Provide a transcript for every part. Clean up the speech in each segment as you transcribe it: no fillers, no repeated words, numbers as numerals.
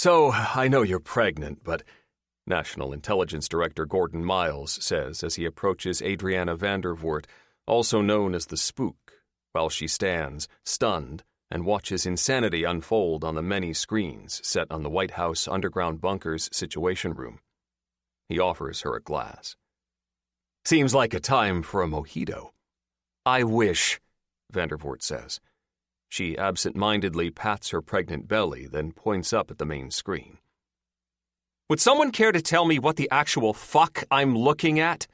So, I know you're pregnant, but National Intelligence Director Gordon Miles says as he approaches Adriana Vandervoort, also known as the Spook, while she stands, stunned, and watches insanity unfold on the many screens set on the White House underground bunker's Situation Room. He offers her a glass. Seems like a time for a mojito. I wish, Vandervoort says. She absent-mindedly pats her pregnant belly, then points up at the main screen. Would someone care to tell me what the actual fuck I'm looking at?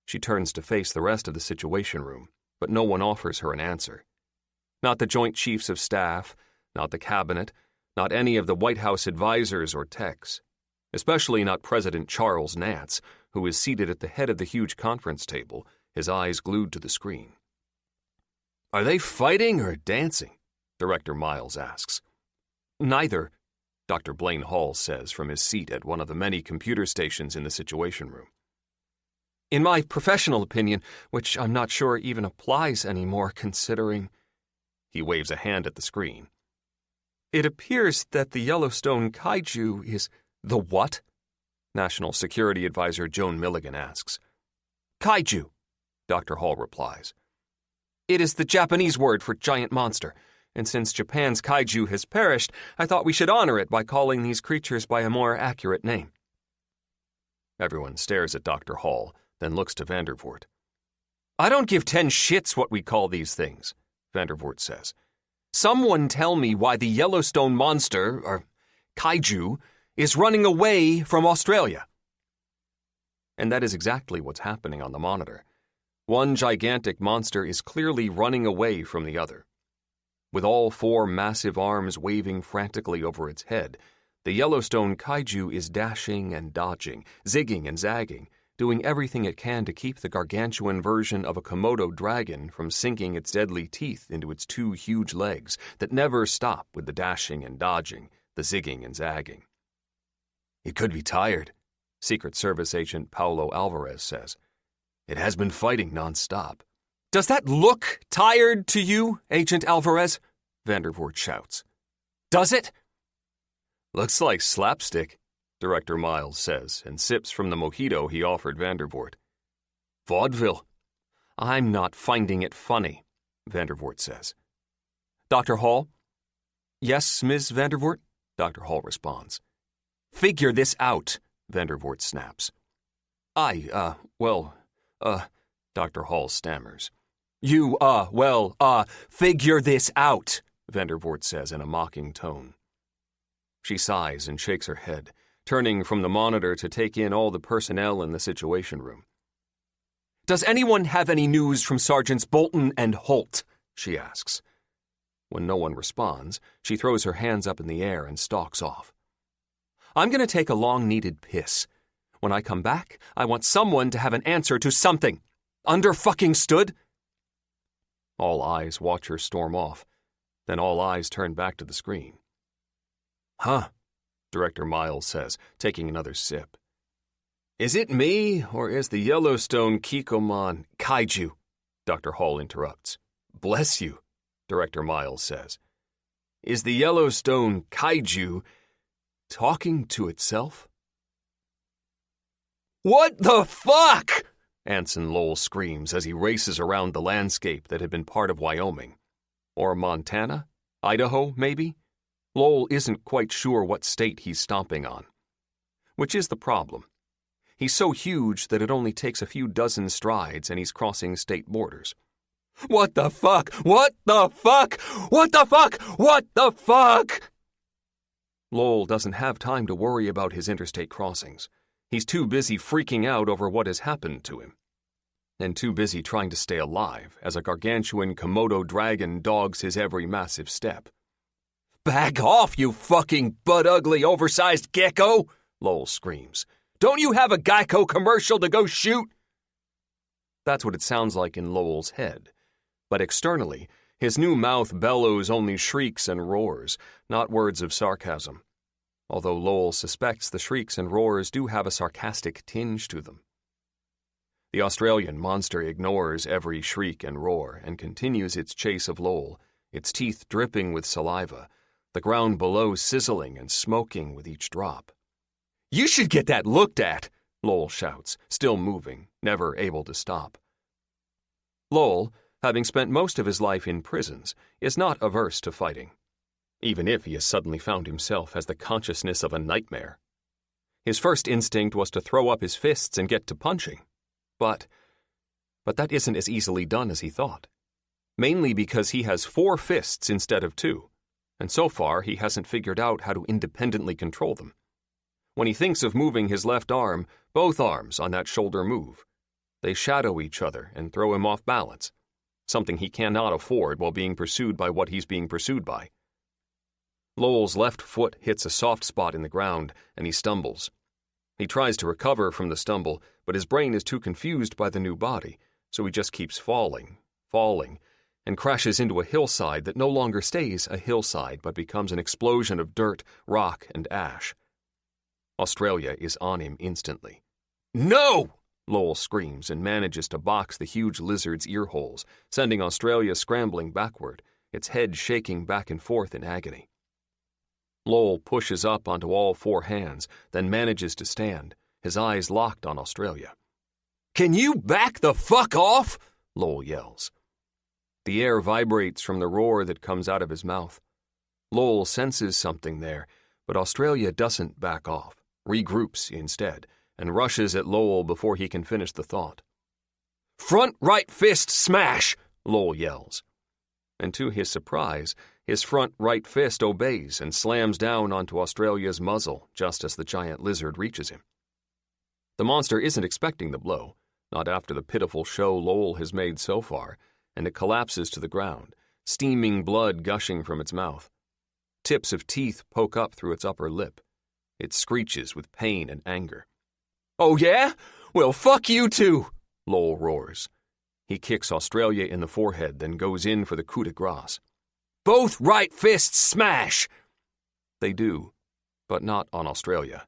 She turns to face the rest of the Situation Room, but no one offers her an answer. Not the Joint Chiefs of Staff, not the Cabinet, not any of the White House advisors or techs, especially not President Charles Nance, who is seated at the head of the huge conference table, his eyes glued to the screen. Are they fighting or dancing? Director Miles asks. Neither, Dr. Blaine Hall says from his seat at one of the many computer stations in the Situation Room. In my professional opinion, which I'm not sure even applies anymore considering... He waves a hand at the screen. It appears that the Yellowstone Kaiju is... The what? National Security Advisor Joan Milligan asks. Kaiju, Dr. Hall replies. It is the Japanese word for giant monster, and since Japan's kaiju has perished, I thought we should honor it by calling these creatures by a more accurate name. Everyone stares at Dr. Hall, then looks to Vandervoort. I don't give 10 shits what we call these things, Vandervoort says. Someone tell me why the Yellowstone monster, or kaiju, is running away from Australia. And that is exactly what's happening on the monitor. One gigantic monster is clearly running away from the other. With all 4 massive arms waving frantically over its head, the Yellowstone Kaiju is dashing and dodging, zigging and zagging, doing everything it can to keep the gargantuan version of a Komodo dragon from sinking its deadly teeth into its 2 huge legs that never stop with the dashing and dodging, the zigging and zagging. It could be tired, Secret Service agent Paulo Alvarez says. It has been fighting nonstop. Does that look tired to you, Agent Alvarez? Vandervoort shouts. Does it? Looks like slapstick, Director Miles says, and sips from the mojito he offered Vandervoort. Vaudeville. I'm not finding it funny, Vandervoort says. Dr. Hall? Yes, Ms. Vandervoort? Dr. Hall responds. Figure this out, Vandervoort snaps. Dr. Hall stammers. You, figure this out, Vandervoort says in a mocking tone. She sighs and shakes her head, turning from the monitor to take in all the personnel in the Situation Room. Does anyone have any news from Sergeants Bolton and Holt? She asks. When no one responds, she throws her hands up in the air and stalks off. I'm going to take a long-needed piss. When I come back, I want someone to have an answer to something. Under-fucking-stood? All eyes watch her storm off. Then all eyes turn back to the screen. Huh, Director Miles says, taking another sip. Is it me, or is the Yellowstone Kikkoman Kaiju? Dr. Hall interrupts. Bless you, Director Miles says. Is the Yellowstone Kaiju talking to itself? What the fuck? Anson Lowell screams as he races around the landscape that had been part of Wyoming. Or Montana? Idaho, maybe? Lowell isn't quite sure what state he's stomping on. Which is the problem. He's so huge that it only takes a few dozen strides and he's crossing state borders. What the fuck? What the fuck? What the fuck? What the fuck? Lowell doesn't have time to worry about his interstate crossings. He's too busy freaking out over what has happened to him. And too busy trying to stay alive as a gargantuan Komodo dragon dogs his every massive step. Back off, you fucking butt-ugly, oversized gecko! Lowell screams. Don't you have a Geico commercial to go shoot? That's what it sounds like in Lowell's head. But externally, his new mouth bellows only shrieks and roars, not words of sarcasm. Although Lowell suspects the shrieks and roars do have a sarcastic tinge to them. The Australian monster ignores every shriek and roar and continues its chase of Lowell, its teeth dripping with saliva, the ground below sizzling and smoking with each drop. "You should get that looked at," Lowell shouts, still moving, never able to stop. Lowell, having spent most of his life in prisons, is not averse to fighting, even if he has suddenly found himself as the consciousness of a nightmare. His first instinct was to throw up his fists and get to punching. But that isn't as easily done as he thought. Mainly because he has 4 fists instead of 2, and so far he hasn't figured out how to independently control them. When he thinks of moving his left arm, both arms on that shoulder move. They shadow each other and throw him off balance, something he cannot afford while being pursued by what he's being pursued by. Lowell's left foot hits a soft spot in the ground, and he stumbles. He tries to recover from the stumble, but his brain is too confused by the new body, so he just keeps falling, and crashes into a hillside that no longer stays a hillside but becomes an explosion of dirt, rock, and ash. Australia is on him instantly. "No!" Lowell screams and manages to box the huge lizard's ear holes, sending Australia scrambling backward, its head shaking back and forth in agony. Lowell pushes up onto all 4 hands, then manages to stand, his eyes locked on Australia. "Can you back the fuck off?" Lowell yells. The air vibrates from the roar that comes out of his mouth. Lowell senses something there, but Australia doesn't back off, regroups instead, and rushes at Lowell before he can finish the thought. "Front right fist smash!" Lowell yells. And to his surprise, his front right fist obeys and slams down onto Australia's muzzle just as the giant lizard reaches him. The monster isn't expecting the blow, not after the pitiful show Lowell has made so far, and it collapses to the ground, steaming blood gushing from its mouth. Tips of teeth poke up through its upper lip. It screeches with pain and anger. "Oh yeah? Well, fuck you too!" Lowell roars. He kicks Australia in the forehead, then goes in for the coup de grace. "Both right fists smash!" They do, but not on Australia.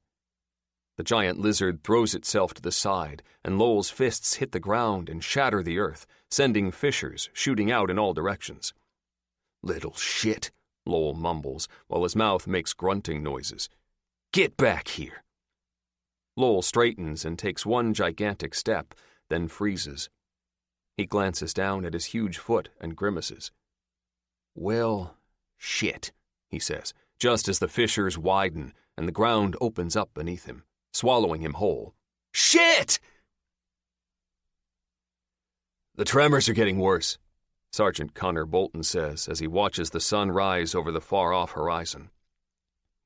The giant lizard throws itself to the side, and Lowell's fists hit the ground and shatter the earth, sending fissures shooting out in all directions. "Little shit," Lowell mumbles, while his mouth makes grunting noises. "Get back here." Lowell straightens and takes one gigantic step, then freezes. He glances down at his huge foot and grimaces. "Well, shit," he says, just as the fissures widen and the ground opens up beneath him, swallowing him whole. "Shit!" "The tremors are getting worse," Sergeant Connor Bolton says as he watches the sun rise over the far-off horizon.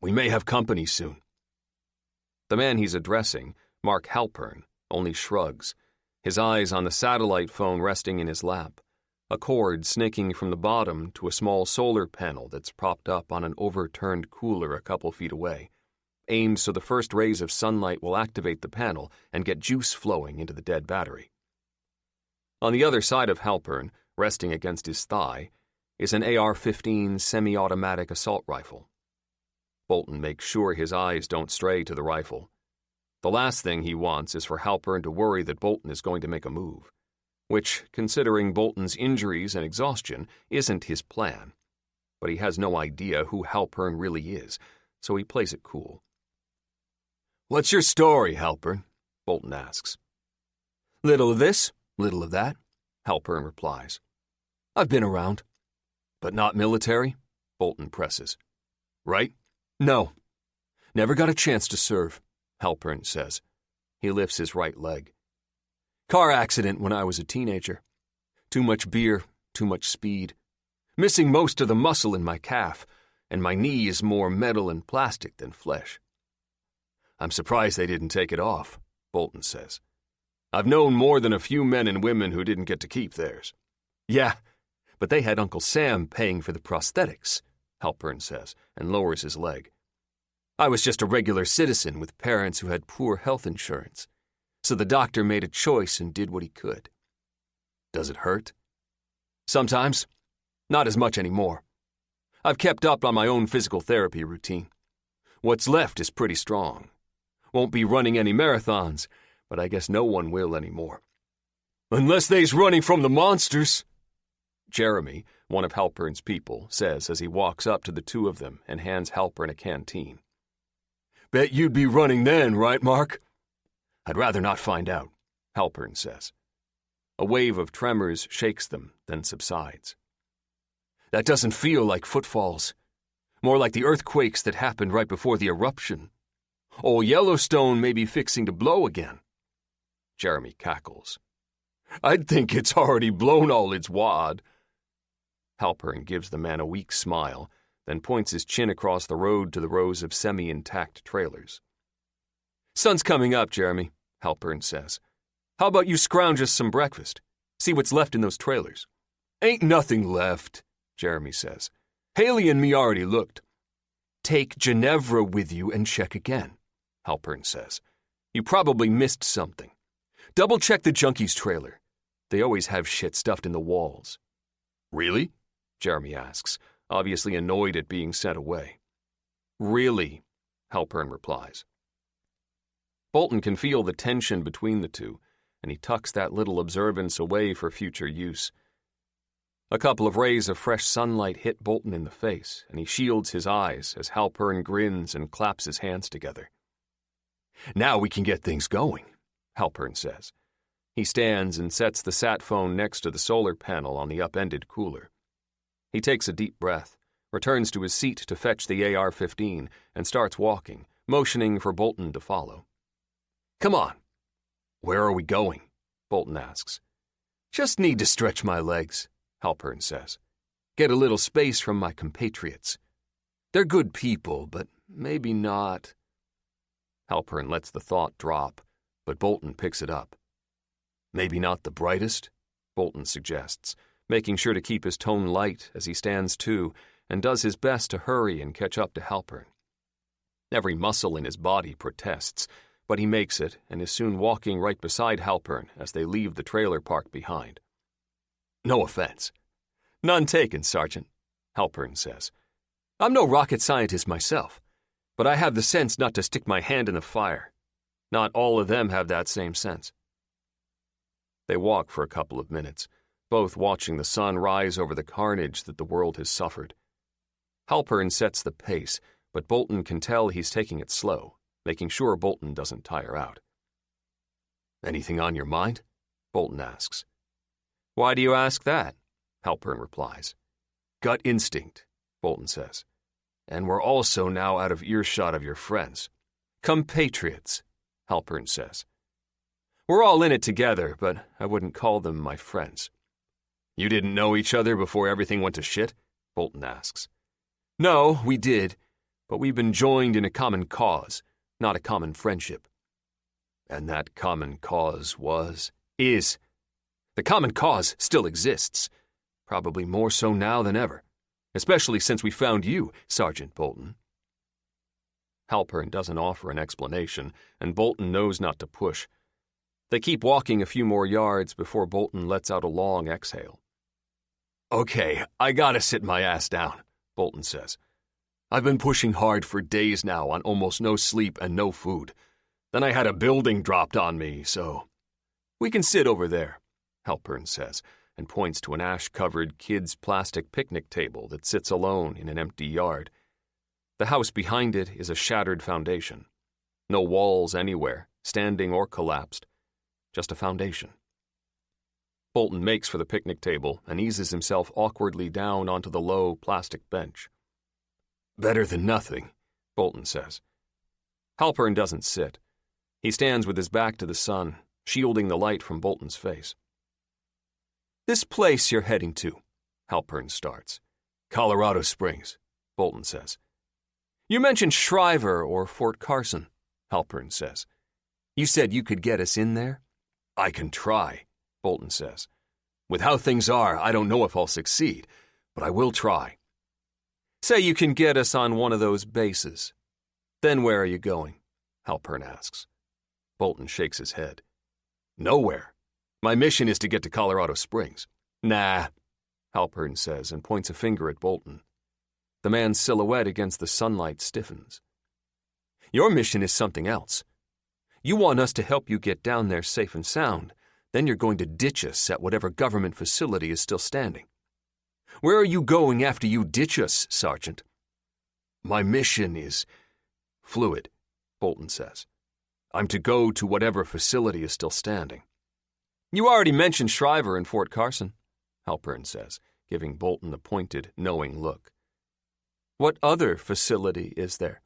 "We may have company soon." The man he's addressing, Mark Halpern, only shrugs, his eyes on the satellite phone resting in his lap, a cord snaking from the bottom to a small solar panel that's propped up on an overturned cooler a couple feet away, aimed so the first rays of sunlight will activate the panel and get juice flowing into the dead battery. On the other side of Halpern, resting against his thigh, is an AR-15 semi-automatic assault rifle. Bolton makes sure his eyes don't stray to the rifle. The last thing he wants is for Halpern to worry that Bolton is going to make a move, which, considering Bolton's injuries and exhaustion, isn't his plan. But he has no idea who Halpern really is, so he plays it cool. "What's your story, Halpern?" Bolton asks. "Little of this, little of that," Halpern replies. "I've been around." "But not military?" Bolton presses. "Right?" "No. Never got a chance to serve," Halpern says. He lifts his right leg. "Car accident when I was a teenager. Too much beer, too much speed. Missing most of the muscle in my calf, and my knee is more metal and plastic than flesh." "I'm surprised they didn't take it off," Bolton says. "I've known more than a few men and women who didn't get to keep theirs." "Yeah, but they had Uncle Sam paying for the prosthetics," Halpern says, and lowers his leg. "I was just a regular citizen with parents who had poor health insurance, so the doctor made a choice and did what he could." "Does it hurt?" "Sometimes. Not as much anymore. I've kept up on my own physical therapy routine. What's left is pretty strong. Won't be running any marathons, but I guess no one will anymore." "Unless they's running from the monsters." Jeremy, one of Halpern's people, says as he walks up to the two of them and hands Halpern a canteen. "Bet you'd be running then, right, Mark?" "I'd rather not find out," Halpern says. A wave of tremors shakes them, then subsides. "That doesn't feel like footfalls. More like the earthquakes that happened right before the eruption. Old Yellowstone may be fixing to blow again." Jeremy cackles. "I'd think it's already blown all its wad." Halpern gives the man a weak smile, then points his chin across the road to the rows of semi-intact trailers. "Sun's coming up, Jeremy," Halpern says. "How about you scrounge us some breakfast? See what's left in those trailers." "Ain't nothing left," Jeremy says. "Haley and me already looked." "Take Ginevra with you and check again," Halpern says. "You probably missed something. Double-check the junkies' trailer. They always have shit stuffed in the walls." "Really?" Jeremy asks, obviously annoyed at being sent away. "Really," Halpern replies. Bolton can feel the tension between the two, and he tucks that little observance away for future use. A couple of rays of fresh sunlight hit Bolton in the face, and he shields his eyes as Halpern grins and claps his hands together. "Now we can get things going," Halpern says. He stands and sets the sat phone next to the solar panel on the upended cooler. He takes a deep breath, returns to his seat to fetch the AR-15, and starts walking, motioning for Bolton to follow. "Come on." "Where are we going?" Bolton asks. "Just need to stretch my legs," Halpern says. "Get a little space from my compatriots. They're good people, but maybe not." Halpern lets the thought drop, but Bolton picks it up. "Maybe not the brightest," Bolton suggests, making sure to keep his tone light as he stands too and does his best to hurry and catch up to Halpern. Every muscle in his body protests, but he makes it and is soon walking right beside Halpern as they leave the trailer park behind. "No offense." "None taken, Sergeant," Halpern says. "I'm no rocket scientist myself, but I have the sense not to stick my hand in the fire. Not all of them have that same sense." They walk for a couple of minutes, both watching the sun rise over the carnage that the world has suffered. Halpern sets the pace, but Bolton can tell he's taking it slow, making sure Bolton doesn't tire out. "Anything on your mind?" Bolton asks. "Why do you ask that?" Halpern replies. "Gut instinct," Bolton says. "And we're also now out of earshot of your friends." "Compatriots," Halpern says. "We're all in it together, but I wouldn't call them my friends." "You didn't know each other before everything went to shit?" Bolton asks. "No, we did, but we've been joined in a common cause, not a common friendship." "And that common cause is. The common cause still exists, probably more so now than ever, especially since we found you, Sergeant Bolton." Halpern doesn't offer an explanation, and Bolton knows not to push. They keep walking a few more yards before Bolton lets out a long exhale. "Okay, I gotta sit my ass down," Bolton says. "I've been pushing hard for days now on almost no sleep and no food. Then I had a building dropped on me, so—" "We can sit over there," Halpern says, and points to an ash-covered kid's plastic picnic table that sits alone in an empty yard. The house behind it is a shattered foundation. No walls anywhere, standing or collapsed. Just a foundation. Bolton makes for the picnic table and eases himself awkwardly down onto the low plastic bench. "Better than nothing," Bolton says. Halpern doesn't sit. He stands with his back to the sun, shielding the light from Bolton's face. "This place you're heading to," Halpern starts. "Colorado Springs," Bolton says. "You mentioned Shriver or Fort Carson," Halpern says. "You said you could get us in there?" "I can try," Bolton says. "With how things are, I don't know if I'll succeed, but I will try." "Say you can get us on one of those bases. Then where are you going?" Halpern asks. Bolton shakes his head. "Nowhere. My mission is to get to Colorado Springs." "Nah," Halpern says and points a finger at Bolton. The man's silhouette against the sunlight stiffens. "Your mission is something else. You want us to help you get down there safe and sound, then you're going to ditch us at whatever government facility is still standing. Where are you going after you ditch us, Sergeant? My mission is fluid, Bolton says. I'm to go to whatever facility is still standing. You already mentioned Shriver and Fort Carson, Halpern says, giving Bolton a pointed, knowing look. What other facility is there?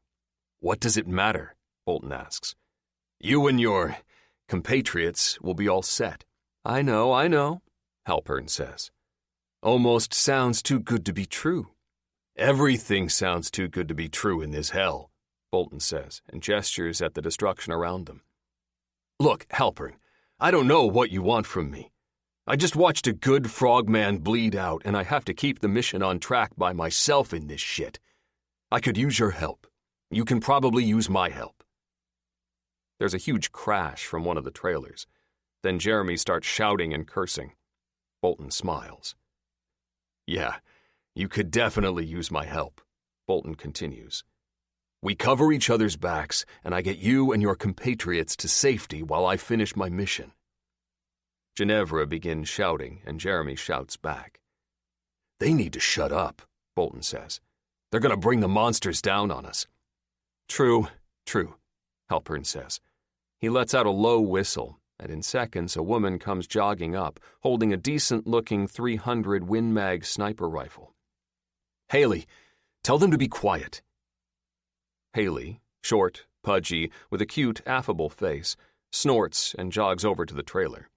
What does it matter? Bolton asks. You and your compatriots will be all set. I know, Halpern says. Almost sounds too good to be true. Everything sounds too good to be true in this hell, Bolton says, and gestures at the destruction around them. Look, Halpern, I don't know what you want from me. I just watched a good frogman bleed out, and I have to keep the mission on track by myself in this shit. I could use your help. You can probably use my help. There's a huge crash from one of the trailers. Then Jeremy starts shouting and cursing. Bolton smiles. Yeah, you could definitely use my help, Bolton continues. We cover each other's backs, and I get you and your compatriots to safety while I finish my mission. Ginevra begins shouting, and Jeremy shouts back. They need to shut up, Bolton says. They're going to bring the monsters down on us. True, Halpern says. He lets out a low whistle, and in seconds a woman comes jogging up, holding a decent-looking .300 Win Mag sniper rifle. Haley, tell them to be quiet. Haley, short, pudgy, with a cute, affable face, snorts and jogs over to the trailer.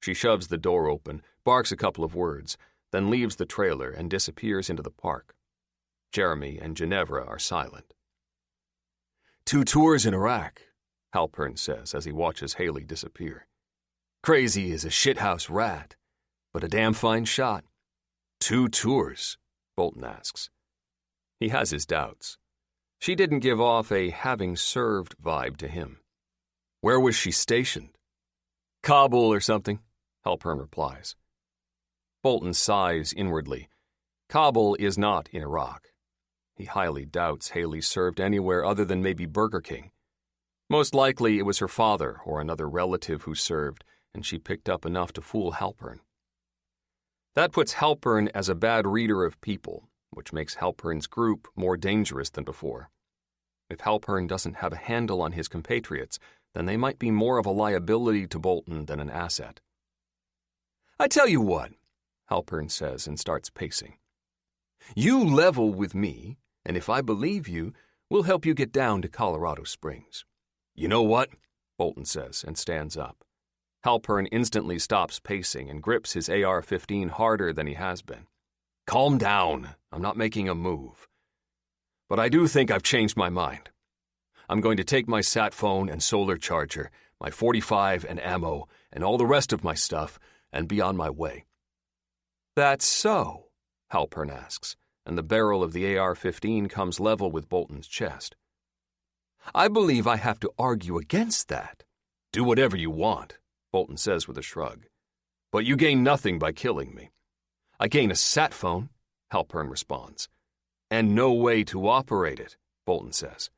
She shoves the door open, barks a couple of words, then leaves the trailer and disappears into the park. Jeremy and Ginevra are silent. 2 tours in Iraq, Halpern says as he watches Haley disappear. Crazy as a shithouse rat, but a damn fine shot. 2 tours, Bolton asks. He has his doubts. She didn't give off a having served vibe to him. Where was she stationed? Kabul or something, Halpern replies. Bolton sighs inwardly. Kabul is not in Iraq. He highly doubts Haley served anywhere other than maybe Burger King. Most likely it was her father or another relative who served, and she picked up enough to fool Halpern. That puts Halpern as a bad reader of people, which makes Halpern's group more dangerous than before. If Halpern doesn't have a handle on his compatriots, then they might be more of a liability to Bolton than an asset. I tell you what, Halpern says and starts pacing. You level with me, and if I believe you, we'll help you get down to Colorado Springs. You know what? Bolton says and stands up. Halpern instantly stops pacing and grips his AR-15 harder than he has been. Calm down. I'm not making a move. But I do think I've changed my mind. I'm going to take my sat phone and solar charger, my .45 and ammo, and all the rest of my stuff, and be on my way. That's so, Halpern asks, and the barrel of the AR-15 comes level with Bolton's chest. I believe I have to argue against that. Do whatever you want, Bolton says with a shrug. But you gain nothing by killing me. I gain a sat phone, Halpern responds. And no way to operate it, Bolton says.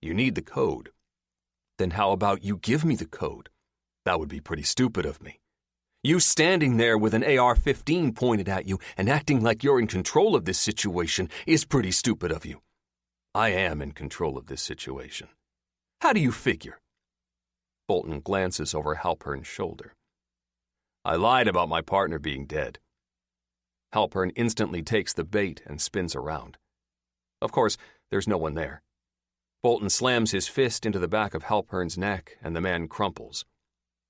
You need the code. Then how about you give me the code? That would be pretty stupid of me. You standing there with an AR-15 pointed at you and acting like you're in control of this situation is pretty stupid of you. I am in control of this situation. How do you figure? Bolton glances over Halpern's shoulder. I lied about my partner being dead. Halpern instantly takes the bait and spins around. Of course, there's no one there. Bolton slams his fist into the back of Halpern's neck, and the man crumples.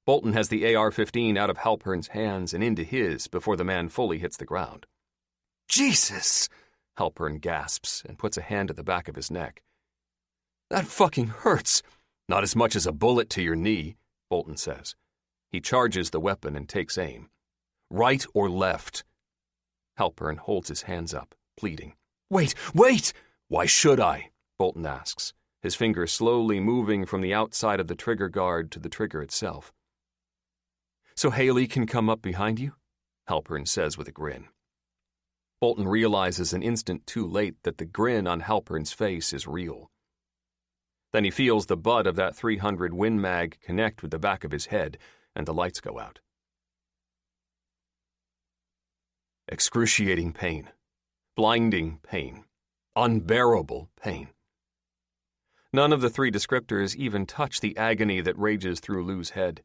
Bolton has the AR-15 out of Halpern's hands and into his before the man fully hits the ground. Jesus! Halpern gasps and puts a hand at the back of his neck. That fucking hurts. Not as much as a bullet to your knee, Bolton says. He charges the weapon and takes aim. Right or left? Halpern holds his hands up, pleading. Wait! Why should I? Bolton asks, his finger slowly moving from the outside of the trigger guard to the trigger itself. So Haley can come up behind you? Halpern says with a grin. Bolton realizes an instant too late that the grin on Halpern's face is real. Then he feels the butt of that .300 Win Mag connect with the back of his head, and the lights go out. Excruciating pain. Blinding pain. Unbearable pain. None of the three descriptors even touch the agony that rages through Lou's head.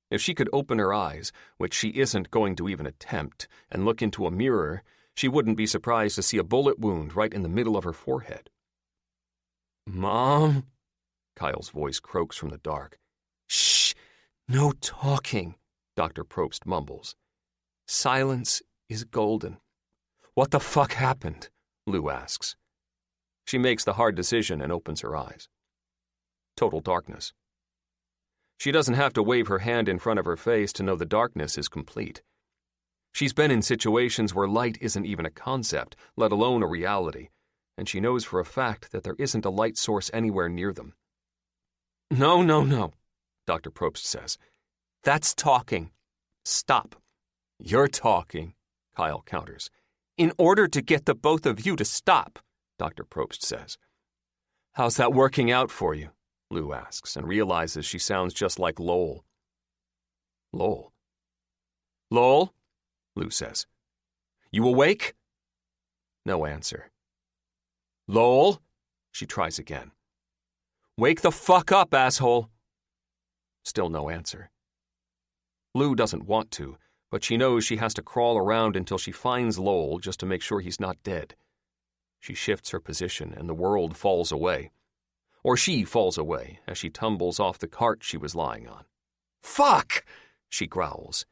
If she could open her eyes, which she isn't going to even attempt, and look into a mirror, she wouldn't be surprised to see a bullet wound right in the middle of her forehead. "Mom?" Kyle's voice croaks from the dark. "Shh! No talking," Dr. Probst mumbles. "Silence is golden." "What the fuck happened?" Lou asks. She makes the hard decision and opens her eyes. Total darkness. She doesn't have to wave her hand in front of her face to know the darkness is complete. She's been in situations where light isn't even a concept, let alone a reality, and she knows for a fact that there isn't a light source anywhere near them. No, Dr. Probst says. "That's talking. Stop." "You're talking," Kyle counters. "In order to get the both of you to stop," Dr. Probst says. "How's that working out for you?" Lou asks, and realizes she sounds just like Lowell. Lowell? "Lowell?" Lou says. "You awake?" No answer. "Lowell?" She tries again. "Wake the fuck up, asshole!" Still no answer. Lou doesn't want to, but she knows she has to crawl around until she finds Lowell just to make sure he's not dead. She shifts her position and the world falls away. Or she falls away as she tumbles off the cart she was lying on. "Fuck!" she growls.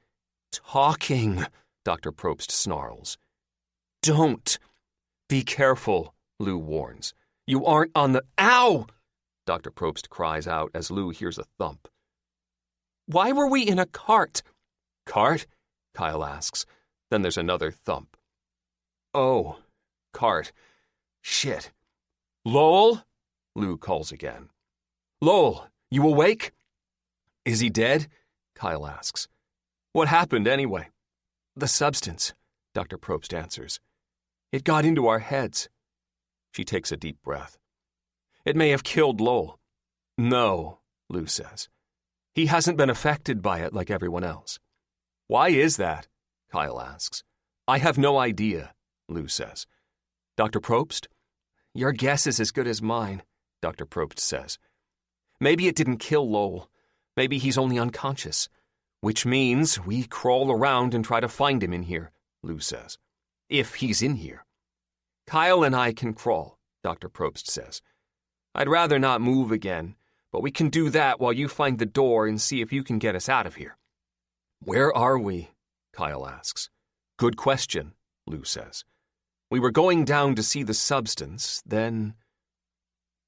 "Talking," Dr. Probst snarls. "Don't. Be careful," Lou warns. "You aren't on the— Ow!" Dr. Probst cries out as Lou hears a thump. "Why were we in a cart?" "Cart?" Kyle asks. Then there's another thump. "Oh, cart. Shit. Lowell?" Lou calls again. "Lowell, you awake?" "Is he dead?" Kyle asks. "What happened anyway?" "The substance," Dr. Probst answers. "It got into our heads." She takes a deep breath. "It may have killed Lowell." "No," Lou says. "He hasn't been affected by it like everyone else." "Why is that?" Kyle asks. "I have no idea," Lou says. "Dr. Probst?" "Your guess is as good as mine," Dr. Probst says. "Maybe it didn't kill Lowell. Maybe he's only unconscious. Which means we crawl around and try to find him in here," Lou says. "If he's in here." "Kyle and I can crawl," Dr. Probst says. "I'd rather not move again, but we can do that while you find the door and see if you can get us out of here." "Where are we?" Kyle asks. "Good question," Lou says. "We were going down to see the substance, then—"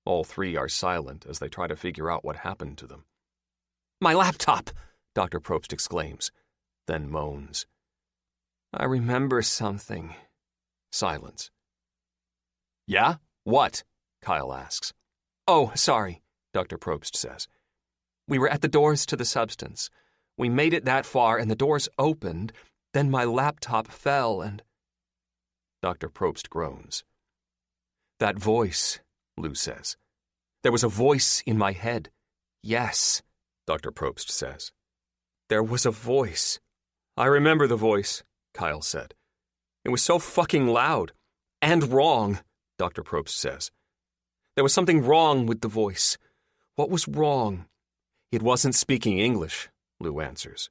All three are silent as they try to figure out what happened to them. "My laptop!" Dr. Probst exclaims, then moans. "I remember something." Silence. "Yeah? What?" Kyle asks. "Oh, sorry," Dr. Probst says. "We were at the doors to the substance. We made it that far and the doors opened, then my laptop fell and—" Dr. Probst groans. "That voice," Lou says. "There was a voice in my head." "Yes," Dr. Probst says. "There was a voice." "I remember the voice," Kyle said. "It was so fucking loud. And wrong," Dr. Probst says. "There was something wrong with the voice. What was wrong?" "It wasn't speaking English," Lou answers.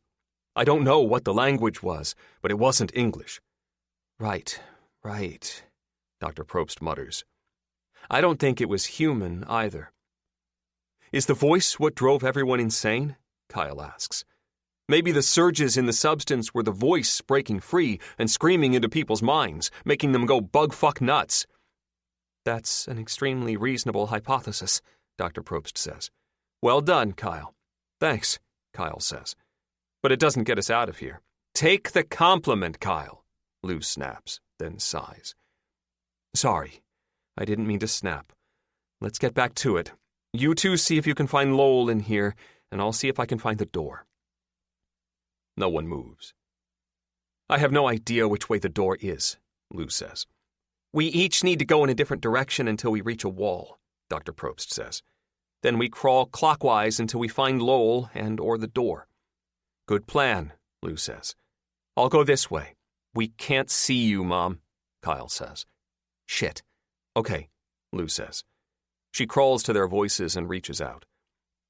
"I don't know what the language was, but it wasn't English." Right, Dr. Probst mutters. "I don't think it was human either." "Is the voice what drove everyone insane?" Kyle asks. "Maybe the surges in the substance were the voice breaking free and screaming into people's minds, making them go bug-fuck nuts." "That's an extremely reasonable hypothesis," Dr. Probst says. "Well done, Kyle." "Thanks," Kyle says. "But it doesn't get us out of here." "Take the compliment, Kyle," Lou snaps, then sighs. "Sorry, I didn't mean to snap. Let's get back to it. You two see if you can find Lowell in here, and I'll see if I can find the door." No one moves. "I have no idea which way the door is," Lou says. "We each need to go in a different direction until we reach a wall," Dr. Probst says. "Then we crawl clockwise until we find Lowell and or the door." "Good plan," Lou says. "I'll go this way. We can't see you, Mom, Kyle says. Shit. Okay, Lou says. She crawls to their voices and reaches out.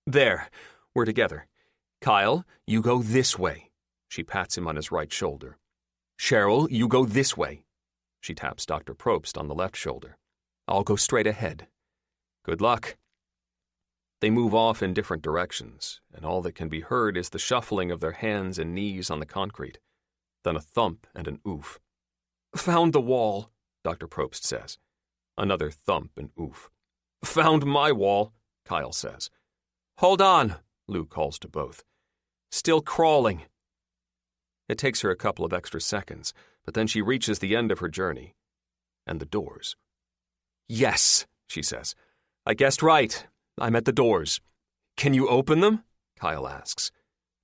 There, we're together. Kyle, you go this way. She pats him on his right shoulder. Cheryl, you go this way. She taps Dr. Probst on the left shoulder. I'll go straight ahead. Good luck. They move off in different directions, and all that can be heard is the shuffling of their hands and knees on the concrete. Then a thump and an oof. Found the wall, Dr. Probst says. Another thump and oof. Found my wall, Kyle says. Hold on, Lou calls to both. Still crawling. It takes her a couple of extra seconds, but then she reaches the end of her journey. And the doors. Yes, she says. I guessed right. I'm at the doors. Can you open them? Kyle asks.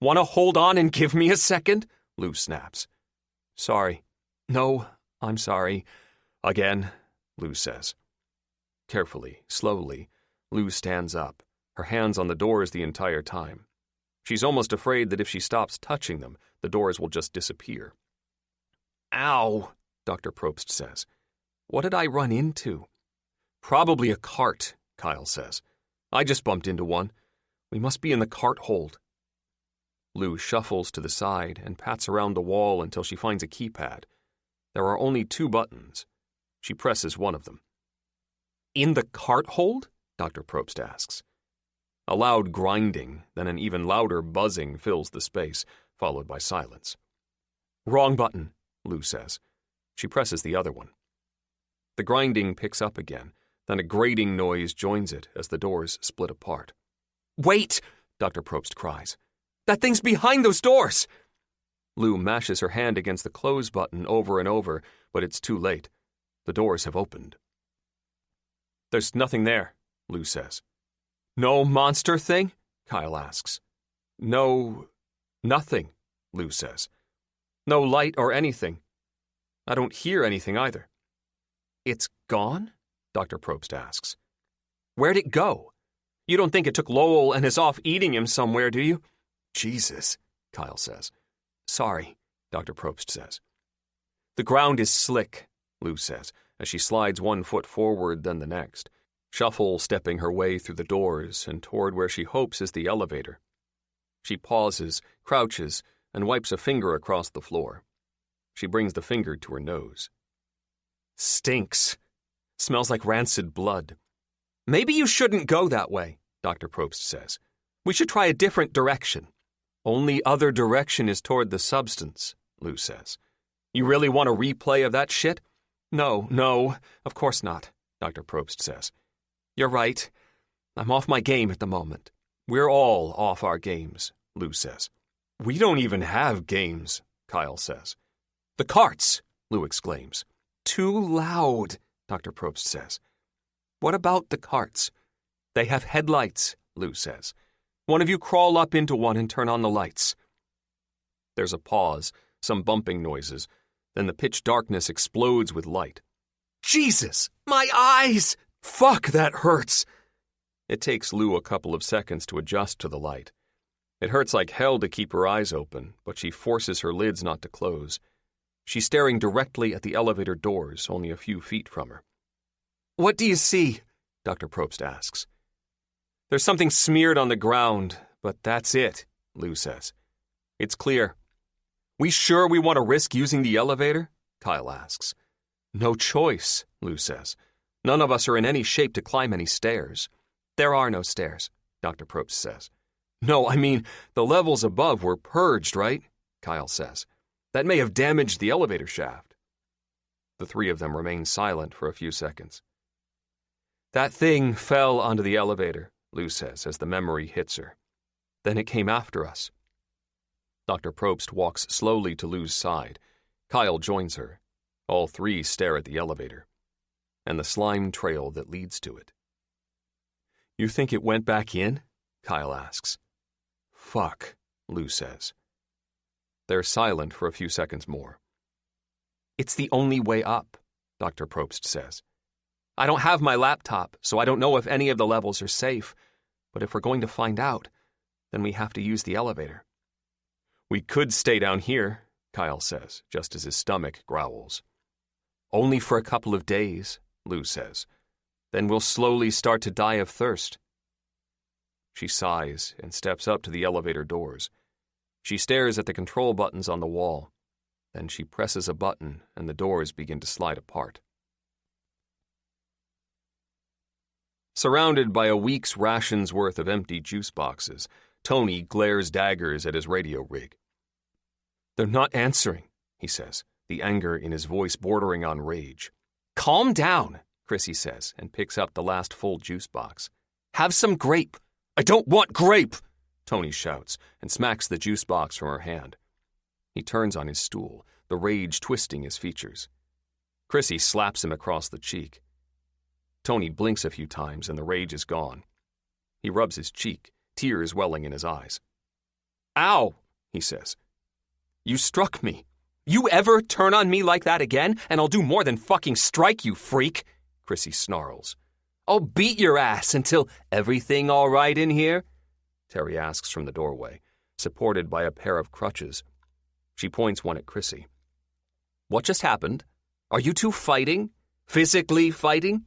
Want to hold on and give me a second? Lou snaps. Sorry. No, I'm sorry. Again, Lou says. Carefully, slowly, Lou stands up, her hands on the doors the entire time. She's almost afraid that if she stops touching them, the doors will just disappear. Ow, Dr. Probst says. What did I run into? Probably a cart, Kyle says. I just bumped into one. We must be in the cart hold. Lou shuffles to the side and pats around the wall until she finds a keypad. There are only 2 buttons. She presses one of them. In the cart hold? Dr. Probst asks. A loud grinding, then an even louder buzzing fills the space, followed by silence. Wrong button, Lou says. She presses the other one. The grinding picks up again, then a grating noise joins it as the doors split apart. Wait, Dr. Probst cries. That thing's behind those doors! Lou mashes her hand against the close button over and over, but it's too late. The doors have opened. There's nothing there, Lou says. No monster thing? Kyle asks. No, nothing, Lou says. No light or anything. I don't hear anything either. It's gone? Dr. Probst asks. Where'd it go? You don't think it took Lowell and is off eating him somewhere, do you? Jesus, Kyle says. Sorry, Dr. Probst says. The ground is slick, Lou says, as she slides one foot forward then the next, shuffle-stepping her way through the doors and toward where she hopes is the elevator. She pauses, crouches, and wipes a finger across the floor. She brings the finger to her nose. Stinks. Smells like rancid blood. Maybe you shouldn't go that way, Dr. Probst says. We should try a different direction. Only other direction is toward the substance, Lou says. You really want a replay of that shit? No, of course not, Dr. Probst says. You're right. I'm off my game at the moment. We're all off our games, Lou says. We don't even have games, Kyle says. The carts, Lou exclaims. Too loud, Dr. Probst says. What about the carts? They have headlights, Lou says. One of you crawl up into one and turn on the lights. There's a pause, some bumping noises, then the pitch darkness explodes with light. Jesus! My eyes! Fuck, that hurts! It takes Lou a couple of seconds to adjust to the light. It hurts like hell to keep her eyes open, but she forces her lids not to close. She's staring directly at the elevator doors, only a few feet from her. What do you see? Dr. Probst asks. There's something smeared on the ground, but that's it, Lou says. It's clear. We sure we want to risk using the elevator? Kyle asks. No choice, Lou says. None of us are in any shape to climb any stairs. There are no stairs, Dr. Probst says. No, I mean, the levels above were purged, right? Kyle says. That may have damaged the elevator shaft. The 3 of them remain silent for a few seconds. That thing fell onto the elevator, Lou says as the memory hits her. Then it came after us. Dr. Probst walks slowly to Lou's side. Kyle joins her. All 3 stare at the elevator and the slime trail that leads to it. You think it went back in? Kyle asks. Fuck, Lou says. They're silent for a few seconds more. It's the only way up, Dr. Probst says. I don't have my laptop, so I don't know if any of the levels are safe, but if we're going to find out, then we have to use the elevator. We could stay down here, Kyle says, just as his stomach growls. Only for a couple of days, Lou says. Then we'll slowly start to die of thirst. She sighs and steps up to the elevator doors. She stares at the control buttons on the wall. Then she presses a button and the doors begin to slide apart. Surrounded by a week's rations worth of empty juice boxes, Tony glares daggers at his radio rig. They're not answering, he says, the anger in his voice bordering on rage. Calm down, Chrissy says, and picks up the last full juice box. Have some grape. I don't want grape, Tony shouts and smacks the juice box from her hand. He turns on his stool, the rage twisting his features. Chrissy slaps him across the cheek. Tony blinks a few times and the rage is gone. He rubs his cheek, tears welling in his eyes. Ow, he says. You struck me. You ever turn on me like that again, and I'll do more than fucking strike you, freak, Chrissy snarls. I'll beat your ass until everything all right in here? Terry asks from the doorway, supported by a pair of crutches. She points one at Chrissy. What just happened? Are you two fighting? Physically fighting?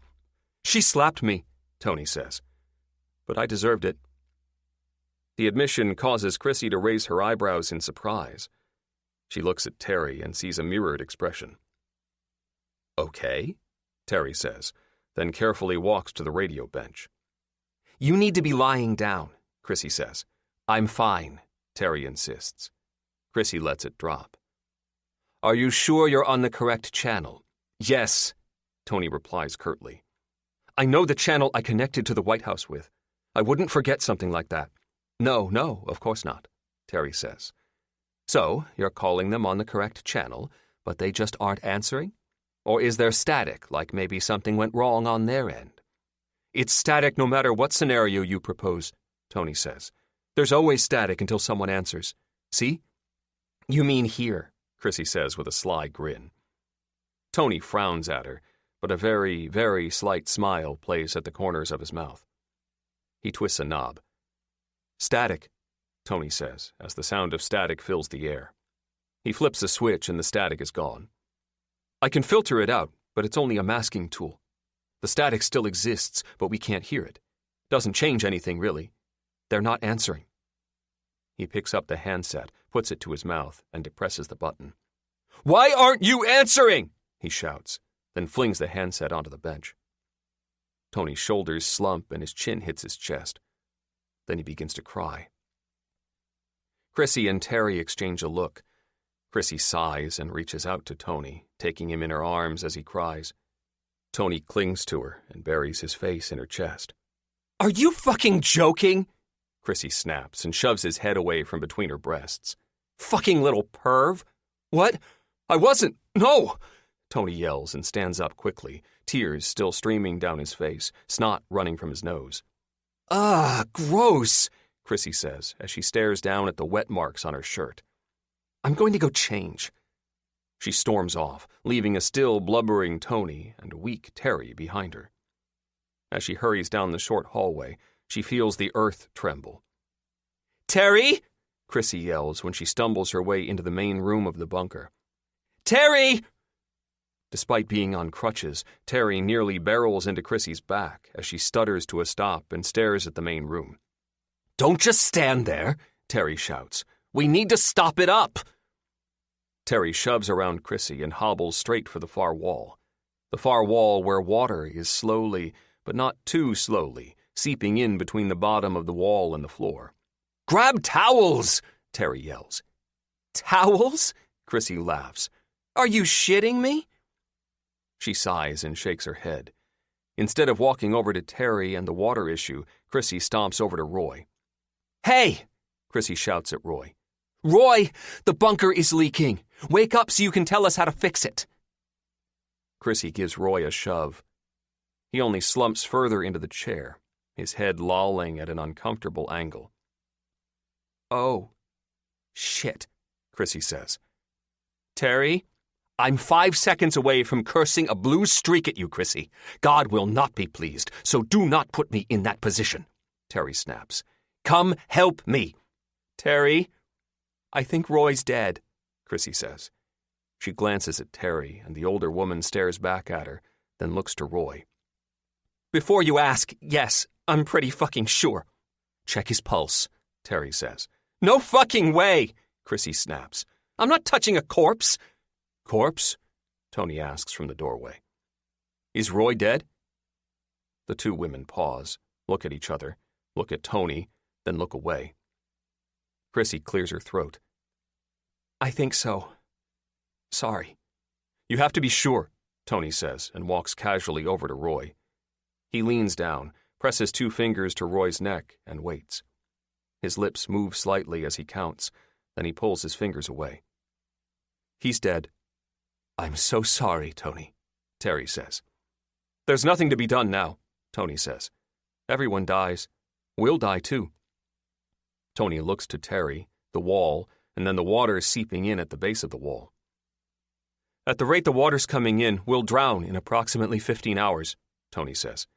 She slapped me, Tony says. But I deserved it. The admission causes Chrissy to raise her eyebrows in surprise. She looks at Terry and sees a mirrored expression. Okay, Terry says, then carefully walks to the radio bench. You need to be lying down, Chrissy says. I'm fine, Terry insists. Chrissy lets it drop. Are you sure you're on the correct channel? Yes, Tony replies curtly. I know the channel I connected to the White House with. I wouldn't forget something like that. No, of course not, Terry says. So, you're calling them on the correct channel, but they just aren't answering? Or is there static, like maybe something went wrong on their end? It's static no matter what scenario you propose, Tony says. There's always static until someone answers. See? You mean here, Chrissy says with a sly grin. Tony frowns at her, but a very, very slight smile plays at the corners of his mouth. He twists a knob. Static, Tony says, as the sound of static fills the air. He flips a switch and the static is gone. I can filter it out, but it's only a masking tool. The static still exists, but we can't hear it. Doesn't change anything, really. They're not answering. He picks up the handset, puts it to his mouth, and depresses the button. Why aren't you answering? He shouts, then flings the handset onto the bench. Tony's shoulders slump and his chin hits his chest. Then he begins to cry. Chrissy and Terry exchange a look. Chrissy sighs and reaches out to Tony, taking him in her arms as he cries. Tony clings to her and buries his face in her chest. Are you fucking joking? Chrissy snaps and shoves his head away from between her breasts. Fucking little perv. What? I wasn't. No! Tony yells and stands up quickly, tears still streaming down his face, snot running from his nose. Gross, Chrissy says as she stares down at the wet marks on her shirt. I'm going to go change. She storms off, leaving a still blubbering Tony and weak Terry behind her. As she hurries down the short hallway, she feels the earth tremble. Terry! Chrissy yells when she stumbles her way into the main room of the bunker. Terry! Despite being on crutches, Terry nearly barrels into Chrissy's back as she stutters to a stop and stares at the main room. Don't just stand there, Terry shouts. We need to stop it up. Terry shoves around Chrissy and hobbles straight for the far wall. The far wall where water is slowly, but not too slowly, seeping in between the bottom of the wall and the floor. Grab towels, Terry yells. Towels? Chrissy laughs. Are you shitting me? She sighs and shakes her head. Instead of walking over to Terry and the water issue, Chrissy stomps over to Roy. Hey! Chrissy shouts at Roy. Roy, the bunker is leaking. Wake up so you can tell us how to fix it. Chrissy gives Roy a shove. He only slumps further into the chair, his head lolling at an uncomfortable angle. Oh, shit, Chrissy says. Terry, I'm 5 seconds away from cursing a blue streak at you, Chrissy. God will not be pleased, so do not put me in that position, Terry snaps. Come help me. Terry, I think Roy's dead. Chrissy says. She glances at Terry, and the older woman stares back at her, then looks to Roy. Before you ask, yes, I'm pretty fucking sure. Check his pulse, Terry says. No fucking way, Chrissy snaps. I'm not touching a corpse. Corpse? Tony asks from the doorway. Is Roy dead? The two women pause, look at each other, look at Tony, then look away. Chrissy clears her throat. I think so. Sorry. You have to be sure, Tony says, and walks casually over to Roy. He leans down, presses 2 fingers to Roy's neck, and waits. His lips move slightly as he counts, then he pulls his fingers away. He's dead. I'm so sorry, Tony, Terry says. There's nothing to be done now, Tony says. Everyone dies. We'll die too. Tony looks to Terry, the wall, and then the water seeping in at the base of the wall. At the rate the water's coming in, we'll drown in approximately 15 hours, Tony says.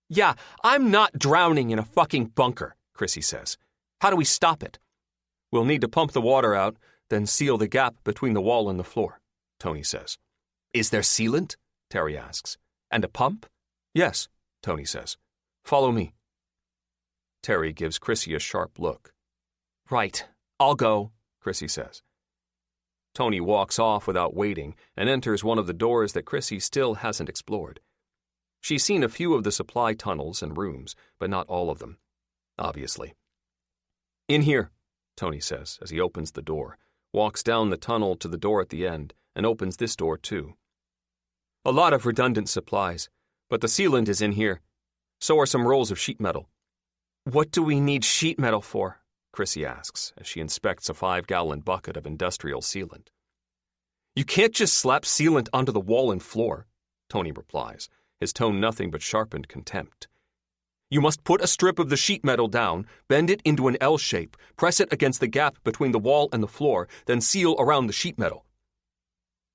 Yeah, I'm not drowning in a fucking bunker, Chrissy says. How do we stop it? We'll need to pump the water out, then seal the gap between the wall and the floor, Tony says. Is there sealant? Terry asks. And a pump? Yes, Tony says. Follow me. Terry gives Chrissy a sharp look. Right, I'll go, Chrissy says. Tony walks off without waiting and enters one of the doors that Chrissy still hasn't explored. She's seen a few of the supply tunnels and rooms, but not all of them, obviously. In here, Tony says as he opens the door, walks down the tunnel to the door at the end, and opens this door too. A lot of redundant supplies, but the sealant is in here. So are some rolls of sheet metal. What do we need sheet metal for? Chrissy asks as she inspects a 5-gallon bucket of industrial sealant. You can't just slap sealant onto the wall and floor, Tony replies, his tone nothing but sharpened contempt. You must put a strip of the sheet metal down, bend it into an L shape, press it against the gap between the wall and the floor, then seal around the sheet metal.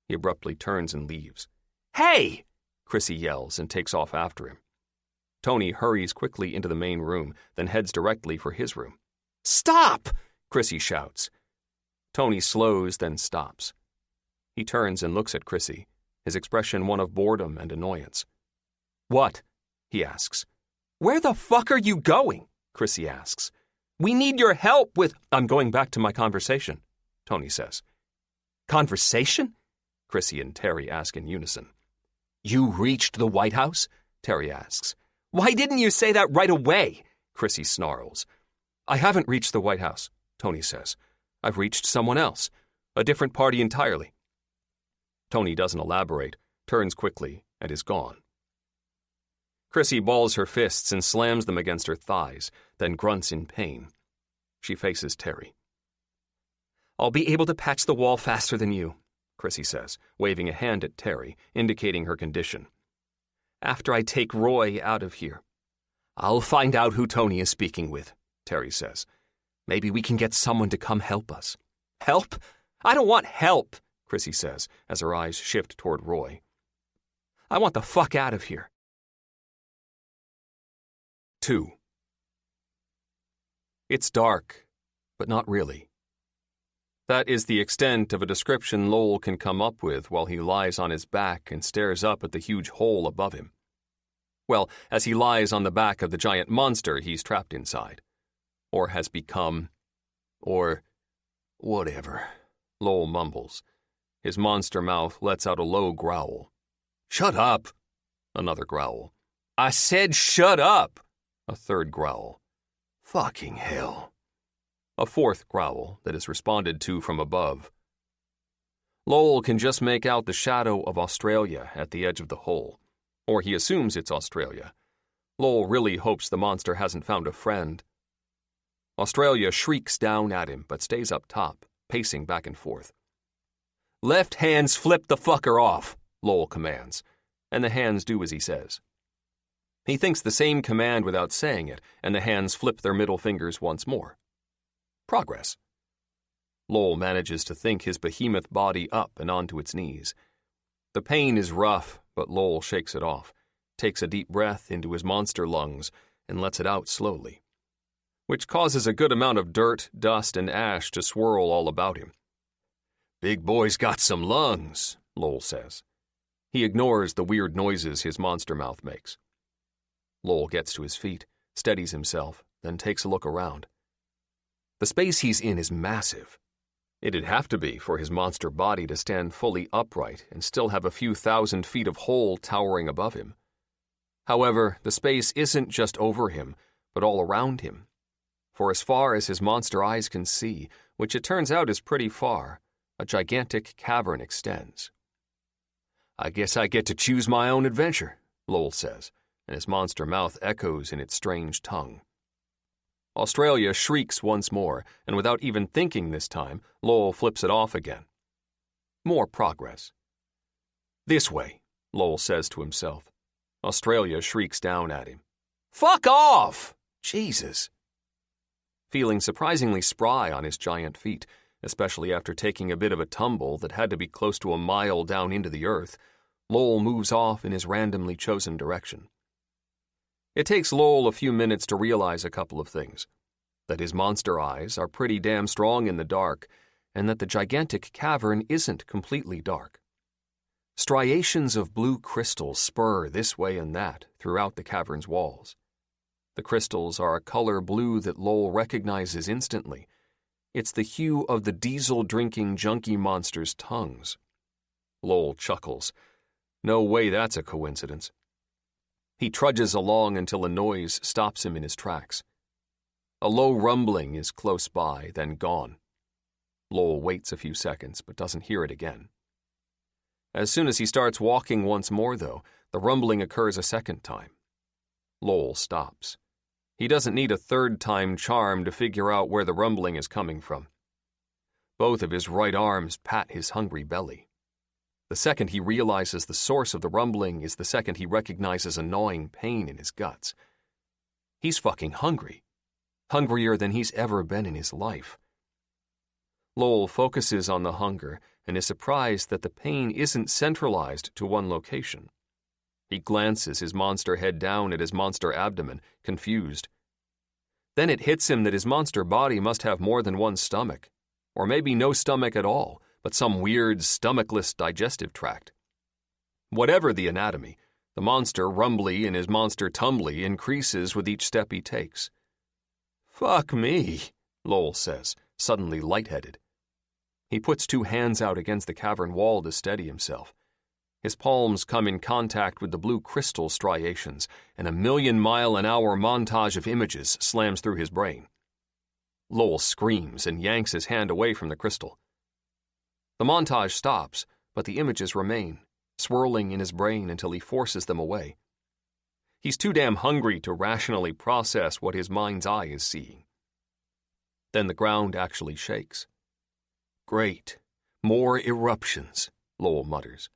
He abruptly turns and leaves. Hey! Chrissy yells and takes off after him. Tony hurries quickly into the main room, then heads directly for his room. Stop! Chrissy shouts. Tony slows, then stops. He turns and looks at Chrissy, his expression one of boredom and annoyance. What? He asks. Where the fuck are you going? Chrissy asks. We need your help with... I'm going back to my conversation, Tony says. Conversation? Chrissy and Terry ask in unison. You reached the White House? Terry asks. Why didn't you say that right away? Chrissy snarls. I haven't reached the White House, Tony says. I've reached someone else, a different party entirely. Tony doesn't elaborate, turns quickly, and is gone. Chrissy balls her fists and slams them against her thighs, then grunts in pain. She faces Terry. I'll be able to patch the wall faster than you, Chrissy says, waving a hand at Terry, indicating her condition. After I take Roy out of here. I'll find out who Tony is speaking with, Terry says. Maybe we can get someone to come help us. Help? I don't want help, Chrissy says, as her eyes shift toward Roy. I want the fuck out of here. 2. It's dark, but not really. That is the extent of a description Lowell can come up with while he lies on his back and stares up at the huge hole above him. Well, as he lies on the back of the giant monster he's trapped inside. Or has become. Or whatever, Lowell mumbles. His monster mouth lets out a low growl. Shut up! Another growl. I said shut up! A third growl. Fucking hell. A fourth growl that is responded to from above. Lowell can just make out the shadow of Australia at the edge of the hole. Or he assumes it's Australia. Lowell really hopes the monster hasn't found a friend. Australia shrieks down at him but stays up top, pacing back and forth. Left hands flip the fucker off, Lowell commands, and the hands do as he says. He thinks the same command without saying it, and the hands flip their middle fingers once more. Progress. Lowell manages to think his behemoth body up and onto its knees. The pain is rough, but Lowell shakes it off, takes a deep breath into his monster lungs, and lets it out slowly, which causes a good amount of dirt, dust, and ash to swirl all about him. Big boy's got some lungs, Lowell says. He ignores the weird noises his monster mouth makes. Lowell gets to his feet, steadies himself, then takes a look around. The space he's in is massive. It'd have to be for his monster body to stand fully upright and still have a few thousand feet of hole towering above him. However, the space isn't just over him, but all around him. For as far as his monster eyes can see, which it turns out is pretty far, a gigantic cavern extends. I guess I get to choose my own adventure, Lowell says, and his monster mouth echoes in its strange tongue. Australia shrieks once more, and without even thinking this time, Lowell flips it off again. More progress. This way, Lowell says to himself. Australia shrieks down at him. Fuck off! Jesus! Feeling surprisingly spry on his giant feet, especially after taking a bit of a tumble that had to be close to a mile down into the earth, Lowell moves off in his randomly chosen direction. It takes Lowell a few minutes to realize a couple of things. That his monster eyes are pretty damn strong in the dark, and that the gigantic cavern isn't completely dark. Striations of blue crystals spur this way and that throughout the cavern's walls. The crystals are a color blue that Lowell recognizes instantly. It's the hue of the diesel-drinking junkie monster's tongues. Lowell chuckles. No way that's a coincidence. He trudges along until a noise stops him in his tracks. A low rumbling is close by, then gone. Lowell waits a few seconds, but doesn't hear it again. As soon as he starts walking once more, though, the rumbling occurs a second time. Lowell stops. He doesn't need a third-time charm to figure out where the rumbling is coming from. Both of his right arms pat his hungry belly. The second he realizes the source of the rumbling is the second he recognizes a gnawing pain in his guts. He's fucking hungry. Hungrier than he's ever been in his life. Lowell focuses on the hunger and is surprised that the pain isn't centralized to one location. He glances his monster head down at his monster abdomen, confused. Then it hits him that his monster body must have more than one stomach, or maybe no stomach at all, but some weird stomachless digestive tract. Whatever the anatomy, the monster rumbly in his monster tumbly increases with each step he takes. Fuck me, Lowell says, suddenly lightheaded. He puts two hands out against the cavern wall to steady himself. His palms come in contact with the blue crystal striations, and a 1,000,000-mile-an-hour montage of images slams through his brain. Lowell screams and yanks his hand away from the crystal. The montage stops, but the images remain, swirling in his brain until he forces them away. He's too damn hungry to rationally process what his mind's eye is seeing. Then the ground actually shakes. Great. More eruptions, Lowell mutters.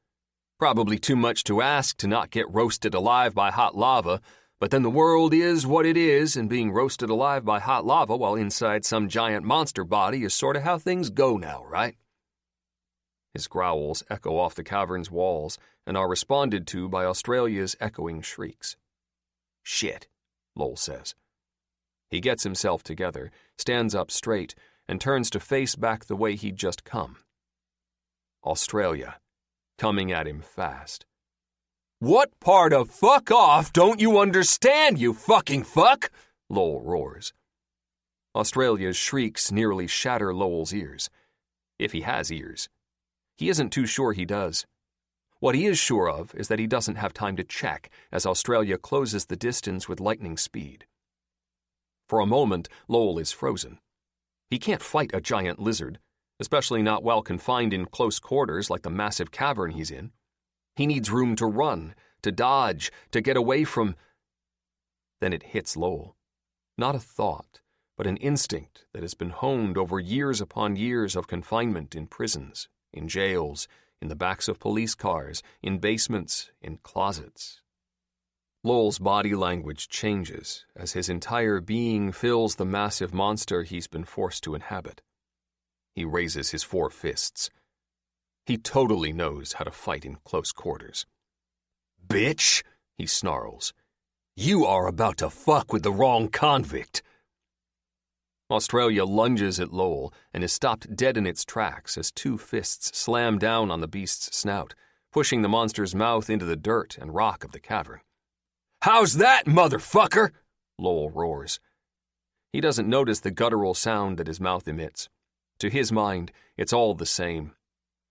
Probably too much to ask to not get roasted alive by hot lava, but then the world is what it is, and being roasted alive by hot lava while inside some giant monster body is sort of how things go now, right? His growls echo off the cavern's walls and are responded to by Australia's echoing shrieks. Shit, Lowell says. He gets himself together, stands up straight, and turns to face back the way he'd just come. Australia, coming at him fast. What part of fuck off don't you understand, you fucking fuck? Lowell roars. Australia's shrieks nearly shatter Lowell's ears. If he has ears. He isn't too sure he does. What he is sure of is that he doesn't have time to check as Australia closes the distance with lightning speed. For a moment, Lowell is frozen. He can't fight a giant lizard, especially not while confined in close quarters like the massive cavern he's in. He needs room to run, to dodge, to get away from... Then it hits Lowell. Not a thought, but an instinct that has been honed over years upon years of confinement in prisons, in jails, in the backs of police cars, in basements, in closets. Lowell's body language changes as his entire being fills the massive monster he's been forced to inhabit. He raises his 4 fists. He totally knows how to fight in close quarters. Bitch, he snarls. You are about to fuck with the wrong convict. Australia lunges at Lowell and is stopped dead in its tracks as two fists slam down on the beast's snout, pushing the monster's mouth into the dirt and rock of the cavern. "How's that, motherfucker?" Lowell roars. He doesn't notice the guttural sound that his mouth emits. To his mind, it's all the same.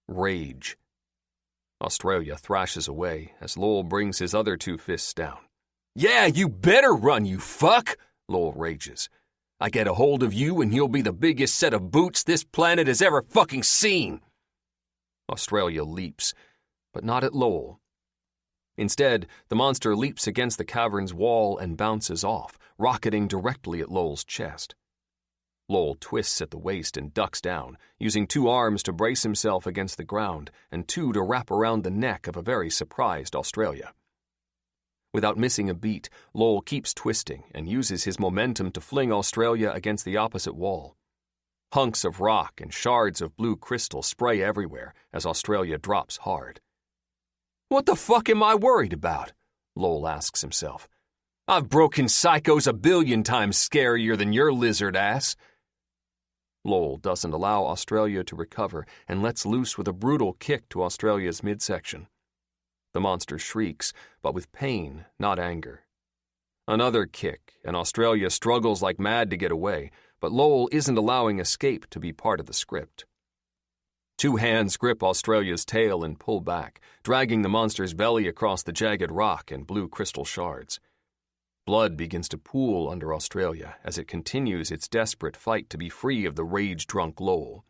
Rage. Australia thrashes away as Lowell brings his other two fists down. "Yeah, you better run, you fuck!" Lowell rages. "I get a hold of you and you'll be the biggest set of boots this planet has ever fucking seen!" Australia leaps, but not at Lowell. Instead, the monster leaps against the cavern's wall and bounces off, rocketing directly at Lowell's chest. Lowell twists at the waist and ducks down, using two arms to brace himself against the ground and two to wrap around the neck of a very surprised Australia. Without missing a beat, Lowell keeps twisting and uses his momentum to fling Australia against the opposite wall. Hunks of rock and shards of blue crystal spray everywhere as Australia drops hard. "What the fuck am I worried about?" Lowell asks himself. "I've broken psychos 1,000,000,000 times scarier than your lizard ass." Lowell doesn't allow Australia to recover and lets loose with a brutal kick to Australia's midsection. The monster shrieks, but with pain, not anger. Another kick, and Australia struggles like mad to get away, but Lowell isn't allowing escape to be part of the script. Two hands grip Australia's tail and pull back, dragging the monster's belly across the jagged rock and blue crystal shards. Blood begins to pool under Australia as it continues its desperate fight to be free of the rage-drunk Lowell.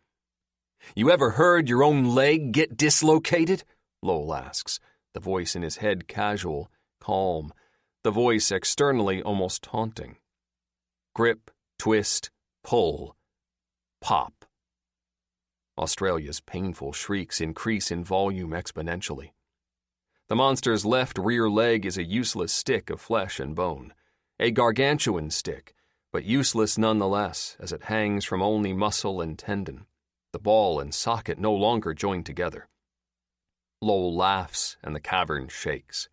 "You ever heard your own leg get dislocated?" Lowell asks, the voice in his head casual, calm, the voice externally almost taunting. Grip, twist, pull, pop. Australia's painful shrieks increase in volume exponentially. The monster's left rear leg is a useless stick of flesh and bone, a gargantuan stick, but useless nonetheless as it hangs from only muscle and tendon, the ball and socket no longer joined together. Lowell laughs and the cavern shakes.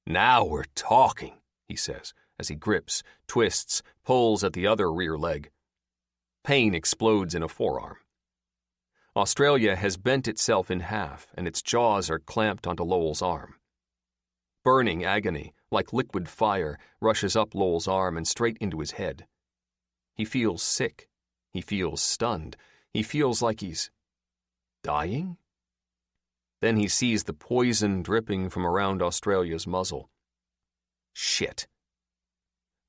"Now we're talking," he says as he grips, twists, pulls at the other rear leg. Pain explodes in a forearm. Australia has bent itself in half, and its jaws are clamped onto Lowell's arm. Burning agony, like liquid fire, rushes up Lowell's arm and straight into his head. He feels sick. He feels stunned. He feels like he's dying? Then he sees the poison dripping from around Australia's muzzle. Shit.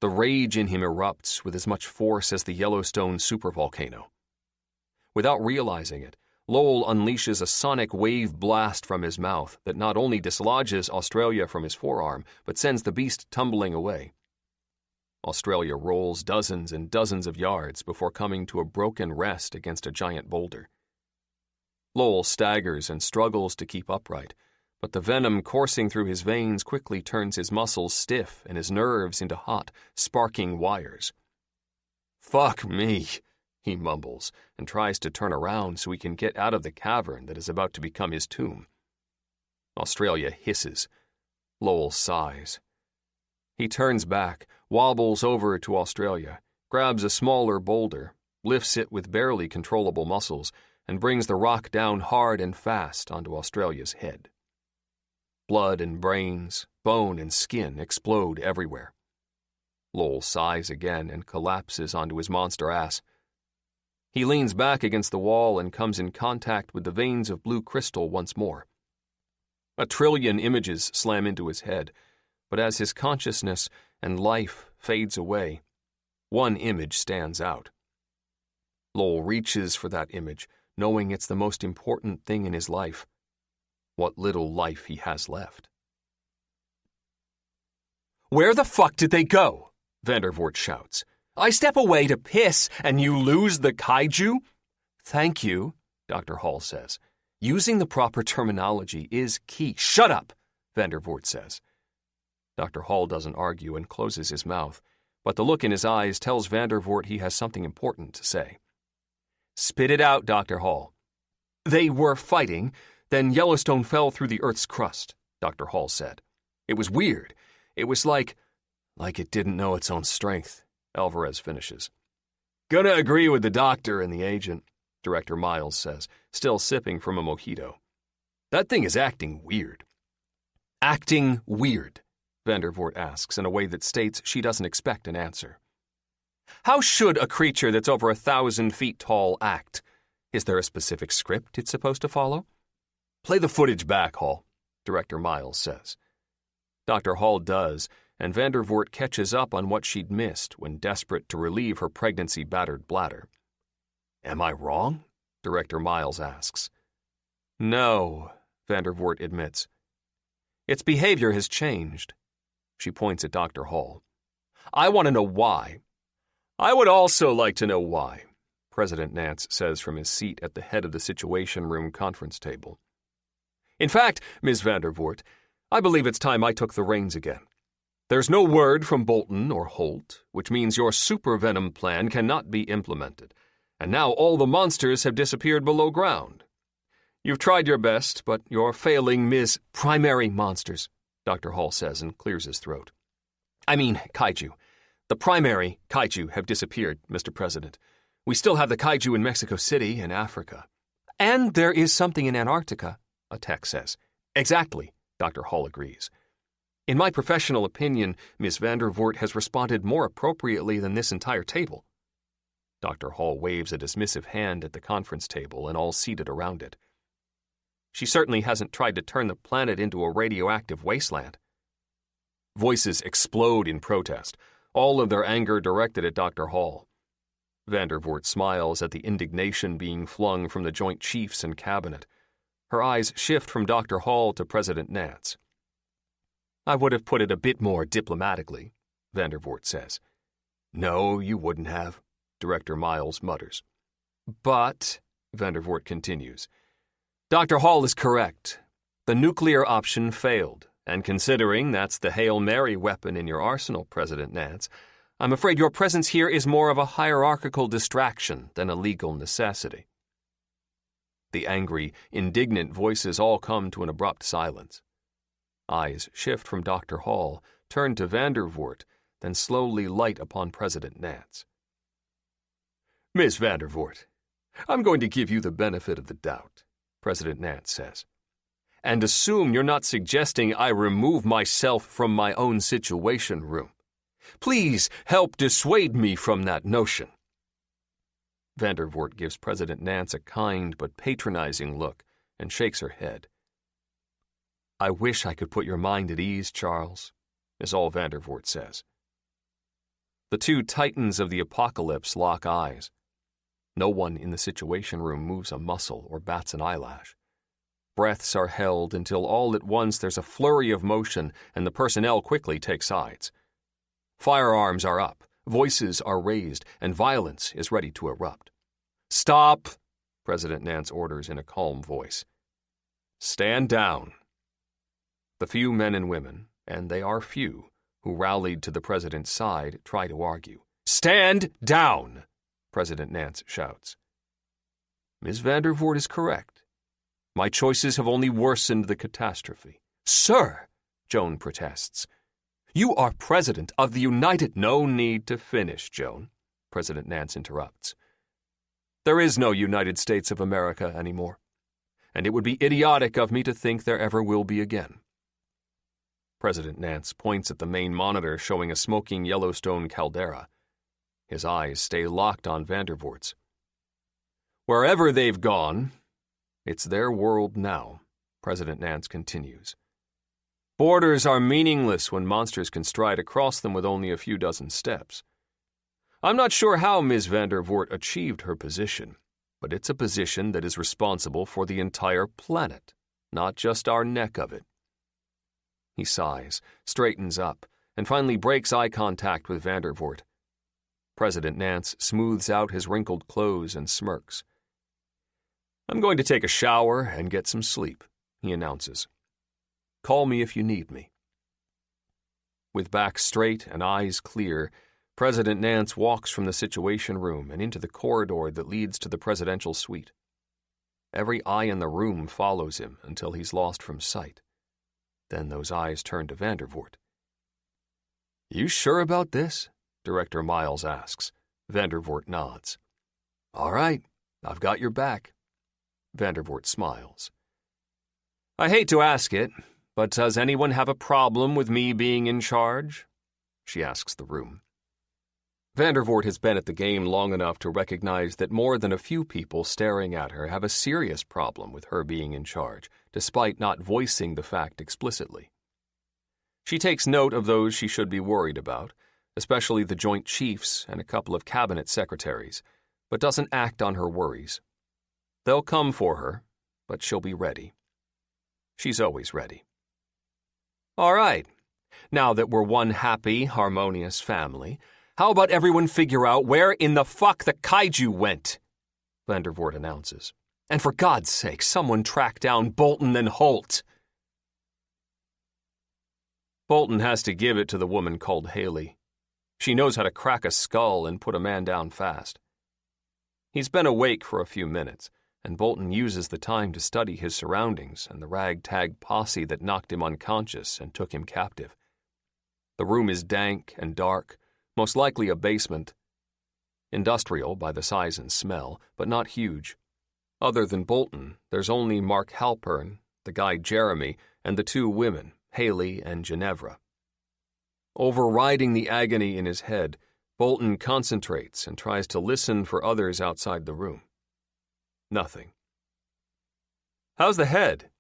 The rage in him erupts with as much force as the Yellowstone supervolcano. Without realizing it, Lowell unleashes a sonic wave blast from his mouth that not only dislodges Australia from his forearm, but sends the beast tumbling away. Australia rolls dozens and dozens of yards before coming to a broken rest against a giant boulder. Lowell staggers and struggles to keep upright, but the venom coursing through his veins quickly turns his muscles stiff and his nerves into hot, sparking wires. "Fuck me," he mumbles, and tries to turn around so he can get out of the cavern that is about to become his tomb. Australia hisses. Lowell sighs. He turns back, wobbles over to Australia, grabs a smaller boulder, lifts it with barely controllable muscles, and brings the rock down hard and fast onto Australia's head. Blood and brains, bone and skin explode everywhere. Lowell sighs again and collapses onto his monster ass. He leans back against the wall and comes in contact with the veins of blue crystal once more. 1,000,000,000,000 images slam into his head, but as his consciousness and life fades away, one image stands out. Lowell reaches for that image, knowing it's the most important thing in his life. What little life he has left. "Where the fuck did they go?" Vandervoort shouts. "I step away to piss and you lose the kaiju?" "Thank you," Dr. Hall says. "Using the proper terminology is key." "Shut up," Vandervoort says. Dr. Hall doesn't argue and closes his mouth, but the look in his eyes tells Vandervoort he has something important to say. "Spit it out, Dr. Hall." "They were fighting, then Yellowstone fell through the Earth's crust," Dr. Hall said. "It was weird. It was like it didn't know its own strength," Alvarez finishes. Gonna agree with the doctor and the agent, Director Miles says, still sipping from a mojito. That thing is acting weird. Acting weird, Vandervoort asks in a way that states she doesn't expect an answer. How should a creature that's over 1,000 feet tall act? Is there a specific script it's supposed to follow? Play the footage back, Hall, Director Miles says. Dr. Hall does, and Vandervoort catches up on what she'd missed when desperate to relieve her pregnancy-battered bladder. Am I wrong? Director Miles asks. No, Vandervoort admits. Its behavior has changed. She points at Dr. Hall. I want to know why. I would also like to know why, President Nance says from his seat at the head of the Situation Room conference table. In fact, Ms. Vandervoort, I believe it's time I took the reins again. There's no word from Bolton or Holt, which means your supervenom plan cannot be implemented, and now all the monsters have disappeared below ground. You've tried your best, but you're failing Ms. Primary Monsters, Dr. Hall says and clears his throat. I mean, Kaiju. The primary Kaiju have disappeared, Mr. President. We still have the Kaiju in Mexico City and Africa. And there is something in Antarctica, a tech says. Exactly, Dr. Hall agrees. In my professional opinion, Ms. Vandervoort has responded more appropriately than this entire table. Dr. Hall waves a dismissive hand at the conference table and all seated around it. She certainly hasn't tried to turn the planet into a radioactive wasteland. Voices explode in protest, all of their anger directed at Dr. Hall. Vandervoort smiles at the indignation being flung from the Joint Chiefs and Cabinet. Her eyes shift from Dr. Hall to President Nance. I would have put it a bit more diplomatically, Vandervoort says. No, you wouldn't have, Director Miles mutters. But, Vandervoort continues, Dr. Hall is correct. The nuclear option failed, and considering that's the Hail Mary weapon in your arsenal, President Nance, I'm afraid your presence here is more of a hierarchical distraction than a legal necessity. The angry, indignant voices all come to an abrupt silence. Eyes shift from Dr. Hall, turn to Vandervoort, then slowly light upon President Nance. Miss Vandervoort, I'm going to give you the benefit of the doubt, President Nance says, and assume you're not suggesting I remove myself from my own Situation Room. Please help dissuade me from that notion. Vandervoort gives President Nance a kind but patronizing look and shakes her head. I wish I could put your mind at ease, Charles, is all Vandervoort says. The two titans of the apocalypse lock eyes. No one in the Situation Room moves a muscle or bats an eyelash. Breaths are held until all at once there's a flurry of motion and the personnel quickly take sides. Firearms are up, voices are raised, and violence is ready to erupt. Stop, President Nance orders in a calm voice. Stand down. The few men and women, and they are few, who rallied to the president's side try to argue. Stand down, President Nance shouts. Ms. Vandervoort is correct. My choices have only worsened the catastrophe. Sir, Joan protests. You are President of the United... No need to finish, Joan, President Nance interrupts. There is no United States of America anymore, and it would be idiotic of me to think there ever will be again. President Nance points at the main monitor showing a smoking Yellowstone caldera. His eyes stay locked on Vandervoort's. Wherever they've gone, it's their world now, President Nance continues. Borders are meaningless when monsters can stride across them with only a few dozen steps. I'm not sure how Ms. Vandervoort achieved her position, but it's a position that is responsible for the entire planet, not just our neck of it. He sighs, straightens up, and finally breaks eye contact with Vandervoort. President Nance smooths out his wrinkled clothes and smirks. I'm going to take a shower and get some sleep, he announces. Call me if you need me. With back straight and eyes clear, President Nance walks from the Situation Room and into the corridor that leads to the presidential suite. Every eye in the room follows him until he's lost from sight. Then those eyes turn to Vandervoort. You sure about this? Director Miles asks. Vandervoort nods. All right, I've got your back. Vandervoort smiles. I hate to ask it, but does anyone have a problem with me being in charge? She asks the room. Vandervoort has been at the game long enough to recognize that more than a few people staring at her have a serious problem with her being in charge, despite not voicing the fact explicitly. She takes note of those she should be worried about, especially the Joint Chiefs and a couple of cabinet secretaries, but doesn't act on her worries. They'll come for her, but she'll be ready. She's always ready. All right, now that we're one happy, harmonious family, how about everyone figure out where in the fuck the Kaiju went? Vandervoort announces. And for God's sake, someone track down Bolton and Holt. Bolton has to give it to the woman called Haley. She knows how to crack a skull and put a man down fast. He's been awake for a few minutes, and Bolton uses the time to study his surroundings and the ragtag posse that knocked him unconscious and took him captive. The room is dank and dark, most likely a basement. Industrial by the size and smell, but not huge. Other than Bolton, there's only Mark Halpern, the guy Jeremy, and the two women, Haley and Ginevra. Overriding the agony in his head, Bolton concentrates and tries to listen for others outside the room. Nothing. How's the head?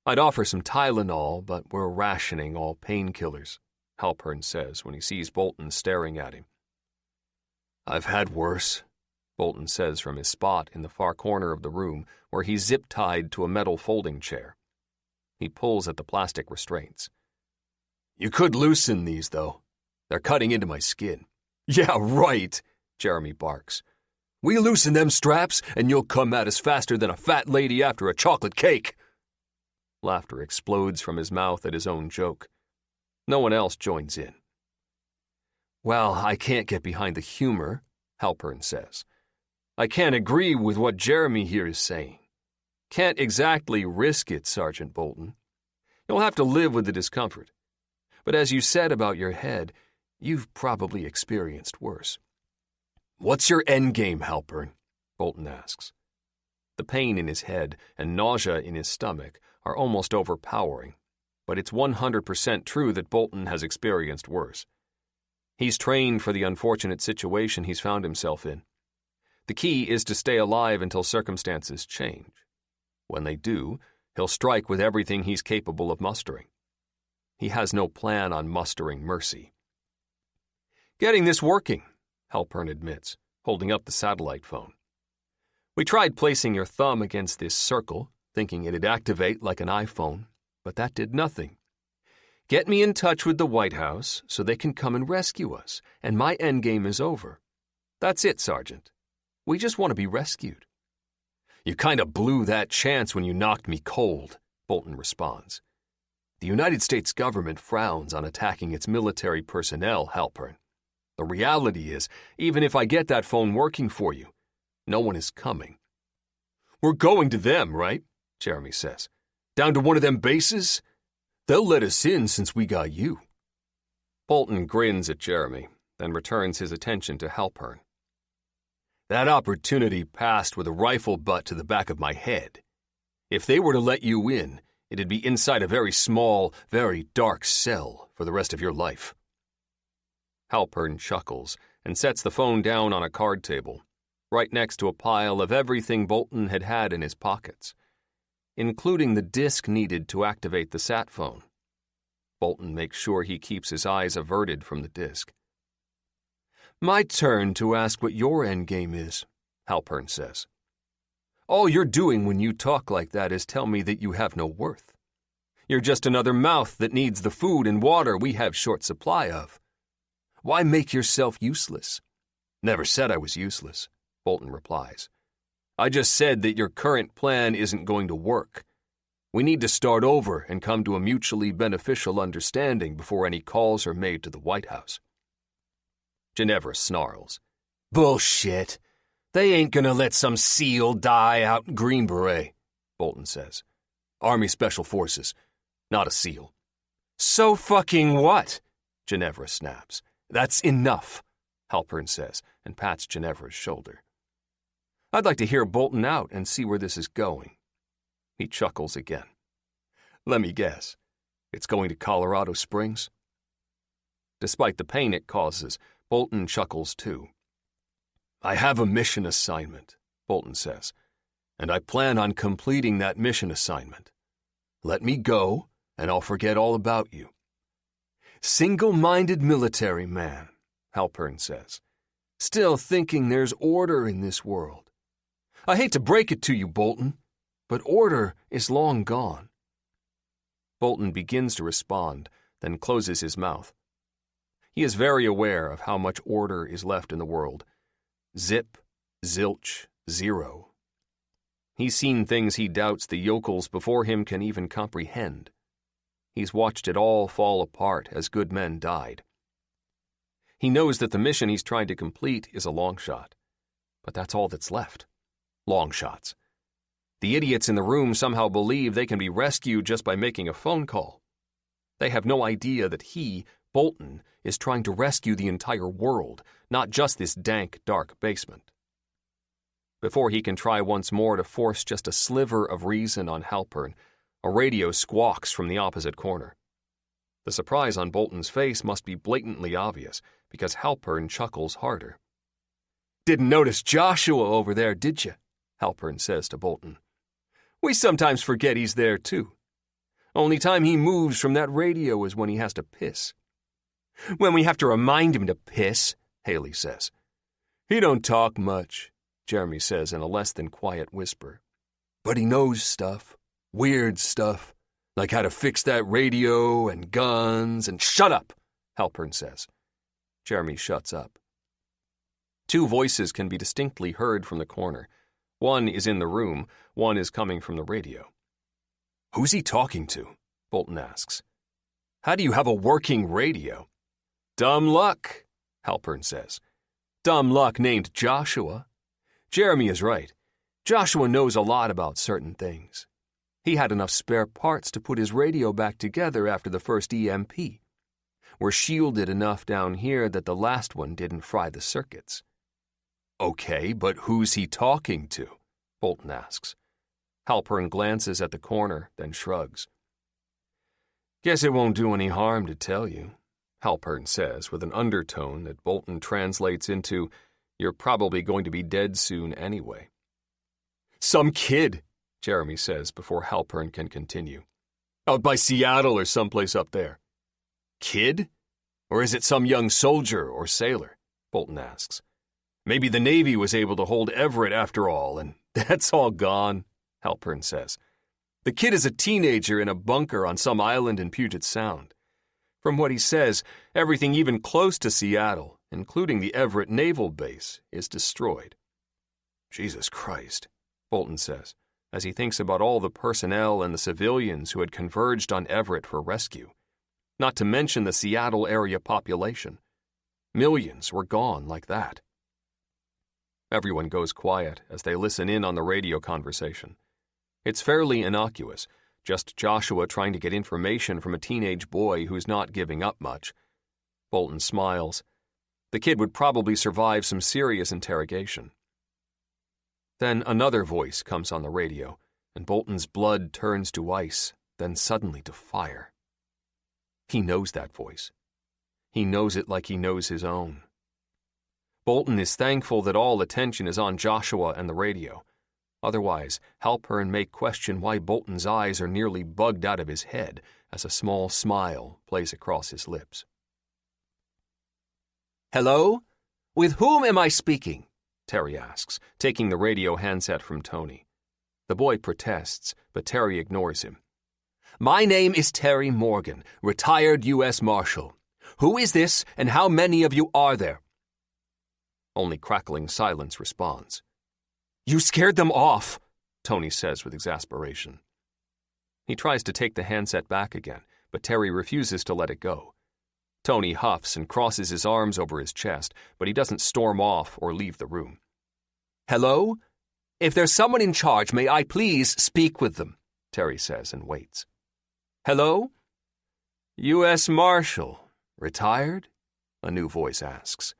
I'd offer some Tylenol, but we're rationing all painkillers, Halpern says when he sees Bolton staring at him. I've had worse, Bolton says from his spot in the far corner of the room where he's zip-tied to a metal folding chair. He pulls at the plastic restraints. You could loosen these, though. They're cutting into my skin. Yeah, right, Jeremy barks. We loosen them straps, and you'll come at us faster than a fat lady after a chocolate cake. Laughter explodes from his mouth at his own joke. No one else joins in. Well, I can't get behind the humor, Halpern says. I can't agree with what Jeremy here is saying. Can't exactly risk it, Sergeant Bolton. You'll have to live with the discomfort. But as you said about your head, you've probably experienced worse. What's your endgame, Halpern? Bolton asks. The pain in his head and nausea in his stomach are almost overpowering, but it's 100% true that Bolton has experienced worse. He's trained for the unfortunate situation he's found himself in. The key is to stay alive until circumstances change. When they do, he'll strike with everything he's capable of mustering. He has no plan on mustering mercy. Getting this working, Halpern admits, holding up the satellite phone. We tried placing your thumb against this circle, thinking it'd activate like an iPhone, but that did nothing. Get me in touch with the White House so they can come and rescue us, and my endgame is over. That's it, Sergeant. We just want to be rescued. You kind of blew that chance when you knocked me cold, Bolton responds. The United States government frowns on attacking its military personnel, Halpern. The reality is, even if I get that phone working for you, no one is coming. We're going to them, right? Jeremy says. Down to one of them bases? They'll let us in since we got you. Bolton grins at Jeremy, then returns his attention to Halpern. That opportunity passed with a rifle butt to the back of my head. If they were to let you in, it'd be inside a very small, very dark cell for the rest of your life. Halpern chuckles and sets the phone down on a card table, right next to a pile of everything Bolton had in his pockets, including the disk needed to activate the sat phone. Bolton makes sure he keeps his eyes averted from the disk. My turn to ask what your endgame is, Halpern says. All you're doing when you talk like that is tell me that you have no worth. You're just another mouth that needs the food and water we have short supply of. Why make yourself useless? Never said I was useless, Bolton replies. I just said that your current plan isn't going to work. We need to start over and come to a mutually beneficial understanding before any calls are made to the White House. Ginevra snarls. Bullshit. They ain't gonna let some SEAL die out in Green Beret, Bolton says. Army Special Forces, not a SEAL. So fucking what? Ginevra snaps. That's enough. Halpern says, and pats Ginevra's shoulder. I'd like to hear Bolton out and see where this is going. He chuckles again. Let me guess. It's going to Colorado Springs? Despite the pain it causes, Bolton chuckles too. I have a mission assignment, Bolton says, and I plan on completing that mission assignment. Let me go, and I'll forget all about you. Single-minded military man, Halpern says, still thinking there's order in this world. I hate to break it to you, Bolton, but order is long gone. Bolton begins to respond, then closes his mouth. He is very aware of how much order is left in the world. Zip, zilch, zero. He's seen things he doubts the yokels before him can even comprehend. He's watched it all fall apart as good men died. He knows that the mission he's trying to complete is a long shot. But that's all that's left. Long shots. The idiots in the room somehow believe they can be rescued just by making a phone call. They have no idea that he, Bolton, is trying to rescue the entire world, not just this dank, dark basement. Before he can try once more to force just a sliver of reason on Halpern, a radio squawks from the opposite corner. The surprise on Bolton's face must be blatantly obvious, because Halpern chuckles harder. Didn't notice Joshua over there, did you? Halpern says to Bolton. We sometimes forget he's there, too. Only time he moves from that radio is when he has to piss. When we have to remind him to piss, Haley says. He don't talk much, Jeremy says in a less than quiet whisper. But he knows stuff, weird stuff, like how to fix that radio and guns and— Shut up, Halpern says. Jeremy shuts up. Two voices can be distinctly heard from the corner. One is in the room, one is coming from the radio. Who's he talking to? Bolton asks. How do you have a working radio? Dumb luck, Halpern says. Dumb luck named Joshua. Jeremy is right. Joshua knows a lot about certain things. He had enough spare parts to put his radio back together after the first EMP. We're shielded enough down here that the last one didn't fry the circuits. Okay, but who's he talking to? Bolton asks. Halpern glances at the corner, then shrugs. Guess it won't do any harm to tell you, Halpern says with an undertone that Bolton translates into, you're probably going to be dead soon anyway. Some kid, Jeremy says before Halpern can continue. Out by Seattle or someplace up there. Kid? Or is it some young soldier or sailor? Bolton asks. Maybe the Navy was able to hold Everett after all, and that's all gone, Halpern says. The kid is a teenager in a bunker on some island in Puget Sound. From what he says, everything even close to Seattle, including the Everett Naval Base, is destroyed. Jesus Christ, Bolton says, as he thinks about all the personnel and the civilians who had converged on Everett for rescue. Not to mention the Seattle area population. Millions were gone like that. Everyone goes quiet as they listen in on the radio conversation. It's fairly innocuous, just Joshua trying to get information from a teenage boy who's not giving up much. Bolton smiles. The kid would probably survive some serious interrogation. Then another voice comes on the radio, and Bolton's blood turns to ice, then suddenly to fire. He knows that voice. He knows it like he knows his own. Bolton is thankful that all attention is on Joshua and the radio. Otherwise, Halpern may question why Bolton's eyes are nearly bugged out of his head as a small smile plays across his lips. Hello? With whom am I speaking? Terry asks, taking the radio handset from Tony. The boy protests, but Terry ignores him. My name is Terry Morgan, retired U.S. Marshal. Who is this, and how many of you are there? Only crackling silence responds. You scared them off, Tony says with exasperation. He tries to take the handset back again, but Terry refuses to let it go. Tony huffs and crosses his arms over his chest, but he doesn't storm off or leave the room. Hello? If there's someone in charge, may I please speak with them, Terry says and waits. Hello? U.S. Marshal. Retired? A new voice asks.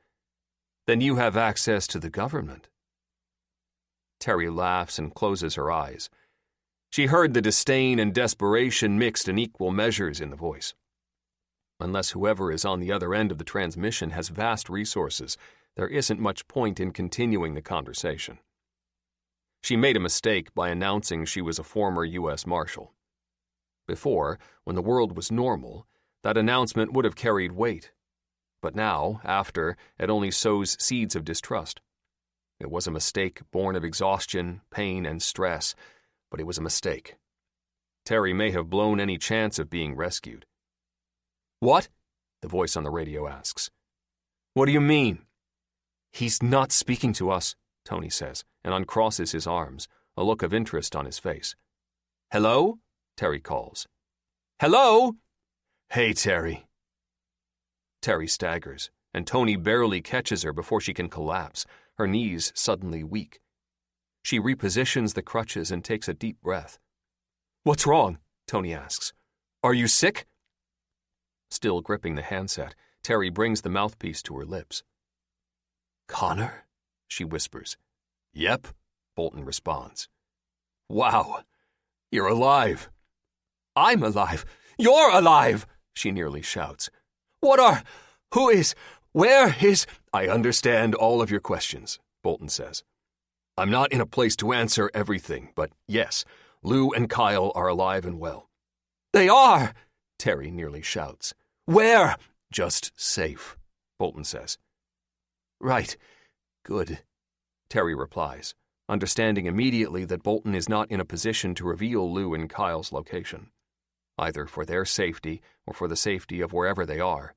Then you have access to the government. Terry laughs and closes her eyes. She heard the disdain and desperation mixed in equal measures in the voice. Unless whoever is on the other end of the transmission has vast resources, there isn't much point in continuing the conversation. She made a mistake by announcing she was a former U.S. Marshal. Before, when the world was normal, that announcement would have carried weight. But now, after, it only sows seeds of distrust. It was a mistake born of exhaustion, pain, and stress, but it was a mistake. Terry may have blown any chance of being rescued. "What?" the voice on the radio asks. "What do you mean?" "He's not speaking to us," Tony says, and uncrosses his arms, a look of interest on his face. "Hello?" Terry calls. "Hello?" "Hey, Terry." Terry staggers, and Tony barely catches her before she can collapse, her knees suddenly weak. She repositions the crutches and takes a deep breath. "What's wrong?" Tony asks. "Are you sick?" Still gripping the handset, Terry brings the mouthpiece to her lips. "Connor?" she whispers. "Yep," Bolton responds. "Wow, you're alive." "I'm alive. You're alive!" she nearly shouts. Who is, where is... "I understand all of your questions," Bolton says. "I'm not in a place to answer everything, but yes, Lou and Kyle are alive and well." "They are!" Terry nearly shouts. "Where?" "Just safe," Bolton says. "Right. Good," Terry replies, understanding immediately that Bolton is not in a position to reveal Lou and Kyle's location, either for their safety or for the safety of wherever they are.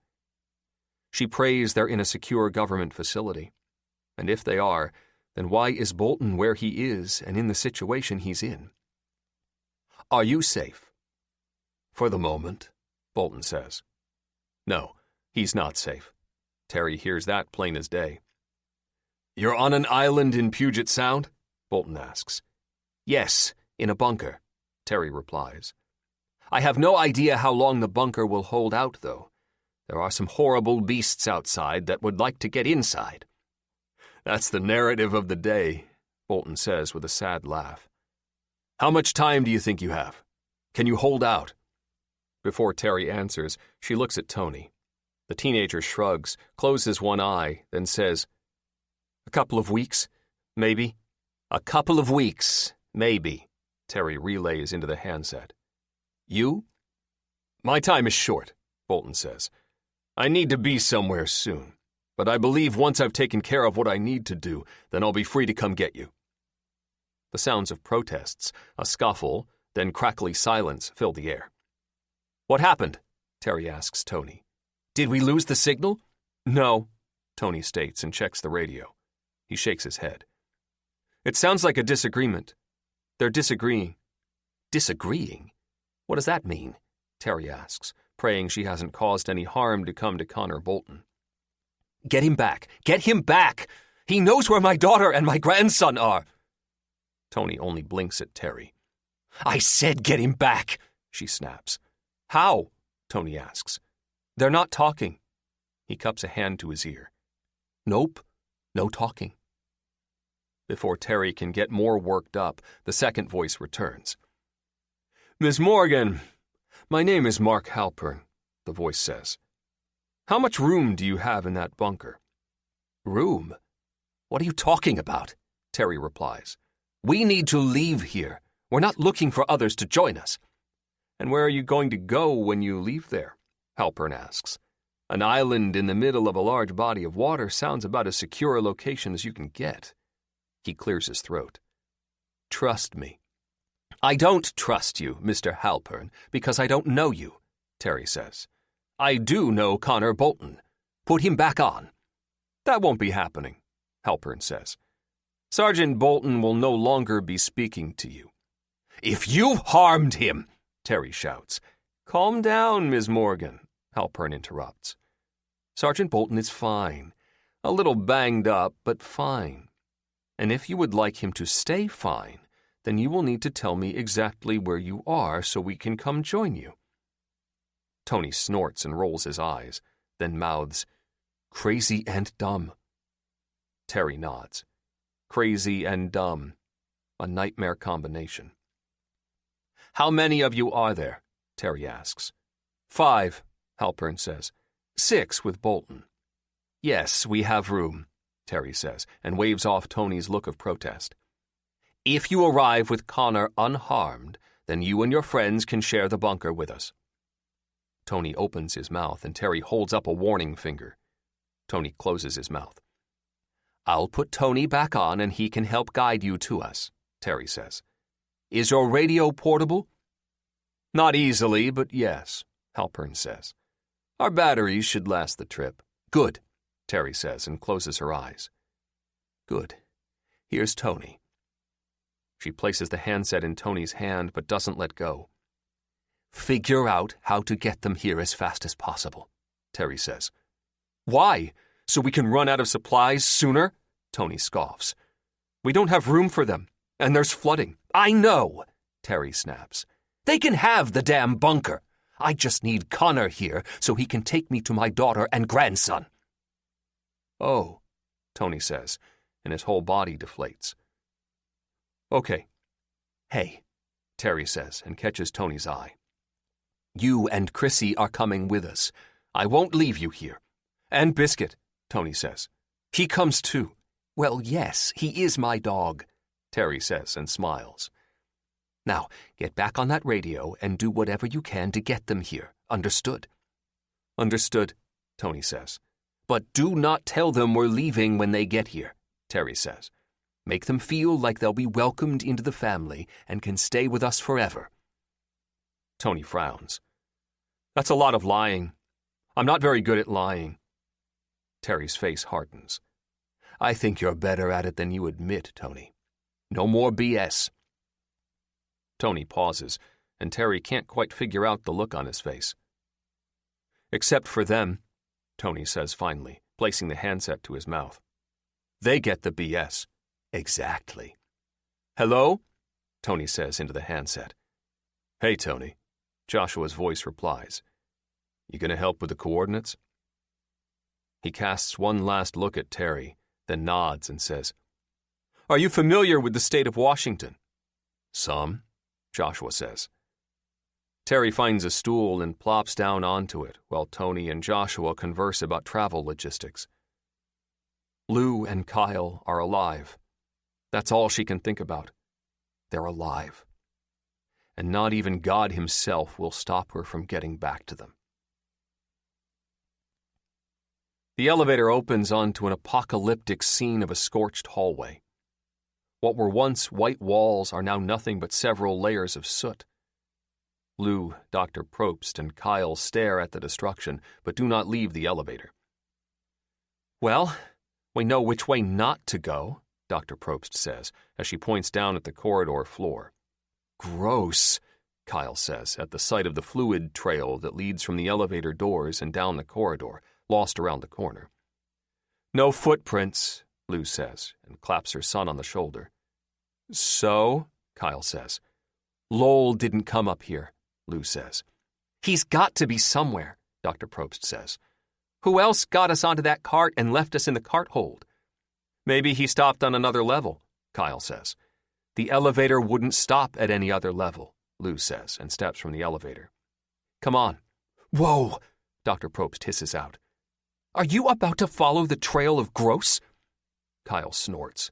She prays they're in a secure government facility. And if they are, then why is Bolton where he is and in the situation he's in? "Are you safe?" "For the moment," Bolton says. No, he's not safe. Terry hears that plain as day. "You're on an island in Puget Sound?" Bolton asks. "Yes, in a bunker," Terry replies. "I have no idea how long the bunker will hold out, though. There are some horrible beasts outside that would like to get inside." "That's the narrative of the day," Bolton says with a sad laugh. "How much time do you think you have? Can you hold out?" Before Terry answers, she looks at Tony. The teenager shrugs, closes one eye, then says, "A couple of weeks, maybe." "A couple of weeks, maybe," Terry relays into the handset. "You?" "My time is short," Bolton says. "I need to be somewhere soon, but I believe once I've taken care of what I need to do, then I'll be free to come get you." The sounds of protests, a scuffle, then crackly silence fill the air. "What happened?" Terry asks Tony. "Did we lose the signal?" "No," Tony states and checks the radio. He shakes his head. "It sounds like a disagreement. They're disagreeing." "Disagreeing? What does that mean?" Terry asks, praying she hasn't caused any harm to come to Connor Bolton. "Get him back! Get him back! He knows where my daughter and my grandson are!" Tony only blinks at Terry. "I said get him back!" she snaps. "How?" Tony asks. "They're not talking." He cups a hand to his ear. "Nope, no talking." Before Terry can get more worked up, the second voice returns. "Miss Morgan, my name is Mark Halpern," the voice says. "How much room do you have in that bunker?" "Room? What are you talking about?" Terry replies. "We need to leave here. We're not looking for others to join us." "And where are you going to go when you leave there?" Halpern asks. "An island in the middle of a large body of water sounds about as secure a location as you can get." He clears his throat. "Trust me." "I don't trust you, Mr. Halpern, because I don't know you," Terry says. "I do know Connor Bolton. Put him back on." "That won't be happening," Halpern says. "Sergeant Bolton will no longer be speaking to you." "If you harmed him," Terry shouts. "Calm down, Ms. Morgan," Halpern interrupts. "Sergeant Bolton is fine. A little banged up, but fine. And if you would like him to stay fine, then you will need to tell me exactly where you are so we can come join you." Tony snorts and rolls his eyes, then mouths, "Crazy and dumb." Terry nods. Crazy and dumb. A nightmare combination. How many of you are there? Terry asks. 5, Halpern says. 6 with Bolton. Yes, we have room, Terry says, and waves off Tony's look of protest. If you arrive with Connor unharmed, then you and your friends can share the bunker with us. Tony opens his mouth, and Terry holds up a warning finger. Tony closes his mouth. I'll put Tony back on, and he can help guide you to us, Terry says. Is your radio portable? Not easily, but yes, Halpern says. Our batteries should last the trip. Good, Terry says, and closes her eyes. Good. Here's Tony. She places the handset in Tony's hand, but doesn't let go. Figure out how to get them here as fast as possible, Terry says. Why? So we can run out of supplies sooner? Tony scoffs. We don't have room for them, and there's flooding. I know, Terry snaps. They can have the damn bunker. I just need Connor here so he can take me to my daughter and grandson. Oh, Tony says, and his whole body deflates. Okay. Hey, Terry says, and catches Tony's eye. You and Chrissy are coming with us. I won't leave you here. And Biscuit, Tony says. He comes too. Well, yes, he is my dog, Terry says and smiles. Now, get back on that radio and do whatever you can to get them here. Understood? Understood, Tony says. But do not tell them we're leaving when they get here, Terry says. Make them feel like they'll be welcomed into the family and can stay with us forever. Tony frowns. That's a lot of lying. I'm not very good at lying. Terry's face hardens. I think you're better at it than you admit, Tony. No more BS. Tony pauses, and Terry can't quite figure out the look on his face. Except for them, Tony says finally, placing the handset to his mouth. They get the BS. Exactly. Hello? Tony says into the handset. Hey, Tony. Joshua's voice replies. You gonna help with the coordinates? He casts one last look at Terry, then nods and says, Are you familiar with the state of Washington? Some, Joshua says. Terry finds a stool and plops down onto it while Tony and Joshua converse about travel logistics. Lou and Kyle are alive. That's all she can think about. They're alive. And not even God himself will stop her from getting back to them. The elevator opens onto an apocalyptic scene of a scorched hallway. What were once white walls are now nothing but several layers of soot. Lou, Dr. Probst, and Kyle stare at the destruction, but do not leave the elevator. Well, we know which way not to go, Dr. Probst says, as she points down at the corridor floor. Gross, Kyle says, at the sight of the fluid trail that leads from the elevator doors and down the corridor, lost around the corner. No footprints, Lou says, and claps her son on the shoulder. So, Kyle says. Lowell didn't come up here, Lou says. He's got to be somewhere, Dr. Probst says. Who else got us onto that cart and left us in the cart hold? Maybe he stopped on another level, Kyle says. The elevator wouldn't stop at any other level, Lou says, and steps from the elevator. Come on. Whoa, Dr. Probst hisses out. Are you about to follow the trail of gross? Kyle snorts.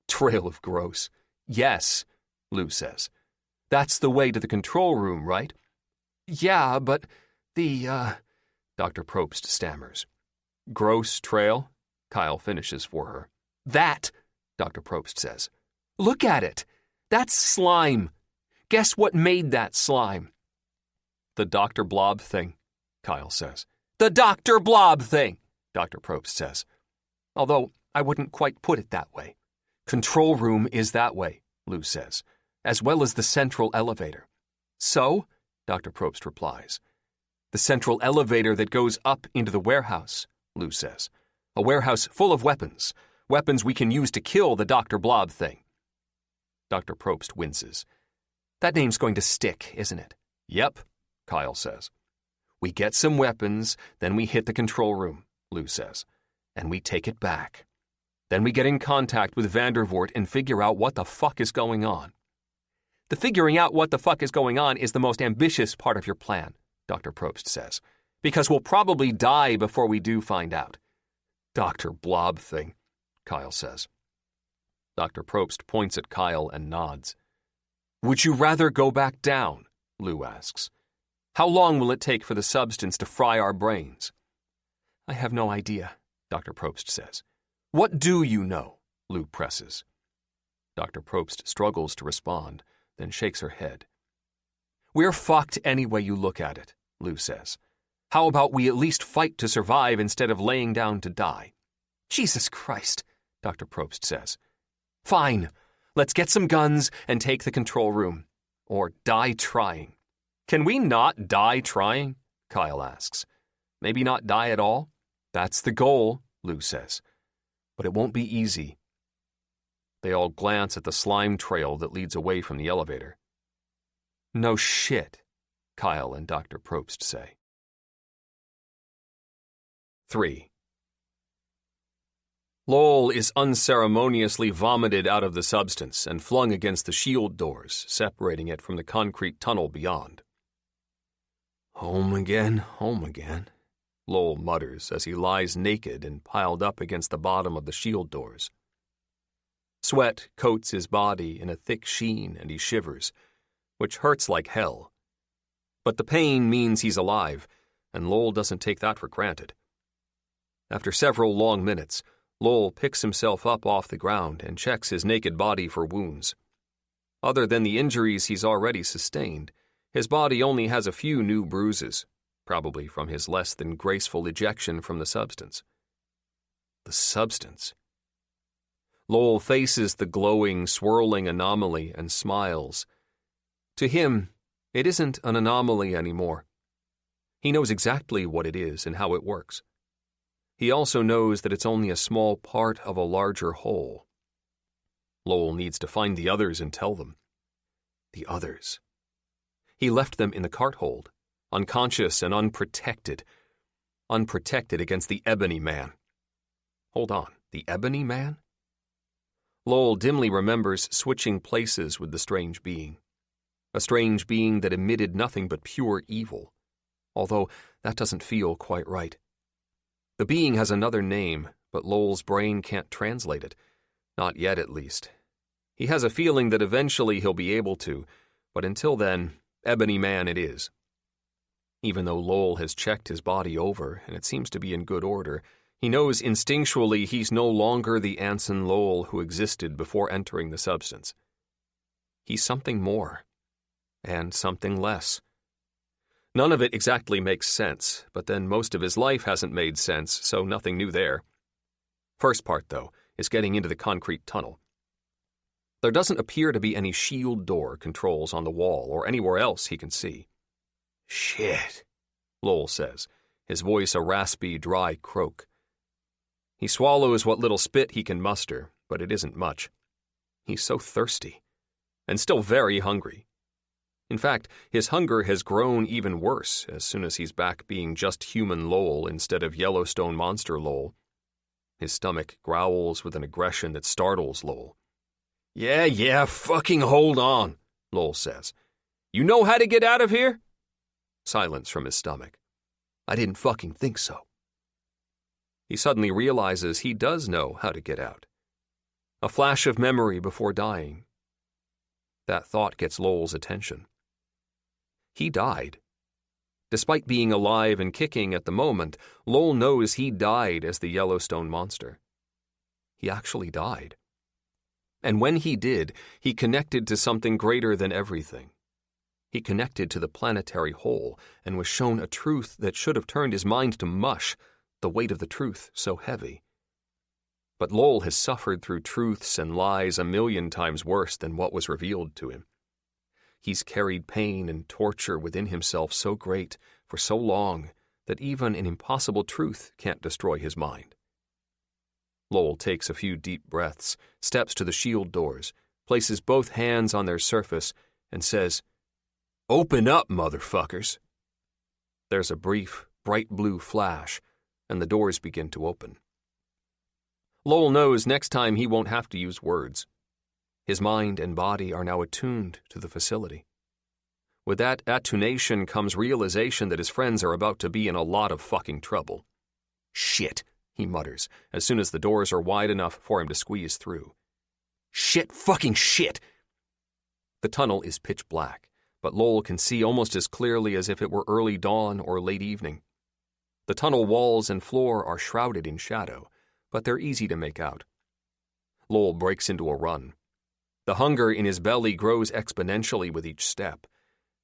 Trail of gross. Yes, Lou says. That's the way to the control room, right? Yeah, but Dr. Probst stammers. Gross trail? Kyle finishes for her. That, Dr. Probst says. Look at it. That's slime. Guess what made that slime? The Dr. Blob thing, Kyle says. The Dr. Blob thing, Dr. Probst says. Although I wouldn't quite put it that way. Control room is that way, Lou says, as well as the central elevator. So, Dr. Probst replies. The central elevator that goes up into the warehouse, Lou says. A warehouse full of weapons. Weapons we can use to kill the Dr. Blob thing. Dr. Probst winces. That name's going to stick, isn't it? Yep, Kyle says. We get some weapons, then we hit the control room, Lou says, and we take it back. Then we get in contact with Vandervoort and figure out what the fuck is going on. The figuring out what the fuck is going on is the most ambitious part of your plan, Dr. Probst says, because we'll probably die before we do find out. Dr. Blob thing, Kyle says. Dr. Probst points at Kyle and nods. Would you rather go back down? Lou asks. How long will it take for the substance to fry our brains? I have no idea, Dr. Probst says. What do you know? Lou presses. Dr. Probst struggles to respond, then shakes her head. We're fucked any way you look at it, Lou says. How about we at least fight to survive instead of laying down to die? Jesus Christ, Dr. Probst says. Fine, let's get some guns and take the control room. Or die trying. Can we not die trying? Kyle asks. Maybe not die at all? That's the goal, Lou says. But it won't be easy. They all glance at the slime trail that leads away from the elevator. No shit, Kyle and Dr. Probst say. 3. Lowell is unceremoniously vomited out of the substance and flung against the shield doors, separating it from the concrete tunnel beyond. Home again, Lowell mutters as he lies naked and piled up against the bottom of the shield doors. Sweat coats his body in a thick sheen and he shivers, which hurts like hell. But the pain means he's alive, and Lowell doesn't take that for granted. After several long minutes, Lowell picks himself up off the ground and checks his naked body for wounds. Other than the injuries he's already sustained, his body only has a few new bruises, probably from his less than graceful ejection from the substance. The substance. Lowell faces the glowing, swirling anomaly and smiles. To him, it isn't an anomaly anymore. He knows exactly what it is and how it works. He also knows that it's only a small part of a larger whole. Lowell needs to find the others and tell them. The others. He left them in the cart hold, unconscious and unprotected. Unprotected against the Ebony Man. Hold on, the Ebony Man? Lowell dimly remembers switching places with the strange being. A strange being that emitted nothing but pure evil. Although that doesn't feel quite right. The being has another name, but Lowell's brain can't translate it. Not yet, at least. He has a feeling that eventually he'll be able to, but until then, Ebony Man it is. Even though Lowell has checked his body over, and it seems to be in good order, he knows instinctually he's no longer the Anson Lowell who existed before entering the substance. He's something more, and something less. None of it exactly makes sense, but then most of his life hasn't made sense, so nothing new there. First part, though, is getting into the concrete tunnel. There doesn't appear to be any shield door controls on the wall or anywhere else he can see. Shit, Lowell says, his voice a raspy, dry croak. He swallows what little spit he can muster, but it isn't much. He's so thirsty, and still very hungry. In fact, his hunger has grown even worse as soon as he's back being just human Lowell instead of Yellowstone monster Lowell. His stomach growls with an aggression that startles Lowell. Yeah, fucking hold on, Lowell says. You know how to get out of here? Silence from his stomach. I didn't fucking think so. He suddenly realizes he does know how to get out. A flash of memory before dying. That thought gets Lowell's attention. He died. Despite being alive and kicking at the moment, Lowell knows he died as the Yellowstone monster. He actually died. And when he did, he connected to something greater than everything. He connected to the planetary whole and was shown a truth that should have turned his mind to mush, the weight of the truth so heavy. But Lowell has suffered through truths and lies 1,000,000 times worse than what was revealed to him. He's carried pain and torture within himself so great for so long that even an impossible truth can't destroy his mind. Lowell takes a few deep breaths, steps to the shield doors, places both hands on their surface, and says, "Open up, motherfuckers!" There's a brief, bright blue flash, and the doors begin to open. Lowell knows next time he won't have to use words. His mind and body are now attuned to the facility. With that attunation comes realization that his friends are about to be in a lot of fucking trouble. Shit, he mutters, as soon as the doors are wide enough for him to squeeze through. Shit, fucking shit! The tunnel is pitch black, but Lowell can see almost as clearly as if it were early dawn or late evening. The tunnel walls and floor are shrouded in shadow, but they're easy to make out. Lowell breaks into a run. The hunger in his belly grows exponentially with each step,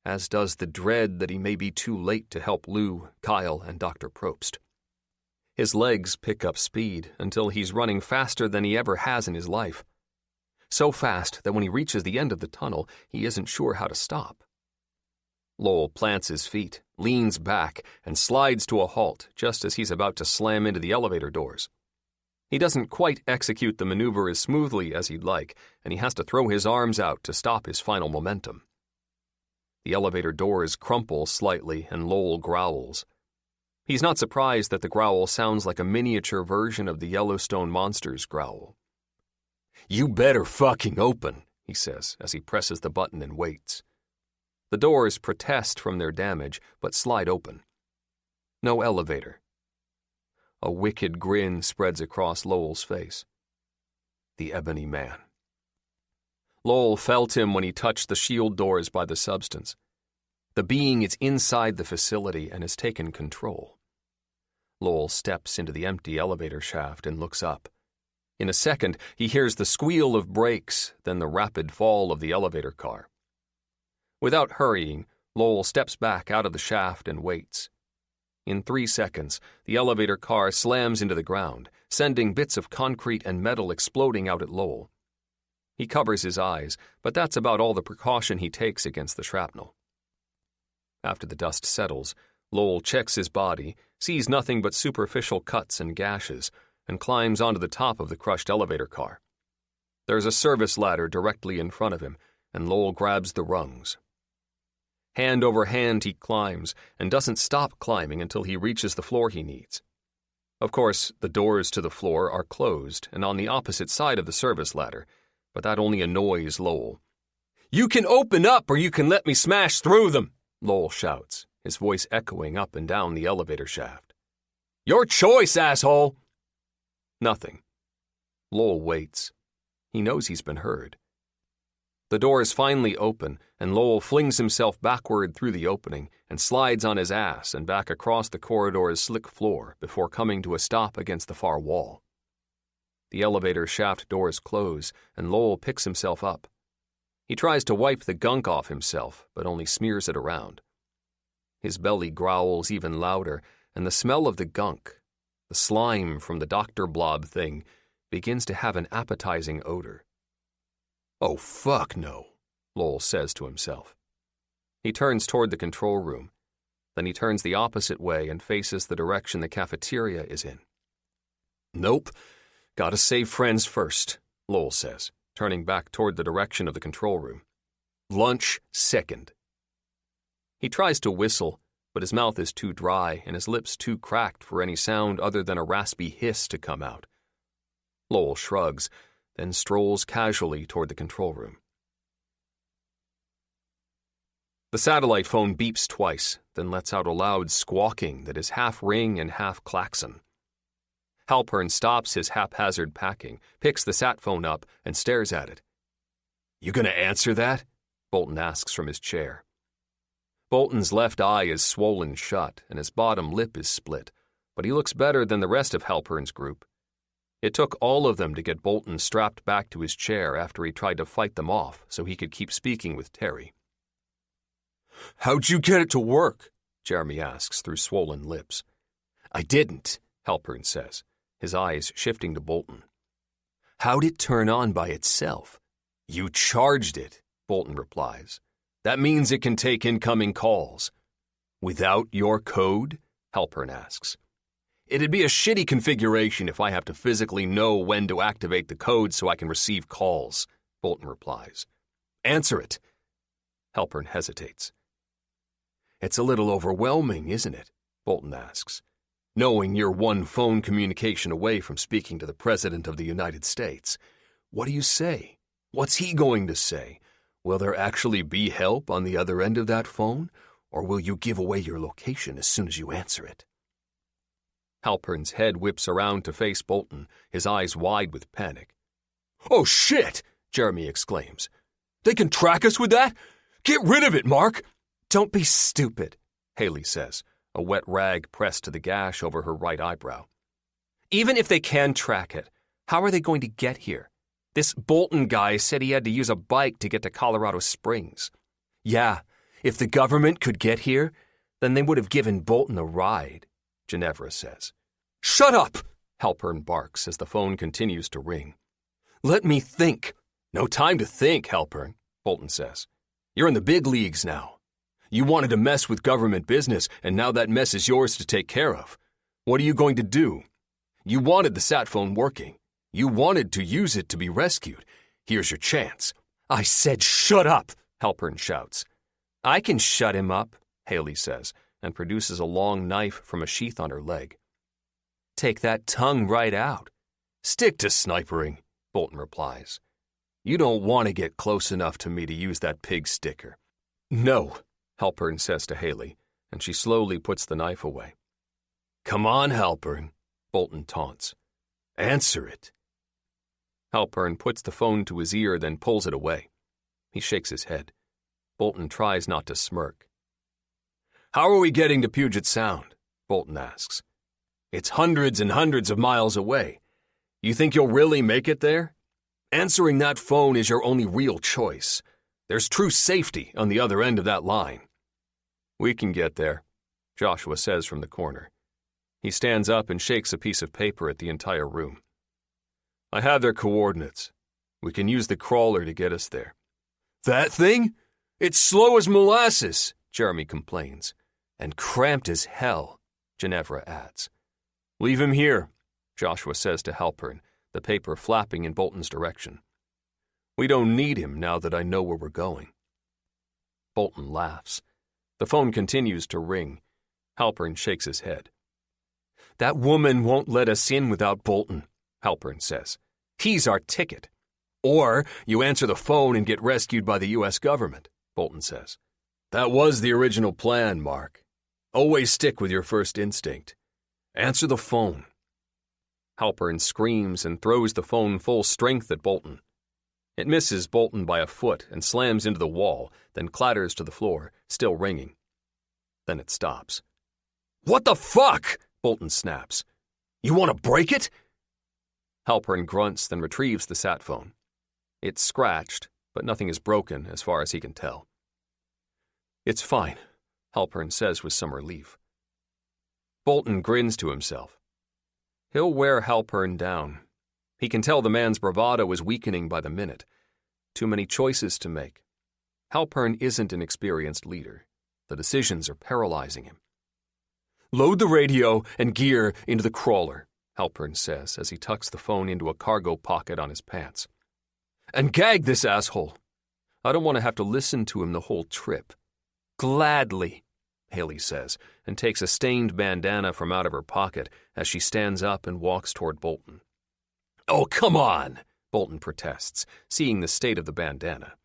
as does the dread that he may be too late to help Lou, Kyle, and Dr. Probst. His legs pick up speed until he's running faster than he ever has in his life. So fast that when he reaches the end of the tunnel, he isn't sure how to stop. Lowell plants his feet, leans back, and slides to a halt just as he's about to slam into the elevator doors. He doesn't quite execute the maneuver as smoothly as he'd like, and he has to throw his arms out to stop his final momentum. The elevator doors crumple slightly, and Lowell growls. He's not surprised that the growl sounds like a miniature version of the Yellowstone monster's growl. "You better fucking open," he says as he presses the button and waits. The doors protest from their damage, but slide open. No elevator. A wicked grin spreads across Lowell's face. The Ebony Man. Lowell felt him when he touched the shield doors by the substance. The being is inside the facility and has taken control. Lowell steps into the empty elevator shaft and looks up. In a second, he hears the squeal of brakes, then the rapid fall of the elevator car. Without hurrying, Lowell steps back out of the shaft and waits. In 3 seconds, the elevator car slams into the ground, sending bits of concrete and metal exploding out at Lowell. He covers his eyes, but that's about all the precaution he takes against the shrapnel. After the dust settles, Lowell checks his body, sees nothing but superficial cuts and gashes, and climbs onto the top of the crushed elevator car. There's a service ladder directly in front of him, and Lowell grabs the rungs. Hand over hand he climbs, and doesn't stop climbing until he reaches the floor he needs. Of course, the doors to the floor are closed and on the opposite side of the service ladder, but that only annoys Lowell. "You can open up or you can let me smash through them," Lowell shouts, his voice echoing up and down the elevator shaft. "Your choice, asshole!" Nothing. Lowell waits. He knows he's been heard. The doors finally open, and Lowell flings himself backward through the opening and slides on his ass and back across the corridor's slick floor before coming to a stop against the far wall. The elevator shaft doors close, and Lowell picks himself up. He tries to wipe the gunk off himself, but only smears it around. His belly growls even louder, and the smell of the gunk, the slime from the Dr. Blob thing, begins to have an appetizing odor. "Oh, fuck no," Lowell says to himself. He turns toward the control room. Then he turns the opposite way and faces the direction the cafeteria is in. "Nope, gotta save friends first," Lowell says, turning back toward the direction of the control room. "Lunch second." He tries to whistle, but his mouth is too dry and his lips too cracked for any sound other than a raspy hiss to come out. Lowell shrugs, then strolls casually toward the control room. The satellite phone beeps twice, then lets out a loud squawking that is half ring and half klaxon. Halpern stops his haphazard packing, picks the sat phone up, and stares at it. "You gonna answer that?" Bolton asks from his chair. Bolton's left eye is swollen shut, and his bottom lip is split, but he looks better than the rest of Halpern's group. It took all of them to get Bolton strapped back to his chair after he tried to fight them off so he could keep speaking with Terry. "How'd you get it to work?" Jeremy asks through swollen lips. "I didn't," Halpern says, his eyes shifting to Bolton. "How'd it turn on by itself?" "You charged it," Bolton replies. "That means it can take incoming calls." "Without your code?" Halpern asks. "It'd be a shitty configuration if I have to physically know when to activate the code so I can receive calls," Bolton replies. "Answer it." Halpern hesitates. "It's a little overwhelming, isn't it?" Bolton asks. knowing you're one phone communication away from speaking to the President of the United States. What do you say? What's he going to say? Will there actually be help on the other end of that phone, or will you give away your location as soon as you answer it? Halpern's head whips around to face Bolton, his eyes wide with panic. "Oh, shit!" Jeremy exclaims. "They can track us with that? Get rid of it, Mark!" "Don't be stupid," Haley says, a wet rag pressed to the gash over her right eyebrow. "Even if they can track it, how are they going to get here? This Bolton guy said he had to use a bike to get to Colorado Springs. Yeah, if the government could get here, then they would have given Bolton a ride," Ginevra says. "Shut up!" Halpern barks as the phone continues to ring. "Let me think." "No time to think, Halpern," Bolton says. "You're in the big leagues now. You wanted to mess with government business, and now that mess is yours to take care of. What are you going to do? You wanted the sat phone working. You wanted to use it to be rescued. Here's your chance." "I said shut up," Halpern shouts. "I can shut him up," Haley says, and produces a long knife from a sheath on her leg. "Take that tongue right out." "Stick to snipering," Bolton replies. "You don't want to get close enough to me to use that pig sticker." "No," Halpern says to Haley, and she slowly puts the knife away. "Come on, Halpern," Bolton taunts. "Answer it." Halpern puts the phone to his ear, then pulls it away. He shakes his head. Bolton tries not to smirk. "How are we getting to Puget Sound?" Bolton asks. "It's hundreds and hundreds of miles away. You think you'll really make it there? Answering that phone is your only real choice. There's true safety on the other end of that line." "We can get there," Joshua says from the corner. He stands up and shakes a piece of paper at the entire room. "I have their coordinates. We can use the crawler to get us there." "That thing? It's slow as molasses," Jeremy complains. "And cramped as hell," Ginevra adds. "Leave him here," Joshua says to Halpern, the paper flapping in Bolton's direction. "We don't need him now that I know where we're going." Bolton laughs. The phone continues to ring. Halpern shakes his head. "That woman won't let us in without Bolton," Halpern says. "He's our ticket." "Or you answer the phone and get rescued by the U.S. government," Bolton says. "That was the original plan, Mark. Always stick with your first instinct. Answer the phone." Halpern screams and throws the phone full strength at Bolton. It misses Bolton by a foot and slams into the wall, then clatters to the floor, still ringing. Then it stops. "What the fuck?" Bolton snaps. "You want to break it?" Halpern grunts, then retrieves the sat phone. It's scratched, but nothing is broken as far as he can tell. "It's fine," Halpern says with some relief. Bolton grins to himself. He'll wear Halpern down. He can tell the man's bravado is weakening by the minute. Too many choices to make. Halpern isn't an experienced leader. The decisions are paralyzing him. "Load the radio and gear into the crawler," Halpern says as he tucks the phone into a cargo pocket on his pants. "And gag this asshole. I don't want to have to listen to him the whole trip." "Gladly," Haley says, and takes a stained bandana from out of her pocket as she stands up and walks toward Bolton. "Oh, come on," Bolton protests, seeing the state of the bandana.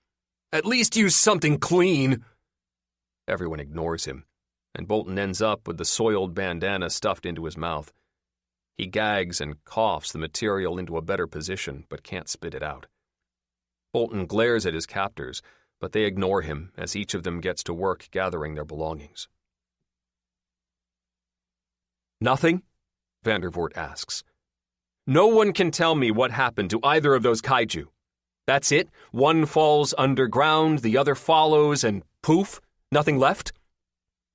"At least use something clean." Everyone ignores him, and Bolton ends up with the soiled bandana stuffed into his mouth. He gags and coughs the material into a better position, but can't spit it out. Bolton glares at his captors, but they ignore him as each of them gets to work gathering their belongings. "Nothing?" Vandervoort asks. "No one can tell me what happened to either of those kaiju. That's it? One falls underground, the other follows, and poof, nothing left?"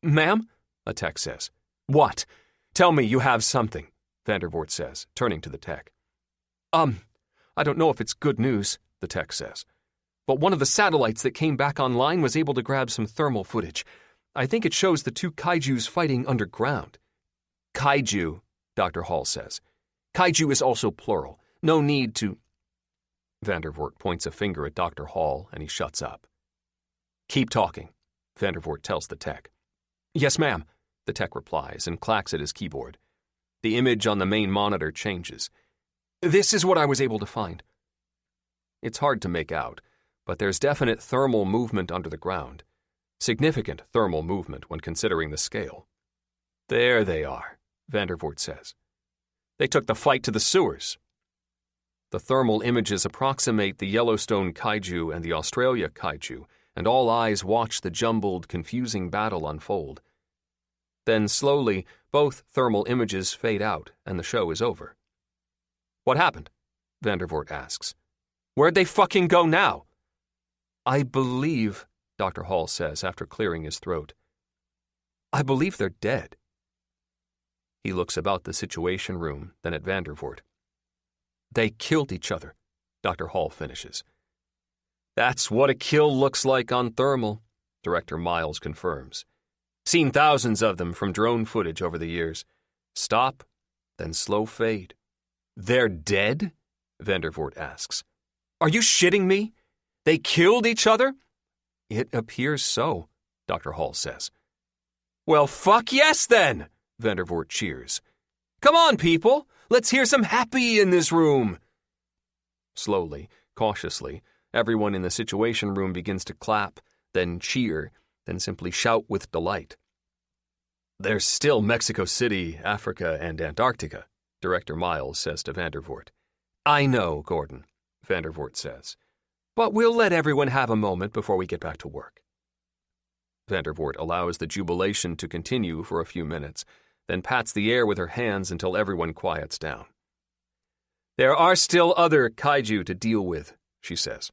"Ma'am?" a tech says. "What? Tell me you have something," Vandervoort says, turning to the tech. I don't know if it's good news," the tech says. "But one of the satellites that came back online was able to grab some thermal footage. I think it shows the two kaijus fighting underground." "Kaiju," Dr. Hall says. "Kaiju is also plural. No need to—" Vandervoort points a finger at Dr. Hall, and he shuts up. "Keep talking," Vandervoort tells the tech. "Yes, ma'am," the tech replies and clacks at his keyboard. The image on the main monitor changes. This is what I was able to find. It's hard to make out, but there's definite thermal movement under the ground. Significant thermal movement when considering the scale. There they are, Vandervoort says. They took the fight to the sewers. The thermal images approximate the Yellowstone Kaiju and the Australia Kaiju, and all eyes watch the jumbled, confusing battle unfold. Then, slowly, both thermal images fade out, and the show is over. What happened? Vandervoort asks. Where'd they fucking go now? I believe, Dr. Hall says after clearing his throat. I believe they're dead. He looks about the Situation Room, then at Vandervoort. They killed each other, Dr. Hall finishes. That's what a kill looks like on thermal, Director Miles confirms. Seen thousands of them from drone footage over the years. Stop, then slow fade. They're dead? Vandervoort asks. Are you shitting me? They killed each other? It appears so, Dr. Hall says. Well, fuck yes then, Vandervoort cheers. Come on, people, let's hear some happy in this room. Slowly, cautiously, everyone in the Situation Room begins to clap, then cheer, then simply shout with delight. There's still Mexico City, Africa, and Antarctica, Director Miles says to Vandervoort. I know, Gordon, Vandervoort says, but we'll let everyone have a moment before we get back to work. Vandervoort allows the jubilation to continue for a few minutes, then pats the air with her hands until everyone quiets down. There are still other kaiju to deal with, she says.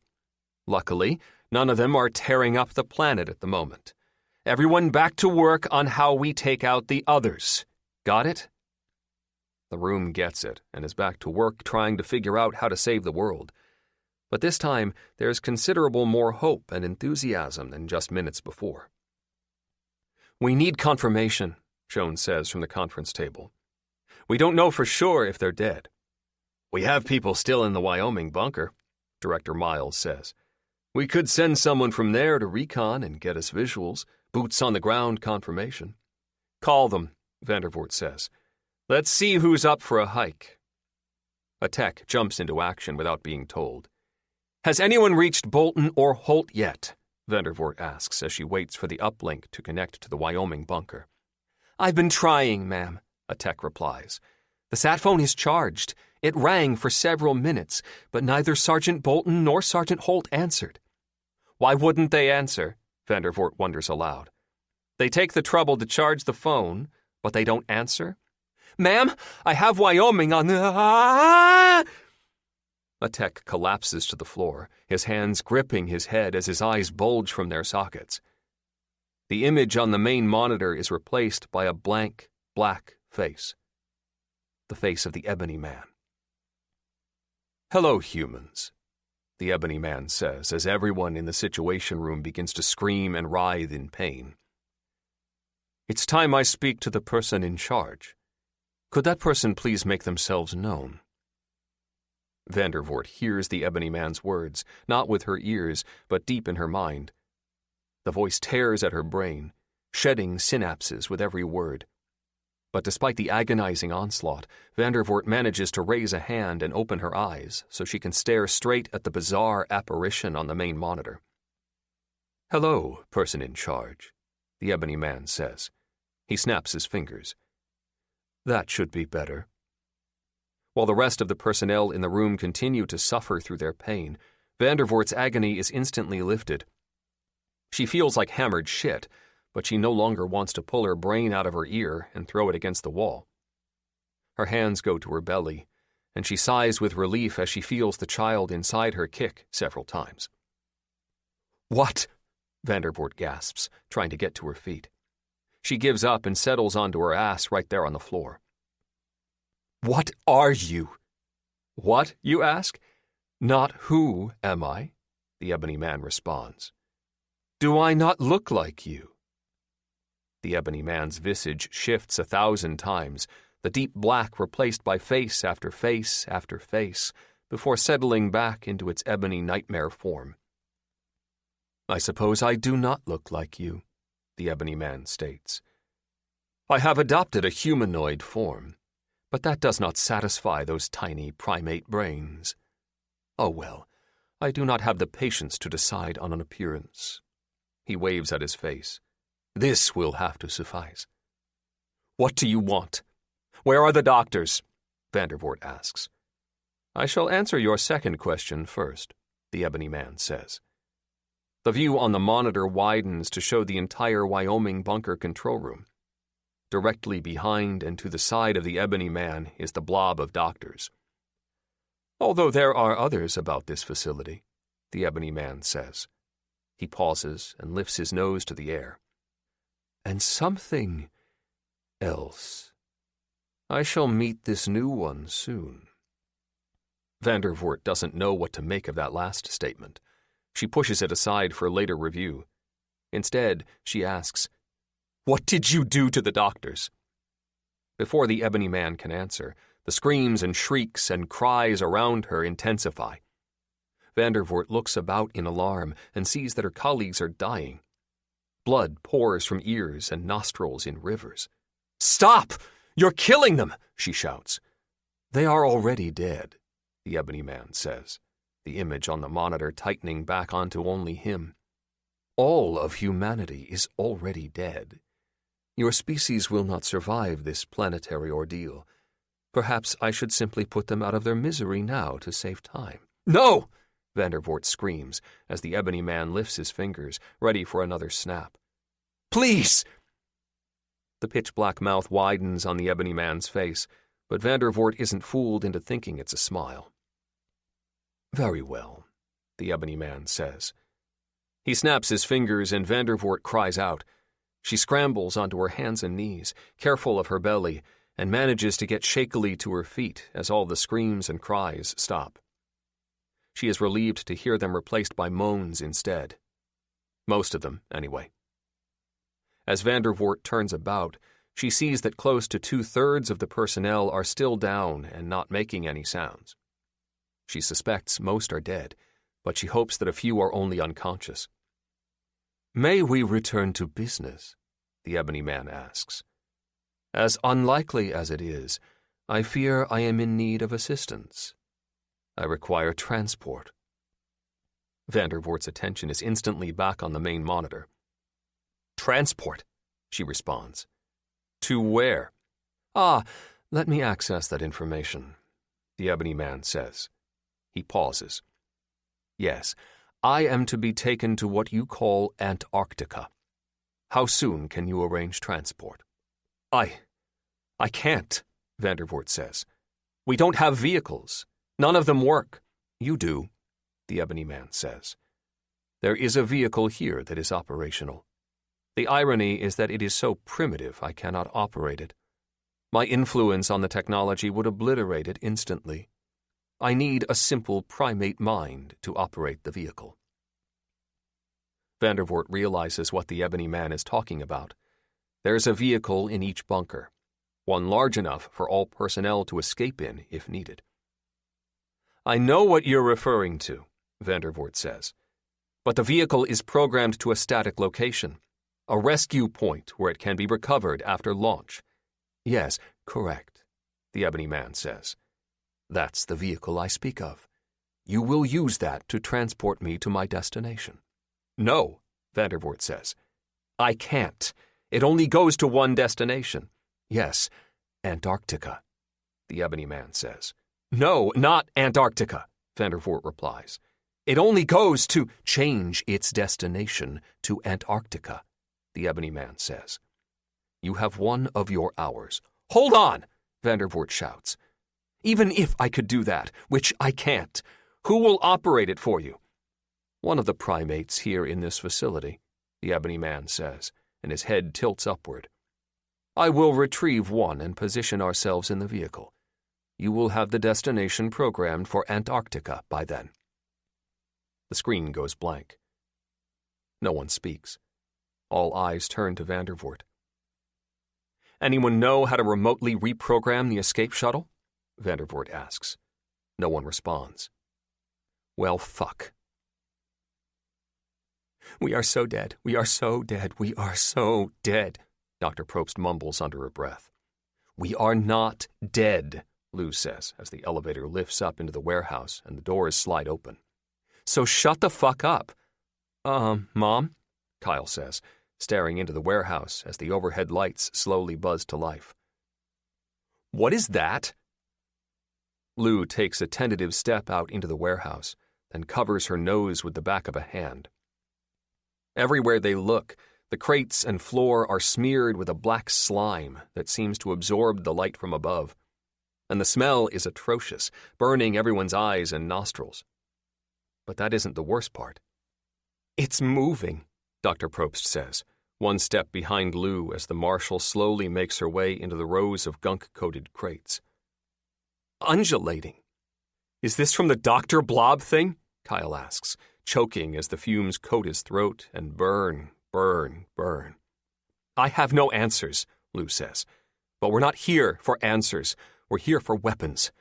Luckily, none of them are tearing up the planet at the moment. Everyone back to work on how we take out the others. Got it? The room gets it and is back to work trying to figure out how to save the world. But this time, there's considerable more hope and enthusiasm than just minutes before. We need confirmation, Joan says from the conference table. We don't know for sure if they're dead. We have people still in the Wyoming bunker, Director Miles says. We could send someone from there to recon and get us visuals, boots on the ground confirmation. Call them, Vandervoort says. Let's see who's up for a hike. A tech jumps into action without being told. Has anyone reached Bolton or Holt yet? Vandervoort asks as she waits for the uplink to connect to the Wyoming bunker. I've been trying, ma'am, a tech replies. The sat phone is charged. It rang for several minutes, but neither Sergeant Bolton nor Sergeant Holt answered. Why wouldn't they answer? Vandervoort wonders aloud. They take the trouble to charge the phone, but they don't answer? Ma'am, I have Wyoming on the... A tech collapses to the floor, his hands gripping his head as his eyes bulge from their sockets. The image on the main monitor is replaced by a blank, black face. The face of the Ebony Man. Hello, humans, the Ebony Man says as everyone in the Situation Room begins to scream and writhe in pain. It's time I speak to the person in charge. Could that person please make themselves known? Vandervoort hears the Ebony Man's words, not with her ears, but deep in her mind. The voice tears at her brain, shedding synapses with every word. But despite the agonizing onslaught, Vandervoort manages to raise a hand and open her eyes so she can stare straight at the bizarre apparition on the main monitor. Hello, person in charge, the Ebony Man says. He snaps his fingers. That should be better. While the rest of the personnel in the room continue to suffer through their pain, Vandervoort's agony is instantly lifted. She feels like hammered shit, but she no longer wants to pull her brain out of her ear and throw it against the wall. Her hands go to her belly, and she sighs with relief as she feels the child inside her kick several times. What? Vandervoort gasps, trying to get to her feet. She gives up and settles onto her ass right there on the floor. What are you? What, you ask? Not who am I? The Ebony Man responds. Do I not look like you? The Ebony Man's visage shifts 1,000 times, the deep black replaced by face after face after face, before settling back into its ebony nightmare form. I suppose I do not look like you, the Ebony Man states. I have adopted a humanoid form, But that does not satisfy those tiny primate brains. Oh well, I do not have the patience to decide on an appearance. He waves at his face. This will have to suffice. What do you want? Where are the doctors? Vandervoort asks. I shall answer your second question first, the Ebony Man says. The view on the monitor widens to show the entire Wyoming bunker control room. Directly behind and to the side of the Ebony Man is the blob of doctors. Although there are others about this facility, the Ebony Man says. He pauses and lifts his nose to the air. And something else. I shall meet this new one soon. Vandervoort doesn't know what to make of that last statement. She pushes it aside for later review. Instead, she asks, What did you do to the doctors? Before the Ebony Man can answer, the screams and shrieks and cries around her intensify. Vandervoort looks about in alarm and sees that her colleagues are dying. Blood pours from ears and nostrils in rivers. Stop! You're killing them! She shouts. They are already dead, the Ebony Man says, the image on the monitor tightening back onto only him. All of humanity is already dead. Your species will not survive this planetary ordeal. Perhaps I should simply put them out of their misery now to save time. No! Vandervoort screams as the Ebony Man lifts his fingers, ready for another snap. Please! The pitch-black mouth widens on the Ebony Man's face, but Vandervoort isn't fooled into thinking it's a smile. Very well, the Ebony Man says. He snaps his fingers and Vandervoort cries out. She scrambles onto her hands and knees, careful of her belly, and manages to get shakily to her feet as all the screams and cries stop. She is relieved to hear them replaced by moans instead. Most of them, anyway. As Vandervoort turns about, she sees that close to 2/3 of the personnel are still down and not making any sounds. She suspects most are dead, but she hopes that a few are only unconscious. May we return to business? The Ebony Man asks. As unlikely as it is, I fear I am in need of assistance. I require transport. Vandervoort's attention is instantly back on the main monitor. Transport, she responds. To where? Let me access that information, the Ebony Man says. He pauses. Yes, I am to be taken to what you call Antarctica. How soon can you arrange transport? I can't, Vandervoort says. We don't have vehicles. None of them work. You do, the Ebony Man says. There is a vehicle here that is operational. The irony is that it is so primitive I cannot operate it. My influence on the technology would obliterate it instantly. I need a simple primate mind to operate the vehicle. Vandervoort realizes what the Ebony Man is talking about. There's a vehicle in each bunker, one large enough for all personnel to escape in if needed. I know what you're referring to, Vandervoort says, but the vehicle is programmed to a static location, a rescue point where it can be recovered after launch. Yes, correct, the Ebony Man says. That's the vehicle I speak of. You will use that to transport me to my destination. No, Vandervoort says. I can't. It only goes to one destination. Yes, Antarctica, the Ebony Man says. No, not Antarctica, Vandervoort replies. It only goes to change its destination to Antarctica, the Ebony Man says. You have one of your hours. Hold on, Vandervoort shouts. Even if I could do that, which I can't, who will operate it for you? One of the primates here in this facility, the Ebony Man says, and his head tilts upward. I will retrieve one and position ourselves in the vehicle. You will have the destination programmed for Antarctica by then. The screen goes blank. No one speaks. All eyes turn to Vandervoort. Anyone know how to remotely reprogram the escape shuttle? Vandervoort asks. No one responds. Well, fuck. We are so dead. We are so dead. We are so dead, Dr. Probst mumbles under her breath. "We are not dead," Lou says as the elevator lifts up into the warehouse and the doors slide open. "So shut the fuck up." Mom?" Kyle says, staring into the warehouse as the overhead lights slowly buzz to life. "What is that?" Lou takes a tentative step out into the warehouse, then covers her nose with the back of a hand. Everywhere they look, the crates and floor are smeared with a black slime that seems to absorb the light from above, and the smell is atrocious, burning everyone's eyes and nostrils. But that isn't the worst part. "It's moving," Dr. Probst says, one step behind Lou as the marshal slowly makes her way into the rows of gunk-coated crates. "Undulating. Is this from the Dr. Blob thing?" Kyle asks, choking as the fumes coat his throat and burn. "I have no answers," Lou says. "But we're not here for answers. We're here for weapons.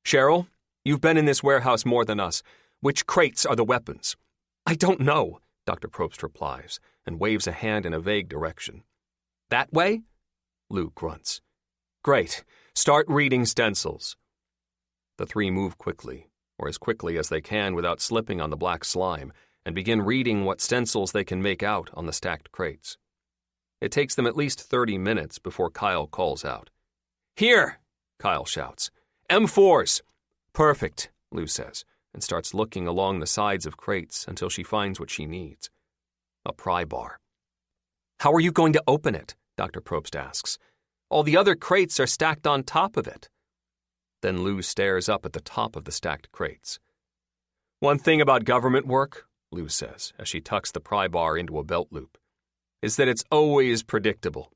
Cheryl, you've been in this warehouse more than us. Which crates are the weapons?" "I don't know," Dr. Probst replies, and waves a hand in a vague direction. "That way?" Lou grunts. "Great. Start reading stencils." The three move quickly, or as quickly as they can without slipping on the black slime, and begin reading what stencils they can make out on the stacked crates. It takes them at least 30 minutes before Kyle calls out. "Here!" Kyle shouts. "M4s!" "Perfect," Lou says, and starts looking along the sides of crates until she finds what she needs. A pry bar. "How are you going to open it?" Dr. Probst asks. "All the other crates are stacked on top of it." Then Lou stares up at the top of the stacked crates. "One thing about government work," Lou says as she tucks the pry bar into a belt loop, "is that it's always predictable.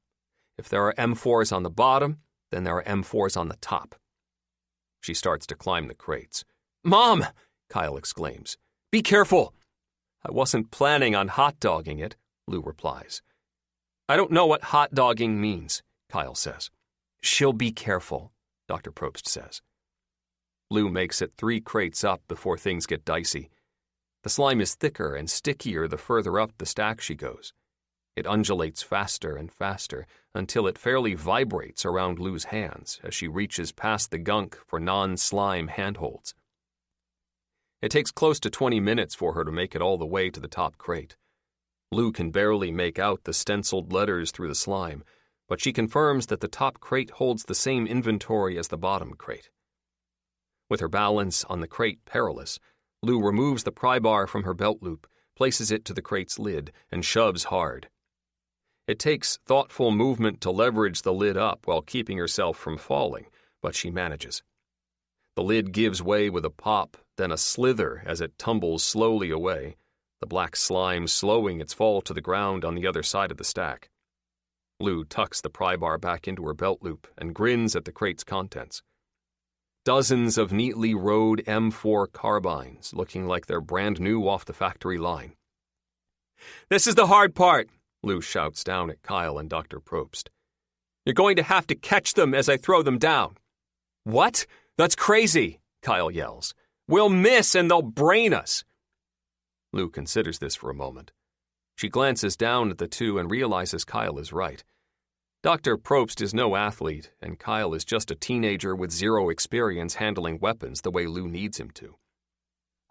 If there are M4s on the bottom, then there are M4s on the top." She starts to climb the crates. "Mom!" Kyle exclaims. "Be careful!" "I wasn't planning on hot-dogging it," Lou replies. "I don't know what hot-dogging means," Kyle says. "She'll be careful," Dr. Probst says. Lou makes it 3 crates up before things get dicey. The slime is thicker and stickier the further up the stack she goes. It undulates faster and faster until it fairly vibrates around Lou's hands as she reaches past the gunk for non-slime handholds. It takes close to 20 minutes for her to make it all the way to the top crate. Lou can barely make out the stenciled letters through the slime, but she confirms that the top crate holds the same inventory as the bottom crate. With her balance on the crate perilous, Lou removes the pry bar from her belt loop, places it to the crate's lid, and shoves hard. It takes thoughtful movement to leverage the lid up while keeping herself from falling, but she manages. The lid gives way with a pop, then a slither as it tumbles slowly away, the black slime slowing its fall to the ground on the other side of the stack. Lou tucks the pry bar back into her belt loop and grins at the crate's contents. Dozens of neatly rowed M4 carbines, looking like they're brand new off the factory line. "This is the hard part," Lou shouts down at Kyle and Dr. Probst. "You're going to have to catch them as I throw them down." "What? That's crazy," Kyle yells. "We'll miss and they'll brain us." Lou considers this for a moment. She glances down at the two and realizes Kyle is right. Dr. Probst is no athlete, and Kyle is just a teenager with 0 experience handling weapons the way Lou needs him to.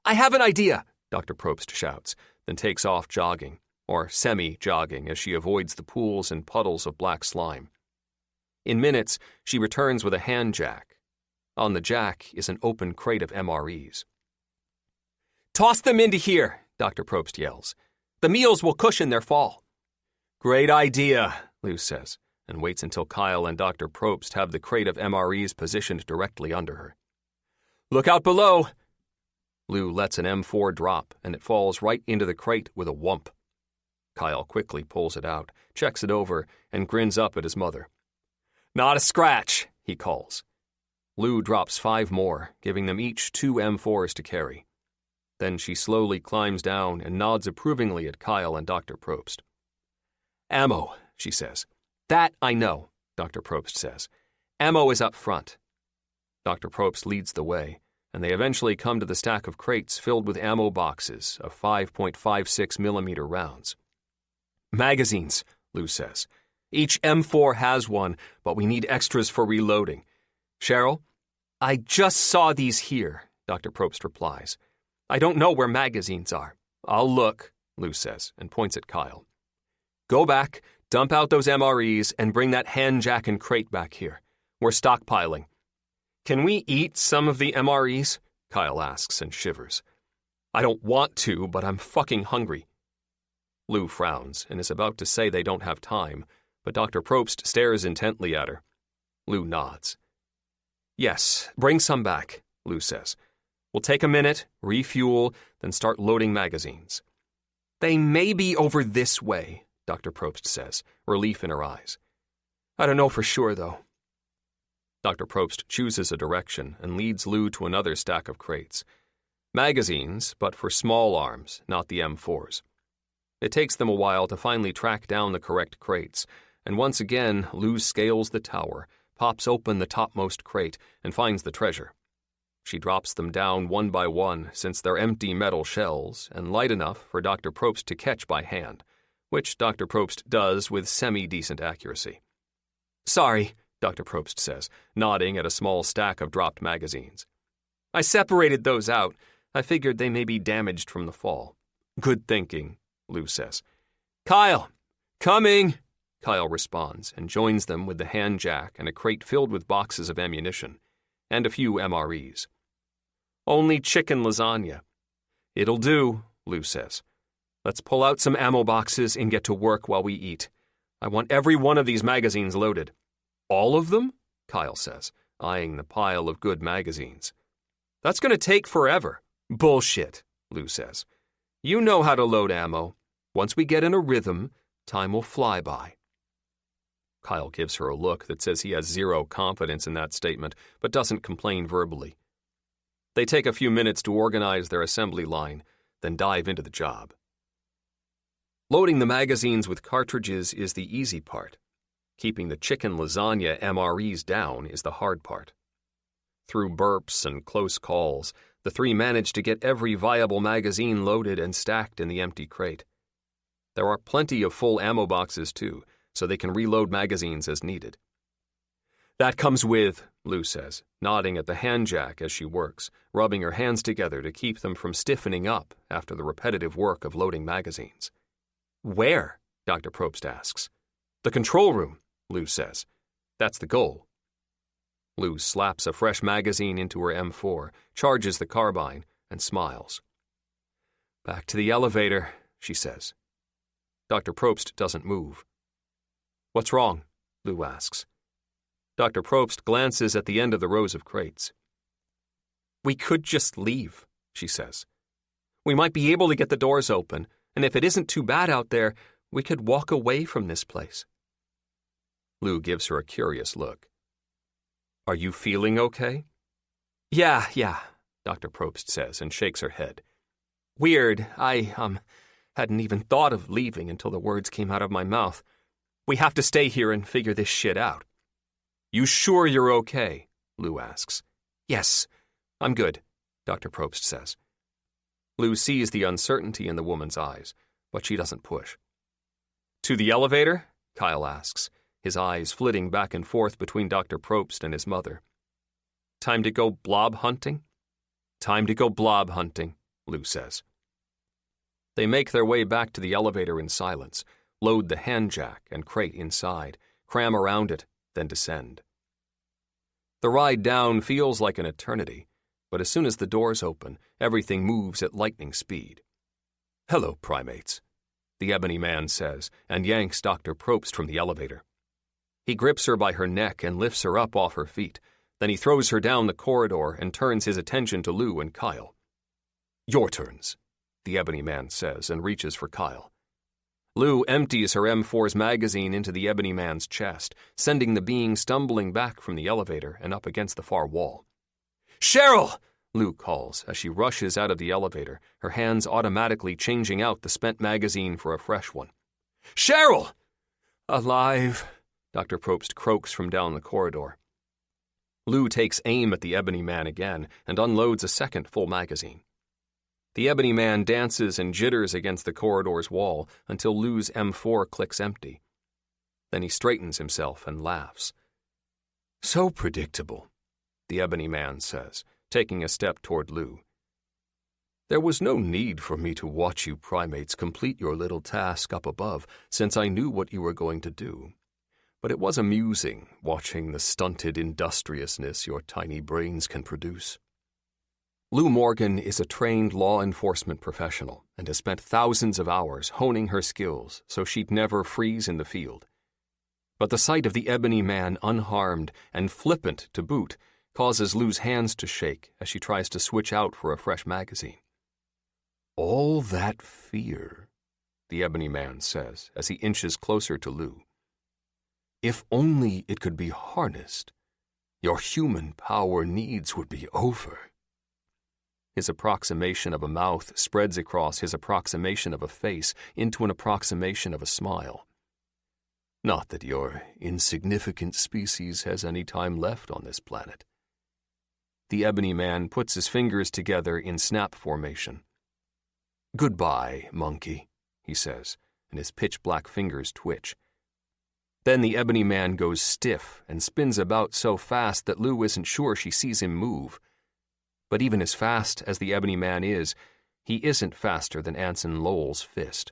"I have an idea," Dr. Probst shouts, then takes off jogging, or semi-jogging as she avoids the pools and puddles of black slime. In minutes, she returns with a hand jack. On the jack is an open crate of MREs. "Toss them into here," Dr. Probst yells. "The meals will cushion their fall." "Great idea," Lou says, and waits until Kyle and Dr. Probst have the crate of MREs positioned directly under her. "Look out below!" Lou lets an M4 drop, and it falls right into the crate with a whump. Kyle quickly pulls it out, checks it over, and grins up at his mother. "Not a scratch," he calls. Lou drops 5 more, giving them each 2 M4s to carry. Then she slowly climbs down and nods approvingly at Kyle and Dr. Probst. "Ammo," she says. "That I know," Dr. Probst says. "Ammo is up front." Dr. Probst leads the way, and they eventually come to the stack of crates filled with ammo boxes of 5.56 millimeter rounds. "Magazines," Lou says. Each M4 has one, but we need extras for reloading. Cheryl? I just saw these here, Dr. Probst replies. I don't know where magazines are. I'll look, Lou says, and points at Kyle. Go back, dump out those MREs, and bring that hand jack and crate back here. We're stockpiling. Can we eat some of the MREs? Kyle asks and shivers. I don't want to, but I'm fucking hungry. Lou frowns and is about to say they don't have time, but Dr. Probst stares intently at her. Lou nods. Yes, bring some back, Lou says. We'll take a minute, refuel, then start loading magazines. They may be over this way, Dr. Probst says, relief in her eyes. I don't know for sure, though. Dr. Probst chooses a direction and leads Lou to another stack of crates. Magazines, but for small arms, not the M4s. It takes them a while to finally track down the correct crates, and once again, Lou scales the tower, pops open the topmost crate, and finds the treasure. She drops them down one by one, since they're empty metal shells, and light enough for Dr. Probst to catch by hand, which Dr. Probst does with semi-decent accuracy. Sorry, Dr. Probst says, nodding at a small stack of dropped magazines. I separated those out. I figured they may be damaged from the fall. Good thinking, Lou says. Kyle! Coming! Kyle responds and joins them with the hand jack and a crate filled with boxes of ammunition, and a few MREs. Only chicken lasagna. It'll do, Lou says. Let's pull out some ammo boxes and get to work while we eat. I want every one of these magazines loaded. All of them? Kyle says, eyeing the pile of good magazines. That's going to take forever. Bullshit, Lou says. You know how to load ammo. Once we get in a rhythm, time will fly by. Kyle gives her a look that says he has zero confidence in that statement, but doesn't complain verbally. They take a few minutes to organize their assembly line, then dive into the job. Loading the magazines with cartridges is the easy part. Keeping the chicken lasagna MREs down is the hard part. Through burps and close calls, the three manage to get every viable magazine loaded and stacked in the empty crate. There are plenty of full ammo boxes, too, so they can reload magazines as needed. That comes with, Lou says, nodding at the hand jack as she works, rubbing her hands together to keep them from stiffening up after the repetitive work of loading magazines. Where? Dr. Probst asks. The control room, Lou says. That's the goal. Lou slaps a fresh magazine into her M4, charges the carbine, and smiles. Back to the elevator, she says. Dr. Probst doesn't move. What's wrong? Lou asks. Dr. Probst glances at the end of the rows of crates. We could just leave, she says. We might be able to get the doors open, and if it isn't too bad out there, we could walk away from this place. Lou gives her a curious look. Are you feeling okay? Yeah, Dr. Probst says and shakes her head. Weird, I hadn't even thought of leaving until the words came out of my mouth. We have to stay here and figure this shit out. You sure you're okay? Lou asks. Yes, I'm good, Dr. Probst says. Lou sees the uncertainty in the woman's eyes, but she doesn't push. To the elevator? Kyle asks, his eyes flitting back and forth between Dr. Probst and his mother. Time to go blob hunting? Time to go blob hunting, Lou says. They make their way back to the elevator in silence, load the hand jack and crate inside, cram around it, then descend. The ride down feels like an eternity, but as soon as the doors open, everything moves at lightning speed. Hello, primates, the Ebony Man says, and yanks Dr. Probst from the elevator. He grips her by her neck and lifts her up off her feet. Then he throws her down the corridor and turns his attention to Lou and Kyle. Your turns, the Ebony Man says and reaches for Kyle. Lou empties her M4's magazine into the Ebony Man's chest, sending the being stumbling back from the elevator and up against the far wall. Cheryl! Lou calls as she rushes out of the elevator, her hands automatically changing out the spent magazine for a fresh one. Cheryl! Alive, Dr. Probst croaks from down the corridor. Lou takes aim at the Ebony Man again and unloads a second full magazine. The Ebony Man dances and jitters against the corridor's wall until Lou's M4 clicks empty. Then he straightens himself and laughs. "So predictable," the Ebony Man says, taking a step toward Lou. "There was no need for me to watch you primates complete your little task up above, since I knew what you were going to do. But it was amusing watching the stunted industriousness your tiny brains can produce." Lou Morgan is a trained law enforcement professional and has spent thousands of hours honing her skills so she'd never freeze in the field. But the sight of the Ebony Man unharmed and flippant to boot causes Lou's hands to shake as she tries to switch out for a fresh magazine. "All that fear," the Ebony Man says as he inches closer to Lou. "If only it could be harnessed, your human power needs would be over." His approximation of a mouth spreads across his approximation of a face into an approximation of a smile. "Not that your insignificant species has any time left on this planet." The Ebony Man puts his fingers together in snap formation. "Goodbye, monkey," he says, and his pitch-black fingers twitch. Then the Ebony Man goes stiff and spins about so fast that Lou isn't sure she sees him move. But even as fast as the Ebony Man is, he isn't faster than Anson Lowell's fist.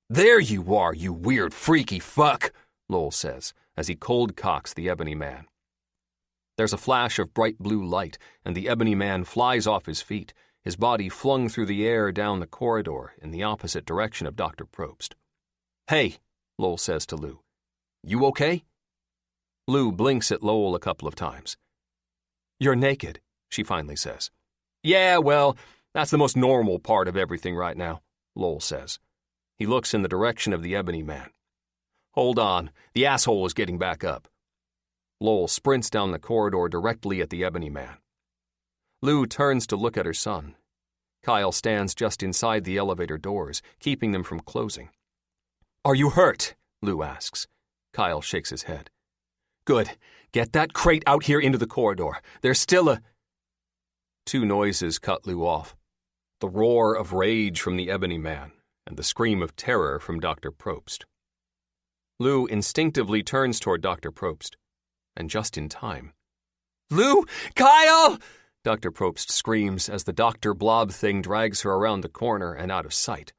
"There you are, you weird freaky fuck," Lowell says, as he cold cocks the Ebony Man. There's a flash of bright blue light, and the Ebony Man flies off his feet, his body flung through the air down the corridor in the opposite direction of Dr. Probst. "Hey," Lowell says to Lou. "You okay?" Lou blinks at Lowell a couple of times. "You're naked," she finally says. "Yeah, well, that's the most normal part of everything right now," Lowell says. He looks in the direction of the Ebony Man. "Hold on, the asshole is getting back up." Lowell sprints down the corridor directly at the Ebony Man. Lou turns to look at her son. Kyle stands just inside the elevator doors, keeping them from closing. "Are you hurt?" Lou asks. Kyle shakes his head. "Good. Get that crate out here into the corridor. There's still a—" Two noises cut Lou off. The roar of rage from the Ebony Man and the scream of terror from Dr. Probst. Lou instinctively turns toward Dr. Probst, and just in time. "Lou! Kyle!" Dr. Probst screams as the Dr. Blob thing drags her around the corner and out of sight.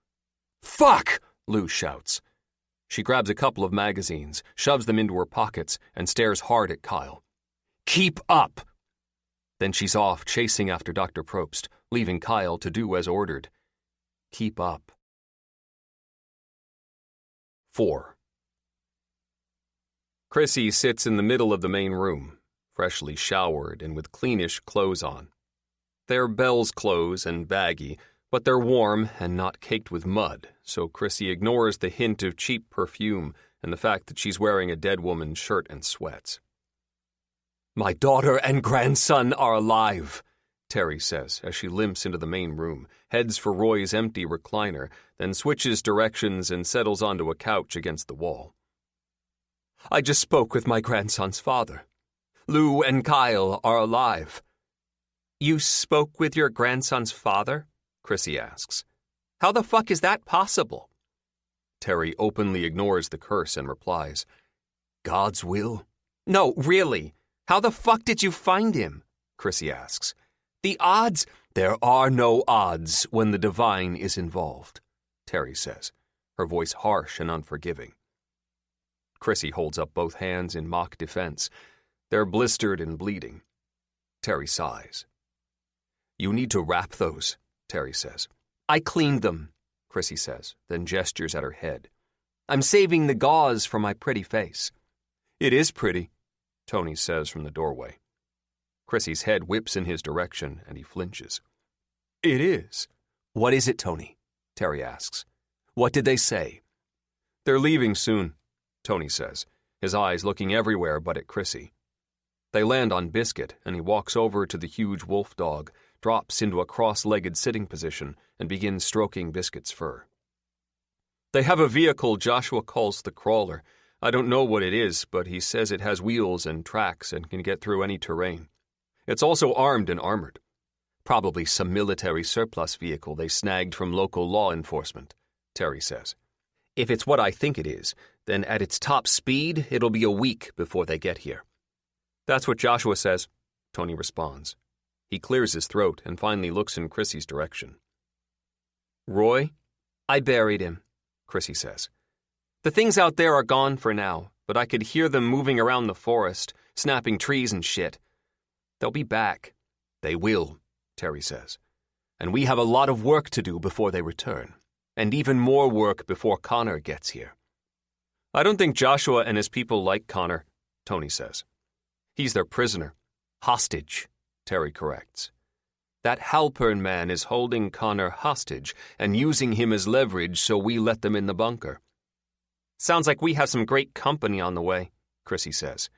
"Fuck!" Lou shouts. She grabs a couple of magazines, shoves them into her pockets, and stares hard at Kyle. "Keep up!" Then she's off chasing after Dr. Probst, leaving Kyle to do as ordered. Keep up. 4. Chrissy sits in the middle of the main room, freshly showered and with cleanish clothes on. They're Belle's clothes and baggy, but they're warm and not caked with mud, so Chrissy ignores the hint of cheap perfume and the fact that she's wearing a dead woman's shirt and sweats. "My daughter and grandson are alive," Terry says as she limps into the main room, heads for Roy's empty recliner, then switches directions and settles onto a couch against the wall. "I just spoke with my grandson's father. Lou and Kyle are alive." "You spoke with your grandson's father?" Chrissy asks. "How the fuck is that possible?" Terry openly ignores the curse and replies, "God's will." "No, really. How the fuck did you find him?" Chrissy asks. "The odds—" "There are no odds when the divine is involved," Terry says, her voice harsh and unforgiving. Chrissy holds up both hands in mock defense. They're blistered and bleeding. Terry sighs. "You need to wrap those," Terry says. "I cleaned them," Chrissy says, then gestures at her head. "I'm saving the gauze for my pretty face." "It is pretty," Tony says from the doorway. Chrissy's head whips in his direction, and he flinches. "It is." "What is it, Tony?" Terry asks. "What did they say?" "They're leaving soon," Tony says, his eyes looking everywhere but at Chrissy. They land on Biscuit, and he walks over to the huge wolf dog, drops into a cross-legged sitting position, and begins stroking Biscuit's fur. "They have a vehicle Joshua calls the Crawler. I don't know what it is, but he says it has wheels and tracks and can get through any terrain. It's also armed and armored. Probably some military surplus vehicle they snagged from local law enforcement," Terry says. If it's what I think it is, then at its top speed, it'll be a week before they get here. That's what Joshua says, Tony responds. He clears his throat and finally looks in Chrissy's direction. Roy? I buried him, Chrissy says. The things out there are gone for now, but I could hear them moving around the forest, snapping trees and shit. They'll be back. They will, Terry says. And we have a lot of work to do before they return, and even more work before Connor gets here. I don't think Joshua and his people like Connor, Tony says. He's their prisoner. Hostage, Terry corrects. That Halpern man is holding Connor hostage and using him as leverage so we let them in the bunker. Sounds like we have some great company on the way, Chrissy says.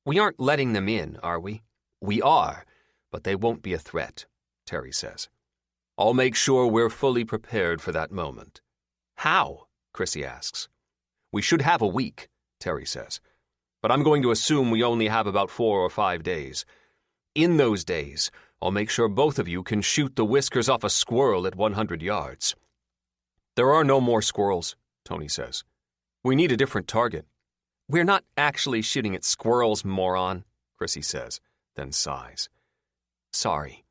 We aren't letting them in, are we? We are, but they won't be a threat, Terry says. I'll make sure we're fully prepared for that moment. How? Chrissy asks. We should have a week, Terry says. But I'm going to assume we only have about 4 or 5 days. In those days, I'll make sure both of you can shoot the whiskers off a squirrel at 100 yards. There are no more squirrels, Tony says. We need a different target. We're not actually shooting at squirrels, moron, Chrissy says, then sighs. Sorry.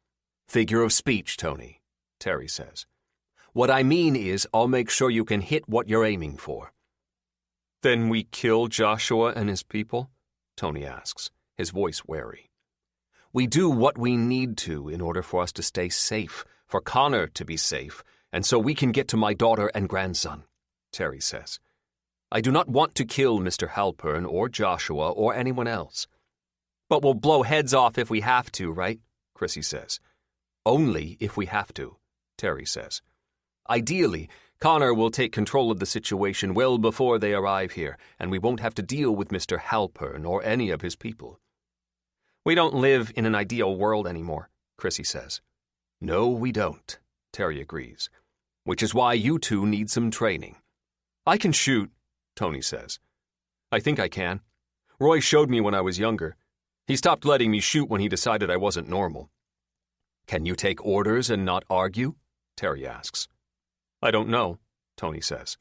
Figure of speech, Tony, Terry says. What I mean is I'll make sure you can hit what you're aiming for. Then we kill Joshua and his people? Tony asks, his voice wary. We do what we need to in order for us to stay safe, for Connor to be safe, and so we can get to my daughter and grandson, Terry says. I do not want to kill Mr. Halpern or Joshua or anyone else. But we'll blow heads off if we have to, right? Chrissy says. Only if we have to, Terry says. Ideally, Connor will take control of the situation well before they arrive here, and we won't have to deal with Mr. Halpern or any of his people. We don't live in an ideal world anymore, Chrissy says. No, we don't, Terry agrees. Which is why you two need some training. I can shoot, Tony says. I think I can. Roy showed me when I was younger. He stopped letting me shoot when he decided I wasn't normal. Can you take orders and not argue? Terry asks. I don't know, Tony says.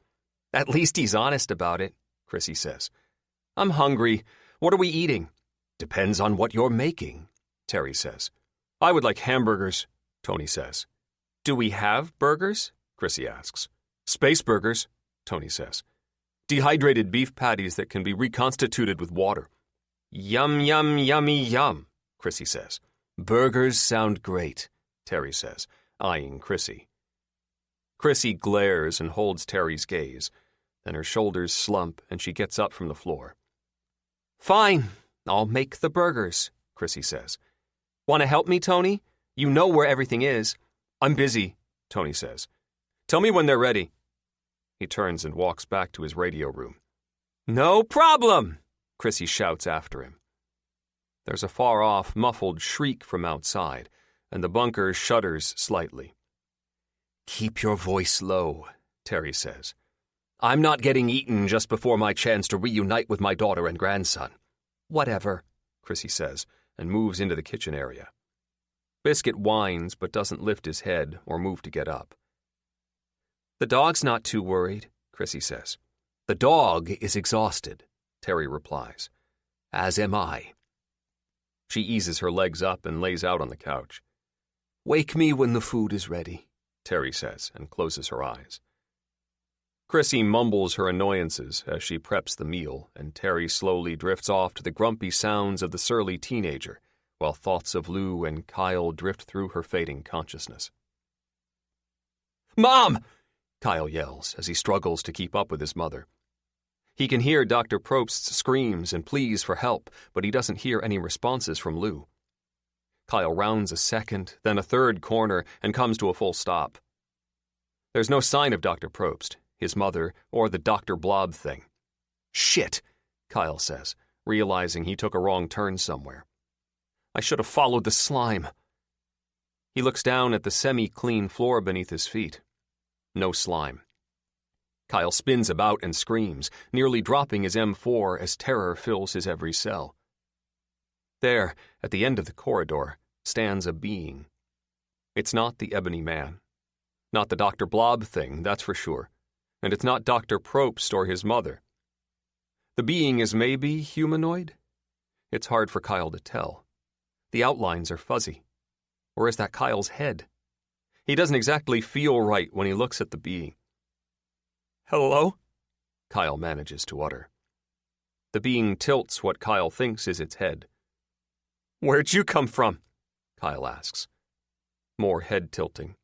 At least he's honest about it, Chrissy says. I'm hungry. What are we eating? Depends on what you're making, Terry says. I would like hamburgers, Tony says. Do we have burgers? Chrissy asks. Space burgers, Tony says. Dehydrated beef patties that can be reconstituted with water. Yum, yum, yummy, yum, Chrissy says. Burgers sound great, Terry says, eyeing Chrissy. Chrissy glares and holds Terry's gaze. Then her shoulders slump and she gets up from the floor. Fine, I'll make the burgers, Chrissy says. Want to help me, Tony? You know where everything is. I'm busy, Tony says. Tell me when they're ready. He turns and walks back to his radio room. No problem, Chrissy shouts after him. There's a far-off, muffled shriek from outside, and the bunker shudders slightly. Keep your voice low, Terry says. I'm not getting eaten just before my chance to reunite with my daughter and grandson. Whatever, Chrissy says, and moves into the kitchen area. Biscuit whines but doesn't lift his head or move to get up. The dog's not too worried, Chrissy says. The dog is exhausted, Terry replies. As am I. She eases her legs up and lays out on the couch. Wake me when the food is ready, Terry says, and closes her eyes. Chrissy mumbles her annoyances as she preps the meal, and Terry slowly drifts off to the grumpy sounds of the surly teenager, while thoughts of Lou and Kyle drift through her fading consciousness. Mom! Kyle yells as he struggles to keep up with his mother. He can hear Dr. Probst's screams and pleas for help, but he doesn't hear any responses from Lou. Kyle rounds a second, then a third corner, and comes to a full stop. There's no sign of Dr. Probst, his mother, or the Dr. Blob thing. Shit, Kyle says, realizing he took a wrong turn somewhere. I should have followed the slime. He looks down at the semi-clean floor beneath his feet. No slime. Kyle spins about and screams, nearly dropping his M4 as terror fills his every cell. There, at the end of the corridor, stands a being. It's not the Ebony Man. Not the Dr. Blob thing, that's for sure. and it's not Dr. Probst or his mother. The being is maybe humanoid? It's hard for Kyle to tell. The outlines are fuzzy. Or is that Kyle's head? He doesn't exactly feel right when he looks at the being. "Hello?" Kyle manages to utter. The being tilts what Kyle thinks is its head. "Where'd you come from?" Kyle asks. More head tilting.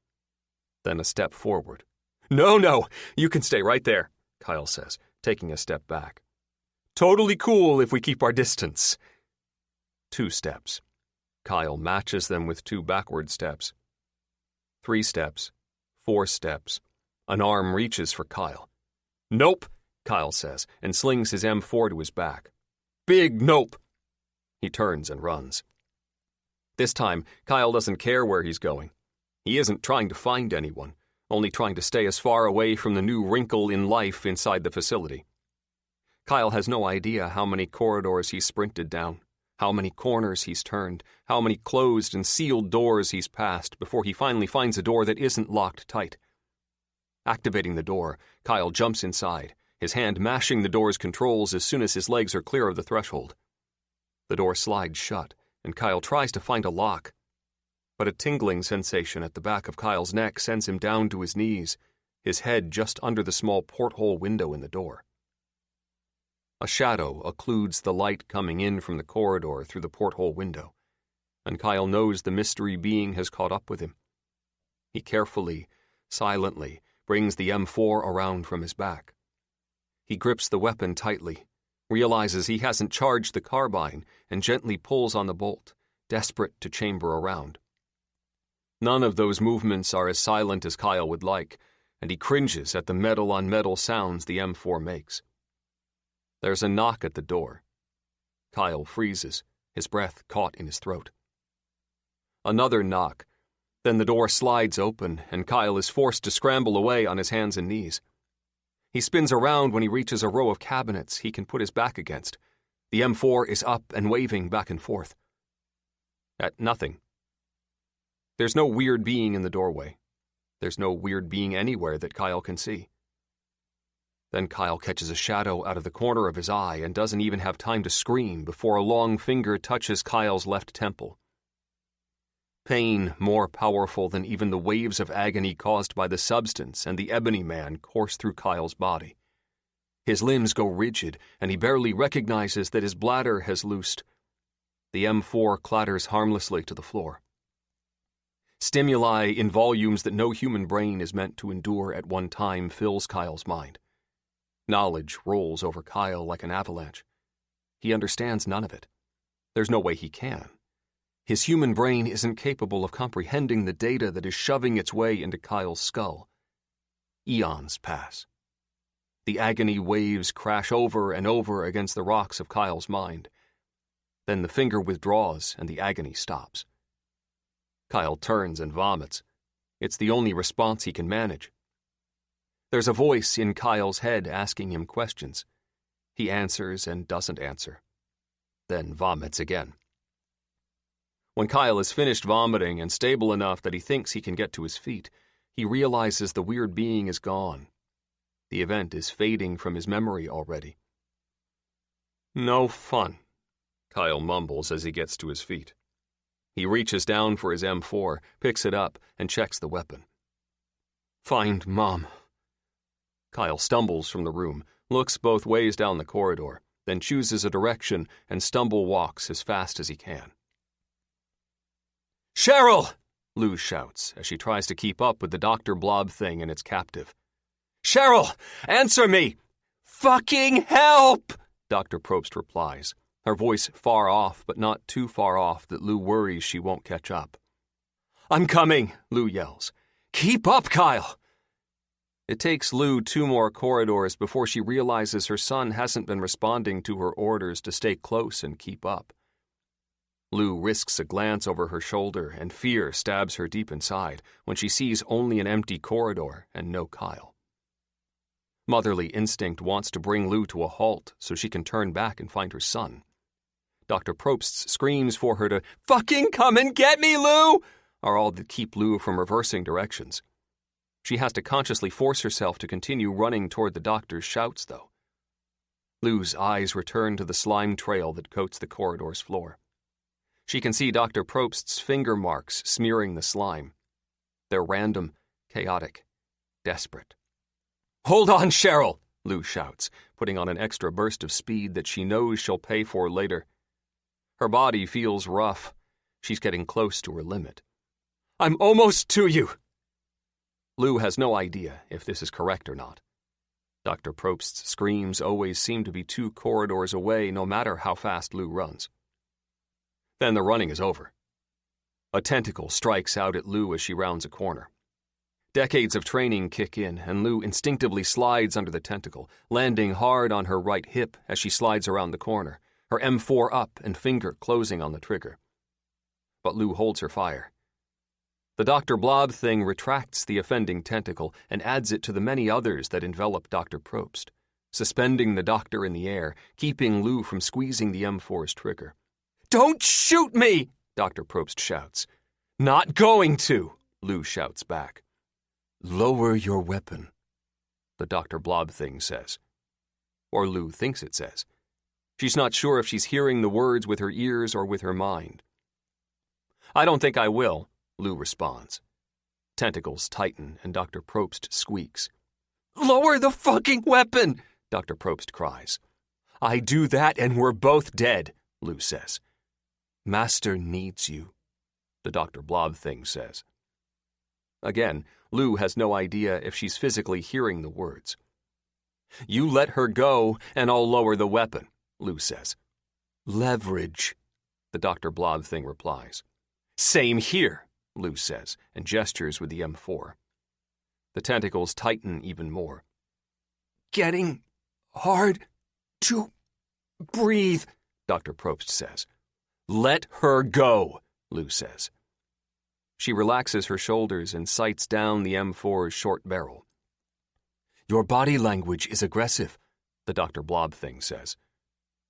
Then a step forward. No, you can stay right there," Kyle says, taking a step back. "Totally cool if we keep our distance." 2 steps. Kyle matches them with 2 backward steps. 3 steps. 4 steps. An arm reaches for Kyle. "Nope," Kyle says, and slings his M4 to his back. "Big nope." He turns and runs. This time, Kyle doesn't care where he's going. He isn't trying to find anyone, only trying to stay as far away from the new wrinkle in life inside the facility. Kyle has no idea how many corridors he's sprinted down, how many corners he's turned, how many closed and sealed doors he's passed before he finally finds a door that isn't locked tight. Activating the door, Kyle jumps inside, his hand mashing the door's controls as soon as his legs are clear of the threshold. The door slides shut, and Kyle tries to find a lock. But a tingling sensation at the back of Kyle's neck sends him down to his knees, his head just under the small porthole window in the door. A shadow occludes the light coming in from the corridor through the porthole window, and Kyle knows the mystery being has caught up with him. He carefully, silently, brings the M4 around from his back. He grips the weapon tightly, realizes he hasn't charged the carbine, and gently pulls on the bolt, desperate to chamber around. None of those movements are as silent as Kyle would like, and he cringes at the metal-on-metal sounds the M4 makes. There's a knock at the door. Kyle freezes, his breath caught in his throat. Another knock. Then the door slides open, and Kyle is forced to scramble away on his hands and knees. He spins around when he reaches a row of cabinets he can put his back against. The M4 is up and waving back and forth. At nothing. There's no weird being in the doorway. There's no weird being anywhere that Kyle can see. Then Kyle catches a shadow out of the corner of his eye and doesn't even have time to scream before a long finger touches Kyle's left temple. Pain more powerful than even the waves of agony caused by the substance and the Ebony Man course through Kyle's body. His limbs go rigid, and he barely recognizes that his bladder has loosed. The M4 clatters harmlessly to the floor. Stimuli in volumes that no human brain is meant to endure at one time fills Kyle's mind. Knowledge rolls over Kyle like an avalanche. He understands none of it. There's no way he can. His human brain isn't capable of comprehending the data that is shoving its way into Kyle's skull. Eons pass. The agony waves crash over and over against the rocks of Kyle's mind. Then the finger withdraws and the agony stops. Kyle turns and vomits. It's the only response he can manage. There's a voice in Kyle's head asking him questions. He answers and doesn't answer. Then vomits again. When Kyle is finished vomiting and stable enough that he thinks he can get to his feet, he realizes the weird being is gone. The event is fading from his memory already. "No fun," Kyle mumbles as he gets to his feet. He reaches down for his M4, picks it up, and checks the weapon. "Find Mom." Kyle stumbles from the room, looks both ways down the corridor, then chooses a direction and stumble walks as fast as he can. "Cheryl!" Lou shouts as she tries to keep up with the Dr. Blob thing and its captive. "Cheryl! Answer me!" "Fucking help!" Dr. Probst replies, her voice far off but not too far off that Lou worries she won't catch up. "I'm coming," Lou yells. "Keep up, Kyle!" It takes Lou 2 more corridors before she realizes her son hasn't been responding to her orders to stay close and keep up. Lou risks a glance over her shoulder, and fear stabs her deep inside when she sees only an empty corridor and no Kyle. Motherly instinct wants to bring Lou to a halt so she can turn back and find her son. Dr. Probst's screams for her to "Fucking come and get me, Lou!" are all that keep Lou from reversing directions. She has to consciously force herself to continue running toward the doctor's shouts, though. Lou's eyes return to the slime trail that coats the corridor's floor. She can see Dr. Probst's finger marks smearing the slime. They're random, chaotic, desperate. "Hold on, Cheryl!" Lou shouts, putting on an extra burst of speed that she knows she'll pay for later. Her body feels rough. She's getting close to her limit. "I'm almost to you!" Lou has no idea if this is correct or not. Dr. Probst's screams always seem to be 2 corridors away, no matter how fast Lou runs. Then the running is over. A tentacle strikes out at Lou as she rounds a corner. Decades of training kick in, and Lou instinctively slides under the tentacle, landing hard on her right hip as she slides around the corner, her M4 up and finger closing on the trigger. But Lou holds her fire. The Dr. Blob thing retracts the offending tentacle and adds it to the many others that envelop Dr. Probst, suspending the doctor in the air, keeping Lou from squeezing the M4's trigger. "Don't shoot me!" Dr. Probst shouts. "Not going to," Lou shouts back. "Lower your weapon," the Dr. Blob thing says. Or Lou thinks it says. She's not sure if she's hearing the words with her ears or with her mind. "I don't think I will," Lou responds. Tentacles tighten and Dr. Probst squeaks. "Lower the fucking weapon!" Dr. Probst cries. "I do that and we're both dead," Lou says. "Master needs you," the Dr. Blob thing says. Again, Lou has no idea if she's physically hearing the words. "You let her go and I'll lower the weapon," Lou says. "Leverage," the Dr. Blob thing replies. "Same here," Lou says, and gestures with the M4. The tentacles tighten even more. "Getting hard to breathe," Dr. Probst says. "Let her go," Lou says. She relaxes her shoulders and sights down the M4's short barrel. "Your body language is aggressive," the Dr. Blob thing says.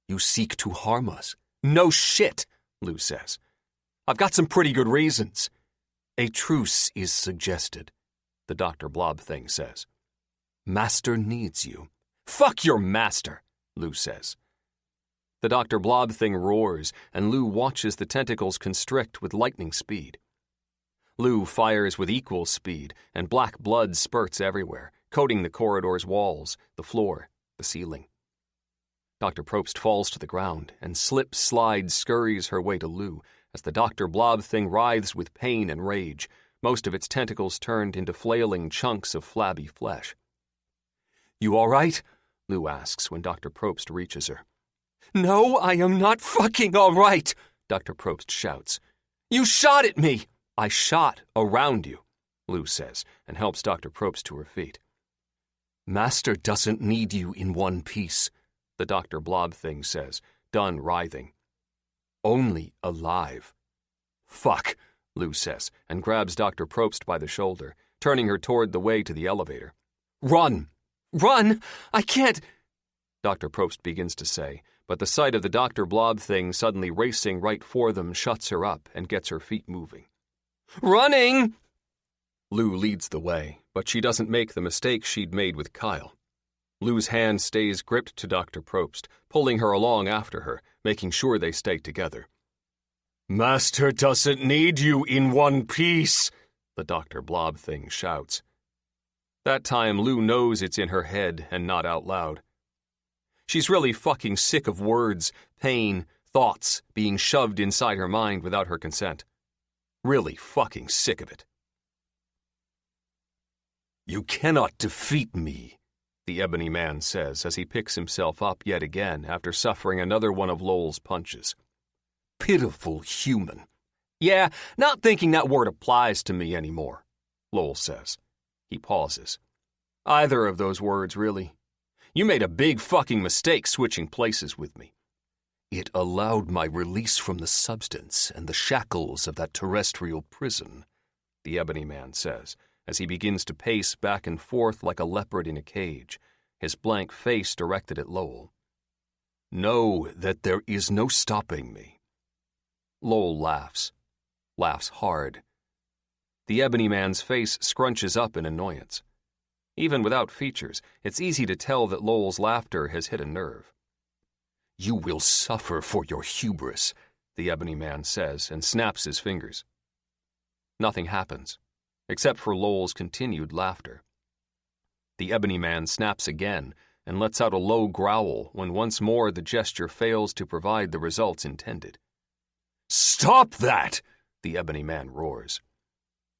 "You seek to harm us." "No shit," Lou says. "I've got some pretty good reasons." "A truce is suggested," the Dr. Blob thing says. "Master needs you." "Fuck your master," Lou says. The Dr. Blob thing roars, and Lou watches the tentacles constrict with lightning speed. Lou fires with equal speed, and black blood spurts everywhere, coating the corridor's walls, the floor, the ceiling. Dr. Probst falls to the ground, and slip-slide scurries her way to Lou, as the Dr. Blob thing writhes with pain and rage, most of its tentacles turned into flailing chunks of flabby flesh. "You all right?" Lou asks when Dr. Probst reaches her. "No, I am not fucking all right," Dr. Probst shouts. "You shot at me!" "I shot around you," Lou says, and helps Dr. Probst to her feet. "Master doesn't need you in one piece," the Dr. Blob thing says, done writhing. "Only alive." "Fuck," Lou says, and grabs Dr. Probst by the shoulder, turning her toward the way to the elevator. "Run! Run! I can't—" Dr. Probst begins to say, but the sight of the Dr. Blob thing suddenly racing right for them shuts her up and gets her feet moving. "Running!" Lou leads the way, but she doesn't make the mistake she'd made with Kyle. Lou's hand stays gripped to Dr. Probst, pulling her along after her, making sure they stay together. "Master doesn't need you in one piece," the Dr. Blob thing shouts. That time Lou knows it's in her head and not out loud. She's really fucking sick of words, pain, thoughts being shoved inside her mind without her consent. Really fucking sick of it. "You cannot defeat me," the Ebony Man says as he picks himself up yet again after suffering another one of Lowell's punches. "Pitiful human." "Yeah, not thinking that word applies to me anymore," Lowell says. He pauses. "Either of those words, really. You made a big fucking mistake switching places with me." "It allowed my release from the substance and the shackles of that terrestrial prison," the Ebony Man says, as he begins to pace back and forth like a leopard in a cage, his blank face directed at Lowell. "Know that there is no stopping me." Lowell laughs hard. The Ebony Man's face scrunches up in annoyance. Even without features, it's easy to tell that Lowell's laughter has hit a nerve. "You will suffer for your hubris," the Ebony Man says and snaps his fingers. Nothing happens, except for Lowell's continued laughter. The Ebony Man snaps again and lets out a low growl when once more the gesture fails to provide the results intended. "Stop that!" the Ebony Man roars.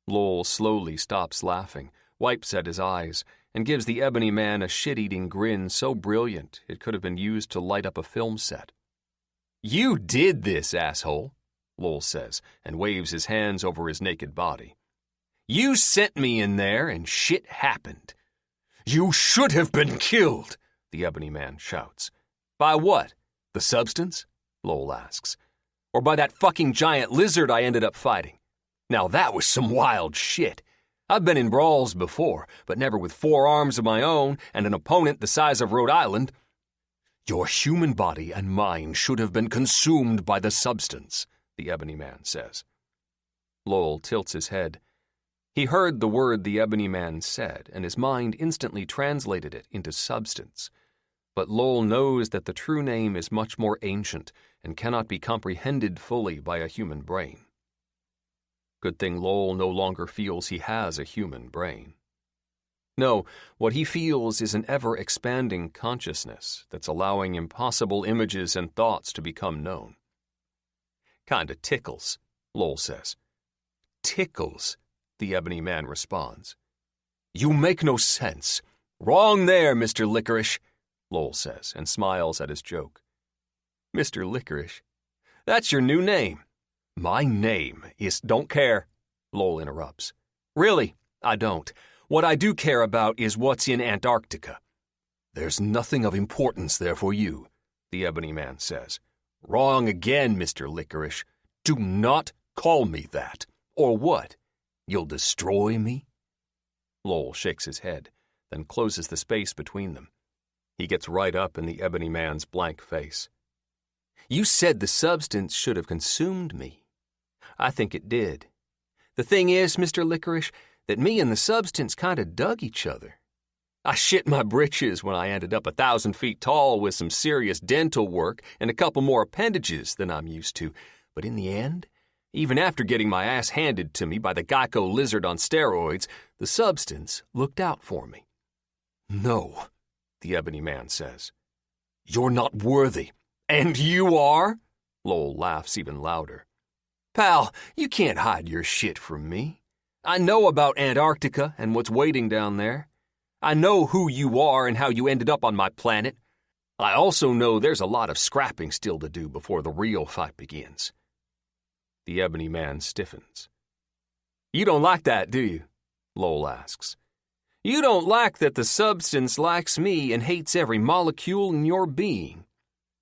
Lowell slowly stops laughing, wipes at his eyes, and gives the Ebony Man a shit-eating grin so brilliant it could have been used to light up a film set. "You did this, asshole," Lowell says, and waves his hands over his naked body. "You sent me in there, and shit happened." "You should have been killed," the Ebony Man shouts. "By what? The substance?" Lowell asks. "Or by that fucking giant lizard I ended up fighting? Now that was some wild shit. I've been in brawls before, but never with 4 arms of my own and an opponent the size of Rhode Island." "Your human body and mind should have been consumed by the substance," the Ebony Man says. Lowell tilts his head. He heard the word the Ebony Man said, and his mind instantly translated it into substance. But Lowell knows that the true name is much more ancient and cannot be comprehended fully by a human brain. Good thing Lowell no longer feels he has a human brain. No, what he feels is an ever-expanding consciousness that's allowing impossible images and thoughts to become known. "Kinda tickles," Lowell says. "Tickles," the Ebony Man responds. "You make no sense. Wrong there, Mr. Licorice," Lowell says, and smiles at his joke. "Mr. Licorice? That's your new name." "My name is—" "Don't care," Lowell interrupts. "Really, I don't. What I do care about is what's in Antarctica." "There's nothing of importance there for you," the Ebony Man says. "Wrong again, Mr. Licorice. Do not call me that. Or what? You'll destroy me?" Lowell shakes his head, then closes the space between them. He gets right up in the Ebony Man's blank face. "You said the substance should have consumed me. I think it did. The thing is, Mr. Licorice, that me and the substance kind of dug each other. I shit my britches when I ended up 1,000 feet tall with some serious dental work and a couple more appendages than I'm used to, but in the end, even after getting my ass handed to me by the Geico lizard on steroids, the substance looked out for me." "No," the Ebony Man says. "You're not worthy." "And you are?" Lowell laughs even louder. "Pal, you can't hide your shit from me. I know about Antarctica and what's waiting down there. I know who you are and how you ended up on my planet. I also know there's a lot of scrapping still to do before the real fight begins." The Ebony Man stiffens. "You don't like that, do you?" Lowell asks. "You don't like that the substance likes me and hates every molecule in your being.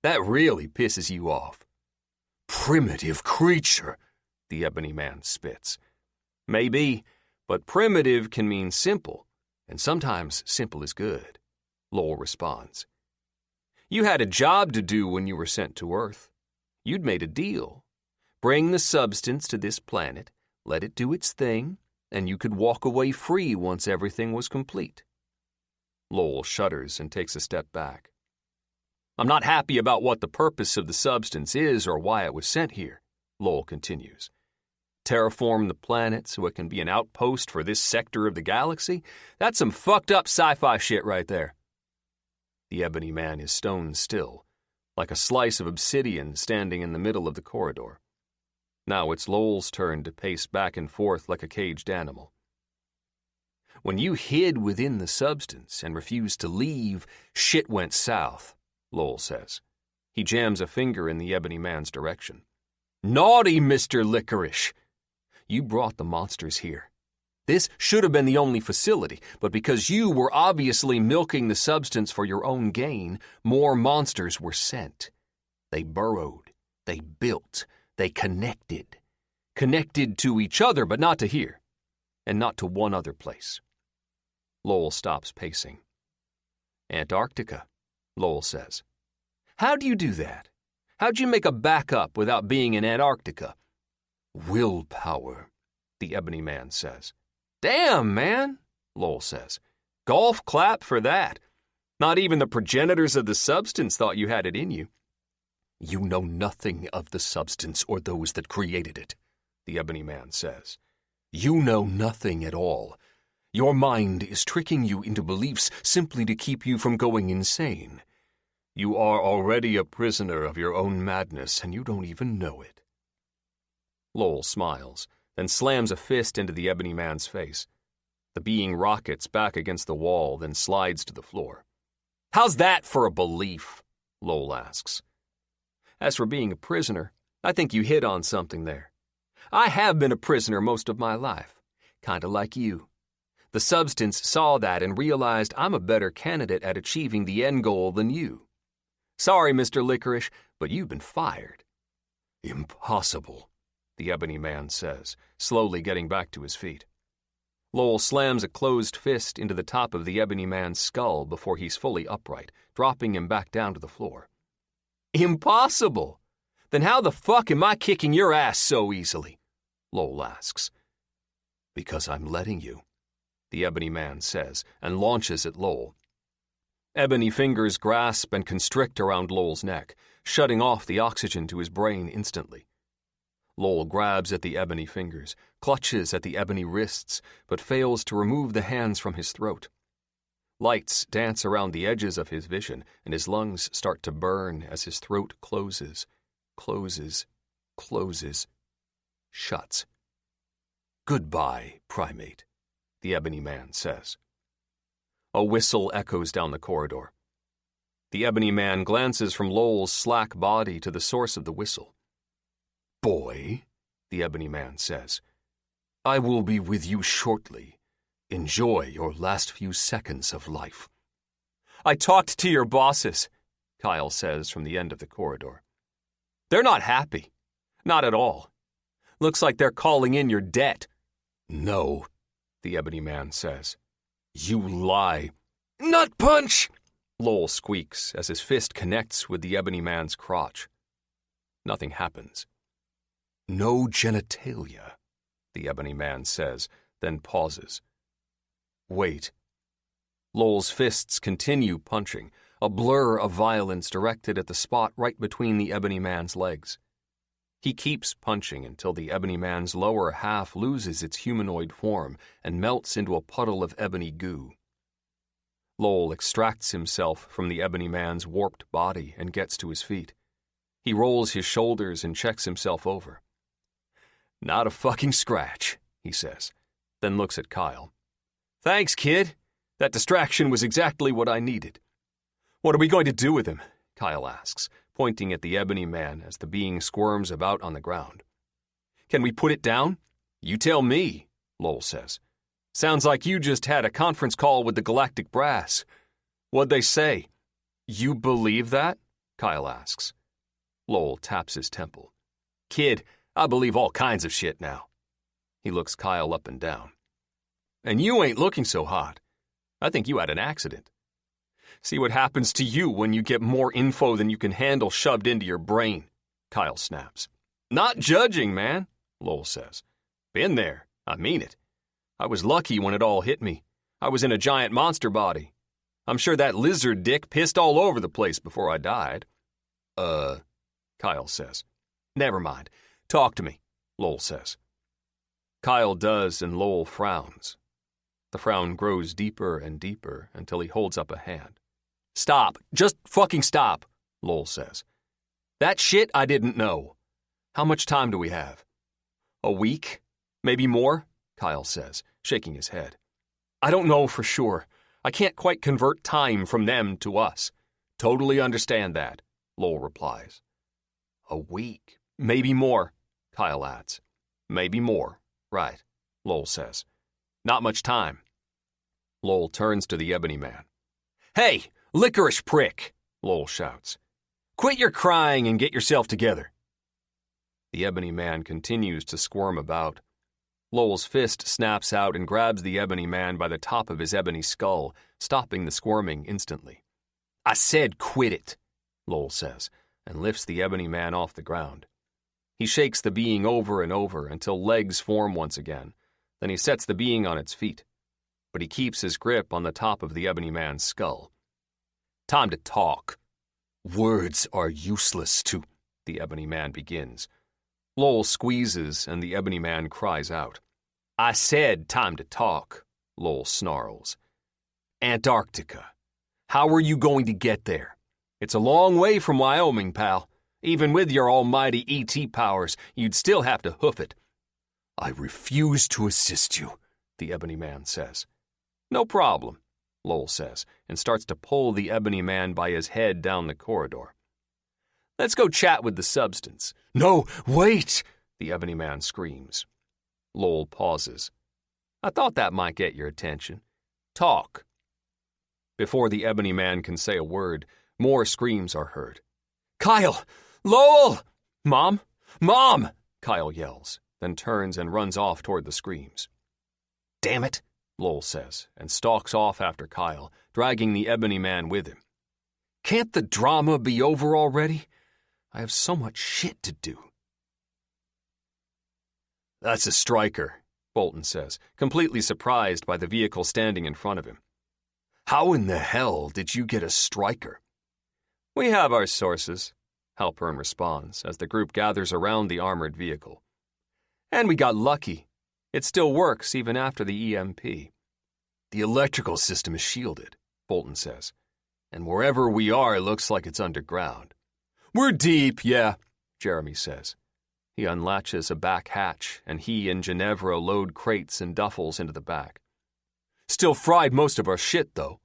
That really pisses you off." "Primitive creature," the Ebony Man spits. "Maybe, but primitive can mean simple, and sometimes simple is good," Lowell responds. "You had a job to do when you were sent to Earth. You'd made a deal. Bring the substance to this planet, let it do its thing, and you could walk away free once everything was complete." Lowell shudders and takes a step back. "I'm not happy about what the purpose of the substance is or why it was sent here," Lowell continues. "Terraform the planet so it can be an outpost for this sector of the galaxy? That's some fucked up sci-fi shit right there." The Ebony Man is stone still, like a slice of obsidian standing in the middle of the corridor. Now it's Lowell's turn to pace back and forth like a caged animal. "When you hid within the substance and refused to leave, shit went south," Lowell says. He jams a finger in the Ebony Man's direction. "Naughty, Mr. Licorice! You brought the monsters here. This should have been the only facility, but because you were obviously milking the substance for your own gain, more monsters were sent. They burrowed, they built, they connected. Connected to each other, but not to here, and not to one other place." Lowell stops pacing. "Antarctica," Lowell says. "How do you do that? How'd you make a backup without being in Antarctica?" "Willpower," the Ebony Man says. Damn, man, Lowell says. Golf clap for that. Not even the progenitors of the substance thought you had it in you. You know nothing of the substance or those that created it, the Ebony Man says. You know nothing at all. Your mind is tricking you into beliefs simply to keep you from going insane. You are already a prisoner of your own madness, and you don't even know it. Lowell smiles, then slams a fist into the Ebony Man's face. The being rockets back against the wall, then slides to the floor. How's that for a belief? Lowell asks. As for being a prisoner, I think you hit on something there. I have been a prisoner most of my life, kinda like you. The substance saw that and realized I'm a better candidate at achieving the end goal than you. Sorry, Mr. Licorice, but you've been fired. Impossible, the Ebony Man says, slowly getting back to his feet. Lowell slams a closed fist into the top of the Ebony Man's skull before he's fully upright, dropping him back down to the floor. Impossible? Then how the fuck am I kicking your ass so easily? Lowell asks. Because I'm letting you, the Ebony Man says, and launches at Lowell. Ebony fingers grasp and constrict around Lowell's neck, shutting off the oxygen to his brain instantly. Lowell grabs at the ebony fingers, clutches at the ebony wrists, but fails to remove the hands from his throat. Lights dance around the edges of his vision, and his lungs start to burn as his throat closes, shuts. Goodbye, primate, the Ebony Man says. A whistle echoes down the corridor. The Ebony Man glances from Lowell's slack body to the source of the whistle. Boy, the Ebony Man says, I will be with you shortly. Enjoy your last few seconds of life. I talked to your bosses, Kyle says from the end of the corridor. They're not happy. Not at all. Looks like they're calling in your debt. No, the Ebony Man says. You lie. Nut punch! Lowell squeaks as his fist connects with the Ebony Man's crotch. Nothing happens. No genitalia, the Ebony Man says, then pauses. Wait. Lowell's fists continue punching, a blur of violence directed at the spot right between the Ebony Man's legs. He keeps punching until the Ebony Man's lower half loses its humanoid form and melts into a puddle of ebony goo. Lowell extracts himself from the Ebony Man's warped body and gets to his feet. He rolls his shoulders and checks himself over. Not a fucking scratch, he says, then looks at Kyle. Thanks, kid. That distraction was exactly what I needed. What are we going to do with him? Kyle asks, pointing at the Ebony Man as the being squirms about on the ground. Can we put it down? You tell me, Lowell says. Sounds like you just had a conference call with the Galactic Brass. What'd they say? You believe that? Kyle asks. Lowell taps his temple. Kid, I believe all kinds of shit now. He looks Kyle up and down. And you ain't looking so hot. I think you had an accident. See what happens to you when you get more info than you can handle shoved into your brain, Kyle snaps. Not judging, man, Lowell says. Been there. I mean it. I was lucky when it all hit me. I was in a giant monster body. I'm sure that lizard dick pissed all over the place before I died. Kyle says. Never mind. Talk to me, Lowell says. Kyle does, and Lowell frowns. The frown grows deeper and deeper until he holds up a hand. Stop. Just fucking stop, Lowell says. That shit I didn't know. How much time do we have? A week? Maybe more? Kyle says, shaking his head. I don't know for sure. I can't quite convert time from them to us. Totally understand that, Lowell replies. A week. Maybe more, Kyle adds. Maybe more. Right, Lowell says. Not much time. Lowell turns to the Ebony Man. Hey, licorice prick, Lowell shouts. Quit your crying and get yourself together. The Ebony Man continues to squirm about. Lowell's fist snaps out and grabs the Ebony Man by the top of his ebony skull, stopping the squirming instantly. I said quit it, Lowell says, and lifts the Ebony Man off the ground. He shakes the being over and over until legs form once again. Then he sets the being on its feet. But he keeps his grip on the top of the Ebony Man's skull. Time to talk. Words are useless to... the Ebony Man begins. Lowell squeezes and the Ebony Man cries out. I said time to talk, Lowell snarls. Antarctica. How are you going to get there? It's a long way from Wyoming, pal. Even with your almighty ET powers, you'd still have to hoof it. I refuse to assist you, the Ebony Man says. No problem, Lowell says, and starts to pull the Ebony Man by his head down the corridor. Let's go chat with the substance. No, wait, the Ebony Man screams. Lowell pauses. I thought that might get your attention. Talk. Before the Ebony Man can say a word, more screams are heard. Kyle! Lowell! Mom! Mom! Kyle yells, then turns and runs off toward the screams. Damn it, Lowell says, and stalks off after Kyle, dragging the Ebony Man with him. Can't the drama be over already? I have so much shit to do. That's a striker, Bolton says, completely surprised by the vehicle standing in front of him. How in the hell did you get a striker? We have our sources, Halpern responds as the group gathers around the armored vehicle. And we got lucky. It still works even after the EMP. The electrical system is shielded, Bolton says. And wherever we are, it looks like it's underground. We're deep, yeah, Jeremy says. He unlatches a back hatch, and he and Ginevra load crates and duffels into the back. Still fried most of our shit, though.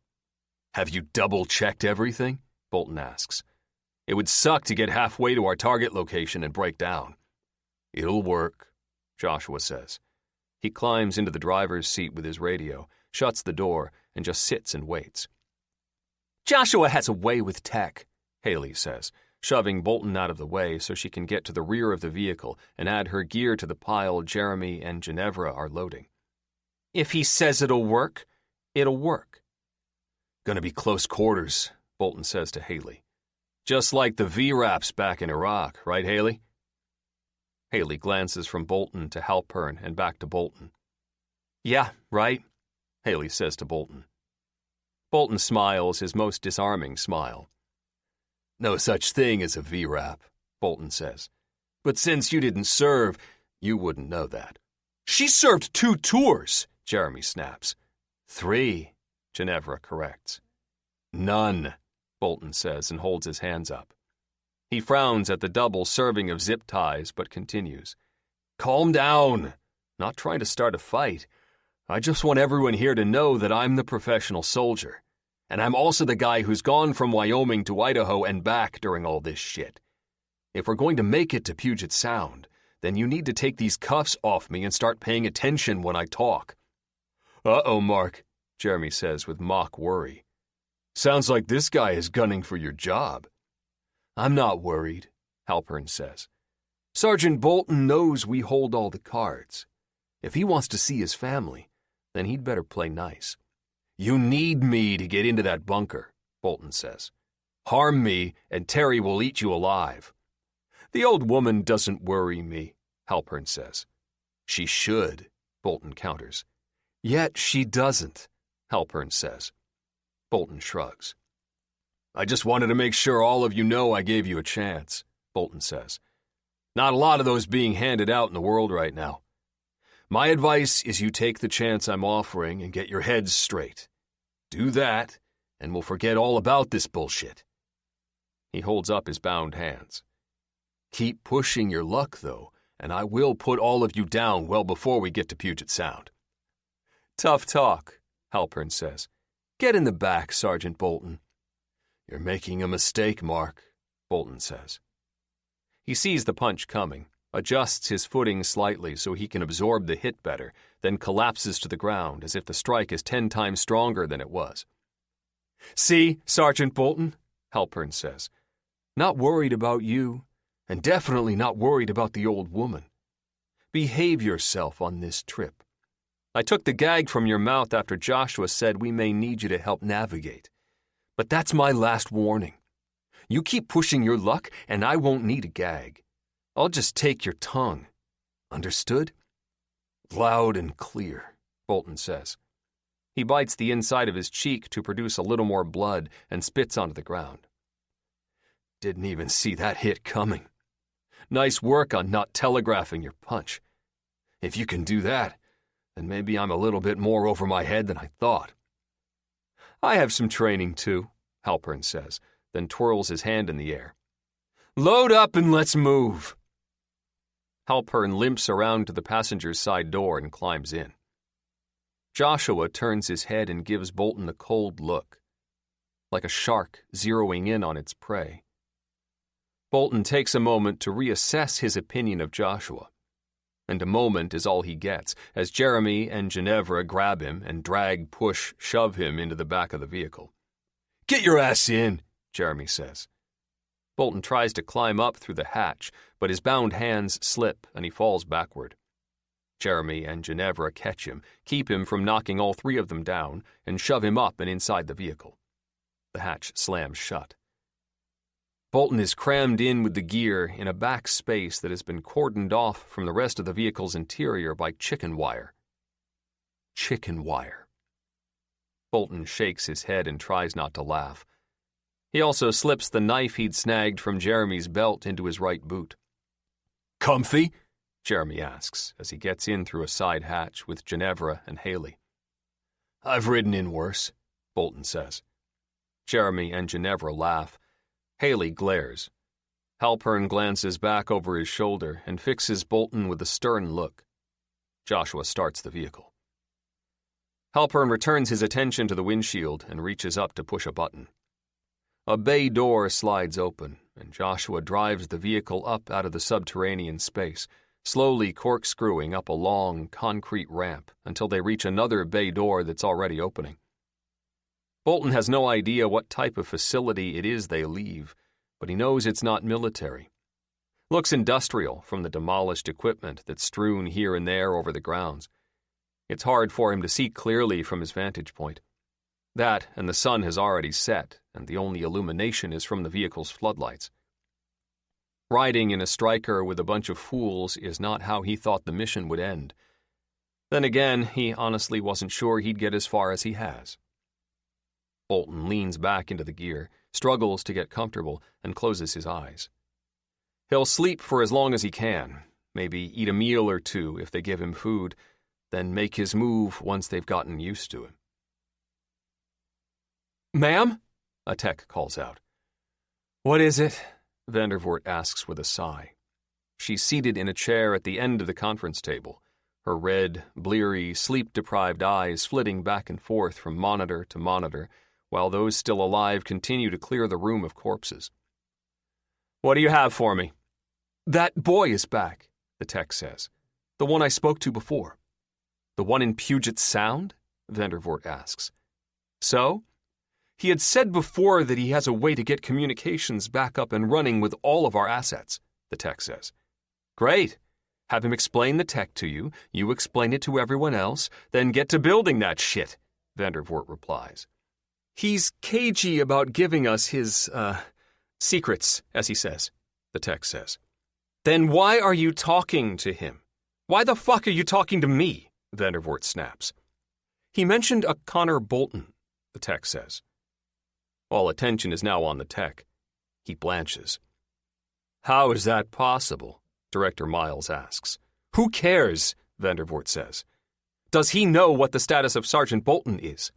Have you double-checked everything? Bolton asks. It would suck to get halfway to our target location and break down. It'll work, Joshua says. He climbs into the driver's seat with his radio, shuts the door, and just sits and waits. Joshua has a way with tech, Haley says, shoving Bolton out of the way so she can get to the rear of the vehicle and add her gear to the pile Jeremy and Ginevra are loading. If he says it'll work, it'll work. Gonna be close quarters, Bolton says to Haley. Just like the VRAPs back in Iraq, right, Haley? Haley glances from Bolton to Halpern and back to Bolton. Yeah, right, Haley says to Bolton. Bolton smiles his most disarming smile. No such thing as a VRAP, Bolton says. But since you didn't serve, you wouldn't know that. She served 2 tours, Jeremy snaps. 3, Ginevra corrects. None, Bolton says and holds his hands up. He frowns at the double serving of zip ties but continues. Calm down. Not trying to start a fight. I just want everyone here to know that I'm the professional soldier. And I'm also the guy who's gone from Wyoming to Idaho and back during all this shit. If we're going to make it to Puget Sound, then you need to take these cuffs off me and start paying attention when I talk. Uh-oh, Mark, Jeremy says with mock worry. Sounds like this guy is gunning for your job. I'm not worried, Halpern says. Sergeant Bolton knows we hold all the cards. If he wants to see his family, then he'd better play nice. You need me to get into that bunker, Bolton says. Harm me, and Terry will eat you alive. The old woman doesn't worry me, Halpern says. She should, Bolton counters. Yet she doesn't, Halpern says. Bolton shrugs. I just wanted to make sure all of you know I gave you a chance, Bolton says. Not a lot of those being handed out in the world right now. My advice is you take the chance I'm offering and get your heads straight. Do that, and we'll forget all about this bullshit. He holds up his bound hands. Keep pushing your luck, though, and I will put all of you down well before we get to Puget Sound. Tough talk, Halpern says. Get in the back, Sergeant Bolton. You're making a mistake, Mark, Bolton says. He sees the punch coming, adjusts his footing slightly so he can absorb the hit better, then collapses to the ground as if the strike is 10 times stronger than it was. See, Sergeant Bolton, Halpern says. Not worried about you, and definitely not worried about the old woman. Behave yourself on this trip. I took the gag from your mouth after Joshua said we may need you to help navigate. But that's my last warning. You keep pushing your luck, and I won't need a gag. I'll just take your tongue. Understood? Loud and clear, Bolton says. He bites the inside of his cheek to produce a little more blood and spits onto the ground. Didn't even see that hit coming. Nice work on not telegraphing your punch. If you can do that, then maybe I'm a little bit more over my head than I thought. I have some training too, Halpern says, then twirls his hand in the air. Load up and let's move. Halpern limps around to the passenger's side door and climbs in. Joshua turns his head and gives Bolton a cold look, like a shark zeroing in on its prey. Bolton takes a moment to reassess his opinion of Joshua, and a moment is all he gets as Jeremy and Ginevra grab him and drag, push, shove him into the back of the vehicle. Get your ass in, Jeremy says. Bolton tries to climb up through the hatch, but his bound hands slip and he falls backward. Jeremy and Ginevra catch him, keep him from knocking all three of them down, and shove him up and inside the vehicle. The hatch slams shut. Bolton is crammed in with the gear in a back space that has been cordoned off from the rest of the vehicle's interior by chicken wire. Chicken wire. Bolton shakes his head and tries not to laugh. He also slips the knife he'd snagged from Jeremy's belt into his right boot. Comfy? Jeremy asks as he gets in through a side hatch with Ginevra and Haley. I've ridden in worse, Bolton says. Jeremy and Ginevra laugh. Haley glares. Halpern glances back over his shoulder and fixes Bolton with a stern look. Joshua starts the vehicle. Halpern returns his attention to the windshield and reaches up to push a button. A bay door slides open, and Joshua drives the vehicle up out of the subterranean space, slowly corkscrewing up a long, concrete ramp until they reach another bay door that's already opening. Bolton has no idea what type of facility it is they leave, but he knows it's not military. Looks industrial from the demolished equipment that's strewn here and there over the grounds. It's hard for him to see clearly from his vantage point. That and the sun has already set, and the only illumination is from the vehicle's floodlights. Riding in a striker with a bunch of fools is not how he thought the mission would end. Then again, he honestly wasn't sure he'd get as far as he has. Bolton leans back into the gear, struggles to get comfortable, and closes his eyes. He'll sleep for as long as he can, maybe eat a meal or two if they give him food, then make his move once they've gotten used to him. Ma'am? A tech calls out. What is it? Vandervoort asks with a sigh. She's seated in a chair at the end of the conference table, her red, bleary, sleep-deprived eyes flitting back and forth from monitor to monitor, while those still alive continue to clear the room of corpses. What do you have for me? That boy is back, the tech says. The one I spoke to before. The one in Puget Sound? Vandervoort asks. So? He had said before that he has a way to get communications back up and running with all of our assets, the tech says. Great. Have him explain the tech to you, you explain it to everyone else, then get to building that shit, Vandervoort replies. He's cagey about giving us his, secrets, as he says, the tech says. Then why are you talking to him? Why the fuck are you talking to me? Vandervoort snaps. He mentioned a Connor Bolton, the tech says. All attention is now on the tech. He blanches. How is that possible? Director Miles asks. Who cares? Vandervoort says. Does he know what the status of Sergeant Bolton is?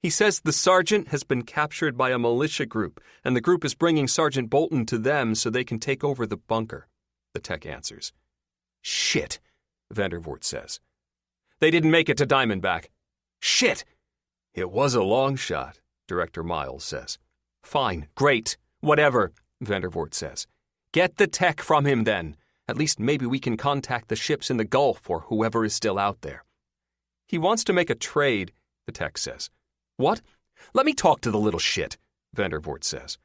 He says the sergeant has been captured by a militia group, and the group is bringing Sergeant Bolton to them so they can take over the bunker, the tech answers. Shit, Vandervoort says. They didn't make it to Diamondback. Shit! It was a long shot, Director Miles says. Fine, great, whatever, Vandervoort says. Get the tech from him then. At least maybe we can contact the ships in the Gulf or whoever is still out there. He wants to make a trade, the tech says. What? Let me talk to the little shit, Vandervoort says.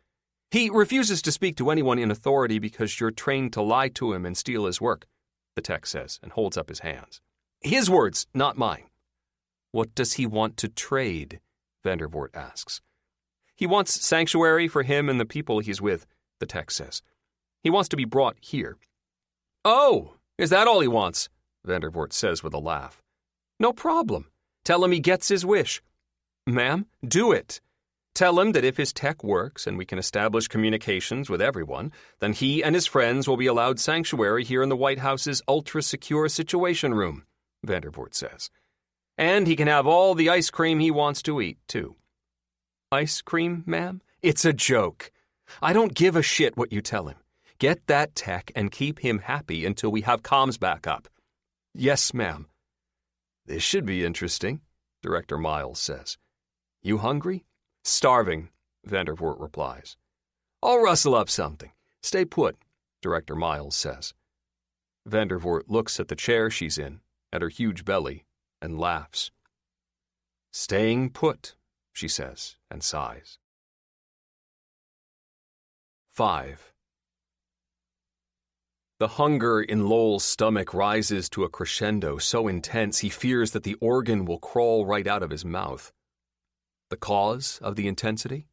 He refuses to speak to anyone in authority because you're trained to lie to him and steal his work, the tech says, and holds up his hands. His words, not mine. What does he want to trade? Vandervoort asks. He wants sanctuary for him and the people he's with, the tech says. He wants to be brought here. "Oh, is that all he wants?" Vandervoort says with a laugh. "No problem. Tell him he gets his wish." "Ma'am, do it. Tell him that if his tech works and we can establish communications with everyone, then he and his friends will be allowed sanctuary here in the White House's ultra-secure situation room," Vandervoort says. "And he can have all the ice cream he wants to eat, too." "Ice cream, ma'am? It's a joke. I don't give a shit what you tell him. Get that tech and keep him happy until we have comms back up." "Yes, ma'am." "This should be interesting," Director Miles says. "You hungry?" "Starving," Vandervoort replies. "I'll rustle up something. Stay put," Director Miles says. Vandervoort looks at the chair she's in, at her huge belly, and laughs. "Staying put," she says, and sighs. 5. The hunger in Lowell's stomach rises to a crescendo so intense he fears that the organ will crawl right out of his mouth. The cause of the intensity?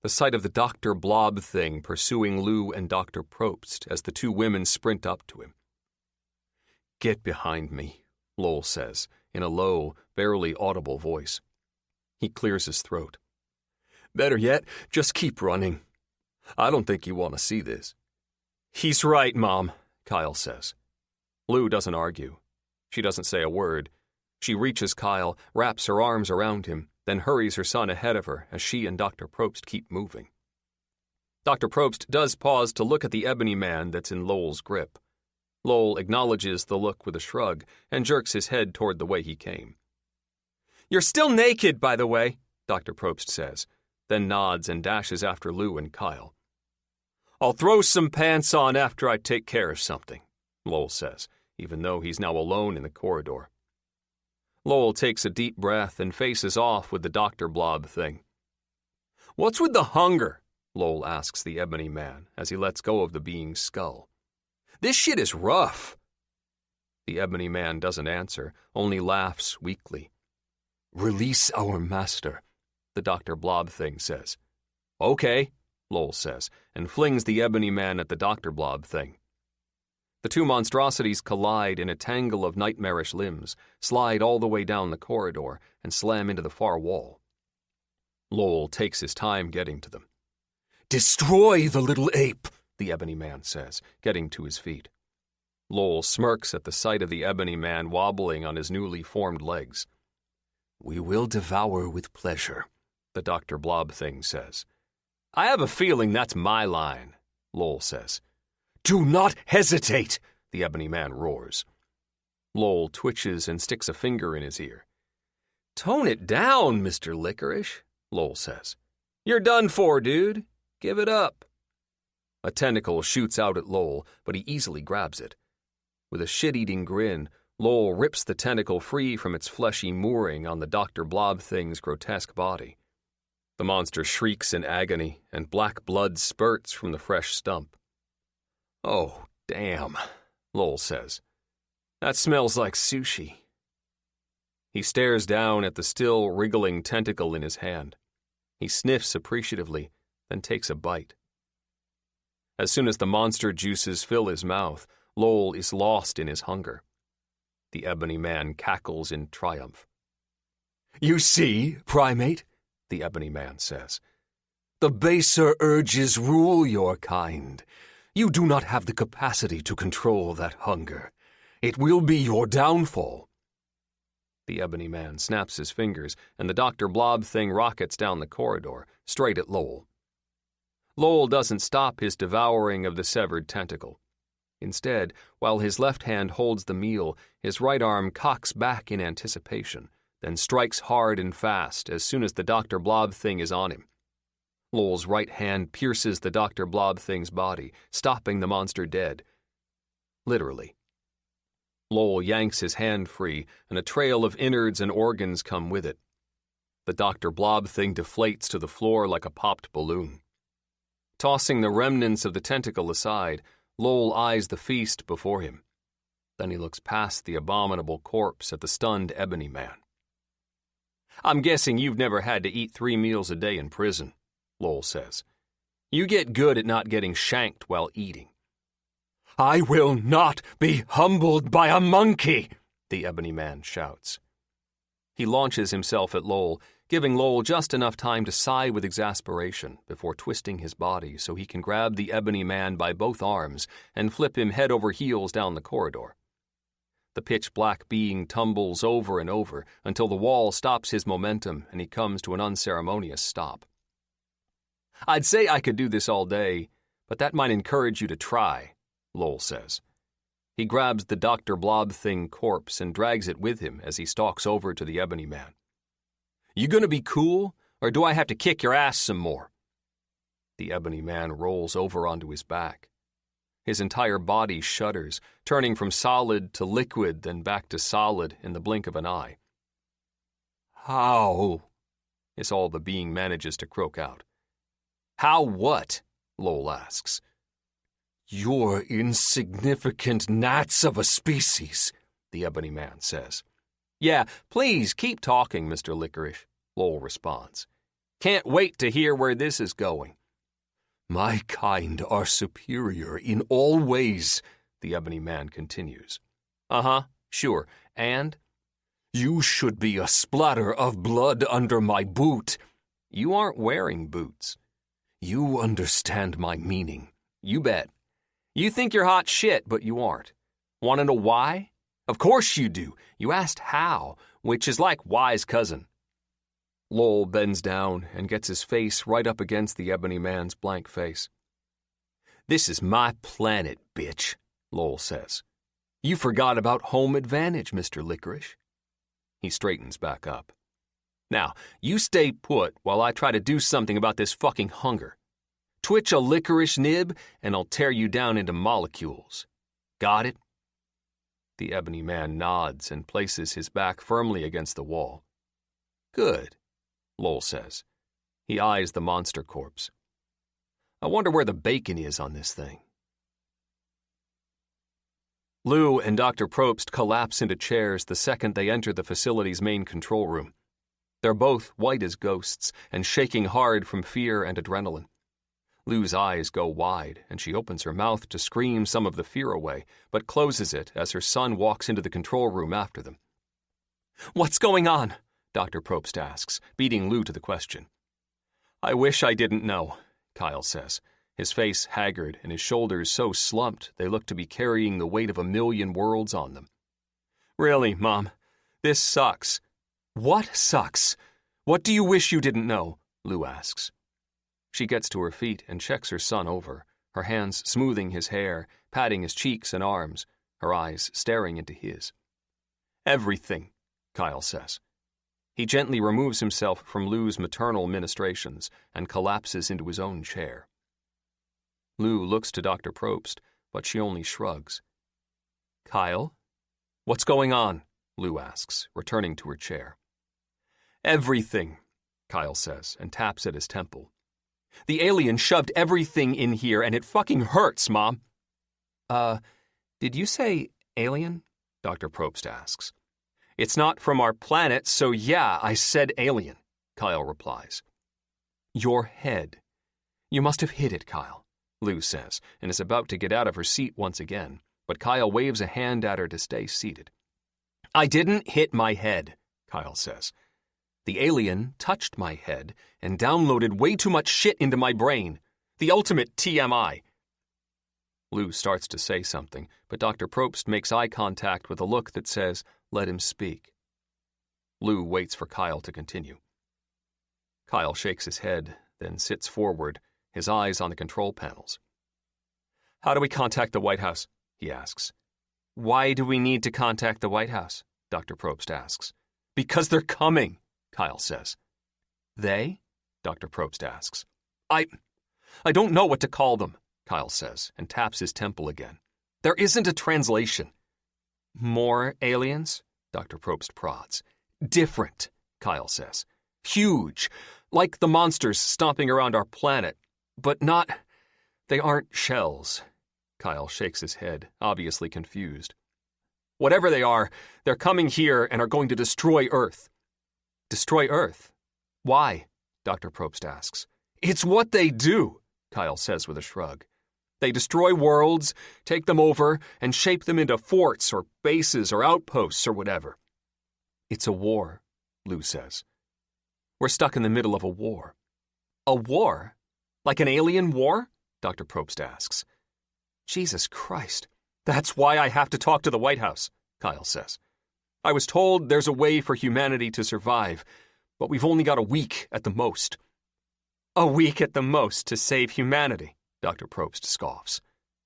The sight of the Dr. Blob thing pursuing Lou and Dr. Probst as the two women sprint up to him. "Get behind me," Lowell says, in a low, barely audible voice. He clears his throat. "Better yet, just keep running. I don't think you want to see this." "He's right, Mom," Kyle says. Lou doesn't argue. She doesn't say a word. She reaches Kyle, wraps her arms around him, then hurries her son ahead of her as she and Dr. Probst keep moving. Dr. Probst does pause to look at the Ebony Man that's in Lowell's grip. Lowell acknowledges the look with a shrug and jerks his head toward the way he came. "You're still naked, by the way," Dr. Probst says, then nods and dashes after Lou and Kyle. "I'll throw some pants on after I take care of something," Lowell says, even though he's now alone in the corridor. Lowell takes a deep breath and faces off with the Dr. Blob thing. "What's with the hunger?" Lowell asks the Ebony Man as he lets go of the being's skull. "This shit is rough." The Ebony Man doesn't answer, only laughs weakly. "Release our master," the Dr. Blob thing says. "Okay," Lowell says, and flings the Ebony Man at the Dr. Blob thing. The two monstrosities collide in a tangle of nightmarish limbs, slide all the way down the corridor, and slam into the far wall. Lowell takes his time getting to them. "Destroy the little ape," the Ebony Man says, getting to his feet. Lowell smirks at the sight of the Ebony Man wobbling on his newly formed legs. "We will devour with pleasure," the Dr. Blob thing says. "I have a feeling that's my line," Lowell says. "Do not hesitate," the Ebony Man roars. Lowell twitches and sticks a finger in his ear. "Tone it down, Mr. Licorice," Lowell says. "You're done for, dude. Give it up." A tentacle shoots out at Lowell, but he easily grabs it. With a shit-eating grin, Lowell rips the tentacle free from its fleshy mooring on the Dr. Blob thing's grotesque body. The monster shrieks in agony, and black blood spurts from the fresh stump. "Oh, damn," Lowell says. "That smells like sushi." He stares down at the still wriggling tentacle in his hand. He sniffs appreciatively, then takes a bite. As soon as the monster juices fill his mouth, Lowell is lost in his hunger. The Ebony Man cackles in triumph. "You see, primate," the Ebony Man says, "the baser urges rule your kind. You do not have the capacity to control that hunger. It will be your downfall." The Ebony Man snaps his fingers, and the Dr. Blob thing rockets down the corridor, straight at Lowell. Lowell doesn't stop his devouring of the severed tentacle. Instead, while his left hand holds the meal, his right arm cocks back in anticipation, then strikes hard and fast as soon as the Dr. Blob thing is on him. Lowell's right hand pierces the Dr. Blob thing's body, stopping the monster dead. Literally. Lowell yanks his hand free, and a trail of innards and organs come with it. The Dr. Blob thing deflates to the floor like a popped balloon. Tossing the remnants of the tentacle aside, Lowell eyes the feast before him. Then he looks past the abominable corpse at the stunned Ebony Man. "I'm guessing you've never had to eat 3 meals a day in prison," Lowell says. "You get good at not getting shanked while eating." I will not be humbled by a monkey, the Ebony Man shouts. He launches himself at Lowell, giving Lowell just enough time to sigh with exasperation before twisting his body so he can grab the Ebony Man by both arms and flip him head over heels down the corridor. The pitch-black being tumbles over and over until the wall stops his momentum and he comes to an unceremonious stop. I'd say I could do this all day, but that might encourage you to try, Lowell says. He grabs the Dr. Blob-Thing corpse and drags it with him as he stalks over to the Ebony Man. You gonna be cool, or do I have to kick your ass some more? The Ebony Man rolls over onto his back. His entire body shudders, turning from solid to liquid, then back to solid in the blink of an eye. How? Is all the being manages to croak out. How what? Lowell asks. You're insignificant gnats of a species, the Ebony Man says. Yeah, please keep talking, Mr. Licorice, Lowell responds. Can't wait to hear where this is going. My kind are superior in all ways, the Ebony Man continues. Uh-huh, sure, and? You should be a splatter of blood under my boot. You aren't wearing boots. You understand my meaning. You bet. You think you're hot shit, but you aren't. Want to know why? Of course you do. You asked how, which is like why's cousin. Lowell bends down and gets his face right up against the Ebony Man's blank face. This is my planet, bitch, Lowell says. You forgot about home advantage, Mr. Licorice. He straightens back up. Now, you stay put while I try to do something about this fucking hunger. Twitch a licorice nib, and I'll tear you down into molecules. Got it? The Ebony Man nods and places his back firmly against the wall. Good, Lowell says. He eyes the monster corpse. I wonder where the bacon is on this thing. Lou and Dr. Probst collapse into chairs the second they enter the facility's main control room. They're both white as ghosts and shaking hard from fear and adrenaline. Lou's eyes go wide, and she opens her mouth to scream some of the fear away, but closes it as her son walks into the control room after them. What's going on? Dr. Probst asks, beating Lou to the question. I wish I didn't know, Kyle says, his face haggard and his shoulders so slumped they look to be carrying the weight of 1,000,000 worlds on them. Really, Mom, this sucks. What sucks? What do you wish you didn't know? Lou asks. She gets to her feet and checks her son over, her hands smoothing his hair, patting his cheeks and arms, her eyes staring into his. Everything, Kyle says. He gently removes himself from Lou's maternal ministrations and collapses into his own chair. Lou looks to Dr. Probst, but she only shrugs. Kyle? What's going on? Lou asks, returning to her chair. Everything, Kyle says, and taps at his temple. The alien shoved everything in here, and it fucking hurts, Mom. Did you say alien? Dr. Probst asks. It's not from our planet, so yeah, I said alien, Kyle replies. Your head. You must have hit it, Kyle, Lou says, and is about to get out of her seat once again, but Kyle waves a hand at her to stay seated. I didn't hit my head, Kyle says. The alien touched my head and downloaded way too much shit into my brain. The ultimate TMI. Lou starts to say something, but Dr. Probst makes eye contact with a look that says, let him speak. Lou waits for Kyle to continue. Kyle shakes his head, then sits forward, his eyes on the control panels. How do we contact the White House? He asks. Why do we need to contact the White House? Dr. Probst asks. Because they're coming, Kyle says. They? Dr. Probst asks. I don't know what to call them, Kyle says, and taps his temple again. There isn't a translation. More aliens? Dr. Probst prods. Different, Kyle says. Huge, like the monsters stomping around our planet, but not... They aren't shells. Kyle shakes his head, obviously confused. Whatever they are, they're coming here and are going to destroy Earth. Destroy Earth? Why? Dr. Probst asks. It's what they do, Kyle says with a shrug. They destroy worlds, take them over, and shape them into forts or bases or outposts or whatever. It's a war, Lou says. We're stuck in the middle of a war. A war? Like an alien war? Dr. Probst asks. Jesus Christ. That's why I have to talk to the White House, Kyle says. I was told there's a way for humanity to survive, but we've only got a week at the most. A week at the most to save humanity, Dr. Probst scoffs.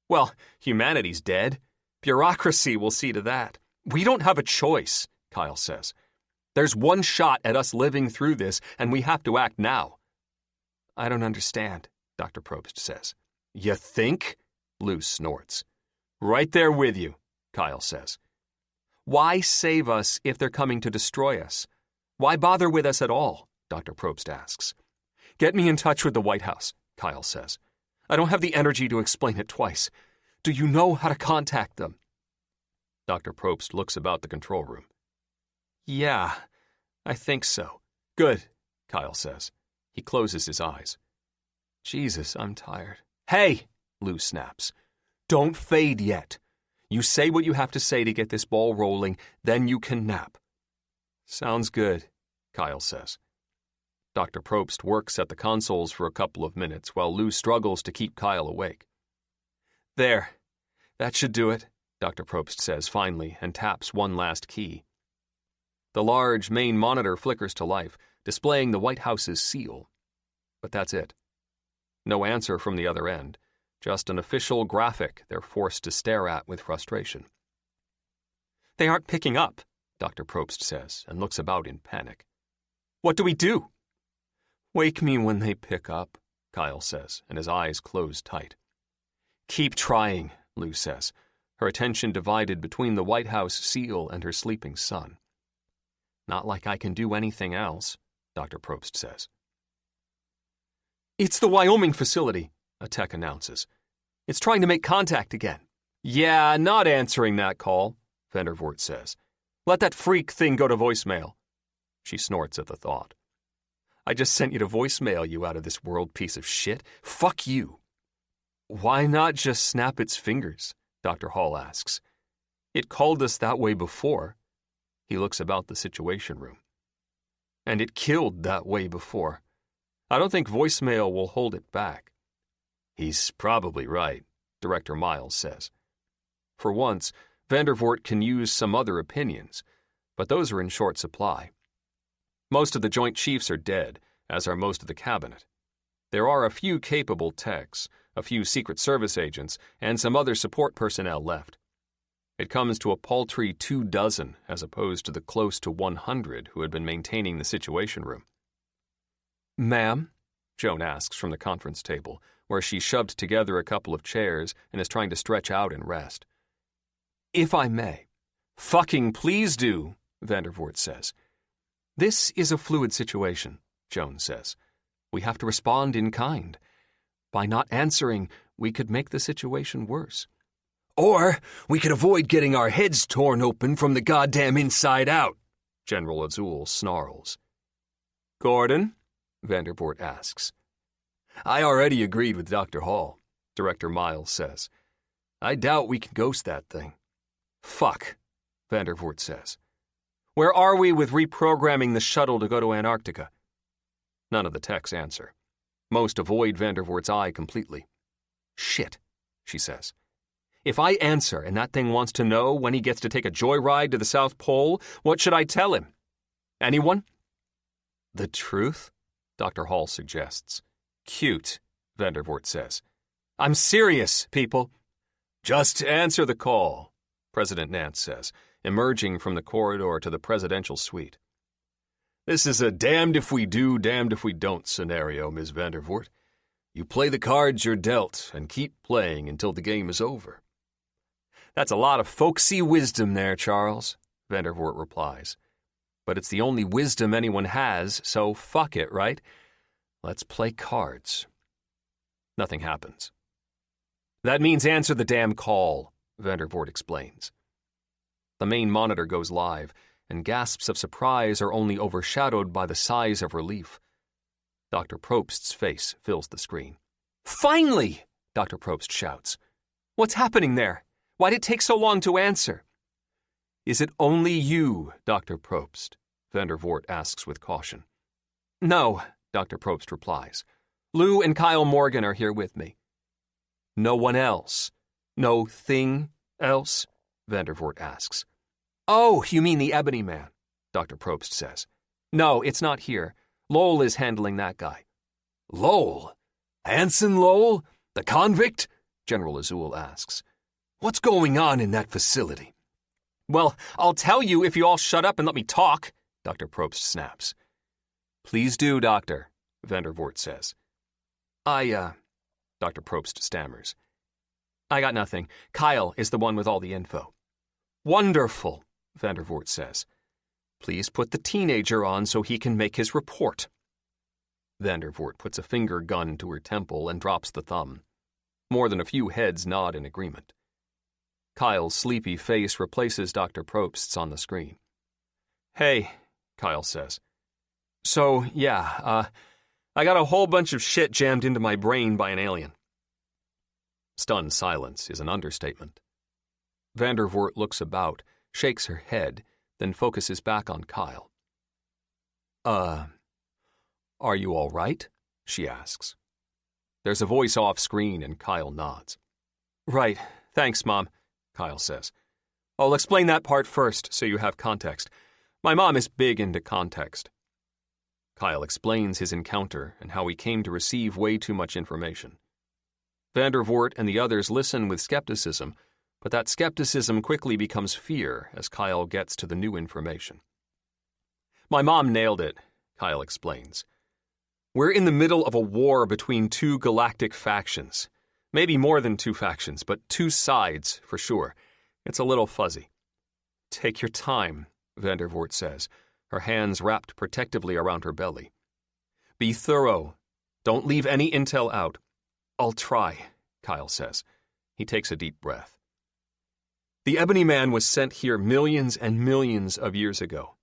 Well, humanity's dead. Bureaucracy will see to that. We don't have a choice, Kyle says. There's one shot at us living through this, and we have to act now. I don't understand, Dr. Probst says. You think? Lou snorts. Right there with you, Kyle says. Why save us if they're coming to destroy us? Why bother with us at all? Dr. Probst asks. Get me in touch with the White House, Kyle says. I don't have the energy to explain it twice. Do you know how to contact them? Dr. Probst looks about the control room. Yeah, I think so. Good, Kyle says. He closes his eyes. Jesus, I'm tired. Hey, Lou snaps. Don't fade yet. You say what you have to say to get this ball rolling, then you can nap. Sounds good, Kyle says. Dr. Probst works at the consoles for a couple of minutes while Lou struggles to keep Kyle awake. There. That should do it, Dr. Probst says finally and taps one last key. The large main monitor flickers to life, displaying the White House's seal. But that's it. No answer from the other end, just an official graphic they're forced to stare at with frustration. They aren't picking up, Dr. Probst says, and looks about in panic. What do we do? Wake me when they pick up, Kyle says, and his eyes close tight. Keep trying, Lou says, her attention divided between the White House seal and her sleeping son. Not like I can do anything else, Dr. Probst says. It's the Wyoming facility, a tech announces. It's trying to make contact again. Yeah, not answering that call, Vandervoort says. Let that freak thing go to voicemail. She snorts at the thought. I just sent you to voicemail, you out of this world piece of shit. Fuck you. Why not just snap its fingers? Dr. Hall asks. It called us that way before. He looks about the situation room. And it killed that way before. I don't think voicemail will hold it back. He's probably right, Director Miles says. For once, Vandervoort can use some other opinions, but those are in short supply. Most of the Joint Chiefs are dead, as are most of the cabinet. There are a few capable techs, a few Secret Service agents, and some other support personnel left. It comes to a paltry 24 as opposed to the close to 100 who had been maintaining the situation room. Ma'am? Joan asks from the conference table, where she shoved together a couple of chairs and is trying to stretch out and rest. If I may. Fucking please do, Vandervoort says. This is a fluid situation, Joan says. We have to respond in kind. By not answering, we could make the situation worse. Or we could avoid getting our heads torn open from the goddamn inside out, General Azul snarls. Gordon? Vandervoort asks. I already agreed with Dr. Hall, Director Miles says. I doubt we can ghost that thing. Fuck, Vandervoort says. Where are we with reprogramming the shuttle to go to Antarctica? None of the techs answer. Most avoid Vandervoort's eye completely. Shit, she says. If I answer and that thing wants to know when he gets to take a joyride to the South Pole, what should I tell him? Anyone? The truth? Dr. Hall suggests. Cute, Vandervoort says. I'm serious, people. Just answer the call, President Nance says, emerging from the corridor to the presidential suite. This is a damned if we do, damned if we don't scenario, Ms. Vandervoort. You play the cards you're dealt and keep playing until the game is over. That's a lot of folksy wisdom there, Charles, Vandervoort replies. But it's the only wisdom anyone has, so fuck it, right? Let's play cards. Nothing happens. That means answer the damn call, Vandervoort explains. The main monitor goes live, and gasps of surprise are only overshadowed by the sighs of relief. Dr. Probst's face fills the screen. Finally! Dr. Probst shouts. "What's happening there? Why'd it take so long to answer?" "Is it only you, Dr. Probst?" Vandervoort asks with caution. "No," Dr. Probst replies. "Lou and Kyle Morgan are here with me." "No one else? No thing else?" Vandervoort asks. "Oh, you mean the Ebony Man," Dr. Probst says. "No, it's not here. Lowell is handling that guy." "Lowell? Anson Lowell? The convict?" General Azul asks. "What's going on in that facility?" "Well, I'll tell you if you all shut up and let me talk," Dr. Probst snaps. "Please do, Doctor," Vandervoort says. Dr. Probst stammers. "I got nothing. Kyle is the one with all the info." "Wonderful," Vandervoort says. "Please put the teenager on so he can make his report." Vandervoort puts a finger gun to her temple and drops the thumb. More than a few heads nod in agreement. Kyle's sleepy face replaces Dr. Probst's on the screen. "Hey," Kyle says. "So, yeah, I got a whole bunch of shit jammed into my brain by an alien." Stunned silence is an understatement. Vandervoort looks about, shakes her head, then focuses back on Kyle. Are you all right?" she asks. There's a voice off screen and Kyle nods. "Right, thanks, Mom," Kyle says. "I'll explain that part first so you have context. My mom is big into context." Kyle explains his encounter and how he came to receive way too much information. Vandervoort and the others listen with skepticism, but that skepticism quickly becomes fear as Kyle gets to the new information. "My mom nailed it," Kyle explains. "We're in the middle of a war between two galactic factions. Maybe more than two factions, but two sides, for sure. It's a little fuzzy." "Take your time," Vandervoort says, her hands wrapped protectively around her belly. "Be thorough. Don't leave any intel out." "I'll try," Kyle says. He takes a deep breath. "The Ebony Man was sent here millions and millions of years ago.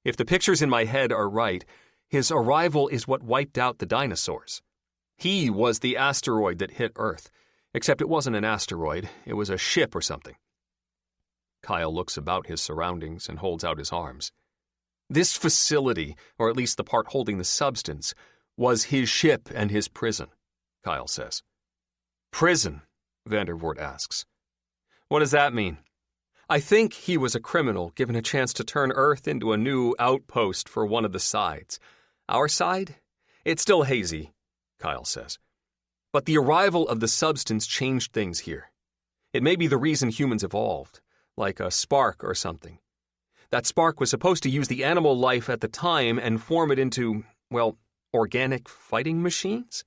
If the pictures in my head are right, his arrival is what wiped out the dinosaurs. He was the asteroid that hit Earth, except it wasn't an asteroid, it was a ship or something." Kyle looks about his surroundings and holds out his arms. "This facility, or at least the part holding the substance, was his ship and his prison," Kyle says. "Prison?" Vandervoort asks. "What does that mean?" "I think he was a criminal given a chance to turn Earth into a new outpost for one of the sides. Our side? It's still hazy," Kyle says. "But the arrival of the substance changed things here. It may be the reason humans evolved, like a spark or something. That spark was supposed to use the animal life at the time and form it into, well, organic fighting machines?"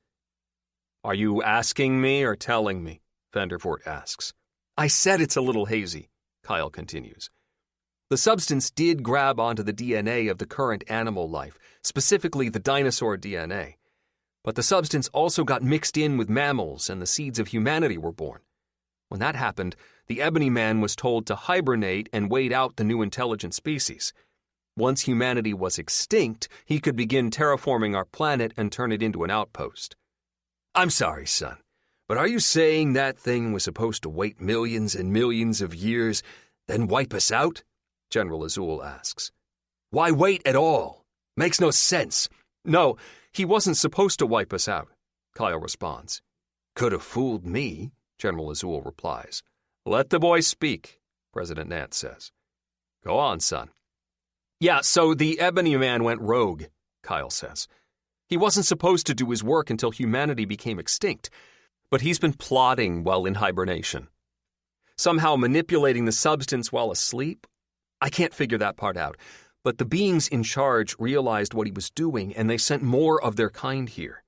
"Are you asking me or telling me?" Vandervoort asks. "I said it's a little hazy," Kyle continues. "The substance did grab onto the DNA of the current animal life, specifically the dinosaur DNA. But the substance also got mixed in with mammals and the seeds of humanity were born. When that happened, the Ebony Man was told to hibernate and wait out the new intelligent species. Once humanity was extinct, he could begin terraforming our planet and turn it into an outpost." "I'm sorry, son, but are you saying that thing was supposed to wait millions and millions of years, then wipe us out?" General Azul asks. "Why wait at all? Makes no sense." "No, he wasn't supposed to wipe us out," Kyle responds. "Could have fooled me," General Azul replies. "Let the boy speak," President Nance says. "Go on, son." "Yeah, so the Ebony Man went rogue," Kyle says. "He wasn't supposed to do his work until humanity became extinct, but he's been plotting while in hibernation. Somehow manipulating the substance while asleep? I can't figure that part out, but the beings in charge realized what he was doing and they sent more of their kind here.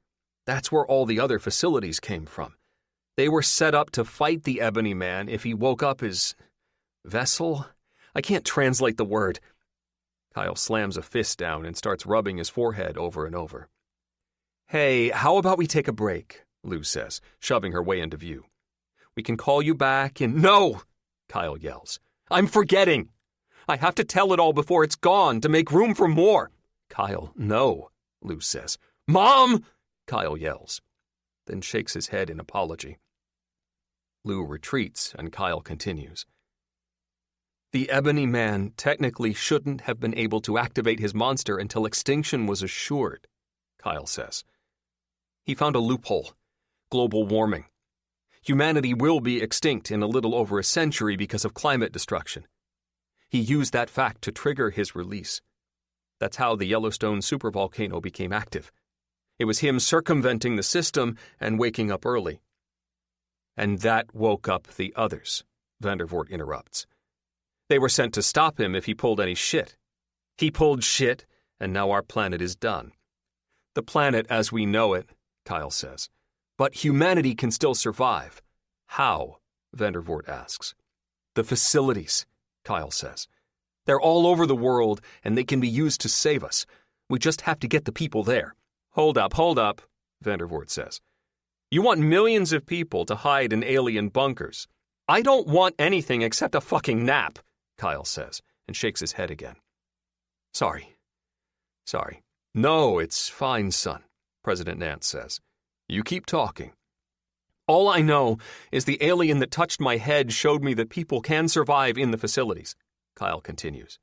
That's where all the other facilities came from. They were set up to fight the Ebony Man if he woke up his vessel? I can't translate the word." Kyle slams a fist down and starts rubbing his forehead over and over. "Hey, how about we take a break?" Lou says, shoving her way into view. "We can call you back in—" "No!" Kyle yells. "I'm forgetting! I have to tell it all before it's gone to make room for more." "Kyle, no," Lou says. "Mom!" Kyle yells, then shakes his head in apology. Lou retreats, and Kyle continues. The Ebony Man technically shouldn't have been able to activate his monster until extinction was assured, Kyle says. He found a loophole. Global warming. Humanity will be extinct in a little over a century because of climate destruction. He used that fact to trigger his release. That's how the Yellowstone supervolcano became active. It was him circumventing the system and waking up early. And that woke up the others, Vandervoort interrupts. They were sent to stop him if he pulled any shit. He pulled shit, and now our planet is done. The planet as we know it, Kyle says. But humanity can still survive. How? Vandervoort asks. The facilities, Kyle says. They're all over the world, and they can be used to save us. We just have to get the people there. Hold up, Vandervoort says. You want millions of people to hide in alien bunkers. I don't want anything except a fucking nap, Kyle says, and shakes his head again. Sorry. No, it's fine, son, President Nance says. You keep talking. All I know is the alien that touched my head showed me that people can survive in the facilities, Kyle continues.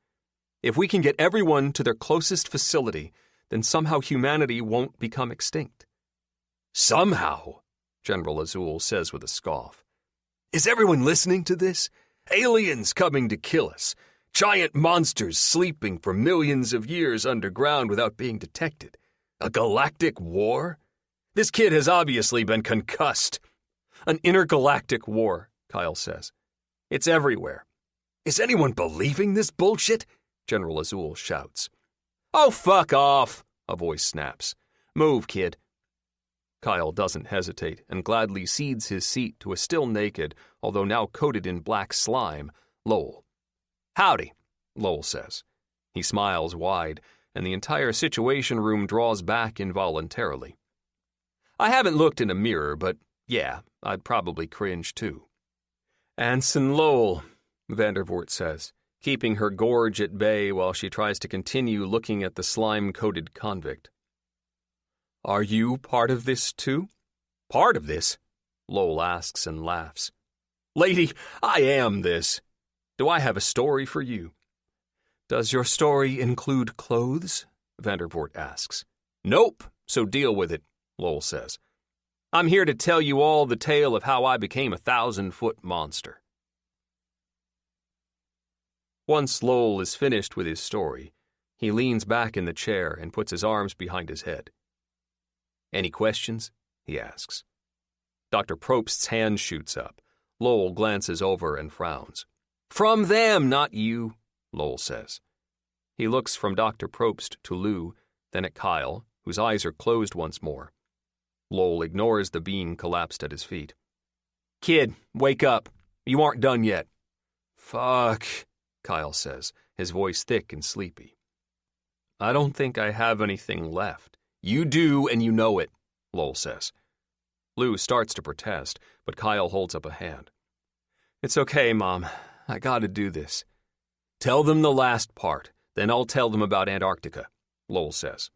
If we can get everyone to their closest facility, then somehow humanity won't become extinct. Somehow, General Azul says with a scoff. Is everyone listening to this? Aliens coming to kill us. Giant monsters sleeping for millions of years underground without being detected. A galactic war? This kid has obviously been concussed. An intergalactic war, Kyle says. It's everywhere. Is anyone believing this bullshit? General Azul shouts. Oh, fuck off, a voice snaps. Move, kid. Kyle doesn't hesitate and gladly cedes his seat to a still naked, although now coated in black slime, Lowell. Howdy, Lowell says. He smiles wide, and the entire situation room draws back involuntarily. I haven't looked in a mirror, but yeah, I'd probably cringe too. Anson Lowell, Vandervoort says, keeping her gorge at bay while she tries to continue looking at the slime-coated convict. Are you part of this too? Part of this? Lowell asks and laughs. Lady, I am this. Do I have a story for you? Does your story include clothes? Vandervoort asks. Nope, so deal with it, Lowell says. I'm here to tell you all the tale of how I became a 1,000-foot monster. Once Lowell is finished with his story, he leans back in the chair and puts his arms behind his head. Any questions? He asks. Dr. Probst's hand shoots up. Lowell glances over and frowns. From them, not you, Lowell says. He looks from Dr. Probst to Lou, then at Kyle, whose eyes are closed once more. Lowell ignores the being collapsed at his feet. Kid, wake up. You aren't done yet. Fuck, Kyle says, his voice thick and sleepy. I don't think I have anything left. You do, and you know it, Lowell says. Lou starts to protest, but Kyle holds up a hand. It's okay, Mom. I gotta do this. Tell them the last part, then I'll tell them about Antarctica, Lowell says.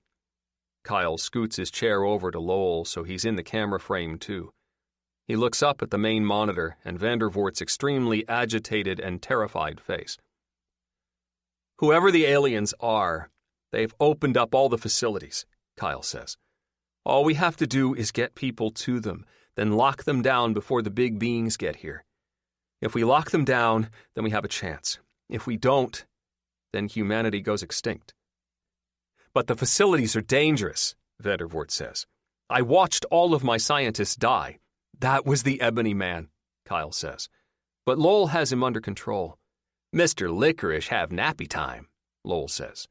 Kyle scoots his chair over to Lowell so he's in the camera frame too. He looks up at the main monitor and Vandervoort's extremely agitated and terrified face. Whoever the aliens are, they've opened up all the facilities, Kyle says. All we have to do is get people to them, then lock them down before the big beings get here. If we lock them down, then we have a chance. If we don't, then humanity goes extinct. But the facilities are dangerous, Vandervoort says. I watched all of my scientists die. That was the Ebony Man, Kyle says. But Lowell has him under control. Mr. Licorice have nappy time, Lowell says.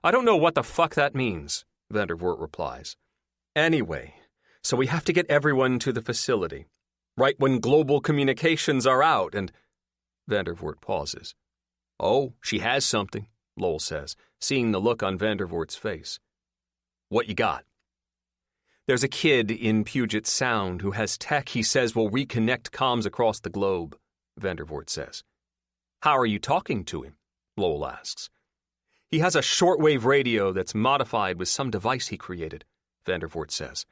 I don't know what the fuck that means, Vandervoort replies. Anyway, so we have to get everyone to the facility. Right when global communications are out and... Vandervoort pauses. Oh, she has something, Lowell says, seeing the look on Vandervoort's face. What you got? There's a kid in Puget Sound who has tech he says will reconnect comms across the globe, Vandervoort says. How are you talking to him? Lowell asks. He has a shortwave radio that's modified with some device he created, Vandervoort says.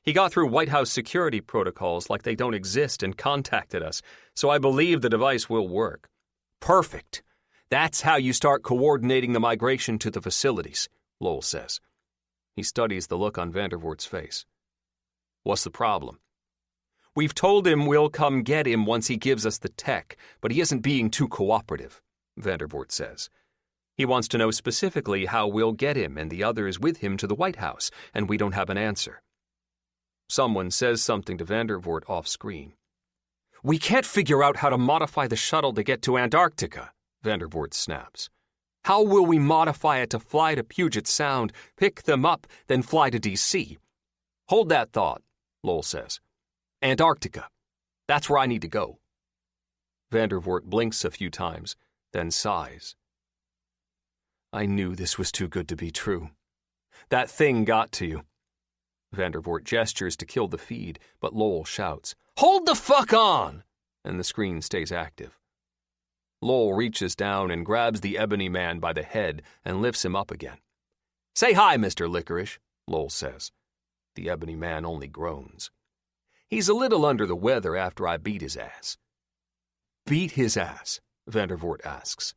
He got through White House security protocols like they don't exist and contacted us, so I believe the device will work. Perfect. That's how you start coordinating the migration to the facilities, Lowell says. He studies the look on Vandervoort's face. What's the problem? We've told him we'll come get him once he gives us the tech, but he isn't being too cooperative, Vandervoort says. He wants to know specifically how we'll get him and the others with him to the White House, and we don't have an answer. Someone says something to Vandervoort off-screen. We can't figure out how to modify the shuttle to get to Antarctica, Vandervoort snaps. How will we modify it to fly to Puget Sound, pick them up, then fly to D.C.? Hold that thought, Lowell says. Antarctica. That's where I need to go. Vandervoort blinks a few times, then sighs. I knew this was too good to be true. That thing got to you. Vandervoort gestures to kill the feed, but Lowell shouts, "Hold the fuck on!" and the screen stays active. Lowell reaches down and grabs the Ebony Man by the head and lifts him up again. Say hi, Mr. Licorice, Lowell says. The Ebony Man only groans. He's a little under the weather after I beat his ass. Beat his ass? Vandervoort asks.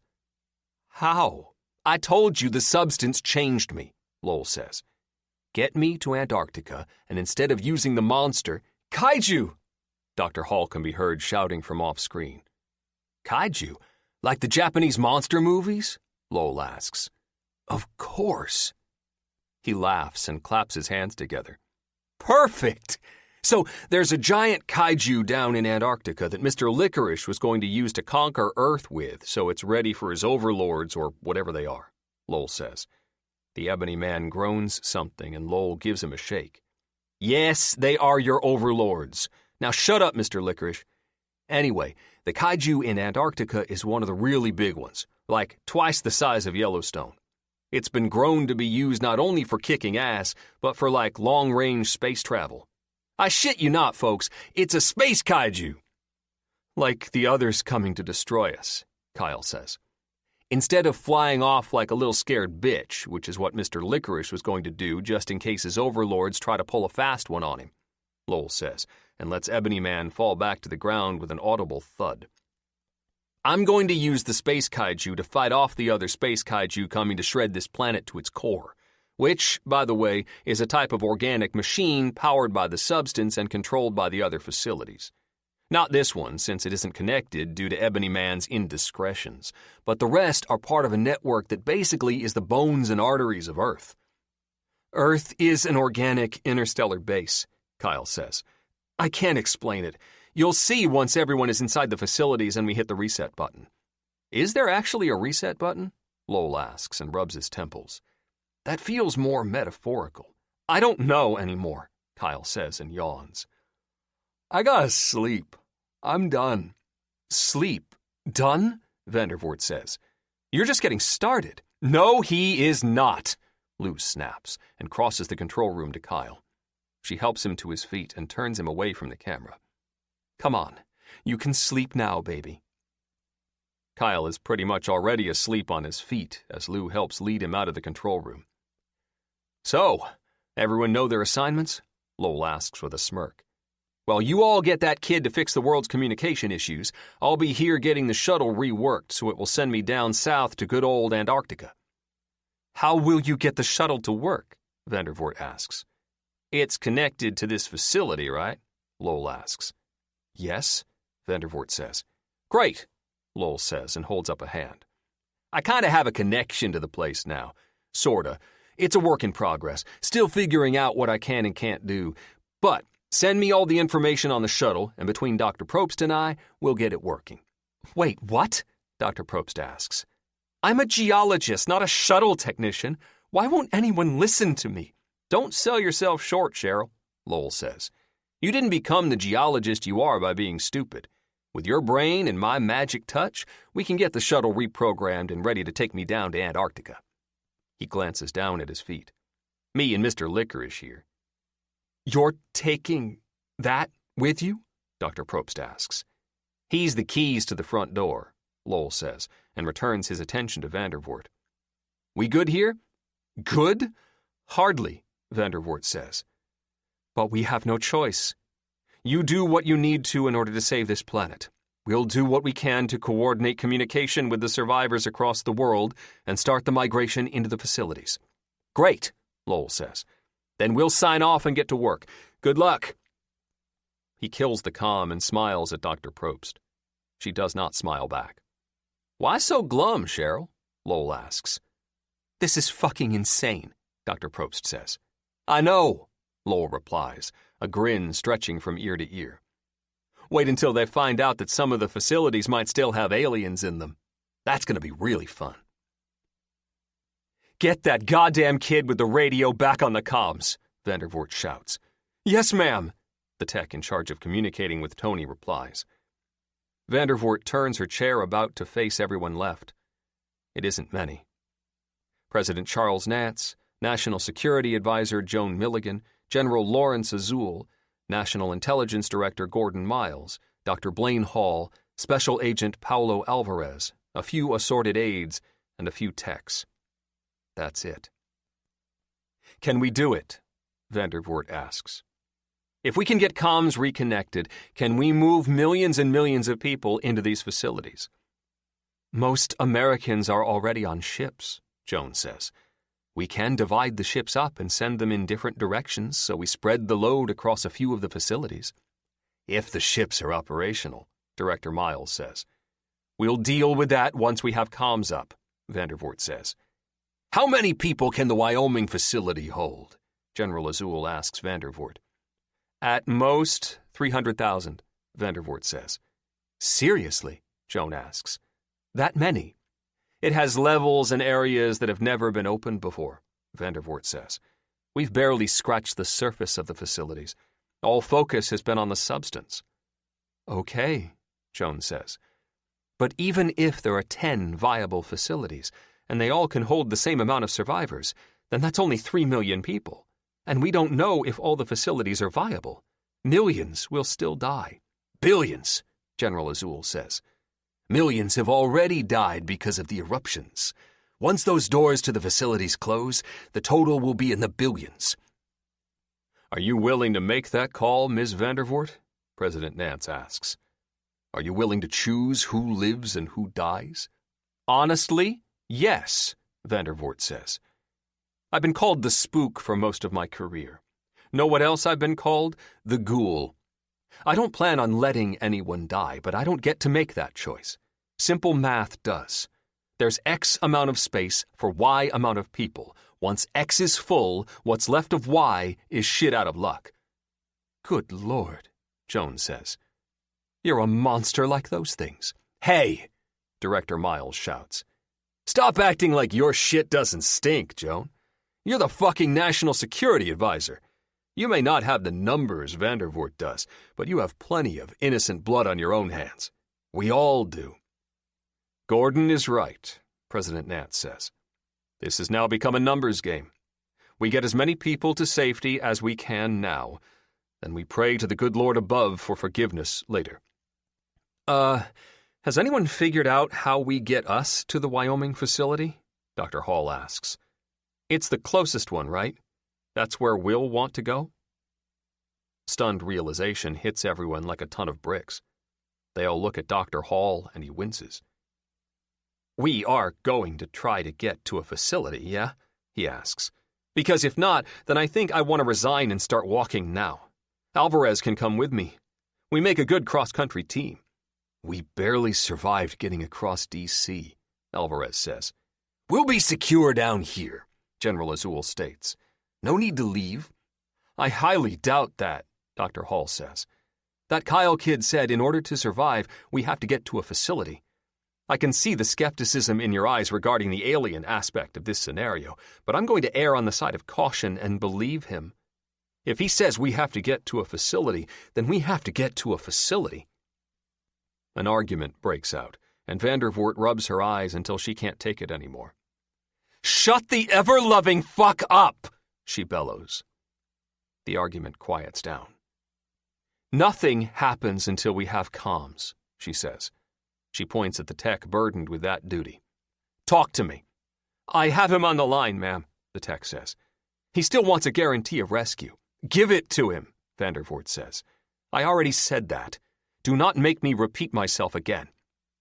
How? I told you the substance changed me, Lowell says. Get me to Antarctica, and instead of using the monster, Kaiju! Dr. Hall can be heard shouting from off-screen. Kaiju? Like the Japanese monster movies? Lowell asks. Of course. He laughs and claps his hands together. Perfect! So there's a giant kaiju down in Antarctica that Mr. Licorice was going to use to conquer Earth with, so it's ready for his overlords or whatever they are, Lowell says. The Ebony Man groans something and Lowell gives him a shake. Yes, they are your overlords. Now shut up, Mr. Licorice. Anyway, the kaiju in Antarctica is one of the really big ones, like twice the size of Yellowstone. It's been grown to be used not only for kicking ass, but for like long-range space travel. I shit you not, folks, it's a space kaiju. Like the others coming to destroy us, Kyle says. Instead of flying off like a little scared bitch, which is what Mr. Licorice was going to do just in case his overlords try to pull a fast one on him, Lowell says, and lets Ebony Man fall back to the ground with an audible thud. I'm going to use the space kaiju to fight off the other space kaiju coming to shred this planet to its core, which, by the way, is a type of organic machine powered by the substance and controlled by the other facilities. Not this one, since it isn't connected due to Ebony Man's indiscretions, but the rest are part of a network that basically is the bones and arteries of Earth. Earth is an organic interstellar base, Kyle says. I can't explain it. You'll see once everyone is inside the facilities and we hit the reset button. Is there actually a reset button? Lowell asks and rubs his temples. That feels more metaphorical. I don't know anymore, Kyle says and yawns. I gotta sleep. I'm done. Sleep? Done? Vandervoort says. You're just getting started. No, he is not, Lou snaps and crosses the control room to Kyle. She helps him to his feet and turns him away from the camera. Come on, you can sleep now, baby. Kyle is pretty much already asleep on his feet as Lou helps lead him out of the control room. So, everyone know their assignments? Lowell asks with a smirk. Well, you all get that kid to fix the world's communication issues. I'll be here getting the shuttle reworked so it will send me down south to good old Antarctica. How will you get the shuttle to work? Vandervoort asks. It's connected to this facility, right? Lowell asks. Yes, Vandervoort says. Great, Lowell says and holds up a hand. I kind of have a connection to the place now. Sorta. It's a work in progress, still figuring out what I can and can't do. But send me all the information on the shuttle, and between Dr. Probst and I, we'll get it working. Wait, what? Dr. Probst asks. I'm a geologist, not a shuttle technician. Why won't anyone listen to me? Don't sell yourself short, Cheryl, Lowell says. You didn't become the geologist you are by being stupid. With your brain and my magic touch, we can get the shuttle reprogrammed and ready to take me down to Antarctica. He glances down at his feet. Me and Mr. Licorice here. You're taking that with you? Dr. Probst asks. He's the keys to the front door, Lowell says, and returns his attention to Vandervoort. We good here? Good? Hardly, Vandervoort says. But we have no choice. You do what you need to in order to save this planet. We'll do what we can to coordinate communication with the survivors across the world and start the migration into the facilities. Great, Lowell says. Then we'll sign off and get to work. Good luck. He kills the comm and smiles at Dr. Probst. She does not smile back. Why so glum, Cheryl? Lowell asks. This is fucking insane, Dr. Probst says. I know, Lowell replies, a grin stretching from ear to ear. Wait until they find out that some of the facilities might still have aliens in them. That's going to be really fun. Get that goddamn kid with the radio back on the comms, Vandervoort shouts. Yes, ma'am, the tech in charge of communicating with Tony replies. Vandervoort turns her chair about to face everyone left. It isn't many. President Charles Nance, National Security Advisor Joan Milligan, General Lawrence Azul, National Intelligence Director Gordon Miles, Dr. Blaine Hall, Special Agent Paulo Alvarez, a few assorted aides, and a few techs. That's it. Can we do it? Vandervoort asks. If we can get comms reconnected, can we move millions and millions of people into these facilities? Most Americans are already on ships, Joan says. We can divide the ships up and send them in different directions so we spread the load across a few of the facilities. If the ships are operational, Director Miles says. We'll deal with that once we have comms up, Vandervoort says. How many people can the Wyoming facility hold? General Azul asks Vandervoort. At most, 300,000, Vandervoort says. Seriously? Joan asks. That many? It has levels and areas that have never been opened before, Vandervoort says. We've barely scratched the surface of the facilities. All focus has been on the substance. Okay, Joan says. But even if there are 10 viable facilities, and they all can hold the same amount of survivors, then that's only 3 million people. And we don't know if all the facilities are viable. Millions will still die. Billions, General Azul says. Millions have already died because of the eruptions. Once those doors to the facilities close, the total will be in the billions. Are you willing to make that call, Ms. Vandervoort? President Nance asks. Are you willing to choose who lives and who dies? Honestly, yes, Vandervoort says. I've been called the Spook for most of my career. Know what else I've been called? The Ghoul. I don't plan on letting anyone die, but I don't get to make that choice. Simple math does. There's X amount of space for Y amount of people. Once X is full, what's left of Y is shit out of luck. Good Lord, Joan says. You're a monster like those things. Hey, Director Miles shouts. Stop acting like your shit doesn't stink, Joan. You're the fucking National Security Advisor. You may not have the numbers Vandervoort does, but you have plenty of innocent blood on your own hands. We all do. Gordon is right, President Nance says. This has now become a numbers game. We get as many people to safety as we can now, then we pray to the good Lord above for forgiveness later. Has anyone figured out how we get us to the Wyoming facility? Dr. Hall asks. It's the closest one, right? That's where we'll want to go? Stunned realization hits everyone like a ton of bricks. They all look at Dr. Hall and he winces. We are going to try to get to a facility, yeah? He asks. Because if not, then I think I want to resign and start walking now. Alvarez can come with me. We make a good cross-country team. We barely survived getting across D.C., Alvarez says. We'll be secure down here, General Azul states. No need to leave. I highly doubt that, Dr. Hall says. That Kyle kid said in order to survive, we have to get to a facility. I can see the skepticism in your eyes regarding the alien aspect of this scenario, but I'm going to err on the side of caution and believe him. If he says we have to get to a facility, then we have to get to a facility. An argument breaks out, and Vandervoort rubs her eyes until she can't take it anymore. Shut the ever-loving fuck up, she bellows. The argument quiets down. Nothing happens until we have comms, she says. She points at the tech burdened with that duty. Talk to me. I have him on the line, ma'am, the tech says. He still wants a guarantee of rescue. Give it to him, Vandervoort says. I already said that. Do not make me repeat myself again.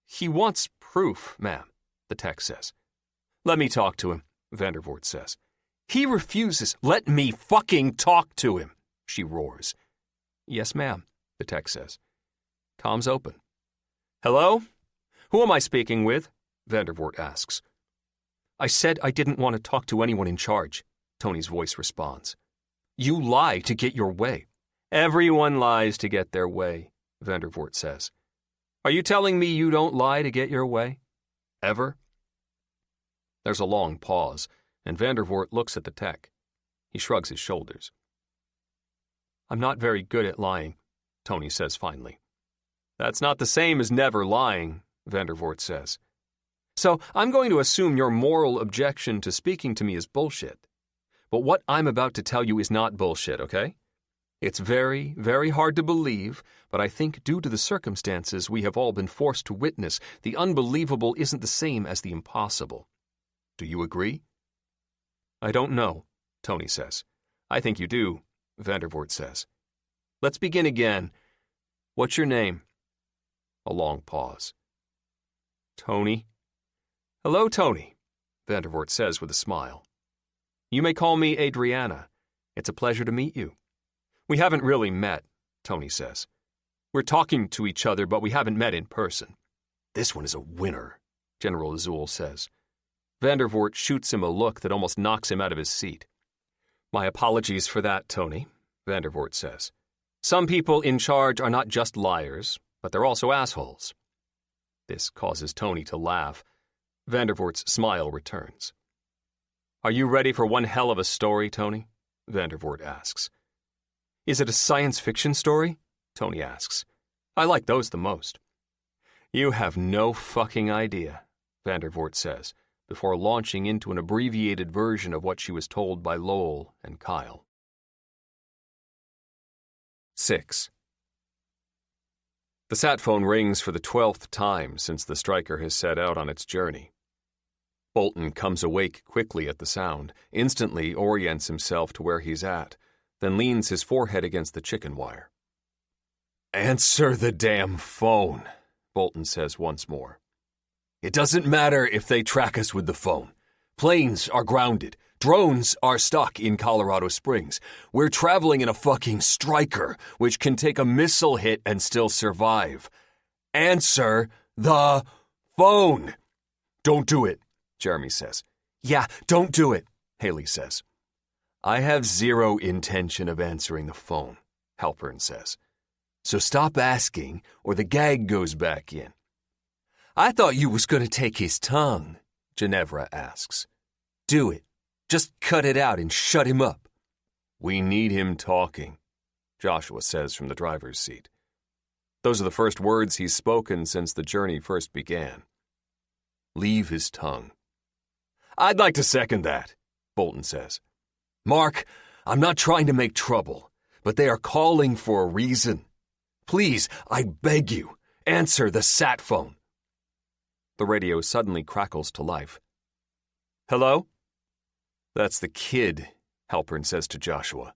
He wants proof, ma'am, the text says. Let me talk to him, Vandervoort says. He refuses. Let me fucking talk to him, she roars. Yes, ma'am, the text says. Comms open. Hello? Who am I speaking with? Vandervoort asks. I said I didn't want to talk to anyone in charge, Tony's voice responds. You lie to get your way. Everyone lies to get their way, Vandervoort says. Are you telling me you don't lie to get your way? Ever? There's a long pause, and Vandervoort looks at the tech. He shrugs his shoulders. I'm not very good at lying, Tony says finally. That's not the same as never lying, Vandervoort says. So I'm going to assume your moral objection to speaking to me is bullshit. But what I'm about to tell you is not bullshit, okay? It's very, very hard to believe, but I think due to the circumstances we have all been forced to witness, the unbelievable isn't the same as the impossible. Do you agree? I don't know, Tony says. I think you do, Vandervoort says. Let's begin again. What's your name? A long pause. Tony. Hello, Tony, Vandervoort says with a smile. You may call me Adriana. It's a pleasure to meet you. We haven't really met, Tony says. We're talking to each other, but we haven't met in person. This one is a winner, General Azul says. Vandervoort shoots him a look that almost knocks him out of his seat. My apologies for that, Tony, Vandervoort says. Some people in charge are not just liars, but they're also assholes. This causes Tony to laugh. Vandervoort's smile returns. Are you ready for one hell of a story, Tony? Vandervoort asks. Is it a science fiction story? Tony asks. I like those the most. You have no fucking idea, Vandervoort says, before launching into an abbreviated version of what she was told by Lowell and Kyle. 6. The sat phone rings for the 12th time since the striker has set out on its journey. Bolton comes awake quickly at the sound, instantly orients himself to where he's at, then leans his forehead against the chicken wire. Answer the damn phone, Bolton says once more. It doesn't matter if they track us with the phone. Planes are grounded. Drones are stuck in Colorado Springs. We're traveling in a fucking striker, which can take a missile hit and still survive. Answer the phone. Don't do it, Jeremy says. Yeah, don't do it, Haley says. I have zero intention of answering the phone, Halpern says. So stop asking, or the gag goes back in. I thought you was going to take his tongue, Ginevra asks. Do it. Just cut it out and shut him up. We need him talking, Joshua says from the driver's seat. Those are the first words he's spoken since the journey first began. Leave his tongue. I'd like to second that, Bolton says. Mark, I'm not trying to make trouble, but they are calling for a reason. Please, I beg you, answer the sat phone. The radio suddenly crackles to life. Hello? That's the kid, Halpern says to Joshua.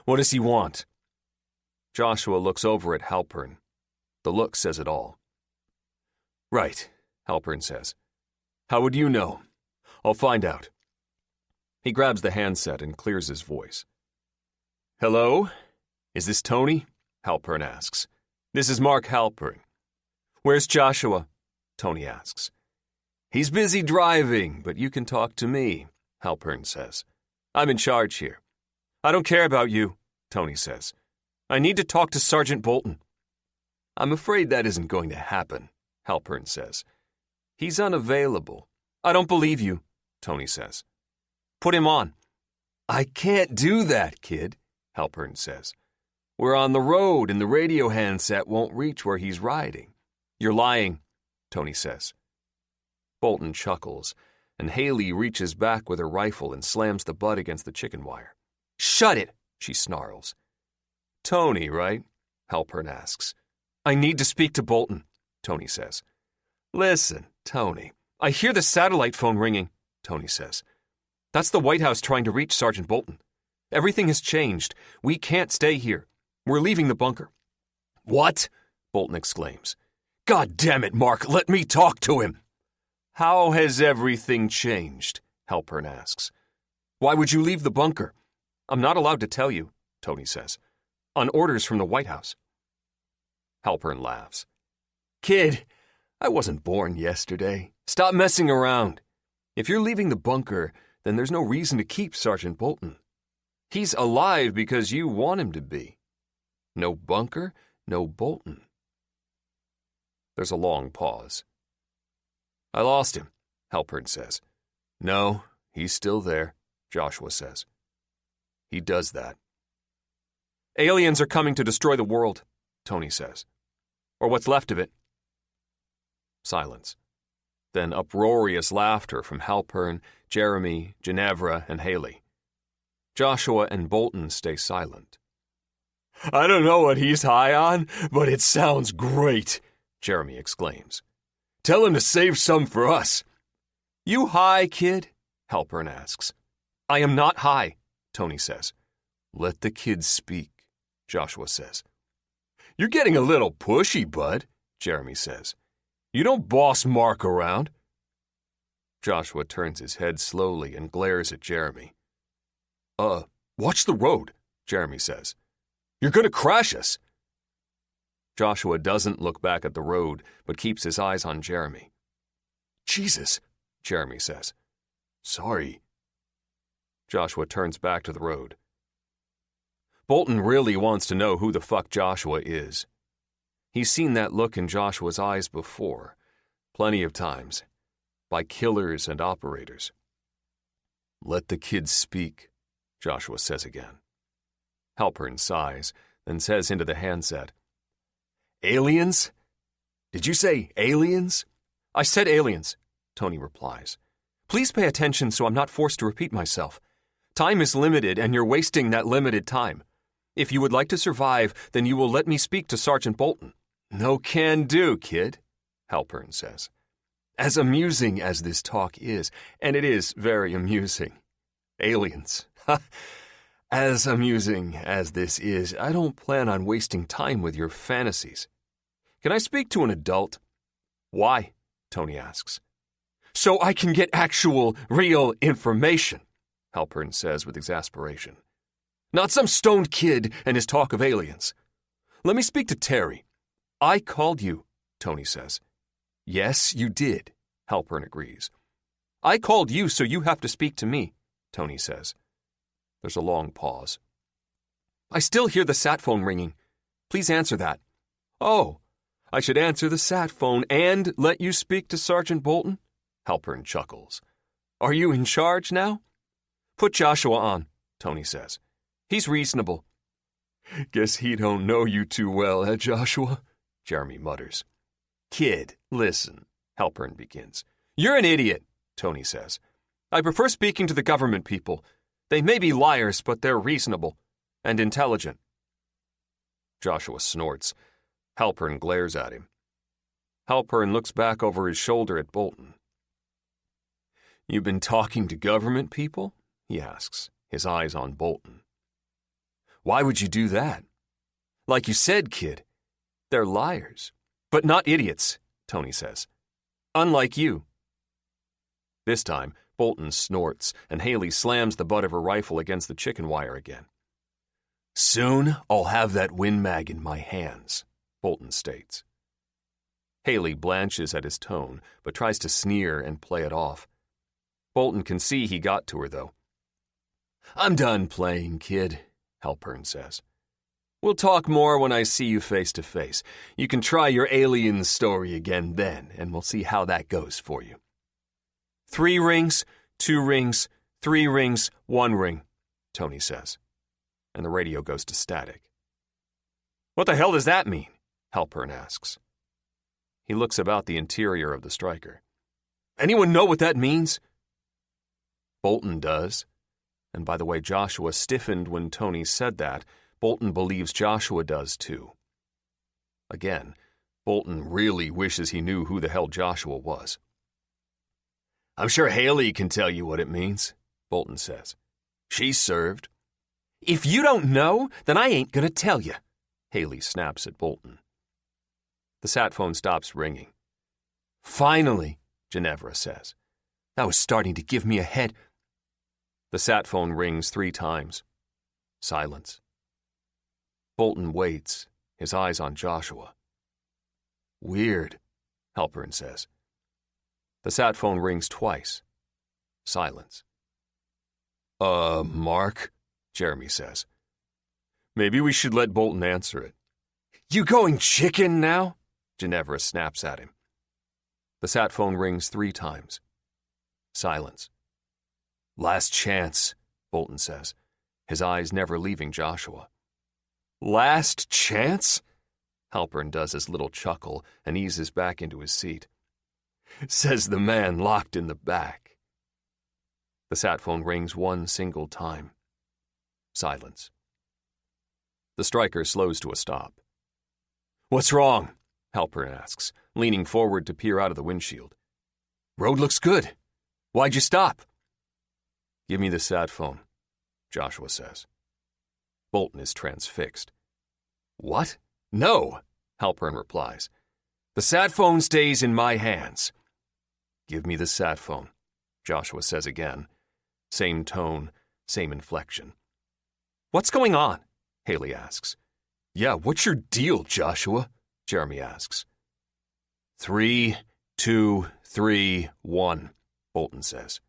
What does he want? Joshua looks over at Halpern. The look says it all. Right, Halpern says. How would you know? I'll find out. He grabs the handset and clears his voice. Hello? Is this Tony? Halpern asks. This is Mark Halpern. Where's Joshua? Tony asks. He's busy driving, but you can talk to me, Halpern says. I'm in charge here. I don't care about you, Tony says. I need to talk to Sergeant Bolton. I'm afraid that isn't going to happen, Halpern says. He's unavailable. I don't believe you, Tony says. Put him on. I can't do that, kid, Halpern says. We're on the road and the radio handset won't reach where he's riding. You're lying, Tony says. Bolton chuckles, and Haley reaches back with her rifle and slams the butt against the chicken wire. Shut it, she snarls. Tony, right? Halpern asks. I need to speak to Bolton, Tony says. Listen, Tony, I hear the satellite phone ringing, Tony says. That's the White House trying to reach Sergeant Bolton. Everything has changed. We can't stay here. We're leaving the bunker." "What?" Bolton exclaims. "God damn it, Mark, let me talk to him." "How has everything changed?" Halpern asks. "Why would you leave the bunker?" "I'm not allowed to tell you," Tony says. "On orders from the White House." Halpern laughs. "Kid, I wasn't born yesterday. Stop messing around. If you're leaving the bunker, then there's no reason to keep Sergeant Bolton. He's alive because you want him to be. No bunker, no Bolton." There's a long pause. "I lost him," Halpern says. "No, he's still there," Joshua says. "He does that." "Aliens are coming to destroy the world," Tony says. "Or what's left of it." Silence. Then uproarious laughter from Halpern, Jeremy, Ginevra, and Haley. Joshua and Bolton stay silent. "I don't know what he's high on, but it sounds great," Jeremy exclaims. "Tell him to save some for us." "You high, kid?" Halpern asks. "I am not high," Tony says. "Let the kid speak," Joshua says. "You're getting a little pushy, bud," Jeremy says. "You don't boss Mark around." Joshua turns his head slowly and glares at Jeremy. Watch the road," Jeremy says. "You're going to crash us." Joshua doesn't look back at the road, but keeps his eyes on Jeremy. "Jesus," Jeremy says. "Sorry." Joshua turns back to the road. Bolton really wants to know who the fuck Joshua is. He's seen that look in Joshua's eyes before, plenty of times, by killers and operators. "Let the kid speak," Joshua says again. Halpern sighs, then says into the handset, "Aliens? Did you say aliens?" "I said aliens," Tony replies. "Please pay attention so I'm not forced to repeat myself. Time is limited and you're wasting that limited time. If you would like to survive, then you will let me speak to Sergeant Bolton." "No can do, kid," Halpern says. "As amusing as this talk is, and it is very amusing. Aliens. As amusing as this is, I don't plan on wasting time with your fantasies. Can I speak to an adult?" "Why?" Tony asks. "So I can get actual, real information," Halpern says with exasperation. "Not some stoned kid and his talk of aliens. Let me speak to Terry." "I called you," Tony says. "Yes, you did," Halpern agrees. "I called you, so you have to speak to me," Tony says. There's a long pause. "I still hear the sat phone ringing. Please answer that." "Oh, I should answer the sat phone and let you speak to Sergeant Bolton?" Halpern chuckles. "Are you in charge now?" "Put Joshua on," Tony says. "He's reasonable." "Guess he don't know you too well, Joshua?" Jeremy mutters. "Kid, listen," Halpern begins. "You're an idiot," Tony says. "I prefer speaking to the government people. They may be liars, but they're reasonable and intelligent." Joshua snorts. Halpern glares at him. Halpern looks back over his shoulder at Bolton. "You've been talking to government people?" he asks, his eyes on Bolton. "Why would you do that?" "Like you said, kid, they're liars, but not idiots," Tony says. "Unlike you." This time, Bolton snorts, and Haley slams the butt of her rifle against the chicken wire again. "Soon I'll have that Win Mag in my hands," Bolton states. Haley blanches at his tone, but tries to sneer and play it off. Bolton can see he got to her, though. "I'm done playing, kid," Halpern says. "We'll talk more when I see you face to face. You can try your alien story again then, and we'll see how that goes for you." 3 rings, 2 rings, 3 rings, 1 ring, Tony says, and the radio goes to static. "What the hell does that mean?" Halpern asks. He looks about the interior of the Striker. "Anyone know what that means?" Bolton does, and by the way Joshua stiffened when Tony said that, Bolton believes Joshua does too. Again, Bolton really wishes he knew who the hell Joshua was. "I'm sure Haley can tell you what it means," Bolton says. "She served." If you don't know, then I ain't gonna tell you, Haley snaps at Bolton. The sat phone stops ringing. Finally, Ginevra says. That was starting to give me a head. The sat phone rings 3 times. Silence. Bolton waits, his eyes on Joshua. Weird, Halpern says. The sat phone rings twice. Silence. Mark, Jeremy says. Maybe we should let Bolton answer it. You going chicken now? Ginevra snaps at him. The sat phone rings 3 times. Silence. Last chance, Bolton says, his eyes never leaving Joshua. Last chance? Halpern does his little chuckle and eases back into his seat. Says the man locked in the back. The sat phone rings 1 single time. Silence. The striker slows to a stop. What's wrong? Halpern asks, leaning forward to peer out of the windshield. Road looks good. Why'd you stop? Give me the sat phone, Joshua says. Bolton is transfixed. What? No, Halpern replies. The sat phone stays in my hands. Give me the sat phone, Joshua says again. Same tone, same inflection. What's going on? Haley asks. Yeah, what's your deal, Joshua? Jeremy asks. 3, 2, 3, 1, Bolton says.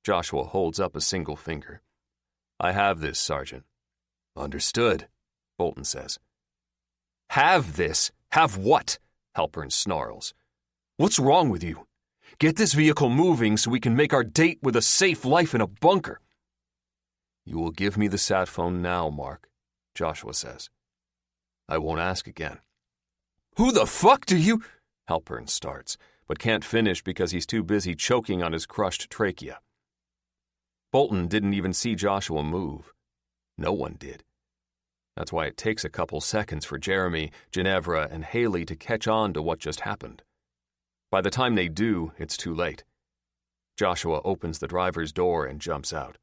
Joshua holds up a single finger. I have this, Sergeant. Understood, Bolton says. Have this? Have what? Halpern snarls. What's wrong with you? Get this vehicle moving so we can make our date with a safe life in a bunker. You will give me the sat phone now, Mark, Joshua says. I won't ask again. Who the fuck do you... Halpern starts, but can't finish because he's too busy choking on his crushed trachea. Bolton didn't even see Joshua move. No one did. That's why it takes a couple seconds for Jeremy, Ginevra, and Haley to catch on to what just happened. By the time they do, it's too late. Joshua opens the driver's door and jumps out.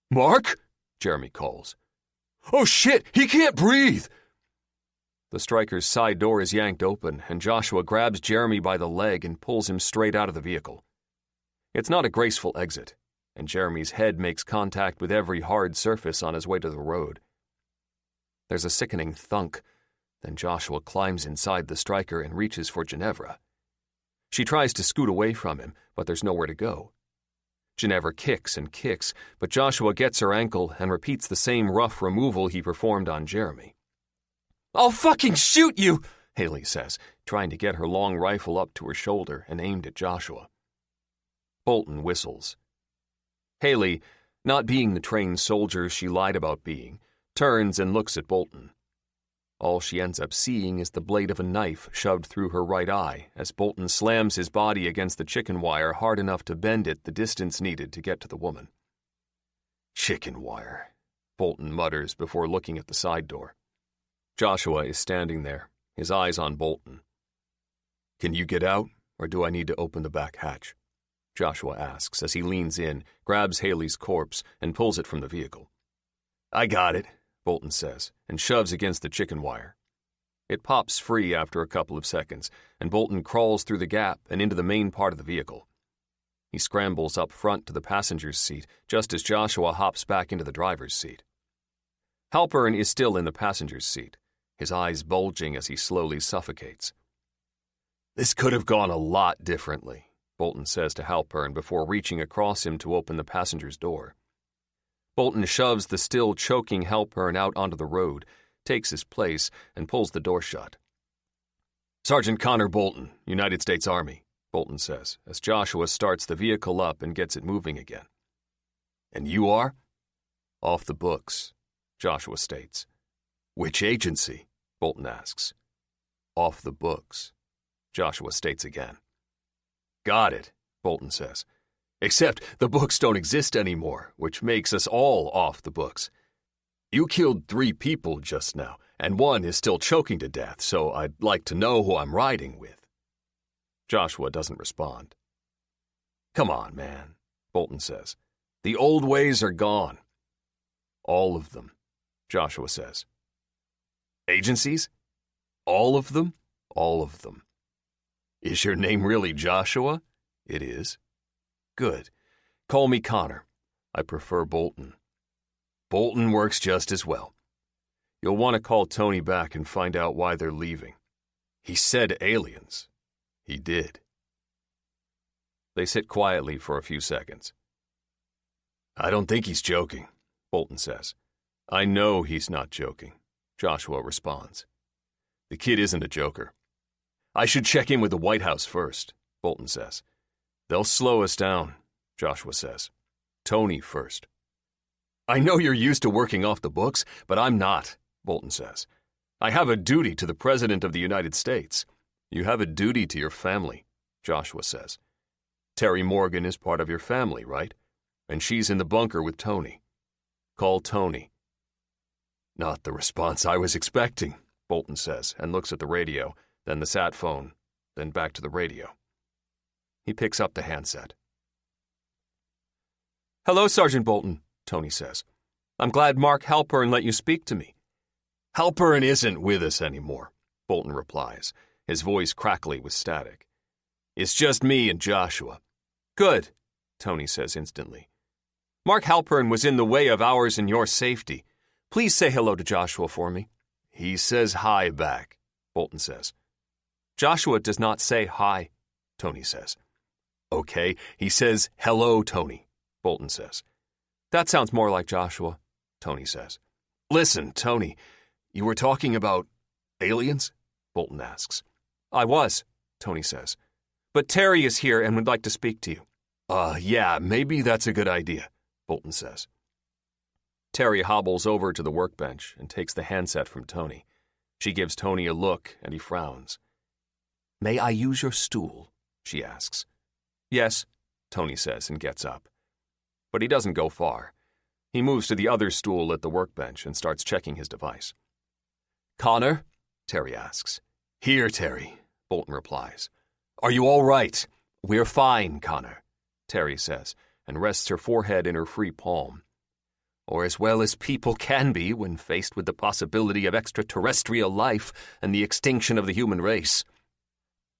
Mark? Jeremy calls. Oh shit, he can't breathe! The striker's side door is yanked open, and Joshua grabs Jeremy by the leg and pulls him straight out of the vehicle. It's not a graceful exit, and Jeremy's head makes contact with every hard surface on his way to the road. There's a sickening thunk, then Joshua climbs inside the striker and reaches for Ginevra. She tries to scoot away from him, but there's nowhere to go. Ginevra kicks and kicks, but Joshua gets her ankle and repeats the same rough removal he performed on Jeremy. I'll fucking shoot you, Haley says, trying to get her long rifle up to her shoulder and aimed at Joshua. Bolton whistles. Haley, not being the trained soldier she lied about being, turns and looks at Bolton. All she ends up seeing is the blade of a knife shoved through her right eye as Bolton slams his body against the chicken wire hard enough to bend it the distance needed to get to the woman. Chicken wire, Bolton mutters before looking at the side door. Joshua is standing there, his eyes on Bolton. Can you get out, or do I need to open the back hatch? Joshua asks as he leans in, grabs Haley's corpse, and pulls it from the vehicle. I got it, Bolton says, and shoves against the chicken wire. It pops free after a couple of seconds, and Bolton crawls through the gap and into the main part of the vehicle. He scrambles up front to the passenger's seat, just as Joshua hops back into the driver's seat. Halpern is still in the passenger's seat, his eyes bulging as he slowly suffocates. This could have gone a lot differently, Bolton says to Halpern before reaching across him to open the passenger's door. Bolton shoves the still choking Halpern out onto the road, takes his place, and pulls the door shut. Sergeant Connor Bolton, United States Army, Bolton says, as Joshua starts the vehicle up and gets it moving again. And you are? Off the books, Joshua states. Which agency? Bolton asks. Off the books, Joshua states again. Got it, Bolton says. Except the books don't exist anymore, which makes us all off the books. You killed 3 people just now, and 1 is still choking to death, so I'd like to know who I'm riding with. Joshua doesn't respond. Come on, man, Bolton says. The old ways are gone. All of them, Joshua says. Agencies? All of them? All of them. Is your name really Joshua? It is. Good. Call me Connor. I prefer Bolton. Bolton works just as well. You'll want to call Tony back and find out why they're leaving. He said aliens. He did. They sit quietly for a few seconds. I don't think he's joking, Bolton says. I know he's not joking, Joshua responds. The kid isn't a joker. I should check in with the White House first, Bolton says. They'll slow us down, Joshua says. Tony first. I know you're used to working off the books, but I'm not, Bolton says. I have a duty to the President of the United States. You have a duty to your family, Joshua says. Terry Morgan is part of your family, right? And she's in the bunker with Tony. Call Tony. Not the response I was expecting, Bolton says, and looks at the radio, then the sat phone, then back to the radio. He picks up the handset. Hello, Sergeant Bolton, Tony says. I'm glad Mark Halpern let you speak to me. Halpern isn't with us anymore, Bolton replies, his voice crackly with static. It's just me and Joshua. Good, Tony says instantly. Mark Halpern was in the way of ours and your safety. Please say hello to Joshua for me. He says hi back, Bolton says. Joshua does not say hi, Tony says. Okay, he says hello, Tony, Bolton says. That sounds more like Joshua, Tony says. Listen, Tony, you were talking about aliens? Bolton asks. I was, Tony says. But Terry is here and would like to speak to you. Yeah, maybe that's a good idea, Bolton says. Terry hobbles over to the workbench and takes the handset from Tony. She gives Tony a look and he frowns. May I use your stool? She asks. Yes, Tony says and gets up. But he doesn't go far. He moves to the other stool at the workbench and starts checking his device. Connor? Terry asks. Here, Terry, Bolton replies. Are you all right? We're fine, Connor, Terry says, and rests her forehead in her free palm. Or as well as people can be when faced with the possibility of extraterrestrial life and the extinction of the human race.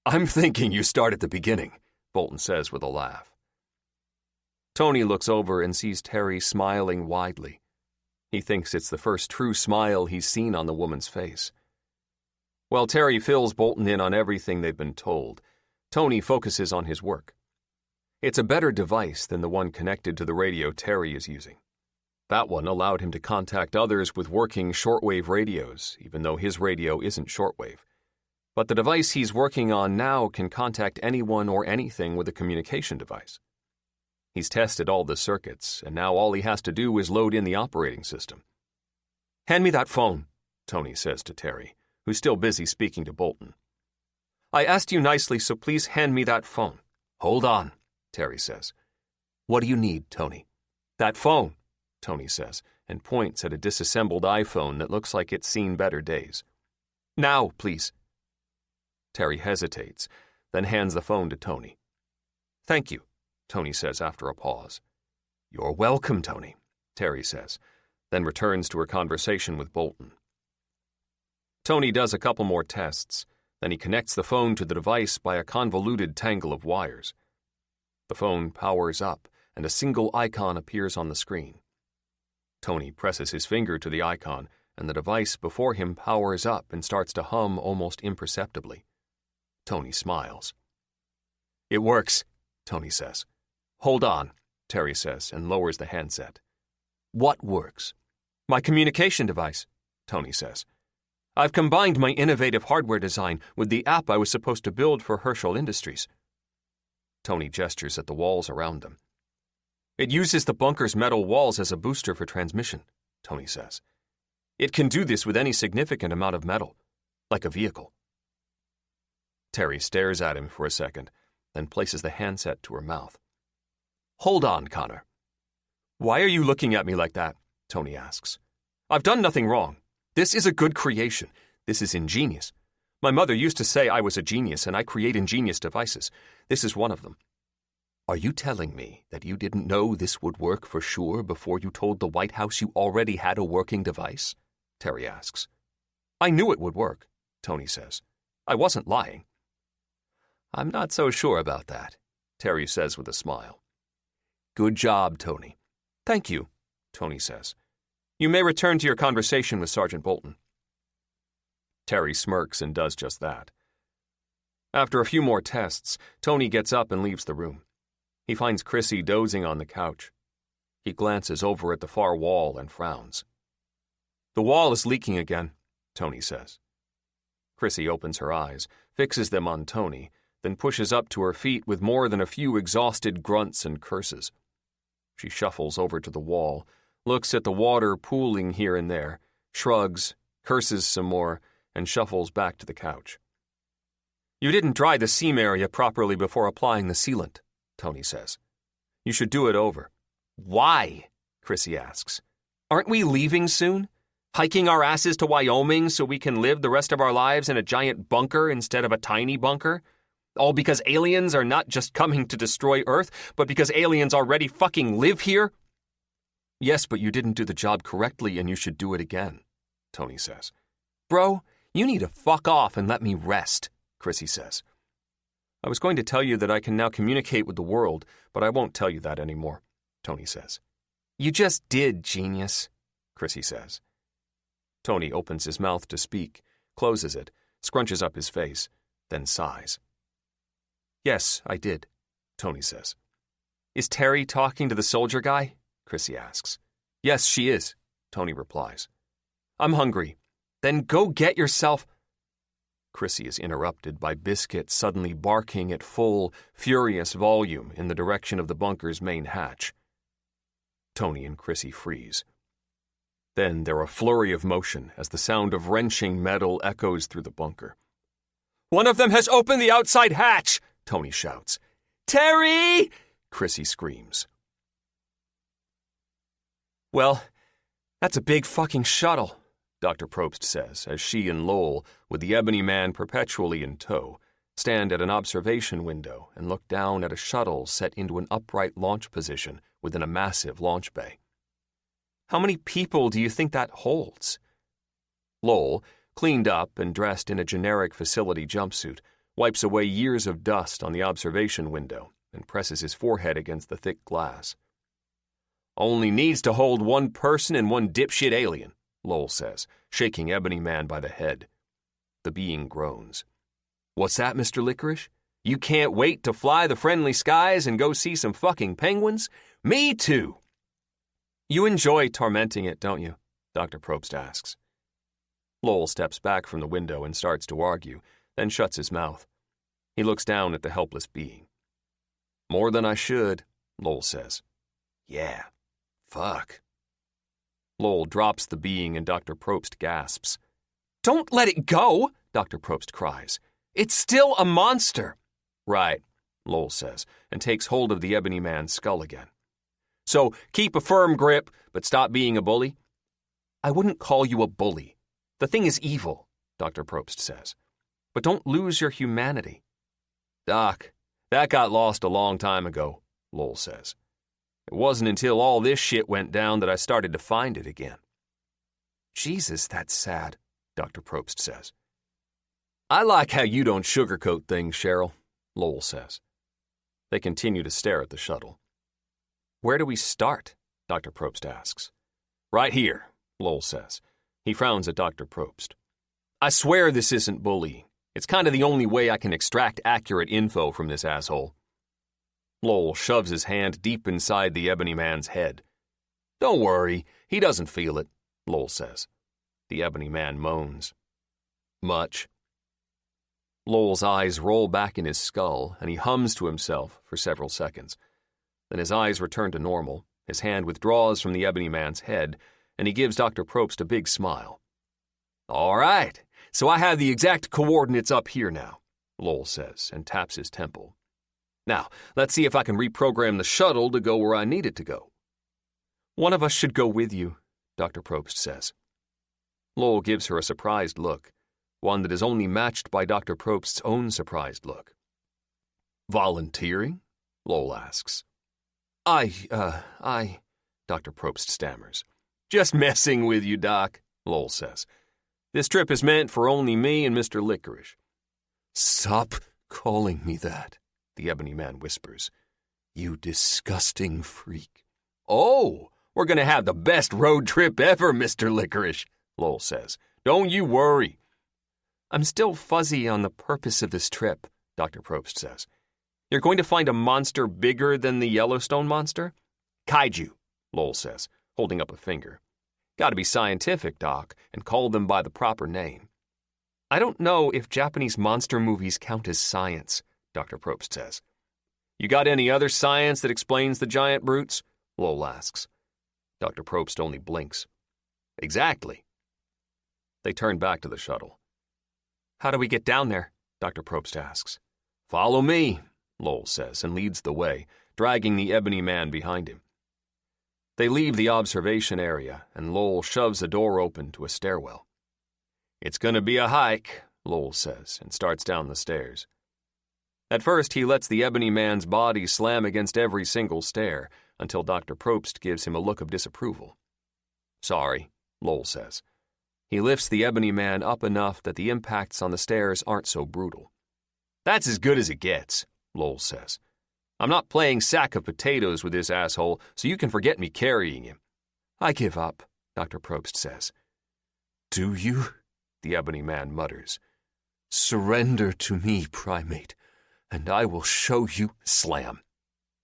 I'm thinking you start at the beginning, Bolton says with a laugh. Tony looks over and sees Terry smiling widely. He thinks it's the first true smile he's seen on the woman's face. While Terry fills Bolton in on everything they've been told, Tony focuses on his work. It's a better device than the one connected to the radio Terry is using. That one allowed him to contact others with working shortwave radios, even though his radio isn't shortwave. But the device he's working on now can contact anyone or anything with a communication device. He's tested all the circuits, and now all he has to do is load in the operating system. Hand me that phone, Tony says to Terry, who's still busy speaking to Bolton. I asked you nicely, so please hand me that phone. Hold on, Terry says. What do you need, Tony? That phone, Tony says, and points at a disassembled iPhone that looks like it's seen better days. Now, please. Terry hesitates, then hands the phone to Tony. Thank you, Tony says after a pause. You're welcome, Tony, Terry says, then returns to her conversation with Bolton. Tony does a couple more tests, then he connects the phone to the device by a convoluted tangle of wires. The phone powers up, and a single icon appears on the screen. Tony presses his finger to the icon, and the device before him powers up and starts to hum almost imperceptibly. Tony smiles. It works, Tony says. Hold on, Terry says, and lowers the handset. What works? My communication device, Tony says. I've combined my innovative hardware design with the app I was supposed to build for Herschel Industries. Tony gestures at the walls around them. It uses the bunker's metal walls as a booster for transmission, Tony says. It can do this with any significant amount of metal, like a vehicle. Terry stares at him for a second, then places the handset to her mouth. Hold on, Connor. Why are you looking at me like that? Tony asks. I've done nothing wrong. This is a good creation. This is ingenious. My mother used to say I was a genius and I create ingenious devices. This is one of them. Are you telling me that you didn't know this would work for sure before you told the White House you already had a working device? Terry asks. I knew it would work, Tony says. I wasn't lying. I'm not so sure about that, Terry says with a smile. Good job, Tony. Thank you, Tony says. You may return to your conversation with Sergeant Bolton. Terry smirks and does just that. After a few more tests, Tony gets up and leaves the room. He finds Chrissy dozing on the couch. He glances over at the far wall and frowns. The wall is leaking again, Tony says. Chrissy opens her eyes, fixes them on Tony, then pushes up to her feet with more than a few exhausted grunts and curses. She shuffles over to the wall, looks at the water pooling here and there, shrugs, curses some more, and shuffles back to the couch. You didn't dry the seam area properly before applying the sealant, Tony says. You should do it over. Why? Chrissy asks. Aren't we leaving soon? Hiking our asses to Wyoming so we can live the rest of our lives in a giant bunker instead of a tiny bunker? All because aliens are not just coming to destroy Earth, but because aliens already fucking live here? Yes, but you didn't do the job correctly and you should do it again, Tony says. Bro, you need to fuck off and let me rest, Chrissy says. I was going to tell you that I can now communicate with the world, but I won't tell you that anymore, Tony says. You just did, genius, Chrissy says. Tony opens his mouth to speak, closes it, scrunches up his face, then sighs. Yes, I did, Tony says. Is Terry talking to the soldier guy? Chrissy asks. Yes, she is, Tony replies. I'm hungry. Then go get yourself... Chrissy is interrupted by Biscuit suddenly barking at full, furious volume in the direction of the bunker's main hatch. Tony and Chrissy freeze. Then there a flurry of motion as the sound of wrenching metal echoes through the bunker. One of them has opened the outside hatch, Tony shouts. Terry! Chrissy screams. Well, that's a big fucking shuttle, Dr. Probst says as she and Lowell, with the Ebony Man perpetually in tow, stand at an observation window and look down at a shuttle set into an upright launch position within a massive launch bay. How many people do you think that holds? Lowell, cleaned up and dressed in a generic facility jumpsuit, wipes away years of dust on the observation window and presses his forehead against the thick glass. Only needs to hold one person and one dipshit alien, Lowell says, shaking Ebony Man by the head. The being groans. What's that, Mr. Licorice? You can't wait to fly the friendly skies and go see some fucking penguins? Me too! You enjoy tormenting it, don't you? Dr. Probst asks. Lowell steps back from the window and starts to argue, then shuts his mouth. He looks down at the helpless being. More than I should, Lowell says. Yeah, fuck. Lowell drops the being and Dr. Probst gasps. Don't let it go, Dr. Probst cries. It's still a monster. Right, Lowell says, and takes hold of the Ebony Man's skull again. So keep a firm grip, but stop being a bully. I wouldn't call you a bully. The thing is evil, Dr. Probst says. But don't lose your humanity. Doc, that got lost a long time ago, Lowell says. It wasn't until all this shit went down that I started to find it again. Jesus, that's sad, Dr. Probst says. I like how you don't sugarcoat things, Cheryl, Lowell says. They continue to stare at the shuttle. Where do we start? Dr. Probst asks. Right here, Lowell says. He frowns at Dr. Probst. I swear this isn't bullying. It's kind of the only way I can extract accurate info from this asshole. Lowell shoves his hand deep inside the Ebony Man's head. Don't worry, he doesn't feel it, Lowell says. The Ebony Man moans. Much. Lowell's eyes roll back in his skull, and he hums to himself for several seconds. Then his eyes return to normal, his hand withdraws from the Ebony Man's head, and he gives Dr. Probst a big smile. All right, so I have the exact coordinates up here now, Lowell says, and taps his temple. Now, let's see if I can reprogram the shuttle to go where I need it to go. One of us should go with you, Dr. Probst says. Lowell gives her a surprised look, one that is only matched by Dr. Probst's own surprised look. Volunteering? Lowell asks. I, Dr. Probst stammers. Just messing with you, Doc, Lowell says. This trip is meant for only me and Mr. Licorice. Stop calling me that, the Ebony Man whispers. You disgusting freak. Oh, we're going to have the best road trip ever, Mr. Licorice, Lowell says. Don't you worry. I'm still fuzzy on the purpose of this trip, Dr. Probst says. You're going to find a monster bigger than the Yellowstone monster? Kaiju, Lowell says, holding up a finger. Got to be scientific, Doc, and call them by the proper name. I don't know if Japanese monster movies count as science, Dr. Probst says. You got any other science that explains the giant brutes? Lowell asks. Dr. Probst only blinks. Exactly. They turn back to the shuttle. How do we get down there? Dr. Probst asks. Follow me, Lowell says, and leads the way, dragging the Ebony Man behind him. They leave the observation area, and Lowell shoves a door open to a stairwell. It's going to be a hike, Lowell says, and starts down the stairs. At first, he lets the Ebony Man's body slam against every single stair, until Dr. Probst gives him a look of disapproval. Sorry, Lowell says. He lifts the Ebony Man up enough that the impacts on the stairs aren't so brutal. That's as good as it gets, Lowell says. I'm not playing sack of potatoes with this asshole, so you can forget me carrying him. I give up, Dr. Probst says. Do you? The Ebony Man mutters. Surrender to me, primate, and I will show you. Slam.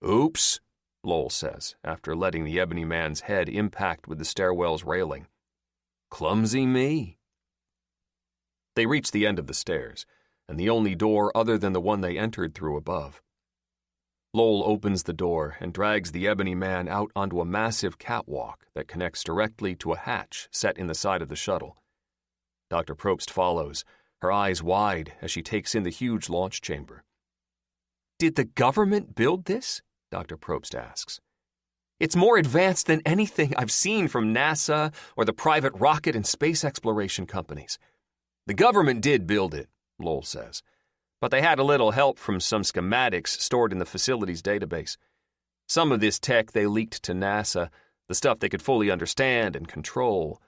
Oops, Lowell says, after letting the Ebony Man's head impact with the stairwell's railing. Clumsy me. They reach the end of the stairs, and the only door other than the one they entered through above. Lowell opens the door and drags the Ebony Man out onto a massive catwalk that connects directly to a hatch set in the side of the shuttle. Dr. Probst follows, her eyes wide as she takes in the huge launch chamber. Did the government build this? Dr. Probst asks. It's more advanced than anything I've seen from NASA or the private rocket and space exploration companies. The government did build it, Lowell says, but they had a little help from some schematics stored in the facility's database. Some of this tech they leaked to NASA, the stuff they could fully understand and control.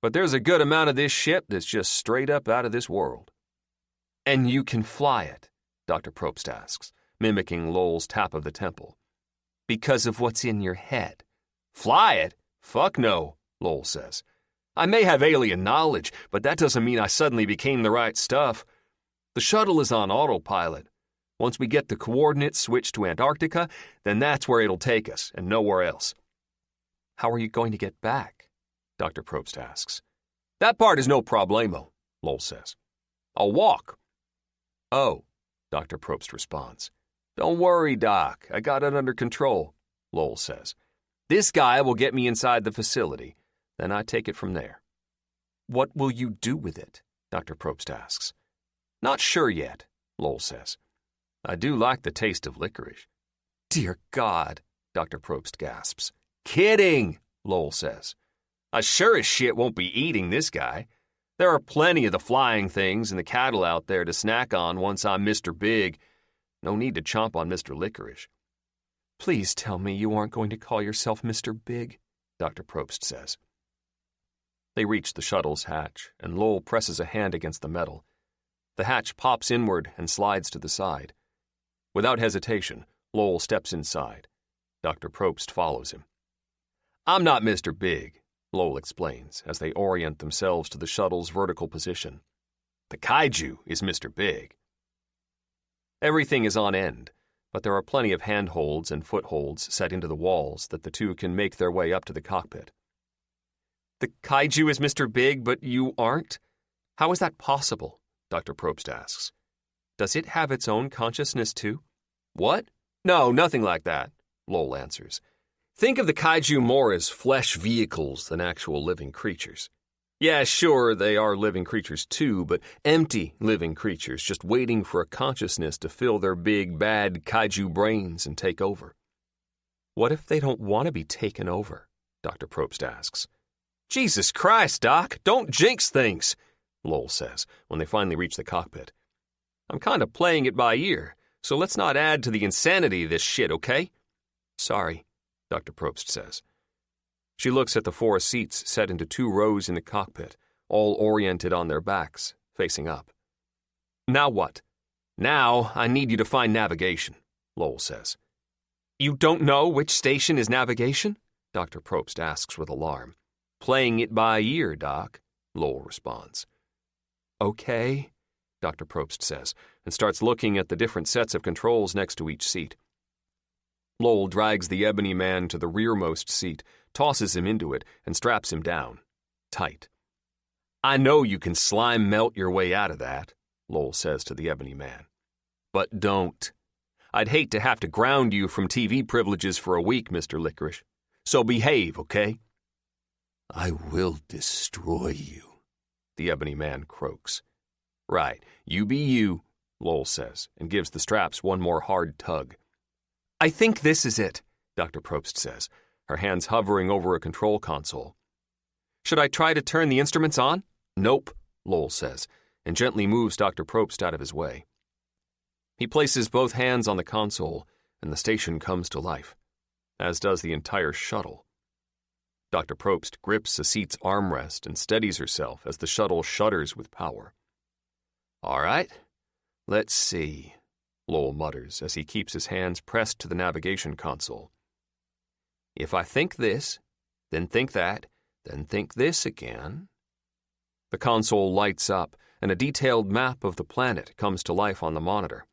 But there's a good amount of this ship that's just straight up out of this world. And you can fly it, Dr. Probst asks, mimicking Lowell's tap of the temple. Because of what's in your head. Fly it? Fuck no, Lowell says. I may have alien knowledge, but that doesn't mean I suddenly became the right stuff. The shuttle is on autopilot. Once we get the coordinates switched to Antarctica, then that's where it'll take us, and nowhere else. How are you going to get back? Dr. Probst asks. That part is no problemo, Lowell says. I'll walk. Oh, Dr. Probst responds. Don't worry, Doc. I got it under control, Lowell says. This guy will get me inside the facility. Then I take it from there. What will you do with it? Dr. Probst asks. Not sure yet, Lowell says. I do like the taste of licorice. Dear God, Dr. Probst gasps. Kidding, Lowell says. I sure as shit won't be eating this guy. There are plenty of the flying things and the cattle out there to snack on once I'm Mr. Big. No need to chomp on Mr. Licorice. Please tell me you aren't going to call yourself Mr. Big, Dr. Probst says. They reach the shuttle's hatch, and Lowell presses a hand against the metal. The hatch pops inward and slides to the side. Without hesitation, Lowell steps inside. Dr. Probst follows him. I'm not Mr. Big, Lowell explains as they orient themselves to the shuttle's vertical position. The Kaiju is Mr. Big. Everything is on end, but there are plenty of handholds and footholds set into the walls that the two can make their way up to the cockpit. The Kaiju is Mr. Big, but you aren't? How is that possible? Dr. Probst asks. Does it have its own consciousness too? What? No, nothing like that, Lowell answers. Think of the Kaiju more as flesh vehicles than actual living creatures. Yeah, sure, they are living creatures too, but empty living creatures just waiting for a consciousness to fill their big, bad Kaiju brains and take over. What if they don't want to be taken over? Dr. Probst asks. Jesus Christ, Doc, don't jinx things, Lowell says when they finally reach the cockpit. I'm kind of playing it by ear, So let's not add to the insanity of this shit, okay? Sorry, Dr. Probst says. She looks at the 4 seats set into 2 rows in the cockpit, all oriented on their backs, facing up. Now what? Now I need you to find navigation, Lowell says. You don't know which station is navigation? Dr. Probst asks with alarm. Playing it by ear, Doc, Lowell responds. Okay, Dr. Probst says, and starts looking at the different sets of controls next to each seat. Lowell drags the Ebony Man to the rearmost seat, tosses him into it, and straps him down. Tight. I know you can slime melt your way out of that, Lowell says to the Ebony Man. But don't. I'd hate to have to ground you from TV privileges for a week, Mr. Licorice. So behave, okay? I will destroy you, the Ebony Man croaks. Right, you be you, Lowell says, and gives the straps one more hard tug. I think this is it, Dr. Probst says, her hands hovering over a control console. Should I try to turn the instruments on? Nope, Lowell says, and gently moves Dr. Probst out of his way. He places both hands on the console, and the station comes to life, as does the entire shuttle. Dr. Probst grips a seat's armrest and steadies herself as the shuttle shudders with power. All right, let's see, Lowell mutters as he keeps his hands pressed to the navigation console. If I think this, then think that, then think this again. The console lights up, and a detailed map of the planet comes to life on the monitor.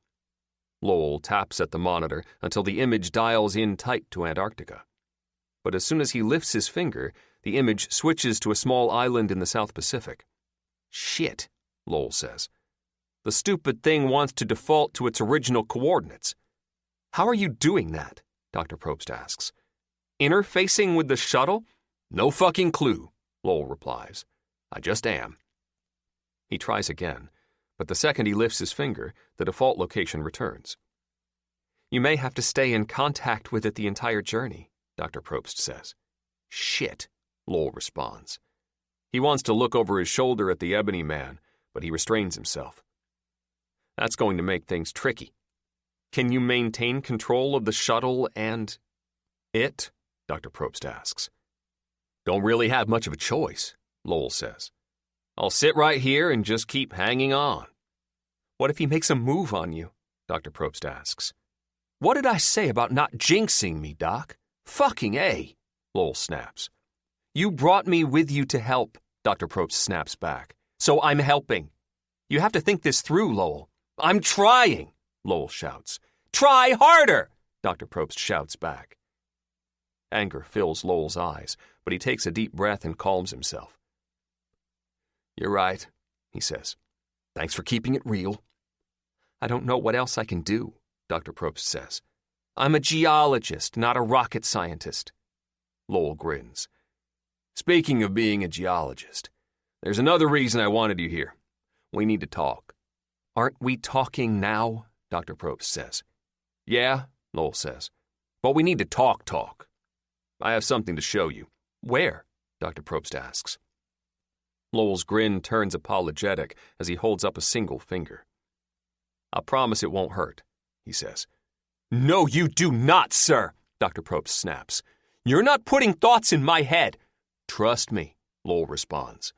Lowell taps at the monitor until the image dials in tight to Antarctica. But as soon as he lifts his finger, the image switches to a small island in the South Pacific. Shit, Lowell says. The stupid thing wants to default to its original coordinates. How are you doing that? Dr. Probst asks. Interfacing with the shuttle? No fucking clue, Lowell replies. I just am. He tries again, but the second he lifts his finger, the default location returns. You may have to stay in contact with it the entire journey, Dr. Probst says. Shit, Lowell responds. He wants to look over his shoulder at the Ebony Man, but he restrains himself. That's going to make things tricky. Can you maintain control of the shuttle and it? Dr. Probst asks. Don't really have much of a choice, Lowell says. I'll sit right here and just keep hanging on. What if he makes a move on you? Dr. Probst asks. What did I say about not jinxing me, Doc? Fucking A, Lowell snaps. You brought me with you to help, Dr. Probst snaps back. So I'm helping. You have to think this through, Lowell. I'm trying, Lowell shouts. Try harder, Dr. Probst shouts back. Anger fills Lowell's eyes, but he takes a deep breath and calms himself. You're right, he says. Thanks for keeping it real. I don't know what else I can do, Dr. Probst says. I'm a geologist, not a rocket scientist. Lowell grins. Speaking of being a geologist, there's another reason I wanted you here. We need to talk. Aren't we talking now? Dr. Probst says. Yeah, Lowell says. But we need to talk. I have something to show you. Where? Dr. Probst asks. Lowell's grin turns apologetic as he holds up a single finger. I promise it won't hurt, he says. No, you do not, sir, Dr. Probst snaps. You're not putting thoughts in my head. Trust me, Lowell responds.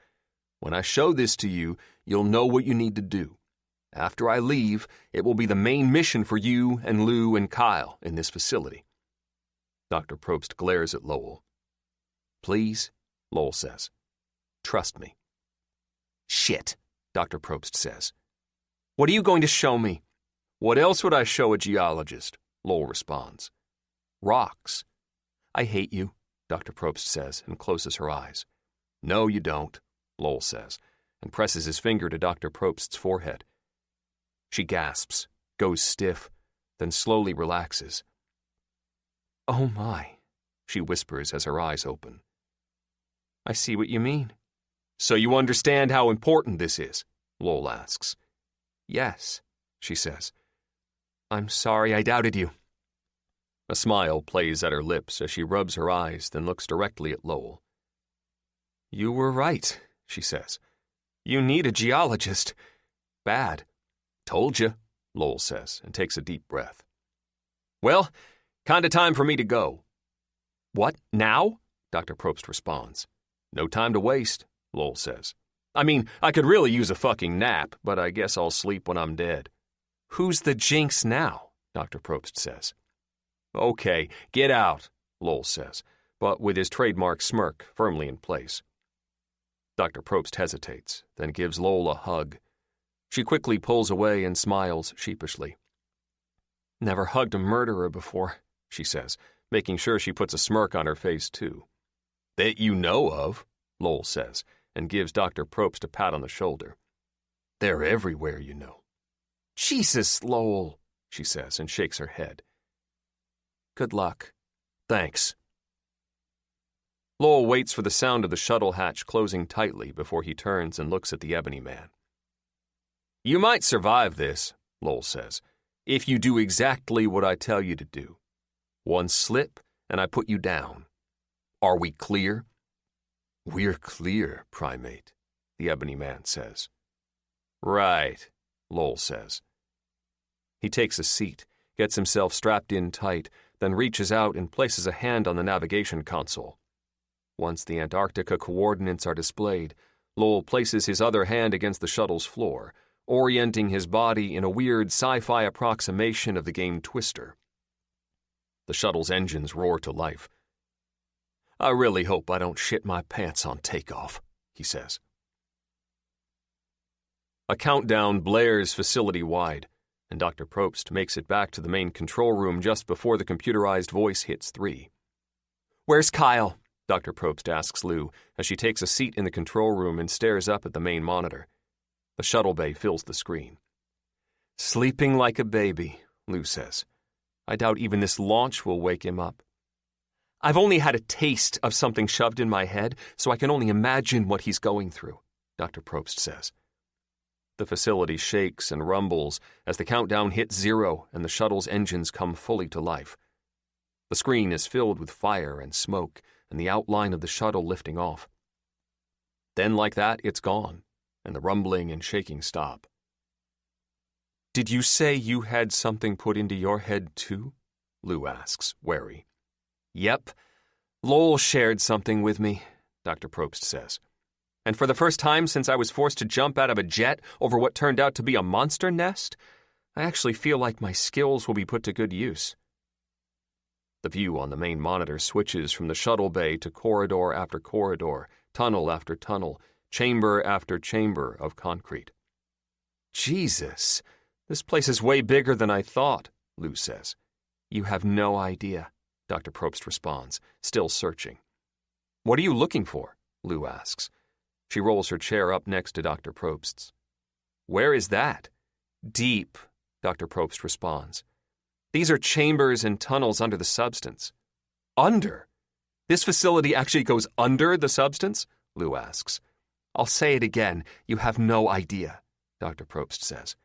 When I show this to you, you'll know what you need to do. After I leave, it will be the main mission for you and Lou and Kyle in this facility. Dr. Probst glares at Lowell. Please, Lowell says. Trust me. Shit, Dr. Probst says. What are you going to show me? What else would I show a geologist? Lowell responds. Rocks. I hate you, Dr. Probst says and closes her eyes. No, you don't, Lowell says, and presses his finger to Dr. Probst's forehead. She gasps, goes stiff, then slowly relaxes. Oh my, she whispers as her eyes open. I see what you mean. So you understand how important this is? Lowell asks. Yes, she says. I'm sorry I doubted you. A smile plays at her lips as she rubs her eyes, then looks directly at Lowell. You were right, she says. You need a geologist. Bad. Told you, Lowell says, and takes a deep breath. Well, kinda time for me to go. What, now? Dr. Probst responds. No time to waste, Lowell says. I mean, I could really use a fucking nap, but I guess I'll sleep when I'm dead. Who's the jinx now? Dr. Probst says. Okay, get out, Lowell says, but with his trademark smirk firmly in place. Dr. Probst hesitates, then gives Lowell a hug. She quickly pulls away and smiles sheepishly. Never hugged a murderer before, she says, making sure she puts a smirk on her face, too. That you know of, Lowell says, and gives Dr. Probst a pat on the shoulder. They're everywhere, you know. Jesus, Lowell, she says, and shakes her head. Good luck. Thanks. Lowell waits for the sound of the shuttle hatch closing tightly before he turns and looks at the Ebony Man. You might survive this, Lowell says, if you do exactly what I tell you to do. One slip, and I put you down. Are we clear? We're clear, Primate, the Ebony Man says. Right, Lowell says. He takes a seat, gets himself strapped in tight, then reaches out and places a hand on the navigation console. Once the Antarctica coordinates are displayed, Lowell places his other hand against the shuttle's floor, orienting his body in a weird sci-fi approximation of the game Twister. The shuttle's engines roar to life. I really hope I don't shit my pants on takeoff, he says. A countdown blares facility-wide, and Dr. Probst makes it back to the main control room just before the computerized voice hits 3. Where's Kyle? Dr. Probst asks Lou as she takes a seat in the control room and stares up at the main monitor. The shuttle bay fills the screen. Sleeping like a baby, Lou says. I doubt even this launch will wake him up. I've only had a taste of something shoved in my head, so I can only imagine what he's going through, Dr. Probst says. The facility shakes and rumbles as the countdown hits 0 and the shuttle's engines come fully to life. The screen is filled with fire and smoke and the outline of the shuttle lifting off. Then, like that, it's gone, and the rumbling and shaking stop. Did you say you had something put into your head, too? Lou asks, wary. Yep. Lowell shared something with me, Dr. Probst says. And for the first time since I was forced to jump out of a jet over what turned out to be a monster nest, I actually feel like my skills will be put to good use. The view on the main monitor switches from the shuttle bay to corridor after corridor, tunnel after tunnel, chamber after chamber of concrete. Jesus, this place is way bigger than I thought, Lou says. You have no idea, Dr. Probst responds, still searching. What are you looking for? Lou asks. She rolls her chair up next to Dr. Probst's. Where is that? Deep, Dr. Probst responds. These are chambers and tunnels under the substance. Under? This facility actually goes under the substance? Lou asks. I'll say it again. You have no idea, Dr. Probst says.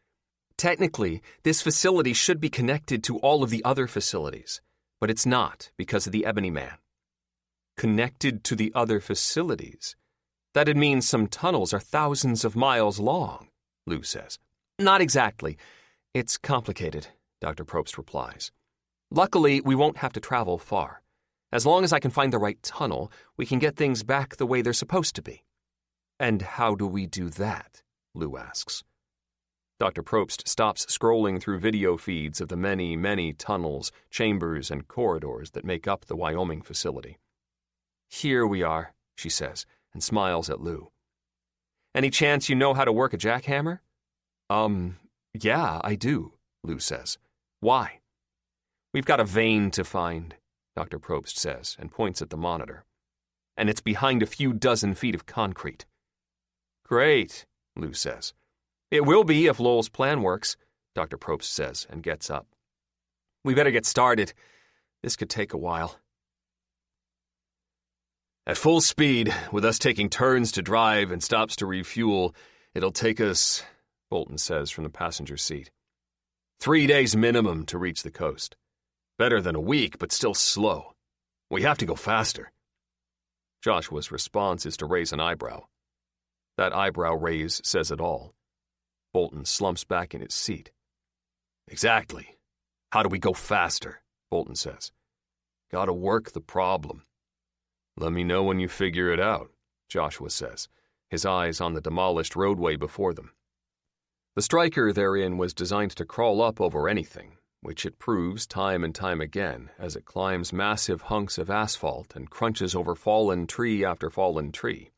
Technically, this facility should be connected to all of the other facilities, but it's not because of the Ebony Man. Connected to the other facilities? That'd mean some tunnels are thousands of miles long, Lou says. Not exactly. It's complicated, Dr. Probst replies. Luckily, we won't have to travel far. As long as I can find the right tunnel, we can get things back the way they're supposed to be. And how do we do that? Lou asks. Dr. Probst stops scrolling through video feeds of the many, many tunnels, chambers, and corridors that make up the Wyoming facility. Here we are, she says, and smiles at Lou. Any chance you know how to work a jackhammer? Yeah, I do, Lou says. Why? We've got a vein to find, Dr. Probst says, and points at the monitor. And it's behind a few dozen feet of concrete. Great, Lou says. It will be if Lowell's plan works, Dr. Probst says, and gets up. We better get started. This could take a while. At full speed, with us taking turns to drive and stops to refuel, it'll take us, Bolton says from the passenger seat. 3 days minimum to reach the coast. Better than a week, but still slow. We have to go faster. Joshua's response is to raise an eyebrow. That eyebrow raise says it all. Bolton slumps back in his seat. Exactly. How do we go faster? Bolton says. Gotta work the problem. Let me know when you figure it out, Joshua says, his eyes on the demolished roadway before them. The Stryker therein was designed to crawl up over anything, which it proves time and time again as it climbs massive hunks of asphalt and crunches over fallen tree after fallen tree.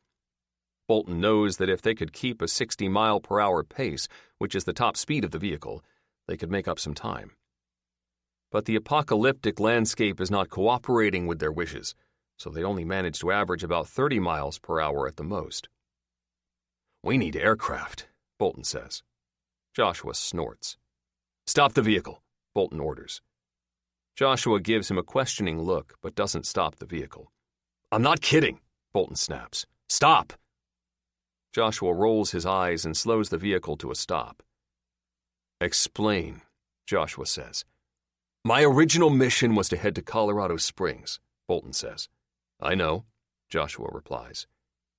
Bolton knows that if they could keep a 60-mile-per-hour pace, which is the top speed of the vehicle, they could make up some time. But the apocalyptic landscape is not cooperating with their wishes, so they only manage to average about 30 miles per hour at the most. We need aircraft, Bolton says. Joshua snorts. Stop the vehicle, Bolton orders. Joshua gives him a questioning look, but doesn't stop the vehicle. I'm not kidding, Bolton snaps. Stop! Joshua rolls his eyes and slows the vehicle to a stop. Explain, Joshua says. My original mission was to head to Colorado Springs, Bolton says. I know, Joshua replies.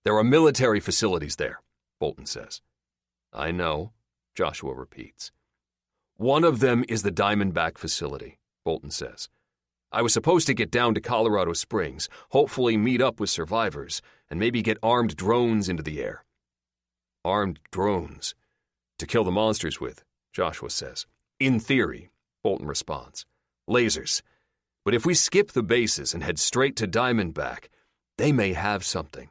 There are military facilities there, Bolton says. I know, Joshua repeats. One of them is the Diamondback facility, Bolton says. I was supposed to get down to Colorado Springs, hopefully meet up with survivors, and maybe get armed drones into the air. Armed drones? To kill the monsters with, Joshua says. In theory, Bolton responds. Lasers. But if we skip the bases and head straight to Diamondback, they may have something.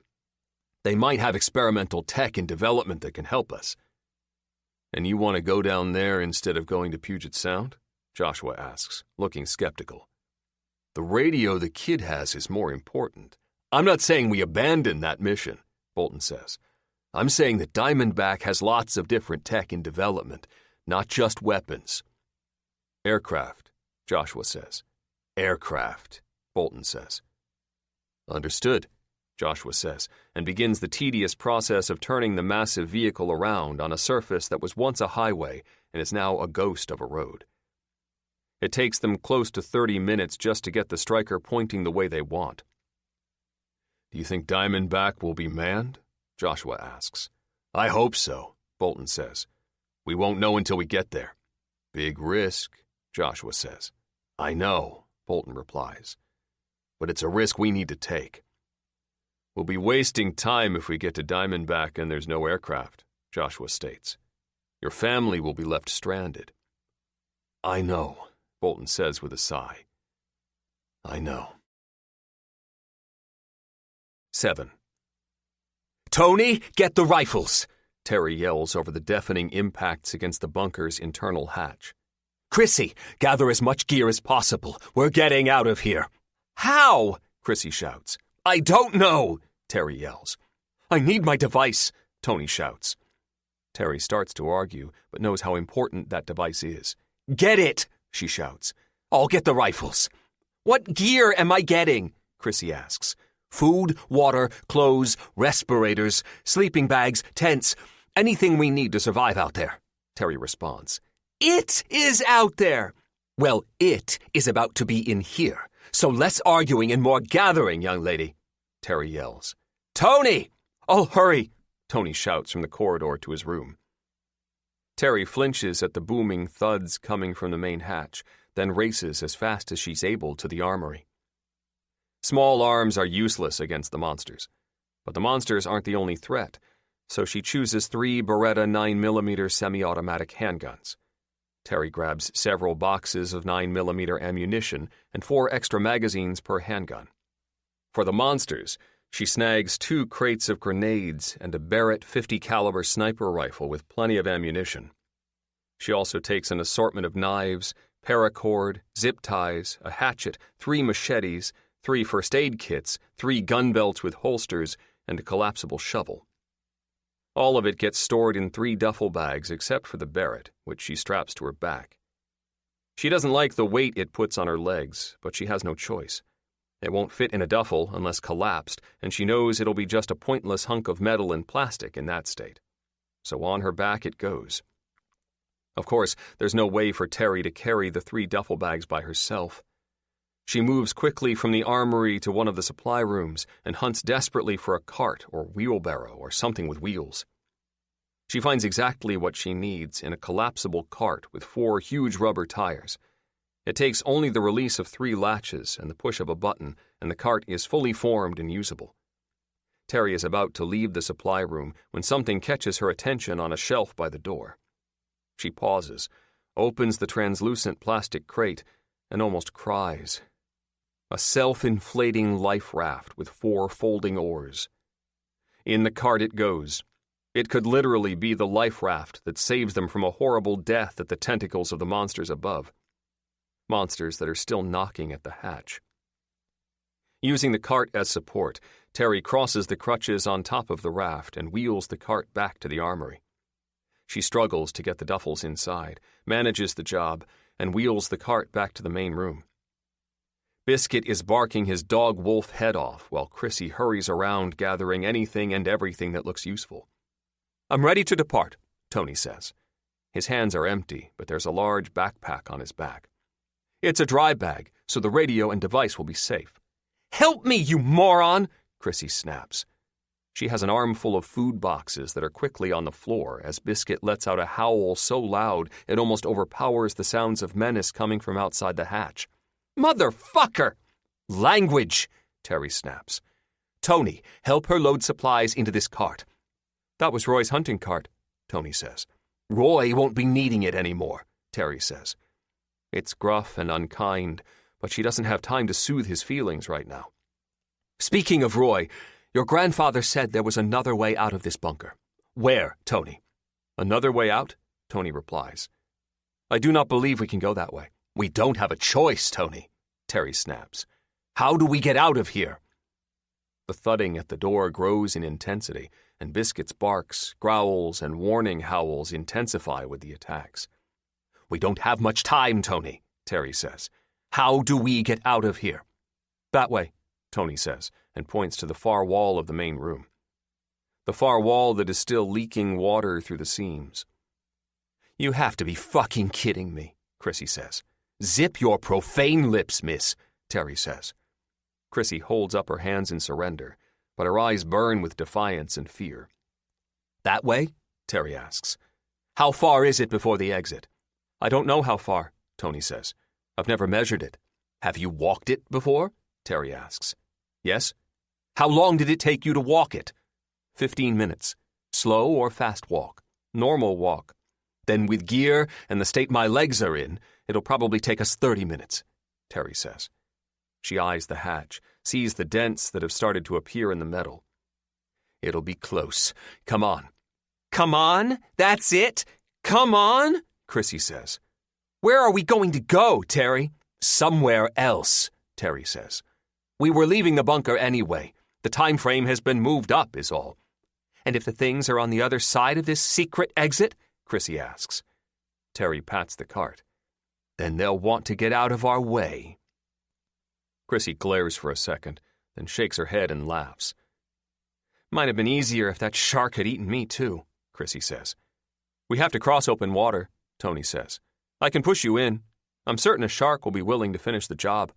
They might have experimental tech in development that can help us. And you want to go down there instead of going to Puget Sound? Joshua asks, looking skeptical. The radio the kid has is more important. I'm not saying we abandon that mission, Bolton says. I'm saying that Diamondback has lots of different tech in development, not just weapons. Aircraft, Joshua says. Aircraft, Bolton says. Understood, Joshua says, and begins the tedious process of turning the massive vehicle around on a surface that was once a highway and is now a ghost of a road. It takes them close to 30 minutes just to get the Stryker pointing the way they want. Do you think Diamondback will be manned? Joshua asks. I hope so, Bolton says. We won't know until we get there. Big risk, Joshua says. I know, Bolton replies. But it's a risk we need to take. We'll be wasting time if we get to Diamondback and there's no aircraft, Joshua states. Your family will be left stranded. I know, Bolton says with a sigh. I know. 7. Tony, get the rifles! Terry yells over the deafening impacts against the bunker's internal hatch. Chrissy, gather as much gear as possible. We're getting out of here. How? Chrissy shouts. I don't know, Terry yells. I need my device, Tony shouts. Terry starts to argue, but knows how important that device is. Get it, she shouts. I'll get the rifles. What gear am I getting? Chrissy asks. Food, water, clothes, respirators, sleeping bags, tents, anything we need to survive out there, Terry responds. It is out there. Well, it is about to be in here. So less arguing and more gathering, young lady, Terry yells. Tony! Oh, hurry, Tony shouts from the corridor to his room. Terry flinches at the booming thuds coming from the main hatch, then races as fast as she's able to the armory. Small arms are useless against the monsters, but the monsters aren't the only threat, so she chooses 3 Beretta 9mm semi-automatic handguns. Terry grabs several boxes of 9mm ammunition and 4 extra magazines per handgun. For the monsters, she snags 2 crates of grenades and a Barrett 50 caliber sniper rifle with plenty of ammunition. She also takes an assortment of knives, paracord, zip ties, a hatchet, 3 machetes, 3 first aid kits, 3 gun belts with holsters, and a collapsible shovel. All of it gets stored in 3 duffel bags except for the Barrett, which she straps to her back. She doesn't like the weight it puts on her legs, but she has no choice. It won't fit in a duffel unless collapsed, and she knows it'll be just a pointless hunk of metal and plastic in that state. So on her back it goes. Of course, there's no way for Terry to carry the 3 duffel bags by herself. She moves quickly from the armory to one of the supply rooms and hunts desperately for a cart or wheelbarrow or something with wheels. She finds exactly what she needs in a collapsible cart with 4 huge rubber tires. It takes only the release of 3 latches and the push of a button, and the cart is fully formed and usable. Terry is about to leave the supply room when something catches her attention on a shelf by the door. She pauses, opens the translucent plastic crate, and almost cries. A self-inflating life raft with 4 folding oars. In the cart it goes. It could literally be the life raft that saves them from a horrible death at the tentacles of the monsters above. Monsters that are still knocking at the hatch. Using the cart as support, Terry crosses the crutches on top of the raft and wheels the cart back to the armory. She struggles to get the duffels inside, manages the job, and wheels the cart back to the main room. Biscuit is barking his dog-wolf head off while Chrissy hurries around gathering anything and everything that looks useful. "I'm ready to depart," Tony says. His hands are empty, but there's a large backpack on his back. "It's a dry bag, so the radio and device will be safe." "Help me, you moron!" Chrissy snaps. She has an armful of food boxes that are quickly on the floor as Biscuit lets out a howl so loud it almost overpowers the sounds of menace coming from outside the hatch. "Motherfucker!" "Language!" Terry snaps. "Tony, help her load supplies into this cart." "That was Roy's hunting cart," Tony says. "Roy won't be needing it anymore," Terry says. It's gruff and unkind, but she doesn't have time to soothe his feelings right now. "Speaking of Roy, your grandfather said there was another way out of this bunker." "Where, Tony?" "Another way out?" Tony replies. "I do not believe we can go that way." "We don't have a choice, Tony," Terry snaps. "How do we get out of here?" The thudding at the door grows in intensity, and Biscuit's barks, growls, and warning howls intensify with the attacks. "We don't have much time, Tony," Terry says. "How do we get out of here?" "That way," Tony says, and points to the far wall of the main room. The far wall that is still leaking water through the seams. "You have to be fucking kidding me," Chrissy says. "Zip your profane lips, miss," Terry says. Chrissy holds up her hands in surrender, but her eyes burn with defiance and fear. "That way?" Terry asks. "How far is it before the exit?" "I don't know how far," Tony says. "I've never measured it." "Have you walked it before?" Terry asks. "Yes." "How long did it take you to walk it?" 15 minutes. Slow or fast walk? Normal walk. "Then with gear and the state my legs are in, it'll probably take us 30 minutes, Terry says. She eyes the hatch, sees the dents that have started to appear in the metal. "It'll be close. Come on." "Come on? That's it? Come on?" Chrissy says. "Where are we going to go, Terry?" "Somewhere else," Terry says. "We were leaving the bunker anyway. The time frame has been moved up, is all." "And if the things are on the other side of this secret exit?" Chrissy asks. Terry pats the cart. "Then they'll want to get out of our way." Chrissy glares for a second, then shakes her head and laughs. "Might have been easier if that shark had eaten me, too," Chrissy says. "We have to cross open water," Tony says. "I can push you in. I'm certain a shark will be willing to finish the job."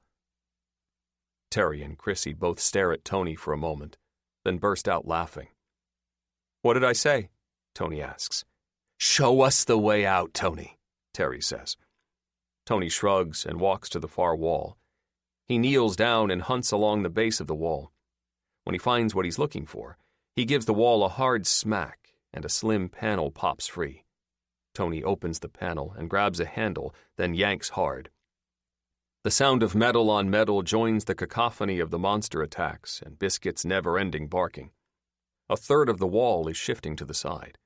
Terry and Chrissy both stare at Tony for a moment, then burst out laughing. "What did I say?" Tony asks. "Show us the way out, Tony," Terry says. Tony shrugs and walks to the far wall. He kneels down and hunts along the base of the wall. When he finds what he's looking for, he gives the wall a hard smack, and a slim panel pops free. Tony opens the panel and grabs a handle, then yanks hard. The sound of metal on metal joins the cacophony of the monster attacks and Biscuit's never-ending barking. A third of the wall is shifting to the side.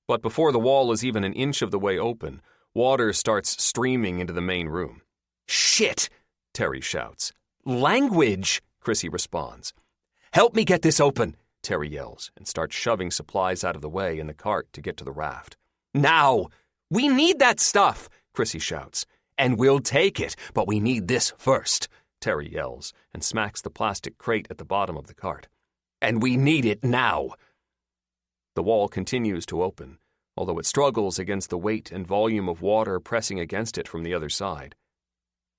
But before the wall is even an inch of the way open, water starts streaming into the main room. "Shit!" Terry shouts. "Language!" Chrissy responds. "Help me get this open!" Terry yells and starts shoving supplies out of the way in the cart to get to the raft. "Now! We need that stuff!" Chrissy shouts. "And we'll take it, but we need this first," Terry yells and smacks the plastic crate at the bottom of the cart. "And we need it now!" The wall continues to open, although it struggles against the weight and volume of water pressing against it from the other side.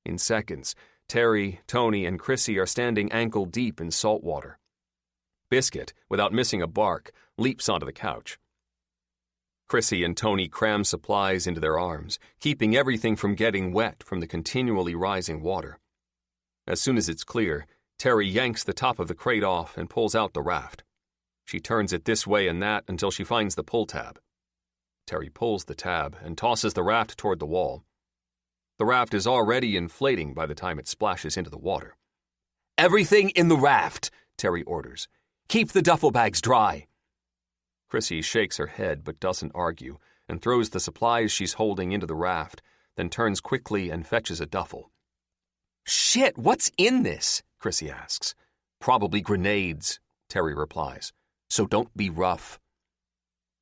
In seconds, Terry, Tony, and Chrissy are standing ankle-deep in salt water. Biscuit, without missing a bark, leaps onto the couch. Chrissy and Tony cram supplies into their arms, keeping everything from getting wet from the continually rising water. As soon as it's clear, Terry yanks the top of the crate off and pulls out the raft. She turns it this way and that until she finds the pull tab. Terry pulls the tab and tosses the raft toward the wall. The raft is already inflating by the time it splashes into the water. "Everything in the raft," Terry orders. "Keep the duffel bags dry." Chrissy shakes her head but doesn't argue and throws the supplies she's holding into the raft, then turns quickly and fetches a duffel. "Shit, what's in this?" Chrissy asks. "Probably grenades," Terry replies. "So don't be rough."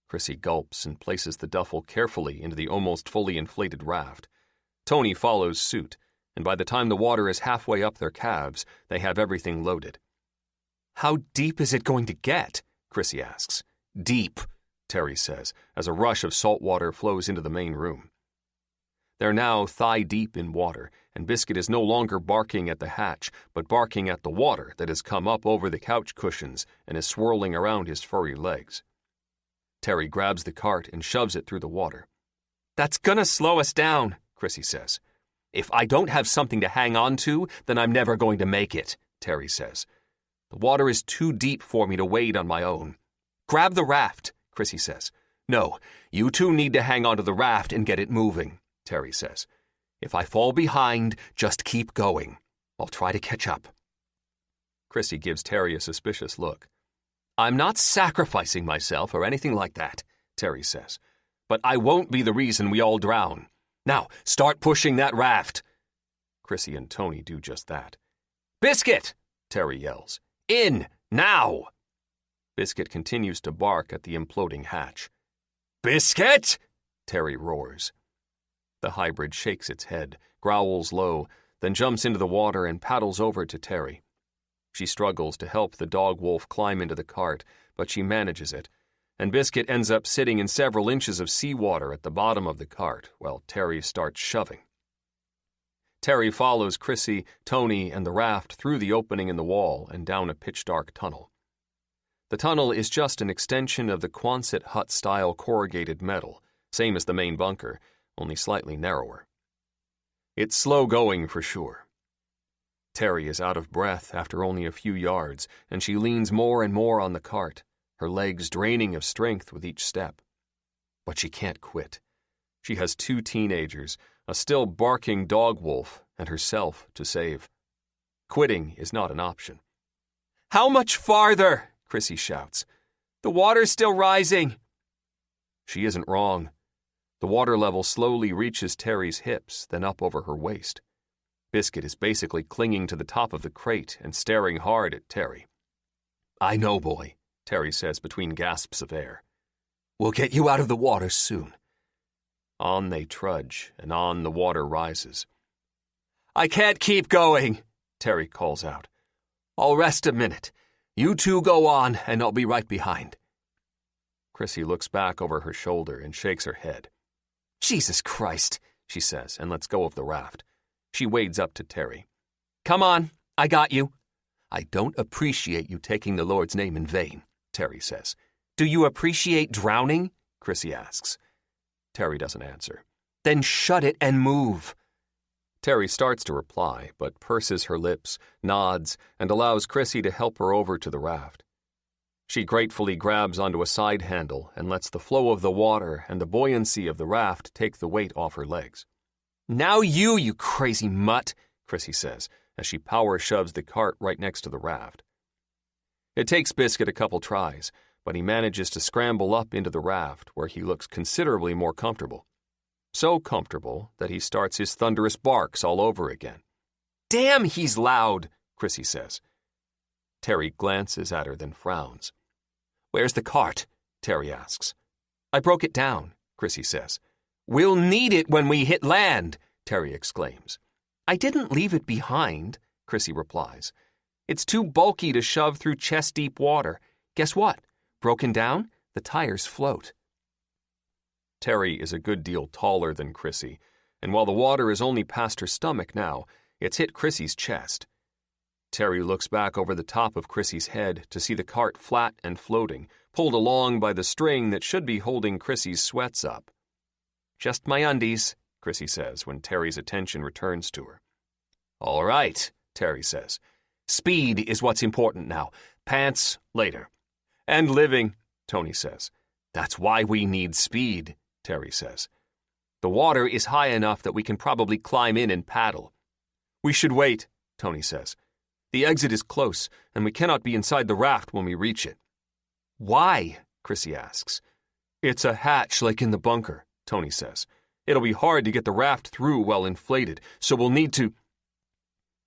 Chrissy gulps and places the duffel carefully into the almost fully inflated raft. Tony follows suit, and by the time the water is halfway up their calves, they have everything loaded. "How deep is it going to get?" Chrissy asks. "Deep," Terry says, as a rush of salt water flows into the main room. They're now thigh-deep in water, and Biscuit is no longer barking at the hatch, but barking at the water that has come up over the couch cushions and is swirling around his furry legs. Terry grabs the cart and shoves it through the water. "That's gonna slow us down," Chrissy says. "If I don't have something to hang on to, then I'm never going to make it," Terry says. "The water is too deep for me to wade on my own." "Grab the raft," Chrissy says. "No, you two need to hang onto the raft and get it moving," Terry says. "If I fall behind, just keep going. I'll try to catch up." Chrissy gives Terry a suspicious look. "I'm not sacrificing myself or anything like that," Terry says. "But I won't be the reason we all drown. Now, start pushing that raft." Chrissy and Tony do just that. "Biscuit!" Terry yells. "In, now!" Biscuit continues to bark at the imploding hatch. "Biscuit!" Terry roars. The hybrid shakes its head, growls low, then jumps into the water and paddles over to Terry. She struggles to help the dog-wolf climb into the cart, but she manages it, and Biscuit ends up sitting in several inches of seawater at the bottom of the cart while Terry starts shoving. Terry follows Chrissy, Tony, and the raft through the opening in the wall and down a pitch-dark tunnel. The tunnel is just an extension of the Quonset hut-style corrugated metal, same as the main bunker, only slightly narrower. It's slow going for sure. Terry is out of breath after only a few yards, and she leans more and more on the cart, her legs draining of strength with each step. But she can't quit. She has 2 teenagers, a still barking dog wolf, and herself to save. Quitting is not an option. "How much farther?" Chrissy shouts. "The water's still rising." She isn't wrong. The water level slowly reaches Terry's hips, then up over her waist. Biscuit is basically clinging to the top of the crate and staring hard at Terry. "I know, boy," Terry says between gasps of air. "We'll get you out of the water soon." On they trudge, and on the water rises. "I can't keep going," Terry calls out. "I'll rest a minute. You two go on, and I'll be right behind." Chrissy looks back over her shoulder and shakes her head. "Jesus Christ," she says, and lets go of the raft. She wades up to Terry. "Come on, I got you." "I don't appreciate you taking the Lord's name in vain," Terry says. "Do you appreciate drowning?" Chrissy asks. Terry doesn't answer. "Then shut it and move." Terry starts to reply, but purses her lips, nods, and allows Chrissy to help her over to the raft. She gratefully grabs onto a side handle and lets the flow of the water and the buoyancy of the raft take the weight off her legs. "Now you crazy mutt," Chrissy says, as she power shoves the cart right next to the raft. It takes Biscuit a couple tries, but he manages to scramble up into the raft where he looks considerably more comfortable. So comfortable that he starts his thunderous barks all over again. "Damn, he's loud," Chrissy says. Terry glances at her, then frowns. "Where's the cart?" Terry asks. "I broke it down," Chrissy says. "We'll need it when we hit land," Terry exclaims. "I didn't leave it behind," Chrissy replies. "It's too bulky to shove through chest-deep water. Guess what? Broken down, the tires float." Terry is a good deal taller than Chrissy, and while the water is only past her stomach now, it's hit Chrissy's chest. Terry looks back over the top of Chrissy's head to see the cart flat and floating, pulled along by the string that should be holding Chrissy's sweats up. "Just my undies," Chrissy says when Terry's attention returns to her. "All right," Terry says. "Speed is what's important now. Pants later." "And living," Tony says. "That's why we need speed," Terry says. "The water is high enough that we can probably climb in and paddle." "We should wait," Tony says. "The exit is close, and we cannot be inside the raft when we reach it." "Why?" Chrissy asks. "It's a hatch like in the bunker," Tony says. "It'll be hard to get the raft through while inflated, so we'll need to—"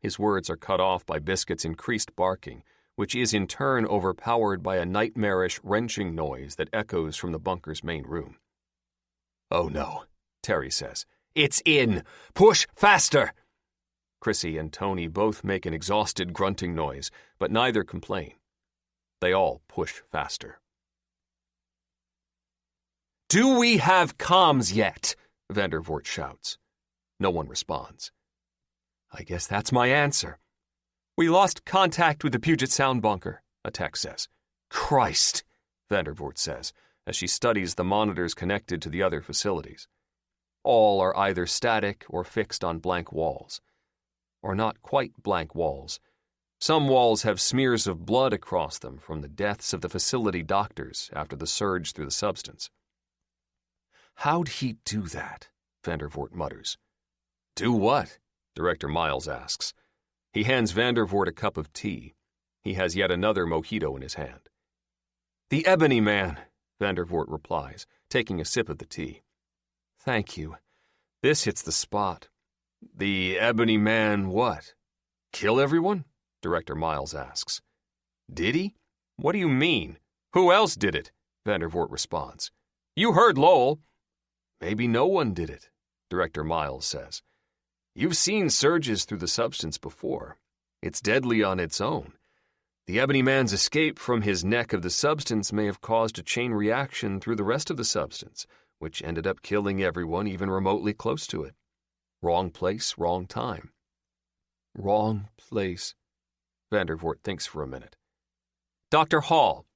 His words are cut off by Biscuit's increased barking, which is in turn overpowered by a nightmarish wrenching noise that echoes from the bunker's main room. "Oh no," Terry says. "It's in! Push faster!" Chrissy and Tony both make an exhausted grunting noise, but neither complain. They all push faster. "Do we have comms yet?" Vandervoort shouts. No one responds. "I guess that's my answer." "We lost contact with the Puget Sound bunker," a tech says. "Christ," Vandervoort says, as she studies the monitors connected to the other facilities. All are either static or fixed on blank walls. Or not quite blank walls. Some walls have smears of blood across them from the deaths of the facility doctors after the surge through the substance. "How'd he do that?" Vandervoort mutters. "Do what?" Director Miles asks. He hands Vandervoort a cup of tea. He has yet another mojito in his hand. "The Ebony Man," Vandervoort replies, taking a sip of the tea. "Thank you. This hits the spot." "The Ebony Man what? Kill everyone?" Director Miles asks. "Did he? What do you mean? Who else did it?" Vandervoort responds. "You heard Lowell." "Maybe no one did it," Director Miles says. "You've seen surges through the substance before. It's deadly on its own. The Ebony Man's escape from his neck of the substance may have caused a chain reaction through the rest of the substance, which ended up killing everyone even remotely close to it. Wrong place, wrong time." "Wrong place." Vandervoort thinks for a minute. "Dr. Hall."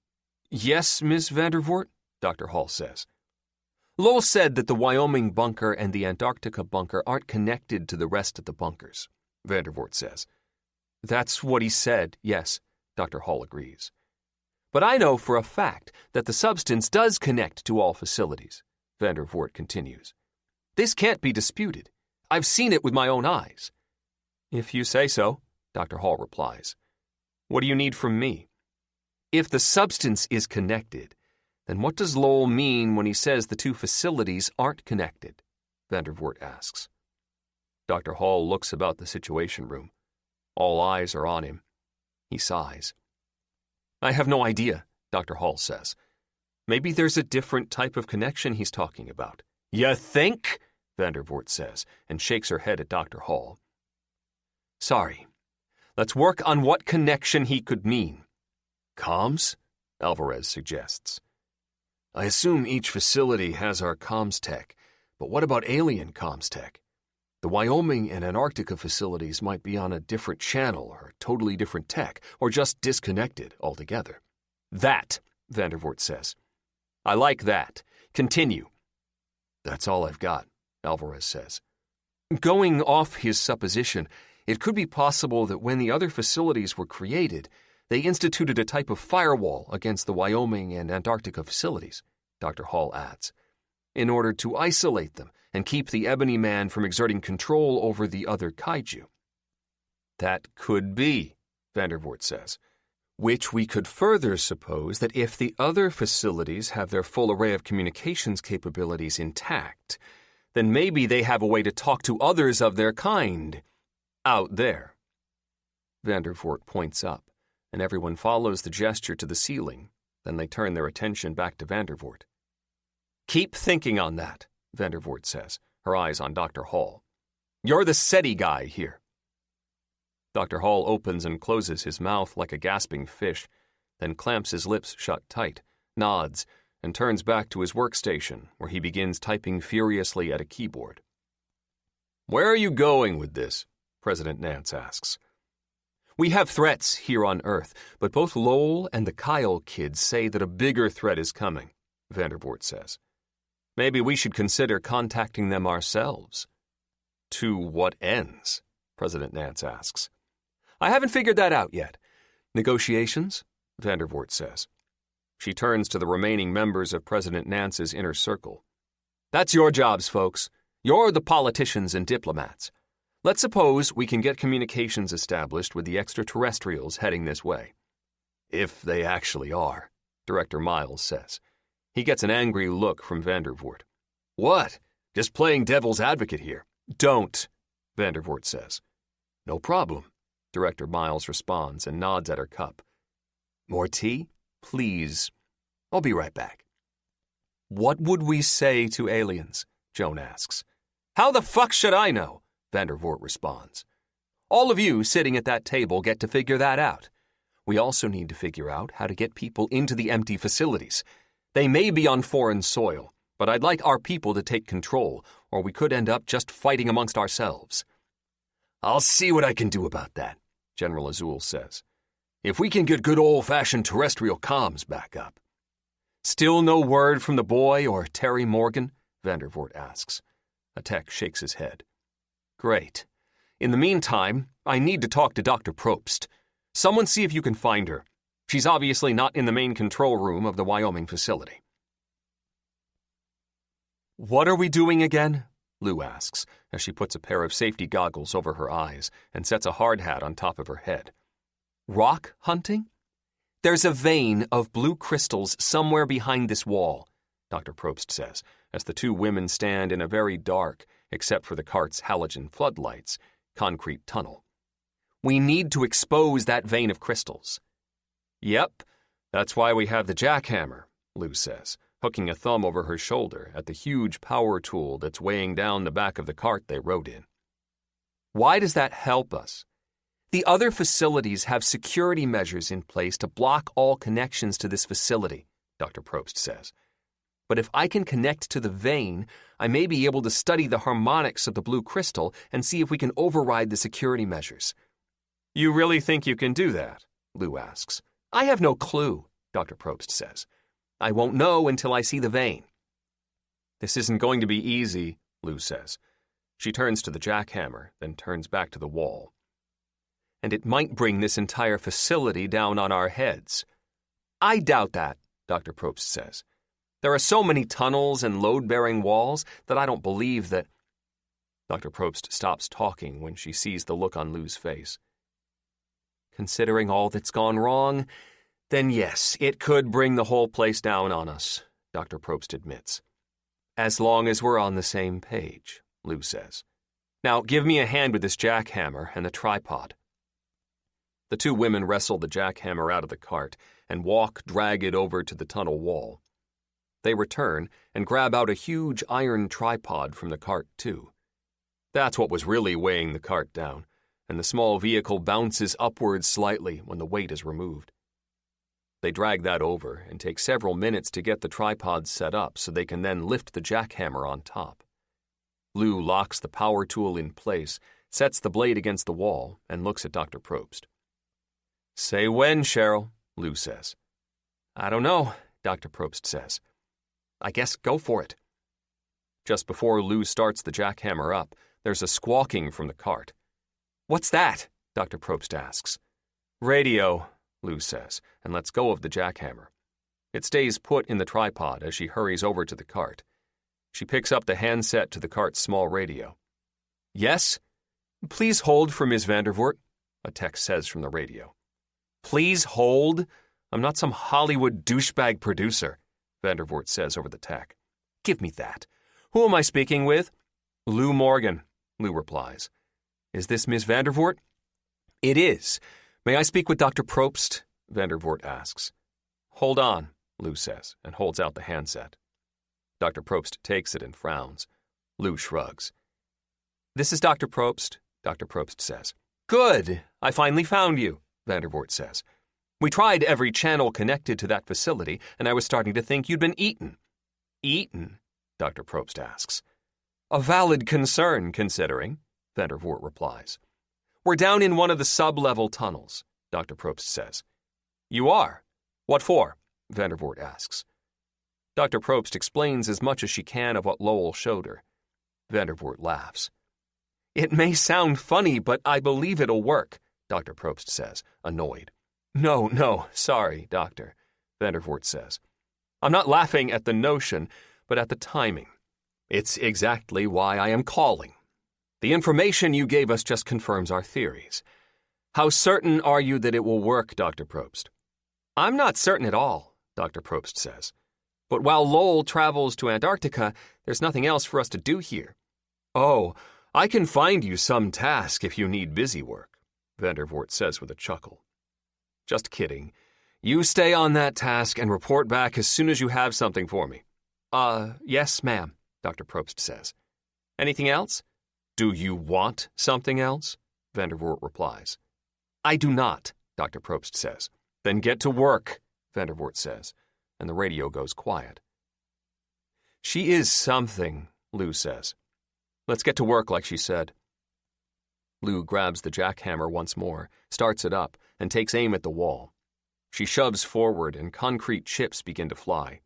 "Yes, Miss Vandervoort?" Dr. Hall says. "Lowell said that the Wyoming bunker and the Antarctica bunker aren't connected to the rest of the bunkers," Vandervoort says. "That's what he said, yes," Dr. Hall agrees. "But I know for a fact that the substance does connect to all facilities," Vandervoort continues. "This can't be disputed. I've seen it with my own eyes." "If you say so," Dr. Hall replies. "What do you need from me?" "If the substance is connected, then what does Lowell mean when he says the two facilities aren't connected?" Vandervoort asks. Dr. Hall looks about the situation room. All eyes are on him. He sighs. "I have no idea," Dr. Hall says. "Maybe there's a different type of connection he's talking about." "You think?" Vandervoort says, and shakes her head at Dr. Hall. "Sorry. Let's work on what connection he could mean." "Comms?" Alvarez suggests. "I assume each facility has our comms tech, but what about alien comms tech? The Wyoming and Antarctica facilities might be on a different channel or totally different tech, or just disconnected altogether." "That," Vandervoort says. "I like that. Continue." "That's all I've got," Alvarez says. "Going off his supposition, it could be possible that when the other facilities were created, they instituted a type of firewall against the Wyoming and Antarctica facilities," Dr. Hall adds, "in order to isolate them and keep the Ebony Man from exerting control over the other kaiju." "That could be," Vandervoort says, "which we could further suppose that if the other facilities have their full array of communications capabilities intact, then maybe they have a way to talk to others of their kind out there." Vandervoort points up, and everyone follows the gesture to the ceiling. Then they turn their attention back to Vandervoort. "Keep thinking on that," Vandervoort says, her eyes on Dr. Hall. "You're the SETI guy here." Dr. Hall opens and closes his mouth like a gasping fish, then clamps his lips shut tight, nods, and turns back to his workstation, where he begins typing furiously at a keyboard. "Where are you going with this?" President Nance asks. We have threats here on Earth, but both Lowell and the Kyle kids say that a bigger threat is coming, Vandervoort says. Maybe we should consider contacting them ourselves. To what ends? President Nance asks. I haven't figured that out yet. Negotiations? Vandervoort says. She turns to the remaining members of President Nance's inner circle. That's your jobs, folks. You're the politicians and diplomats. Let's suppose we can get communications established with the extraterrestrials heading this way. If they actually are, Director Miles says. He gets an angry look from Vandervoort. What? Just playing devil's advocate here. Don't, Vandervoort says. No problem, Director Miles responds and nods at her cup. More tea? Please. I'll be right back. What would we say to aliens? Joan asks. How the fuck should I know? Vandervoort responds. All of you sitting at that table get to figure that out. We also need to figure out how to get people into the empty facilities. They may be on foreign soil, but I'd like our people to take control, or we could end up just fighting amongst ourselves. I'll see what I can do about that, General Azul says. If we can get good old-fashioned terrestrial comms back up. Still no word from the boy or Terry Morgan? Vandervoort asks. A tech shakes his head. Great. In the meantime, I need to talk to Dr. Probst. Someone see if you can find her. She's obviously not in the main control room of the Wyoming facility. What are we doing again? Lou asks, as she puts a pair of safety goggles over her eyes and sets a hard hat on top of her head. Rock hunting? There's a vein of blue crystals somewhere behind this wall, Dr. Probst says, as the two women stand in a very dark, except for the cart's halogen floodlights, concrete tunnel. We need to expose that vein of crystals. Yep, that's why we have the jackhammer, Lou says, hooking a thumb over her shoulder at the huge power tool that's weighing down the back of the cart they rode in. Why does that help us? The other facilities have security measures in place to block all connections to this facility, Dr. Probst says. But if I can connect to the vein, I may be able to study the harmonics of the blue crystal and see if we can override the security measures. You really think you can do that? Lou asks. I have no clue, Dr. Probst says. I won't know until I see the vein. This isn't going to be easy, Lou says. She turns to the jackhammer, then turns back to the wall. And it might bring this entire facility down on our heads. I doubt that, Dr. Probst says. There are so many tunnels and load-bearing walls that I don't believe that... Dr. Probst stops talking when she sees the look on Lou's face. Considering all that's gone wrong, then yes, it could bring the whole place down on us, Dr. Probst admits. As long as we're on the same page, Lou says. Now, give me a hand with this jackhammer and the tripod. The two women wrestle the jackhammer out of the cart and walk dragged over to the tunnel wall. They return and grab out a huge iron tripod from the cart, too. That's what was really weighing the cart down, and the small vehicle bounces upwards slightly when the weight is removed. They drag that over and take several minutes to get the tripod set up so they can then lift the jackhammer on top. Lou locks the power tool in place, sets the blade against the wall, and looks at Dr. Probst. Say when, Cheryl, Lou says. I don't know, Dr. Probst says. I guess go for it. Just before Lou starts the jackhammer up, there's a squawking from the cart. What's that? Dr. Probst asks. Radio, Lou says, and lets go of the jackhammer. It stays put in the tripod as she hurries over to the cart. She picks up the handset to the cart's small radio. Yes? Please hold for Ms. Vandervoort, a text says from the radio. Please hold? I'm not some Hollywood douchebag producer, Vandervoort says over the tech. Give me that. Who am I speaking with? Lou Morgan, Lou replies. Is this Ms. Vandervoort? It is. May I speak with Dr. Probst? Vandervoort asks. Hold on, Lou says, and holds out the handset. Dr. Probst takes it and frowns. Lou shrugs. This is Dr. Probst, Dr. Probst says. Good. I finally found you, Vandervoort says. We tried every channel connected to that facility, and I was starting to think you'd been eaten. Eaten? Dr. Probst asks. A valid concern, considering, Vandervoort replies. We're down in one of the sub-level tunnels, Dr. Probst says. You are? What for? Vandervoort asks. Dr. Probst explains as much as she can of what Lowell showed her. Vandervoort laughs. It may sound funny, but I believe it'll work, Dr. Probst says, annoyed. No, sorry, Doctor, Vandervoort says. I'm not laughing at the notion, but at the timing. It's exactly why I am calling. The information you gave us just confirms our theories. How certain are you that it will work, Dr. Probst? I'm not certain at all, Dr. Probst says. But while Lowell travels to Antarctica, there's nothing else for us to do here. Oh, I can find you some task if you need busy work, Vandervoort says with a chuckle. Just kidding. You stay on that task and report back as soon as you have something for me. Yes, ma'am, Dr. Probst says. Anything else? Do you want something else? Vandervoort replies. I do not, Dr. Probst says. Then get to work, Vandervoort says, and the radio goes quiet. She is something, Lou says. Let's get to work like she said. Lou grabs the jackhammer once more, starts it up, and takes aim at the wall. She shoves forward, and concrete chips begin to fly.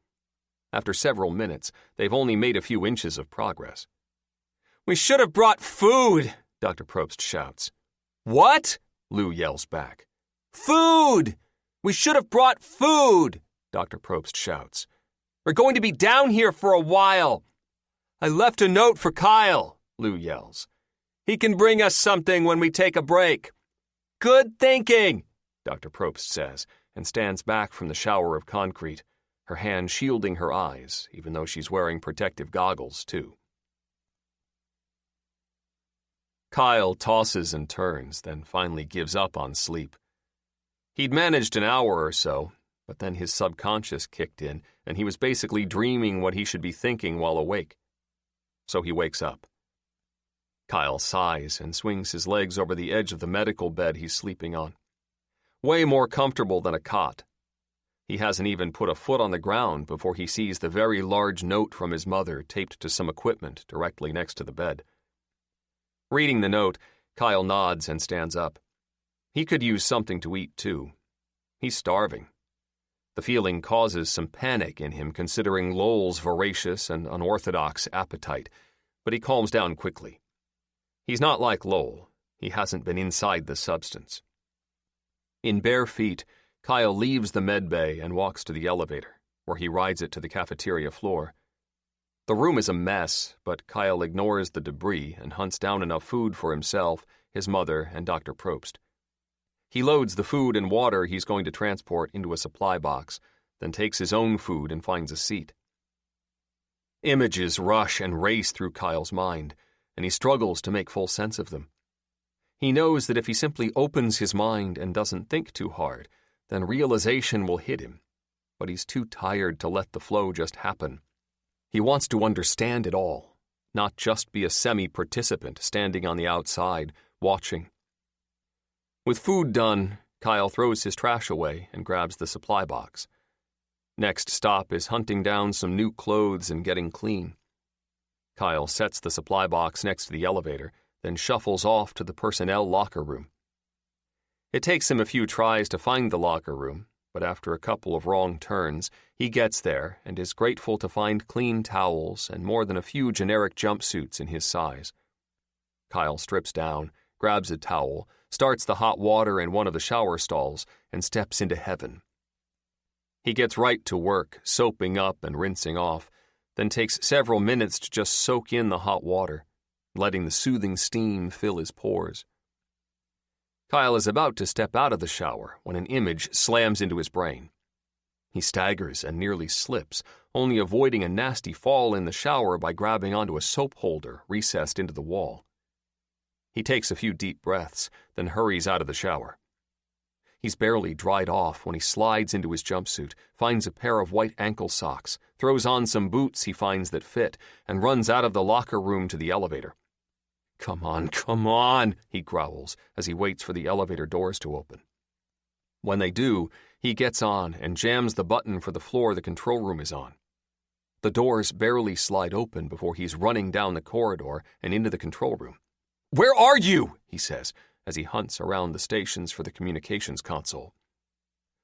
After several minutes, they've only made a few inches of progress. We should have brought food, Dr. Probst shouts. What? Lou yells back. Food! We should have brought food, Dr. Probst shouts. We're going to be down here for a while. I left a note for Kyle, Lou yells. He can bring us something when we take a break. Good thinking, Dr. Probst says, and stands back from the shower of concrete, her hand shielding her eyes, even though she's wearing protective goggles, too. Kyle tosses and turns, then finally gives up on sleep. He'd managed an hour or so, but then his subconscious kicked in, and he was basically dreaming what he should be thinking while awake. So he wakes up. Kyle sighs and swings his legs over the edge of the medical bed he's sleeping on. Way more comfortable than a cot. He hasn't even put a foot on the ground before he sees the very large note from his mother taped to some equipment directly next to the bed. Reading the note, Kyle nods and stands up. He could use something to eat, too. He's starving. The feeling causes some panic in him considering Lowell's voracious and unorthodox appetite, but he calms down quickly. He's not like Lowell. He hasn't been inside the substance. In bare feet, Kyle leaves the med bay and walks to the elevator, where he rides it to the cafeteria floor. The room is a mess, but Kyle ignores the debris and hunts down enough food for himself, his mother, and Dr. Probst. He loads the food and water he's going to transport into a supply box, then takes his own food and finds a seat. Images rush and race through Kyle's mind, and he struggles to make full sense of them. He knows that if he simply opens his mind and doesn't think too hard, then realization will hit him, but he's too tired to let the flow just happen. He wants to understand it all, not just be a semi-participant standing on the outside, watching. With food done, Kyle throws his trash away and grabs the supply box. Next stop is hunting down some new clothes and getting clean. Kyle sets the supply box next to the elevator, then shuffles off to the personnel locker room. It takes him a few tries to find the locker room, but after a couple of wrong turns, he gets there and is grateful to find clean towels and more than a few generic jumpsuits in his size. Kyle strips down, grabs a towel, starts the hot water in one of the shower stalls, and steps into heaven. He gets right to work, soaping up and rinsing off, then takes several minutes to just soak in the hot water, letting the soothing steam fill his pores. Kyle is about to step out of the shower when an image slams into his brain. He staggers and nearly slips, only avoiding a nasty fall in the shower by grabbing onto a soap holder recessed into the wall. He takes a few deep breaths, then hurries out of the shower. He's barely dried off when he slides into his jumpsuit, finds a pair of white ankle socks, throws on some boots he finds that fit, and runs out of the locker room to the elevator. Come on, he growls as he waits for the elevator doors to open. When they do, he gets on and jams the button for the floor the control room is on. The doors barely slide open before he's running down the corridor and into the control room. Where are you? He says, as he hunts around the stations for the communications console.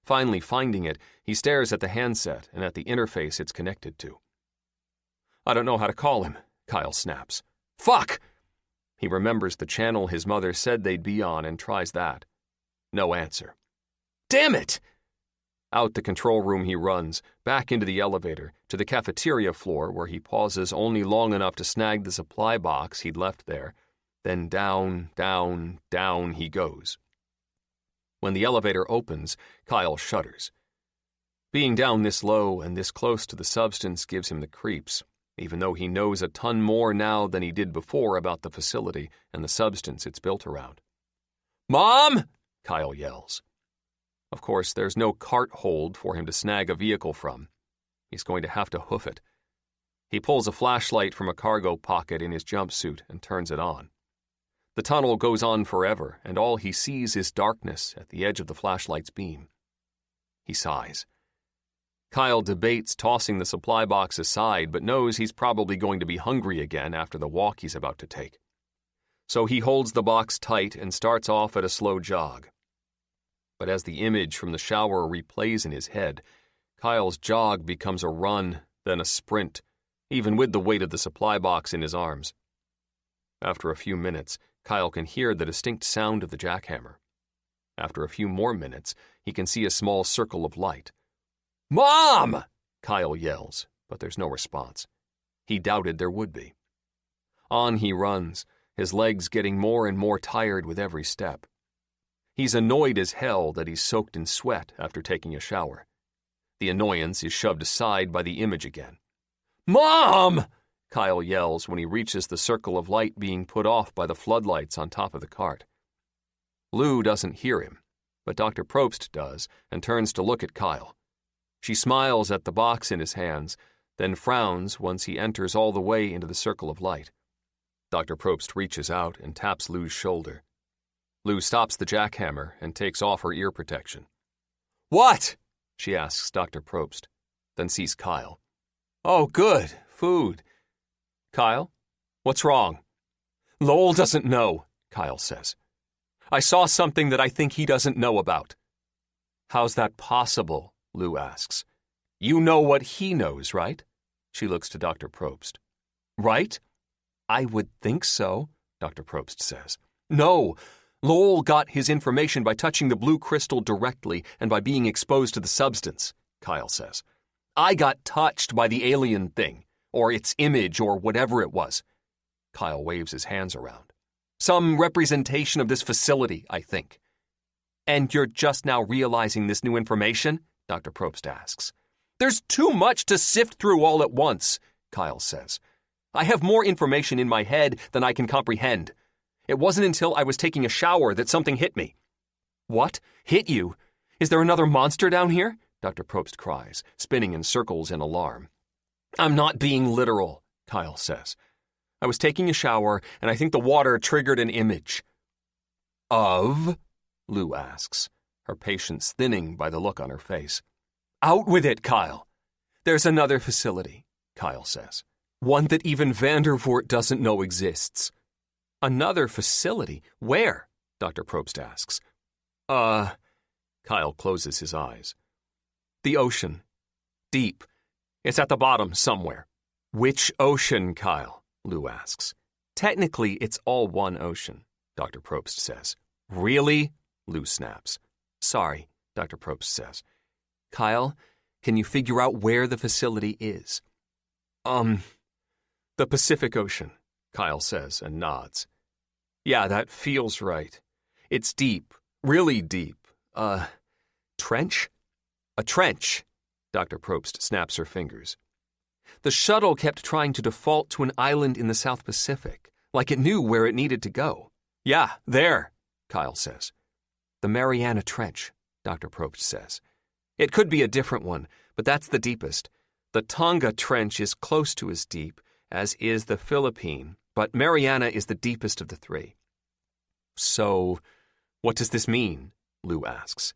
Finally finding it, he stares at the handset and at the interface it's connected to. "I don't know how to call him," Kyle snaps. "Fuck!" He remembers the channel his mother said they'd be on and tries that. No answer. "Damn it!" Out the control room he runs, back into the elevator, to the cafeteria floor where he pauses only long enough to snag the supply box he'd left there. Then down, down, down he goes. When the elevator opens, Kyle shudders. Being down this low and this close to the substance gives him the creeps, even though he knows a ton more now than he did before about the facility and the substance it's built around. "Mom!" Kyle yells. Of course, there's no cart hold for him to snag a vehicle from. He's going to have to hoof it. He pulls a flashlight from a cargo pocket in his jumpsuit and turns it on. The tunnel goes on forever, and all he sees is darkness at the edge of the flashlight's beam. He sighs. Kyle debates tossing the supply box aside, but knows he's probably going to be hungry again after the walk he's about to take. So he holds the box tight and starts off at a slow jog. But as the image from the shower replays in his head, Kyle's jog becomes a run, then a sprint, even with the weight of the supply box in his arms. After a few minutes, Kyle can hear the distinct sound of the jackhammer. After a few more minutes, he can see a small circle of light. "Mom!" Kyle yells, but there's no response. He doubted there would be. On he runs, his legs getting more and more tired with every step. He's annoyed as hell that he's soaked in sweat after taking a shower. The annoyance is shoved aside by the image again. "Mom!" Kyle yells when he reaches the circle of light being put off by the floodlights on top of the cart. Lou doesn't hear him, but Dr. Probst does and turns to look at Kyle. She smiles at the box in his hands, then frowns once he enters all the way into the circle of light. Dr. Probst reaches out and taps Lou's shoulder. Lou stops the jackhammer and takes off her ear protection. "What?" she asks Dr. Probst, then sees Kyle. "Oh, good. Food." "Kyle? What's wrong?" "Lowell doesn't know," Kyle says. "I saw something that I think he doesn't know about." "How's that possible?" Lou asks. "You know what he knows, right?" She looks to Dr. Probst. "Right? I would think so," Dr. Probst says. "No. Lowell got his information by touching the blue crystal directly and by being exposed to the substance," Kyle says. "I got touched by the alien thing, or its image, or whatever it was." Kyle waves his hands around. "Some representation of this facility, I think." "And you're just now realizing this new information?" Dr. Probst asks. "There's too much to sift through all at once," Kyle says. "I have more information in my head than I can comprehend. It wasn't until I was taking a shower that something hit me." "What? Hit you? Is there another monster down here?" Dr. Probst cries, spinning in circles in alarm. "I'm not being literal," Kyle says. "I was taking a shower, and I think the water triggered an image." "Of?" Lou asks, her patience thinning by the look on her face. "Out with it, Kyle." "There's another facility," Kyle says. "One that even Vandervoort doesn't know exists." "Another facility? Where?" Dr. Probst asks. Kyle closes his eyes. "The ocean. Deep. It's at the bottom somewhere." "Which ocean, Kyle?" Lou asks. "Technically, it's all one ocean," Dr. Probst says. "Really?" Lou snaps. "Sorry," Dr. Probst says. "Kyle, can you figure out where the facility is?" "The Pacific Ocean," Kyle says and nods. "Yeah, that feels right. It's deep, really deep. Trench?" "A trench," Dr. Probst snaps her fingers. "The shuttle kept trying to default to an island in the South Pacific, like it knew where it needed to go." "Yeah, there," Kyle says. "The Mariana Trench," Dr. Probst says. "It could be a different one, but that's the deepest. The Tonga Trench is close to as deep, as is the Philippine, but Mariana is the deepest of the three." "So, what does this mean?" Lou asks.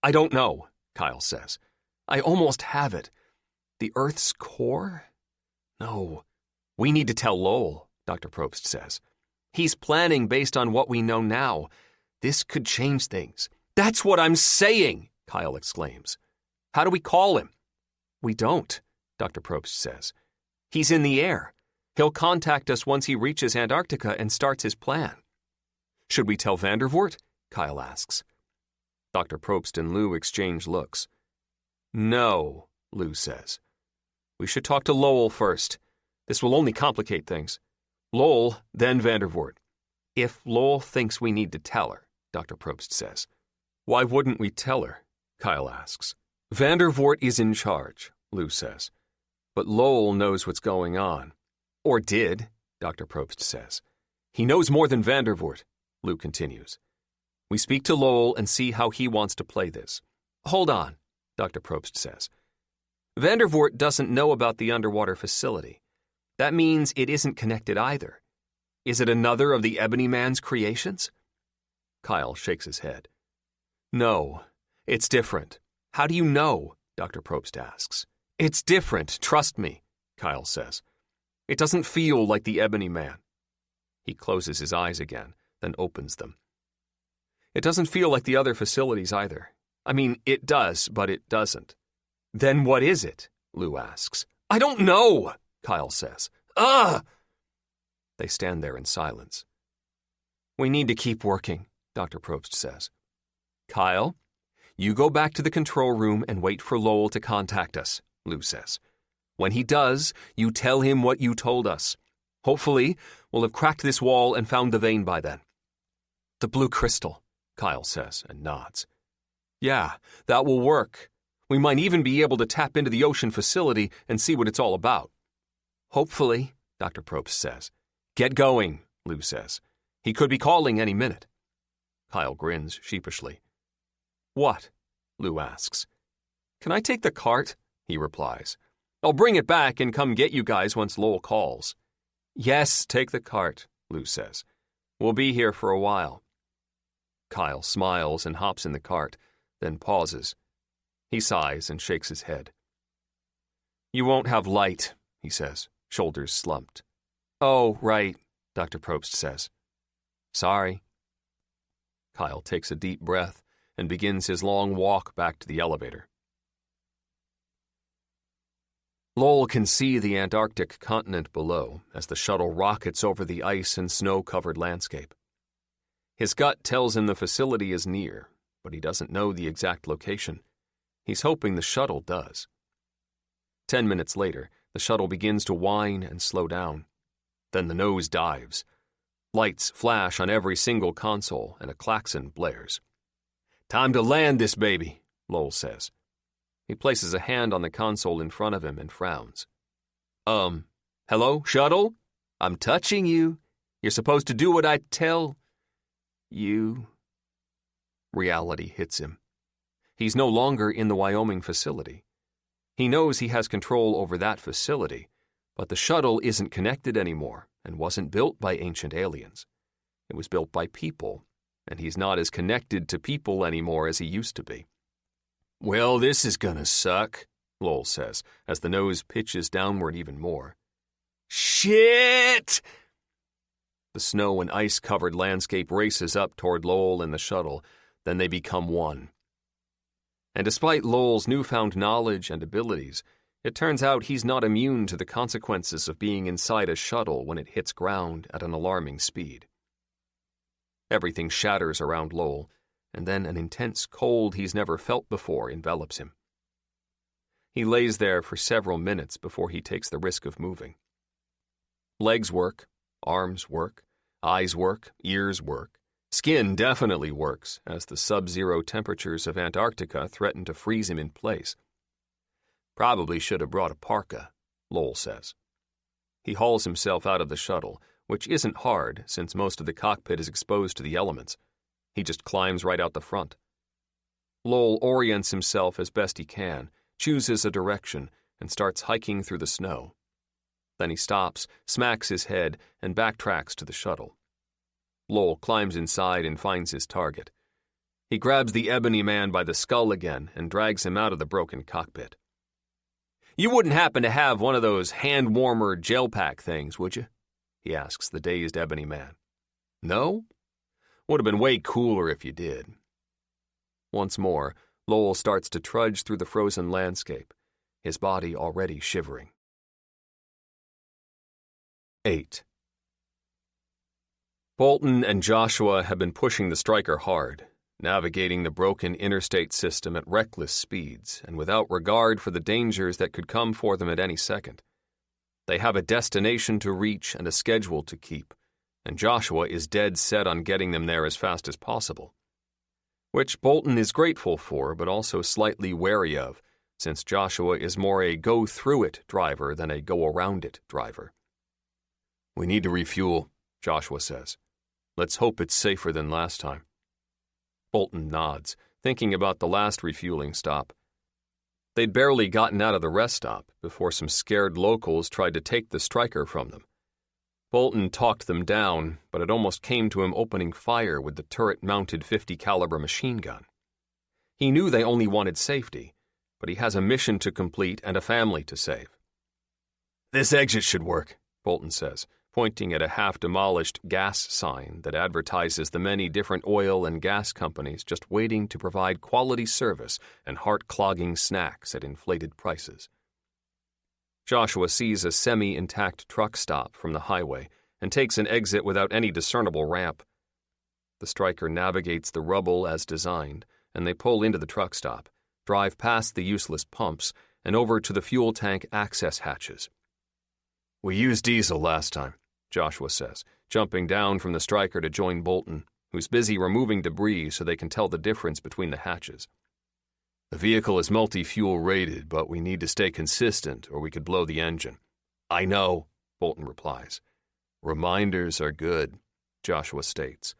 "I don't know," Kyle says. "I almost have it. The Earth's core? No. We need to tell Lowell," Dr. Probst says. "He's planning based on what we know now. This could change things. That's what I'm saying, Kyle exclaims. How do we call him? We don't, Dr. Probst says. He's in the air. He'll contact us once he reaches Antarctica and starts his plan. Should we tell Vandervoort? Kyle asks. Dr. Probst and Lou exchange looks. No, Lou says. We should talk to Lowell first. This will only complicate things. Lowell, then Vandervoort. If Lowell thinks we need to tell her, Dr. Probst says. Why wouldn't we tell her? Kyle asks. Vandervoort is in charge, Lou says. But Lowell knows what's going on. Or did, Dr. Probst says. He knows more than Vandervoort, Lou continues. We speak to Lowell and see how he wants to play this. Hold on, Dr. Probst says. Vandervoort doesn't know about the underwater facility. That means it isn't connected either. Is it another of the Ebony Man's creations? Kyle shakes his head. No, it's different. How do you know? Dr. Probst asks. It's different, trust me, Kyle says. It doesn't feel like the Ebony Man. He closes his eyes again, then opens them. It doesn't feel like the other facilities either. I mean, it does, but it doesn't. Then what is it? Lou asks. I don't know, Kyle says. Ugh! They stand there in silence. We need to keep working, Dr. Probst says. Kyle, you go back to the control room and wait for Lowell to contact us, Lou says. When he does, you tell him what you told us. Hopefully, we'll have cracked this wall and found the vein by then. The blue crystal, Kyle says and nods. Yeah, that will work. We might even be able to tap into the ocean facility and see what it's all about. Hopefully, Dr. Probst says. Get going, Lou says. He could be calling any minute. Kyle grins sheepishly. What? Lou asks. Can I take the cart? He replies. I'll bring it back and come get you guys once Lowell calls. Yes, take the cart, Lou says. We'll be here for a while. Kyle smiles and hops in the cart, then pauses. He sighs and shakes his head. You won't have light, he says, shoulders slumped. Oh, right, Dr. Probst says. Sorry. Kyle takes a deep breath and begins his long walk back to the elevator. Lowell can see the Antarctic continent below as the shuttle rockets over the ice and snow-covered landscape. His gut tells him the facility is near, but he doesn't know the exact location. He's hoping the shuttle does. 10 minutes later, the shuttle begins to whine and slow down. Then the nose dives. Lights flash on every single console and a klaxon blares. Time to land this baby, Lowell says. He places a hand on the console in front of him and frowns. Hello, shuttle? I'm touching you. You're supposed to do what I tell you. Reality hits him. He's no longer in the Wyoming facility. He knows he has control over that facility, but the shuttle isn't connected anymore and wasn't built by ancient aliens. It was built by people, and he's not as connected to people anymore as he used to be. Well, this is gonna suck, Lowell says, as the nose pitches downward even more. Shit! The snow and ice-covered landscape races up toward Lowell and the shuttle, then they become one. And despite Lowell's newfound knowledge and abilities, it turns out he's not immune to the consequences of being inside a shuttle when it hits ground at an alarming speed. Everything shatters around Lowell, and then an intense cold he's never felt before envelops him. He lays there for several minutes before he takes the risk of moving. Legs work, arms work, eyes work, ears work. Skin definitely works, as the sub-zero temperatures of Antarctica threaten to freeze him in place. Probably should have brought a parka, Lowell says. He hauls himself out of the shuttle, which isn't hard since most of the cockpit is exposed to the elements. He just climbs right out the front. Lowell orients himself as best he can, chooses a direction, and starts hiking through the snow. Then he stops, smacks his head, and backtracks to the shuttle. Lowell climbs inside and finds his target. He grabs the Ebony Man by the skull again and drags him out of the broken cockpit. You wouldn't happen to have one of those hand-warmer gel pack things, would you? He asks the dazed Ebony Man. No? Would have been way cooler if you did. Once more, Lowell starts to trudge through the frozen landscape, his body already shivering. 8. Bolton and Joshua have been pushing the Striker hard, navigating the broken interstate system at reckless speeds and without regard for the dangers that could come for them at any second. They have a destination to reach and a schedule to keep, and Joshua is dead set on getting them there as fast as possible. Which Bolton is grateful for, but also slightly wary of, since Joshua is more a go-through-it driver than a go-around-it driver. "We need to refuel," Joshua says. "Let's hope it's safer than last time." Bolton nods, thinking about the last refueling stop. They'd barely gotten out of the rest stop before some scared locals tried to take the Striker from them. Bolton talked them down, but it almost came to him opening fire with the turret-mounted .50 caliber machine gun. He knew they only wanted safety, but he has a mission to complete and a family to save. "This exit should work," Bolton says, pointing at a half-demolished gas sign that advertises the many different oil and gas companies just waiting to provide quality service and heart-clogging snacks at inflated prices. Joshua sees a semi-intact truck stop from the highway and takes an exit without any discernible ramp. The Striker navigates the rubble as designed, and they pull into the truck stop, drive past the useless pumps, and over to the fuel tank access hatches. "We used diesel last time," Joshua says, jumping down from the Striker to join Bolton, who's busy removing debris so they can tell the difference between the hatches. "The vehicle is multi-fuel rated, but we need to stay consistent or we could blow the engine." "I know," Bolton replies. "Reminders are good," Joshua states,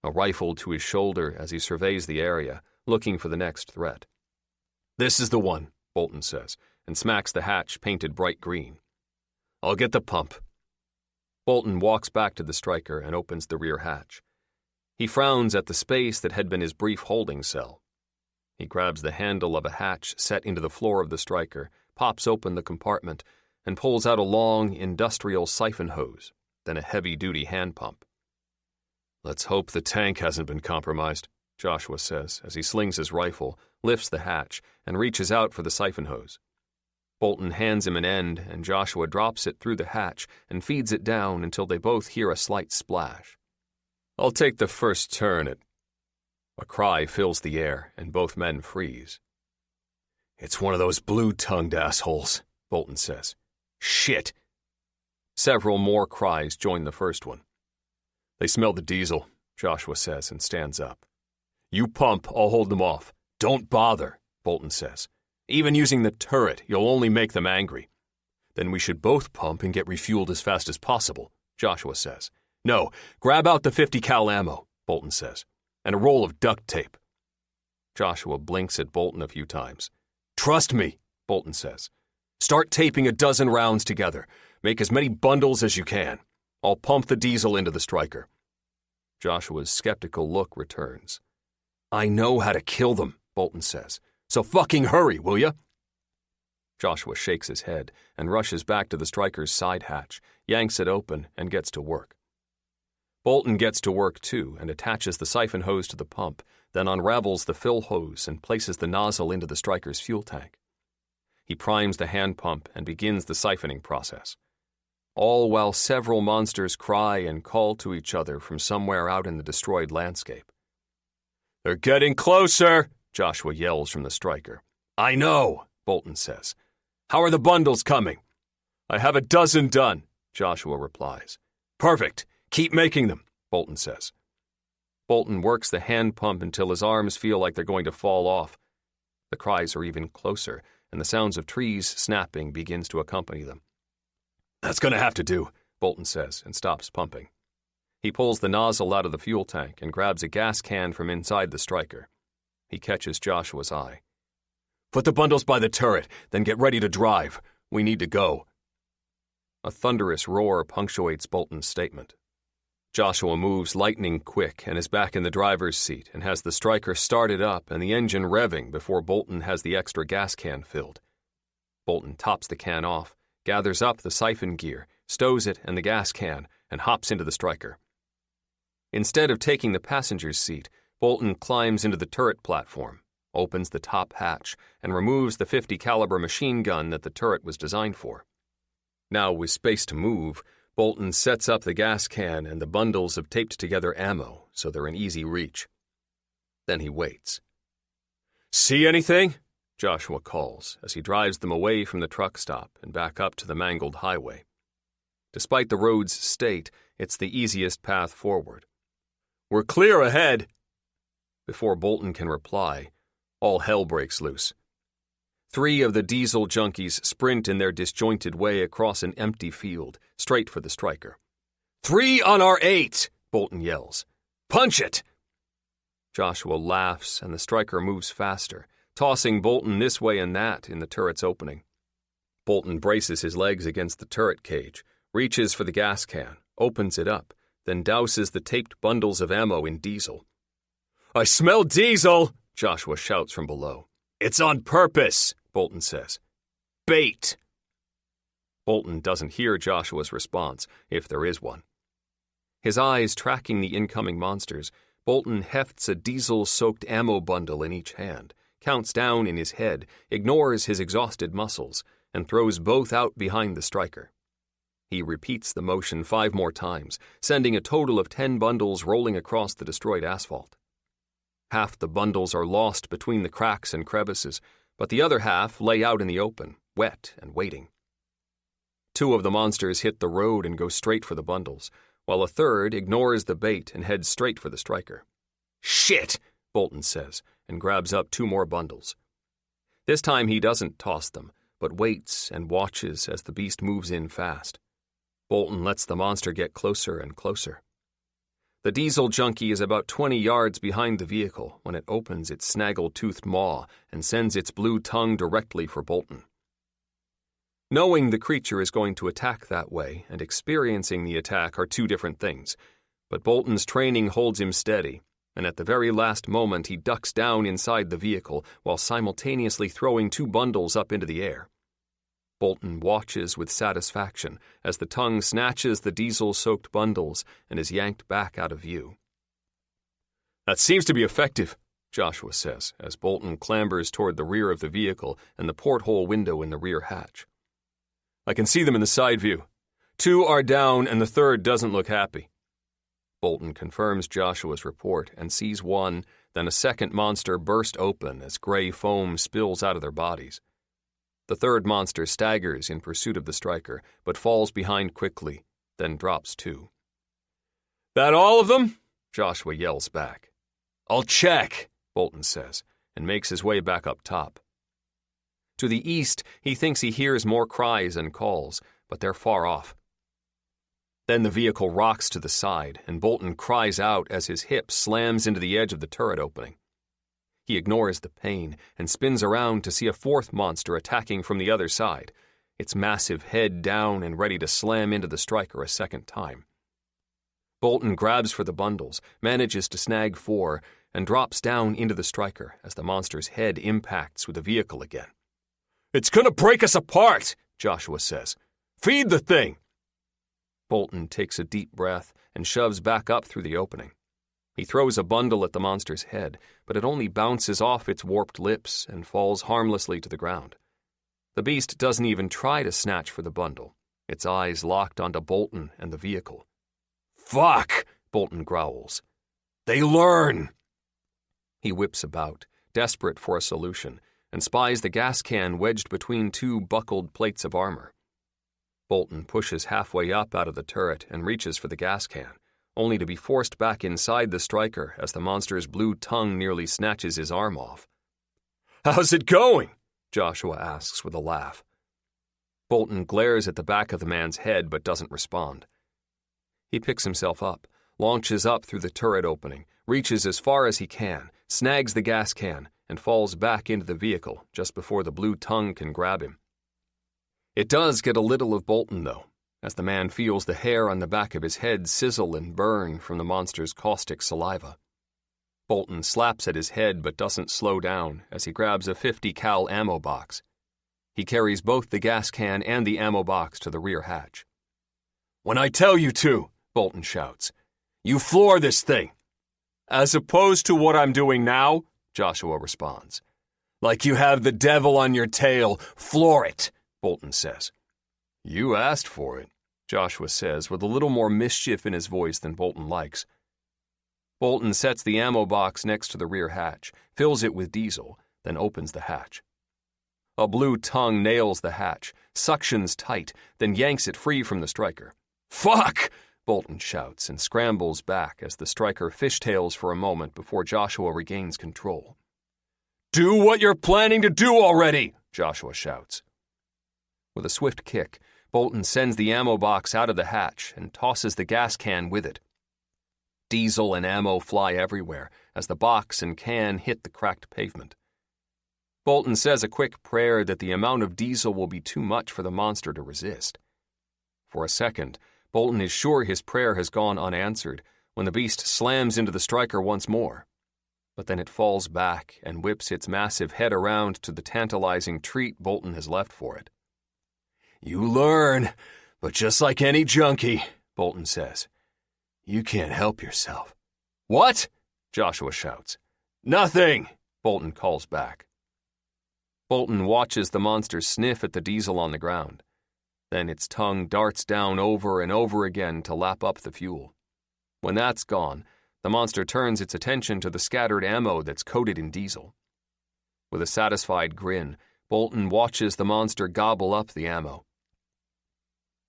a rifle to his shoulder as he surveys the area, looking for the next threat. "This is the one," Bolton says, and smacks the hatch painted bright green. "I'll get the pump." Bolton walks back to the Striker and opens the rear hatch. He frowns at the space that had been his brief holding cell. He grabs the handle of a hatch set into the floor of the Striker, pops open the compartment, and pulls out a long, industrial siphon hose, then a heavy-duty hand pump. "Let's hope the tank hasn't been compromised," Joshua says as he slings his rifle, lifts the hatch, and reaches out for the siphon hose. Bolton hands him an end, and Joshua drops it through the hatch and feeds it down until they both hear a slight splash. "I'll take the first turn at—" A cry fills the air, and both men freeze. "It's one of those blue-tongued assholes," Bolton says. "Shit!" Several more cries join the first one. "They smell the diesel," Joshua says and stands up. "You pump, I'll hold them off. Don't bother," Bolton says. "Even using the turret, you'll only make them angry." "Then we should both pump and get refueled as fast as possible," Joshua says. "No, grab out the .50 cal ammo," Bolton says, "and a roll of duct tape." Joshua blinks at Bolton a few times. "Trust me," Bolton says. "Start taping a dozen rounds together. Make as many bundles as you can. I'll pump the diesel into the Striker." Joshua's skeptical look returns. "I know how to kill them," Bolton says. "So fucking hurry, will ya?" Joshua shakes his head and rushes back to the Striker's side hatch, yanks it open, and gets to work. Bolton gets to work too and attaches the siphon hose to the pump, then unravels the fill hose and places the nozzle into the Striker's fuel tank. He primes the hand pump and begins the siphoning process. All while several monsters cry and call to each other from somewhere out in the destroyed landscape. "They're getting closer!" Joshua yells from the Striker. "I know," Bolton says. "How are the bundles coming?" "I have a dozen done," Joshua replies. "Perfect. Keep making them," Bolton says. Bolton works the hand pump until his arms feel like they're going to fall off. The cries are even closer, and the sounds of trees snapping begins to accompany them. "That's going to have to do," Bolton says, and stops pumping. He pulls the nozzle out of the fuel tank and grabs a gas can from inside the Striker. He catches Joshua's eye. "Put the bundles by the turret, then get ready to drive. We need to go." A thunderous roar punctuates Bolton's statement. Joshua moves lightning quick and is back in the driver's seat and has the Striker started up and the engine revving before Bolton has the extra gas can filled. Bolton tops the can off, gathers up the siphon gear, stows it and the gas can, and hops into the Striker. Instead of taking the passenger's seat, Bolton climbs into the turret platform, opens the top hatch, and removes the .50 caliber machine gun that the turret was designed for. Now, with space to move, Bolton sets up the gas can and the bundles of taped-together ammo so they're in easy reach. Then he waits. "See anything?" Joshua calls as he drives them away from the truck stop and back up to the mangled highway. Despite the road's state, it's the easiest path forward. "We're clear ahead." Before Bolton can reply, all hell breaks loose. 3 of the diesel junkies sprint in their disjointed way across an empty field, straight for the striker. "3 on our 8, Bolton yells. "Punch it!" Joshua laughs, and the striker moves faster, tossing Bolton this way and that in the turret's opening. Bolton braces his legs against the turret cage, reaches for the gas can, opens it up, then douses the taped bundles of ammo in diesel. "I smell diesel!" Joshua shouts from below. "It's on purpose," Bolton says. "Bait!" Bolton doesn't hear Joshua's response, if there is one. His eyes tracking the incoming monsters, Bolton hefts a diesel-soaked ammo bundle in each hand, counts down in his head, ignores his exhausted muscles, and throws both out behind the striker. He repeats the motion 5 more times, sending a total of 10 bundles rolling across the destroyed asphalt. Half the bundles are lost between the cracks and crevices, but the other half lay out in the open, wet and waiting. 2 of the monsters hit the road and go straight for the bundles, while a third ignores the bait and heads straight for the striker. "Shit!" Bolton says, and grabs up 2 more bundles. This time he doesn't toss them, but waits and watches as the beast moves in fast. Bolton lets the monster get closer and closer. The diesel junkie is about 20 yards behind the vehicle when it opens its snaggle-toothed maw and sends its blue tongue directly for Bolton. Knowing the creature is going to attack that way and experiencing the attack are 2 different things, but Bolton's training holds him steady, and at the very last moment he ducks down inside the vehicle while simultaneously throwing 2 bundles up into the air. Bolton watches with satisfaction as the tongue snatches the diesel-soaked bundles and is yanked back out of view. "That seems to be effective," Joshua says as Bolton clambers toward the rear of the vehicle and the porthole window in the rear hatch. "I can see them in the side view. 2 are down and the third doesn't look happy." Bolton confirms Joshua's report and sees one, then a second monster burst open as gray foam spills out of their bodies. The third monster staggers in pursuit of the striker, but falls behind quickly, then drops too. "That all of them?" Joshua yells back. "I'll check," Bolton says, and makes his way back up top. To the east, he thinks he hears more cries and calls, but they're far off. Then the vehicle rocks to the side, and Bolton cries out as his hip slams into the edge of the turret opening. He ignores the pain and spins around to see a 4th monster attacking from the other side, its massive head down and ready to slam into the striker a second time. Bolton grabs for the bundles, manages to snag 4, and drops down into the striker as the monster's head impacts with the vehicle again. "It's gonna break us apart," Joshua says. "Feed the thing!" Bolton takes a deep breath and shoves back up through the opening. He throws a bundle at the monster's head, but it only bounces off its warped lips and falls harmlessly to the ground. The beast doesn't even try to snatch for the bundle, its eyes locked onto Bolton and the vehicle. "Fuck!" Bolton growls. "They learn!" He whips about, desperate for a solution, and spies the gas can wedged between 2 buckled plates of armor. Bolton pushes halfway up out of the turret and reaches for the gas can, only to be forced back inside the striker as the monster's blue tongue nearly snatches his arm off. "How's it going?" Joshua asks with a laugh. Bolton glares at the back of the man's head but doesn't respond. He picks himself up, launches up through the turret opening, reaches as far as he can, snags the gas can, and falls back into the vehicle just before the blue tongue can grab him. It does get a little of Bolton, though, as the man feels the hair on the back of his head sizzle and burn from the monster's caustic saliva. Bolton slaps at his head but doesn't slow down as he grabs a .50 cal ammo box. He carries both the gas can and the ammo box to the rear hatch. "When I tell you to," Bolton shouts. You floor this thing. As opposed to what I'm doing now, Joshua responds. Like you have the devil on your tail. Floor it, Bolton says. You asked for it, Joshua says with a little more mischief in his voice than Bolton likes. Bolton sets the ammo box next to the rear hatch, fills it with diesel, then opens the hatch. A blue tongue nails the hatch, suctions tight, then yanks it free from the striker. Fuck! Bolton shouts and scrambles back as the striker fishtails for a moment before Joshua regains control. Do what you're planning to do already, Joshua shouts. With a swift kick, Bolton sends the ammo box out of the hatch and tosses the gas can with it. Diesel and ammo fly everywhere as the box and can hit the cracked pavement. Bolton says a quick prayer that the amount of diesel will be too much for the monster to resist. For a second, Bolton is sure his prayer has gone unanswered when the beast slams into the striker once more. But then it falls back and whips its massive head around to the tantalizing treat Bolton has left for it. You learn, but just like any junkie, Bolton says, you can't help yourself. What? Joshua shouts. Nothing, Bolton calls back. Bolton watches the monster sniff at the diesel on the ground. Then its tongue darts down over and over again to lap up the fuel. When that's gone, the monster turns its attention to the scattered ammo that's coated in diesel. With a satisfied grin, Bolton watches the monster gobble up the ammo.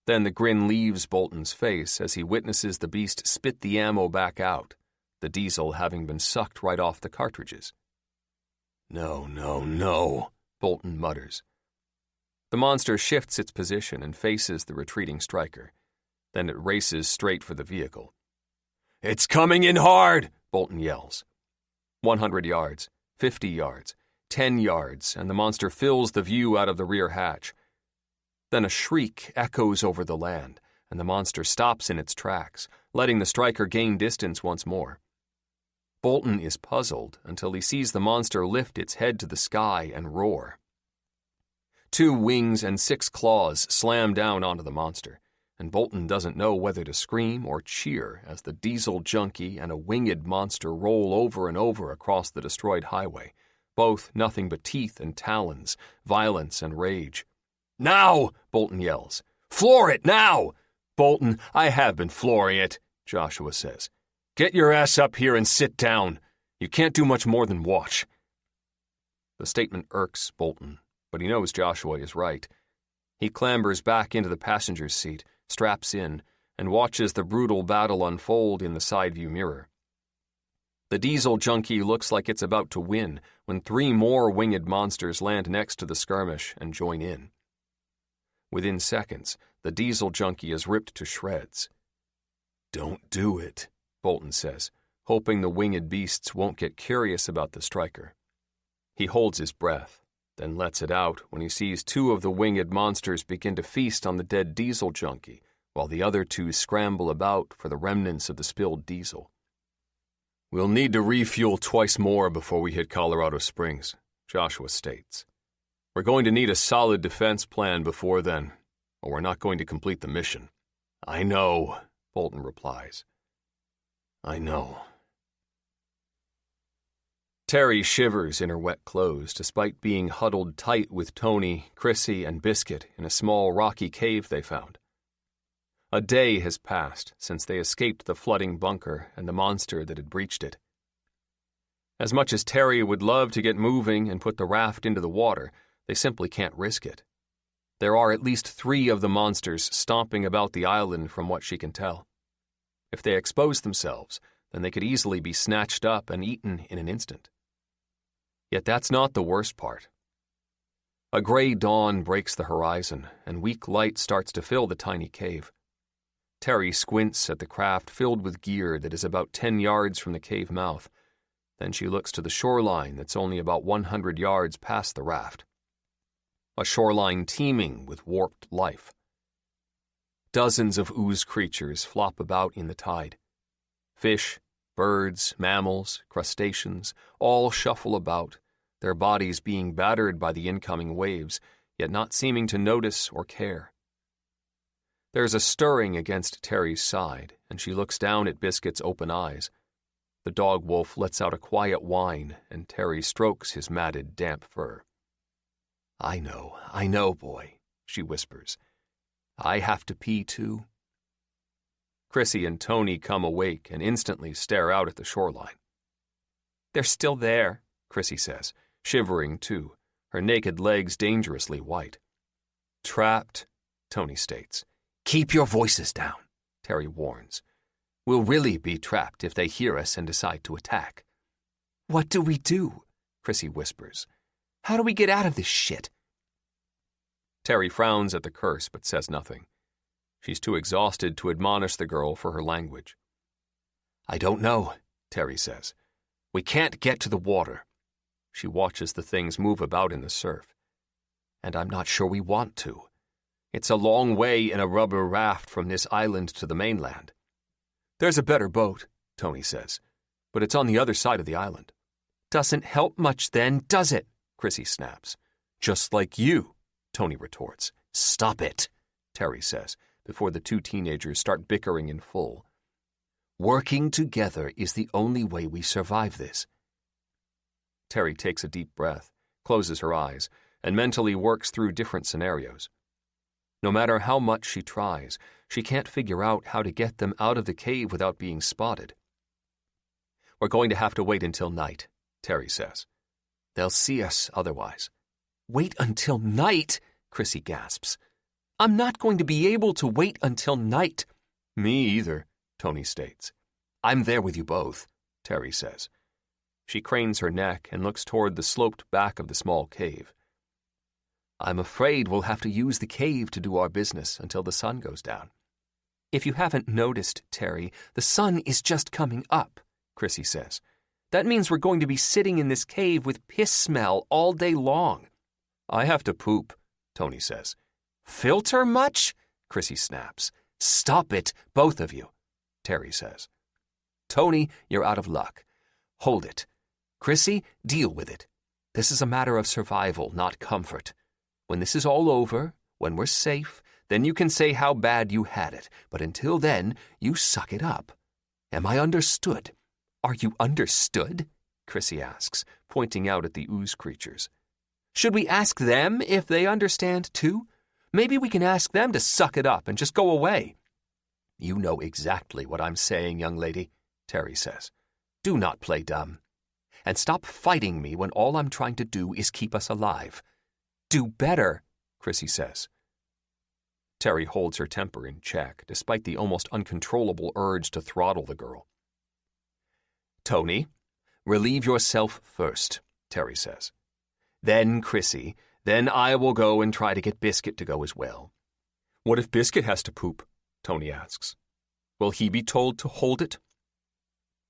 Then the grin leaves Bolton's face as he witnesses the beast spit the ammo back out, the diesel having been sucked right off the cartridges. No, no, no, Bolton mutters. The monster shifts its position and faces the retreating striker. Then it races straight for the vehicle. It's coming in hard, Bolton yells. 100 yards, 50 yards, 10 yards, and the monster fills the view out of the rear hatch. Then a shriek echoes over the land, and the monster stops in its tracks, letting the striker gain distance once more. Bolton is puzzled until he sees the monster lift its head to the sky and roar. 2 wings and 6 claws slam down onto the monster, and Bolton doesn't know whether to scream or cheer as the diesel junkie and a winged monster roll over and over across the destroyed highway, both nothing but teeth and talons, violence and rage. Now, Bolton yells. Floor it now! Bolton, I have been flooring it, Joshua says. Get your ass up here and sit down. You can't do much more than watch. The statement irks Bolton, but he knows Joshua is right. He clambers back into the passenger's seat, straps in, and watches the brutal battle unfold in the side view mirror. The diesel junkie looks like it's about to win when 3 more winged monsters land next to the skirmish and join in. Within seconds, the diesel junkie is ripped to shreds. Don't do it, Bolton says, hoping the winged beasts won't get curious about the striker. He holds his breath, then lets it out when he sees 2 of the winged monsters begin to feast on the dead diesel junkie, while the other 2 scramble about for the remnants of the spilled diesel. We'll need to refuel twice more before we hit Colorado Springs, Joshua states. We're going to need a solid defense plan before then, or we're not going to complete the mission. I know, Bolton replies. I know. Terry shivers in her wet clothes despite being huddled tight with Tony, Chrissy, and Biscuit in a small rocky cave they found. A day has passed since they escaped the flooding bunker and the monster that had breached it. As much as Terry would love to get moving and put the raft into the water, they simply can't risk it. There are at least 3 of the monsters stomping about the island from what she can tell. If they expose themselves, then they could easily be snatched up and eaten in an instant. Yet that's not the worst part. A gray dawn breaks the horizon, and weak light starts to fill the tiny cave. Terry squints at the craft filled with gear that is about 10 yards from the cave mouth. Then she looks to the shoreline that's only about 100 yards past the raft. A shoreline teeming with warped life. Dozens of ooze creatures flop about in the tide. Fish, birds, mammals, crustaceans, all shuffle about, their bodies being battered by the incoming waves, yet not seeming to notice or care. There's a stirring against Terry's side, and she looks down at Biscuit's open eyes. The dog wolf lets out a quiet whine, and Terry strokes his matted, damp fur. I know, boy, she whispers. I have to pee too. Chrissy and Tony come awake and instantly stare out at the shoreline. They're still there, Chrissy says, shivering too, her naked legs dangerously white. Trapped, Tony states. Keep your voices down, Terry warns. We'll really be trapped if they hear us and decide to attack. What do we do? Chrissy whispers. How do we get out of this shit? Terry frowns at the curse but says nothing. She's too exhausted to admonish the girl for her language. I don't know, Terry says. We can't get to the water. She watches the things move about in the surf. And I'm not sure we want to. It's a long way in a rubber raft from this island to the mainland. There's a better boat, Tony says, but it's on the other side of the island. Doesn't help much then, does it? Chrissy snaps. Just like you, Tony retorts. Stop it, Terry says, before the two teenagers start bickering in full. Working together is the only way we survive this. Terry takes a deep breath, closes her eyes, and mentally works through different scenarios. No matter how much she tries, she can't figure out how to get them out of the cave without being spotted. We're going to have to wait until night, Terry says. They'll see us otherwise. Wait until night? Chrissy gasps. I'm not going to be able to wait until night. Me either, Tony states. I'm there with you both, Terry says. She cranes her neck and looks toward the sloped back of the small cave. I'm afraid we'll have to use the cave to do our business until the sun goes down. If you haven't noticed, Terry, the sun is just coming up, Chrissy says. That means we're going to be sitting in this cave with piss smell all day long. I have to poop, Tony says. Filter much? Chrissy snaps. Stop it, both of you, Terry says. Tony, you're out of luck. Hold it. Chrissy, deal with it. This is a matter of survival, not comfort. When this is all over, when we're safe, then you can say how bad you had it. But until then, you suck it up. Am I understood? Are you understood? Chrissy asks, pointing out at the ooze creatures. Should we ask them if they understand too? Maybe we can ask them to suck it up and just go away. You know exactly what I'm saying, young lady, Terry says. Do not play dumb. And stop fighting me when all I'm trying to do is keep us alive. Do better, Chrissy says. Terry holds her temper in check, despite the almost uncontrollable urge to throttle the girl. Tony, relieve yourself first, Terry says. Then Chrissy, then I will go and try to get Biscuit to go as well. What if Biscuit has to poop? Tony asks. Will he be told to hold it?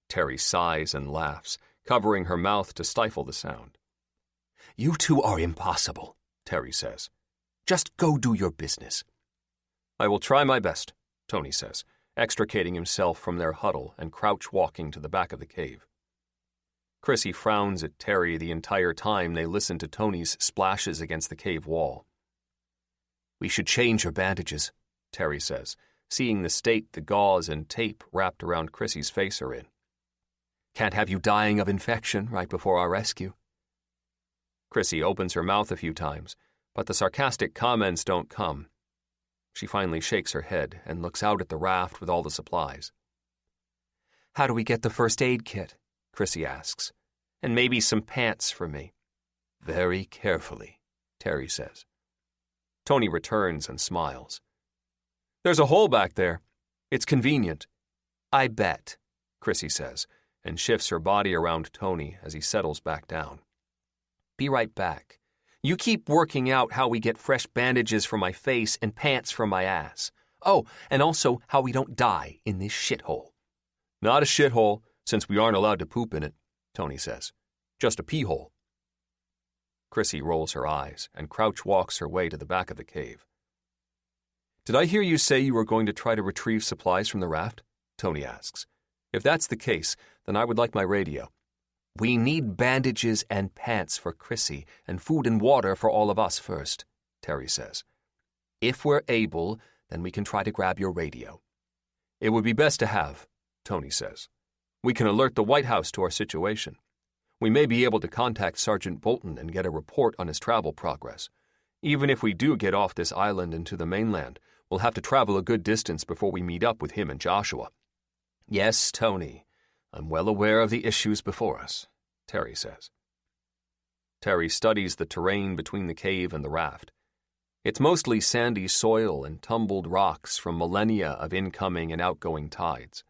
Terry sighs and laughs, covering her mouth to stifle the sound. You two are impossible, Terry says. Just go do your business. I will try my best, Tony says, extricating himself from their huddle and crouch-walking to the back of the cave. Chrissy frowns at Terry the entire time they listen to Tony's splashes against the cave wall. We should change your bandages, Terry says, seeing the state the gauze and tape wrapped around Chrissy's face are in. Can't have you dying of infection right before our rescue. Chrissy opens her mouth a few times, but the sarcastic comments don't come. She finally shakes her head and looks out at the raft with all the supplies. How do we get the first aid kit? Chrissy asks. And maybe some pants for me. Very carefully, Terry says. Tony returns and smiles. There's a hole back there. It's convenient. I bet, Chrissy says, and shifts her body around Tony as he settles back down. Be right back. You keep working out how we get fresh bandages for my face and pants for my ass. Oh, and also how we don't die in this shithole. Not a shithole, since we aren't allowed to poop in it, Tony says. Just a pee hole. Chrissy rolls her eyes and crouch walks her way to the back of the cave. Did I hear you say you were going to try to retrieve supplies from the raft? Tony asks. If that's the case, then I would like my radio. We need bandages and pants for Chrissy and food and water for all of us first, Terry says. If we're able, Then we can try to grab your radio. It would be best to have, Tony says. We can alert the White House to our situation. We may be able to contact Sergeant Bolton and get a report on his travel progress. Even if we do get off this island into the mainland, we'll have to travel a good distance before we meet up with him and Joshua. Yes, Tony, I'm well aware of the issues before us, Terry says. Terry studies the terrain between the cave and the raft. It's mostly sandy soil and tumbled rocks from millennia of incoming and outgoing tides.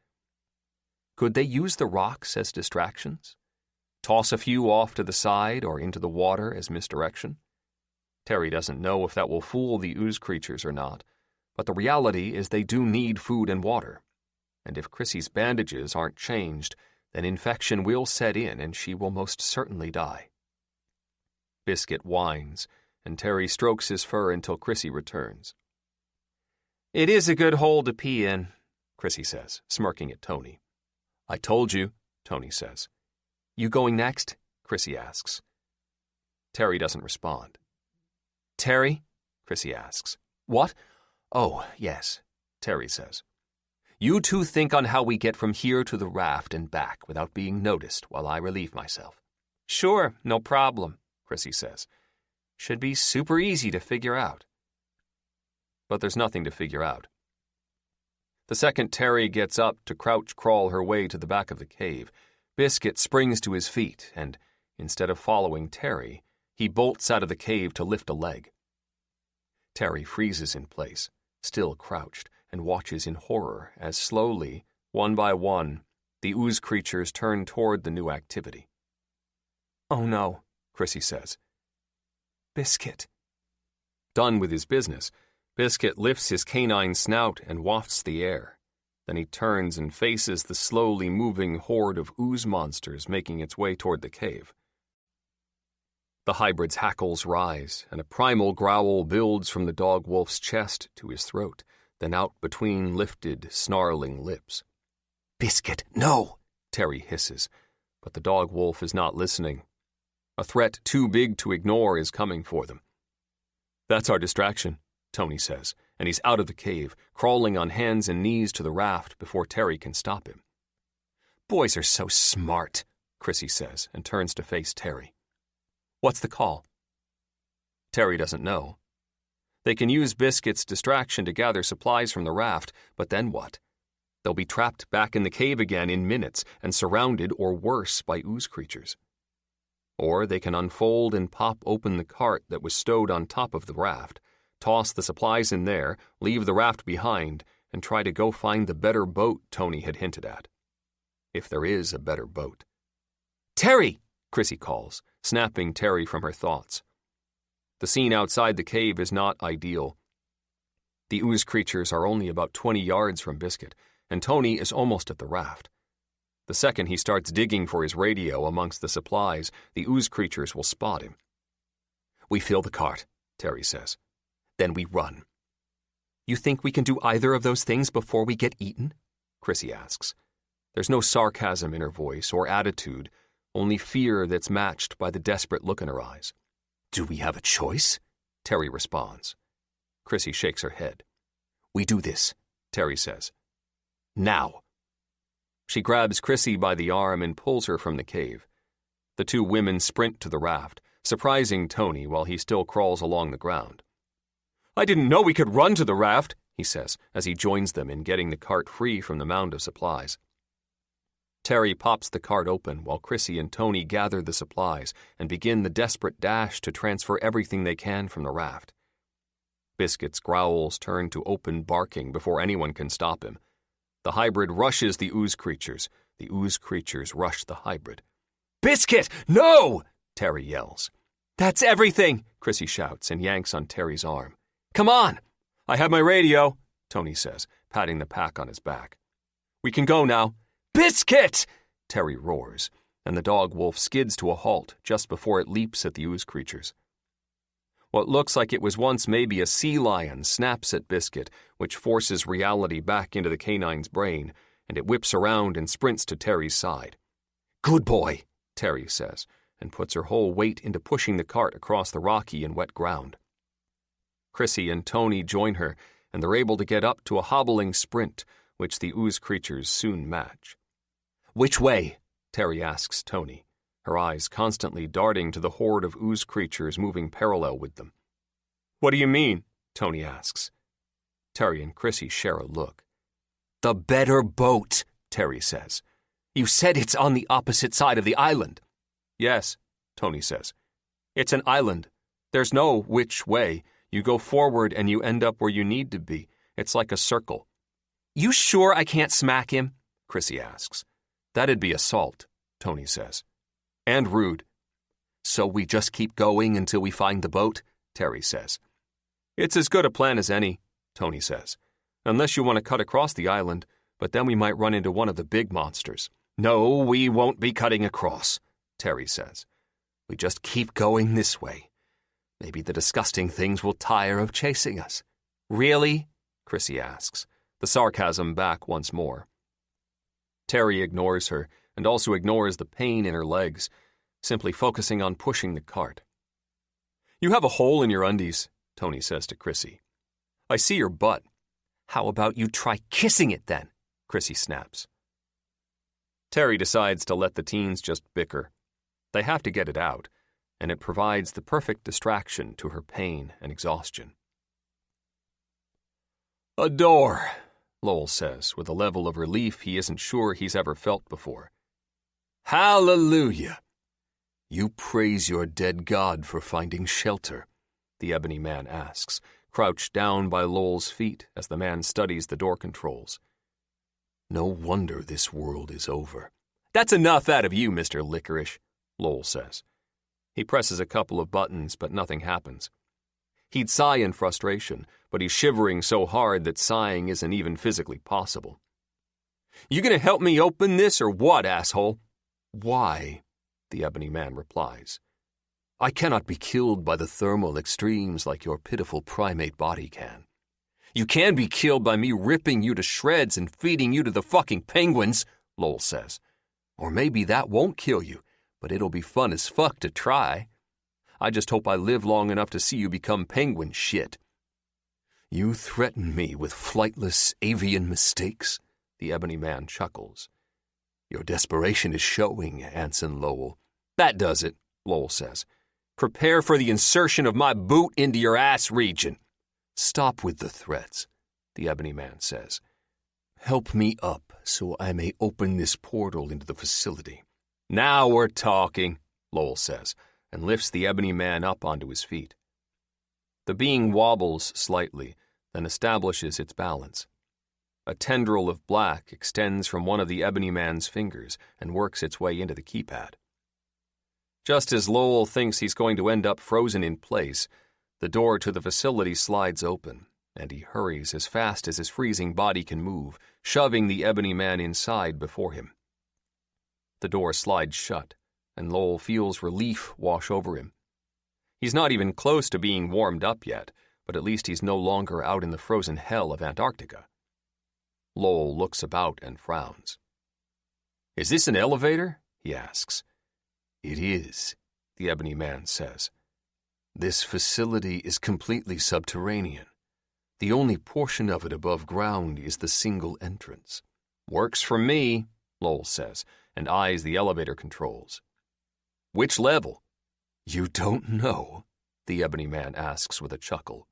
Could they use the rocks as distractions? Toss a few off to the side or into the water as misdirection? Terry doesn't know if that will fool the ooze creatures or not, but the reality is they do need food and water. And if Chrissy's bandages aren't changed, then infection will set in and she will most certainly die. Biscuit whines, and Terry strokes his fur until Chrissy returns. It is a good hole to pee in, Chrissy says, smirking at Tony. I told you, Tony says. You going next? Chrissy asks. Terry doesn't respond. Terry? Chrissy asks. What? Oh, yes, Terry says. You two think on how we get from here to the raft and back without being noticed while I relieve myself. Sure, no problem, Chrissy says. Should be super easy to figure out. But there's nothing to figure out. The second Terry gets up to crouch crawl her way to the back of the cave, Biscuit springs to his feet and, instead of following Terry, he bolts out of the cave to lift a leg. Terry freezes in place, still crouched, and watches in horror as slowly, one by one, the ooze creatures turn toward the new activity. Oh no, Chrissy says. Biscuit. Done with his business, Biscuit lifts his canine snout and wafts the air. Then he turns and faces the slowly moving horde of ooze monsters making its way toward the cave. The hybrid's hackles rise, and a primal growl builds from the dog wolf's chest to his throat, then out between lifted, snarling lips. Biscuit, no! Terry hisses, but the dog wolf is not listening. A threat too big to ignore is coming for them. That's our distraction, Tony says, and he's out of the cave, crawling on hands and knees to the raft before Terry can stop him. Boys are so smart, Chrissy says, and turns to face Terry. What's the call? Terry doesn't know. They can use Biscuit's distraction to gather supplies from the raft, but then what? They'll be trapped back in the cave again in minutes and surrounded or worse by ooze creatures. Or they can unfold and pop open the cart that was stowed on top of the raft, toss the supplies in there, leave the raft behind, and try to go find the better boat Tony had hinted at. If there is a better boat. Terry! Chrissy calls, snapping Terry from her thoughts. The scene outside the cave is not ideal. The ooze creatures are only about 20 yards from Biscuit, and Tony is almost at the raft. The second he starts digging for his radio amongst the supplies, the ooze creatures will spot him. We fill the cart, Terry says. Then we run. You think we can do either of those things before we get eaten? Chrissy asks. There's no sarcasm in her voice or attitude, only fear that's matched by the desperate look in her eyes. Do we have a choice? Terry responds. Chrissy shakes her head. We do this, Terry says. Now. She grabs Chrissy by the arm and pulls her from the cave. The two women sprint to the raft, surprising Tony while he still crawls along the ground. I didn't know we could run to the raft, he says, as he joins them in getting the cart free from the mound of supplies. Terry pops the cart open while Chrissy and Tony gather the supplies and begin the desperate dash to transfer everything they can from the raft. Biscuit's growls turn to open barking before anyone can stop him. The hybrid rushes the ooze creatures. The ooze creatures rush the hybrid. Biscuit, no! Terry yells. That's everything, Chrissy shouts and yanks on Terry's arm. Come on! I have my radio, Tony says, patting the pack on his back. We can go now. Biscuit! Terry roars, and the dog wolf skids to a halt just before it leaps at the ooze creatures. What looks like it was once maybe a sea lion snaps at Biscuit, which forces reality back into the canine's brain, and it whips around and sprints to Terry's side. Good boy, Terry says, and puts her whole weight into pushing the cart across the rocky and wet ground. Chrissy and Tony join her, and they're able to get up to a hobbling sprint, which the ooze creatures soon match. "Which way?" Terry asks Tony, her eyes constantly darting to the horde of ooze creatures moving parallel with them. "What do you mean?" Tony asks. Terry and Chrissy share a look. "The better boat," Terry says. "You said it's on the opposite side of the island." "Yes," Tony says. "It's an island. There's no which way. You go forward and you end up where you need to be. It's like a circle." "You sure I can't smack him?" Chrissy asks. "That'd be assault," Tony says. "And rude." "So we just keep going until we find the boat?" Terry says. "It's as good a plan as any," Tony says. "Unless you want to cut across the island, but then we might run into one of the big monsters." "No, we won't be cutting across," Terry says. "We just keep going this way. Maybe the disgusting things will tire of chasing us." "Really?" Chrissy asks, the sarcasm back once more. Terry ignores her and also ignores the pain in her legs, simply focusing on pushing the cart. "You have a hole in your undies," Tony says to Chrissy. "I see your butt." "How about you try kissing it then?" Chrissy snaps. Terry decides to let the teens just bicker. They have to get it out, and it provides the perfect distraction to her pain and exhaustion. "A door," Lowell says, with a level of relief he isn't sure he's ever felt before. "Hallelujah!" "You praise your dead god for finding shelter?" the Ebony Man asks, crouched down by Lowell's feet as the man studies the door controls. "No wonder this world is over." "That's enough out of you, Mr. Licorice," Lowell says. He presses a couple of buttons, but nothing happens. He'd sigh in frustration, but he's shivering so hard that sighing isn't even physically possible. "You gonna help me open this or what, asshole?" "Why?" the Ebony Man replies. "I cannot be killed by the thermal extremes like your pitiful primate body can." "You can be killed by me ripping you to shreds and feeding you to the fucking penguins," Lowell says. "Or maybe that won't kill you, but it'll be fun as fuck to try. I just hope I live long enough to see you become penguin shit." "You threaten me with flightless avian mistakes," the Ebony Man chuckles. "Your desperation is showing, Anson Lowell." "That does it," Lowell says. "Prepare for the insertion of my boot into your ass region." "Stop with the threats," the Ebony Man says. "Help me up so I may open this portal into the facility." "Now we're talking," Lowell says, and lifts the Ebony Man up onto his feet. The being wobbles slightly, then establishes its balance. A tendril of black extends from one of the Ebony Man's fingers and works its way into the keypad. Just as Lowell thinks he's going to end up frozen in place, the door to the facility slides open, and he hurries as fast as his freezing body can move, shoving the Ebony Man inside before him. The door slides shut, and Lowell feels relief wash over him. He's not even close to being warmed up yet, but at least he's no longer out in the frozen hell of Antarctica. Lowell looks about and frowns. "Is this an elevator?" he asks. "It is," the Ebony Man says. "This facility is completely subterranean. The only portion of it above ground is the single entrance." "Works for me," Lowell says, and eyes the elevator controls. "Which level?" "You don't know?" the Ebony Man asks with a chuckle.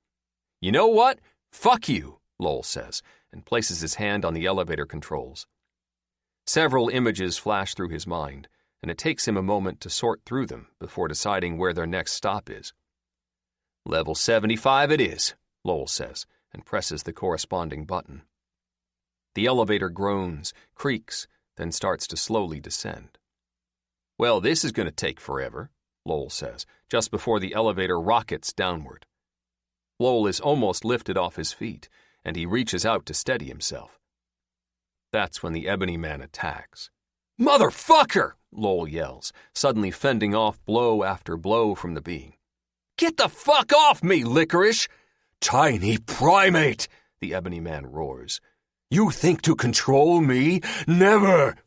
"You know what? Fuck you," Lowell says, and places his hand on the elevator controls. Several images flash through his mind, and it takes him a moment to sort through them before deciding where their next stop is. "Level 75 it is," Lowell says, and presses the corresponding button. The elevator groans, creaks, then starts to slowly descend. "Well, this is going to take forever," Lowell says, just before the elevator rockets downward. Lowell is almost lifted off his feet, and he reaches out to steady himself. That's when the Ebony Man attacks. "Motherfucker!" Lowell yells, suddenly fending off blow after blow from the being. "Get the fuck off me, Licorice!" "Tiny primate!" the Ebony Man roars. "You think to control me? Never!"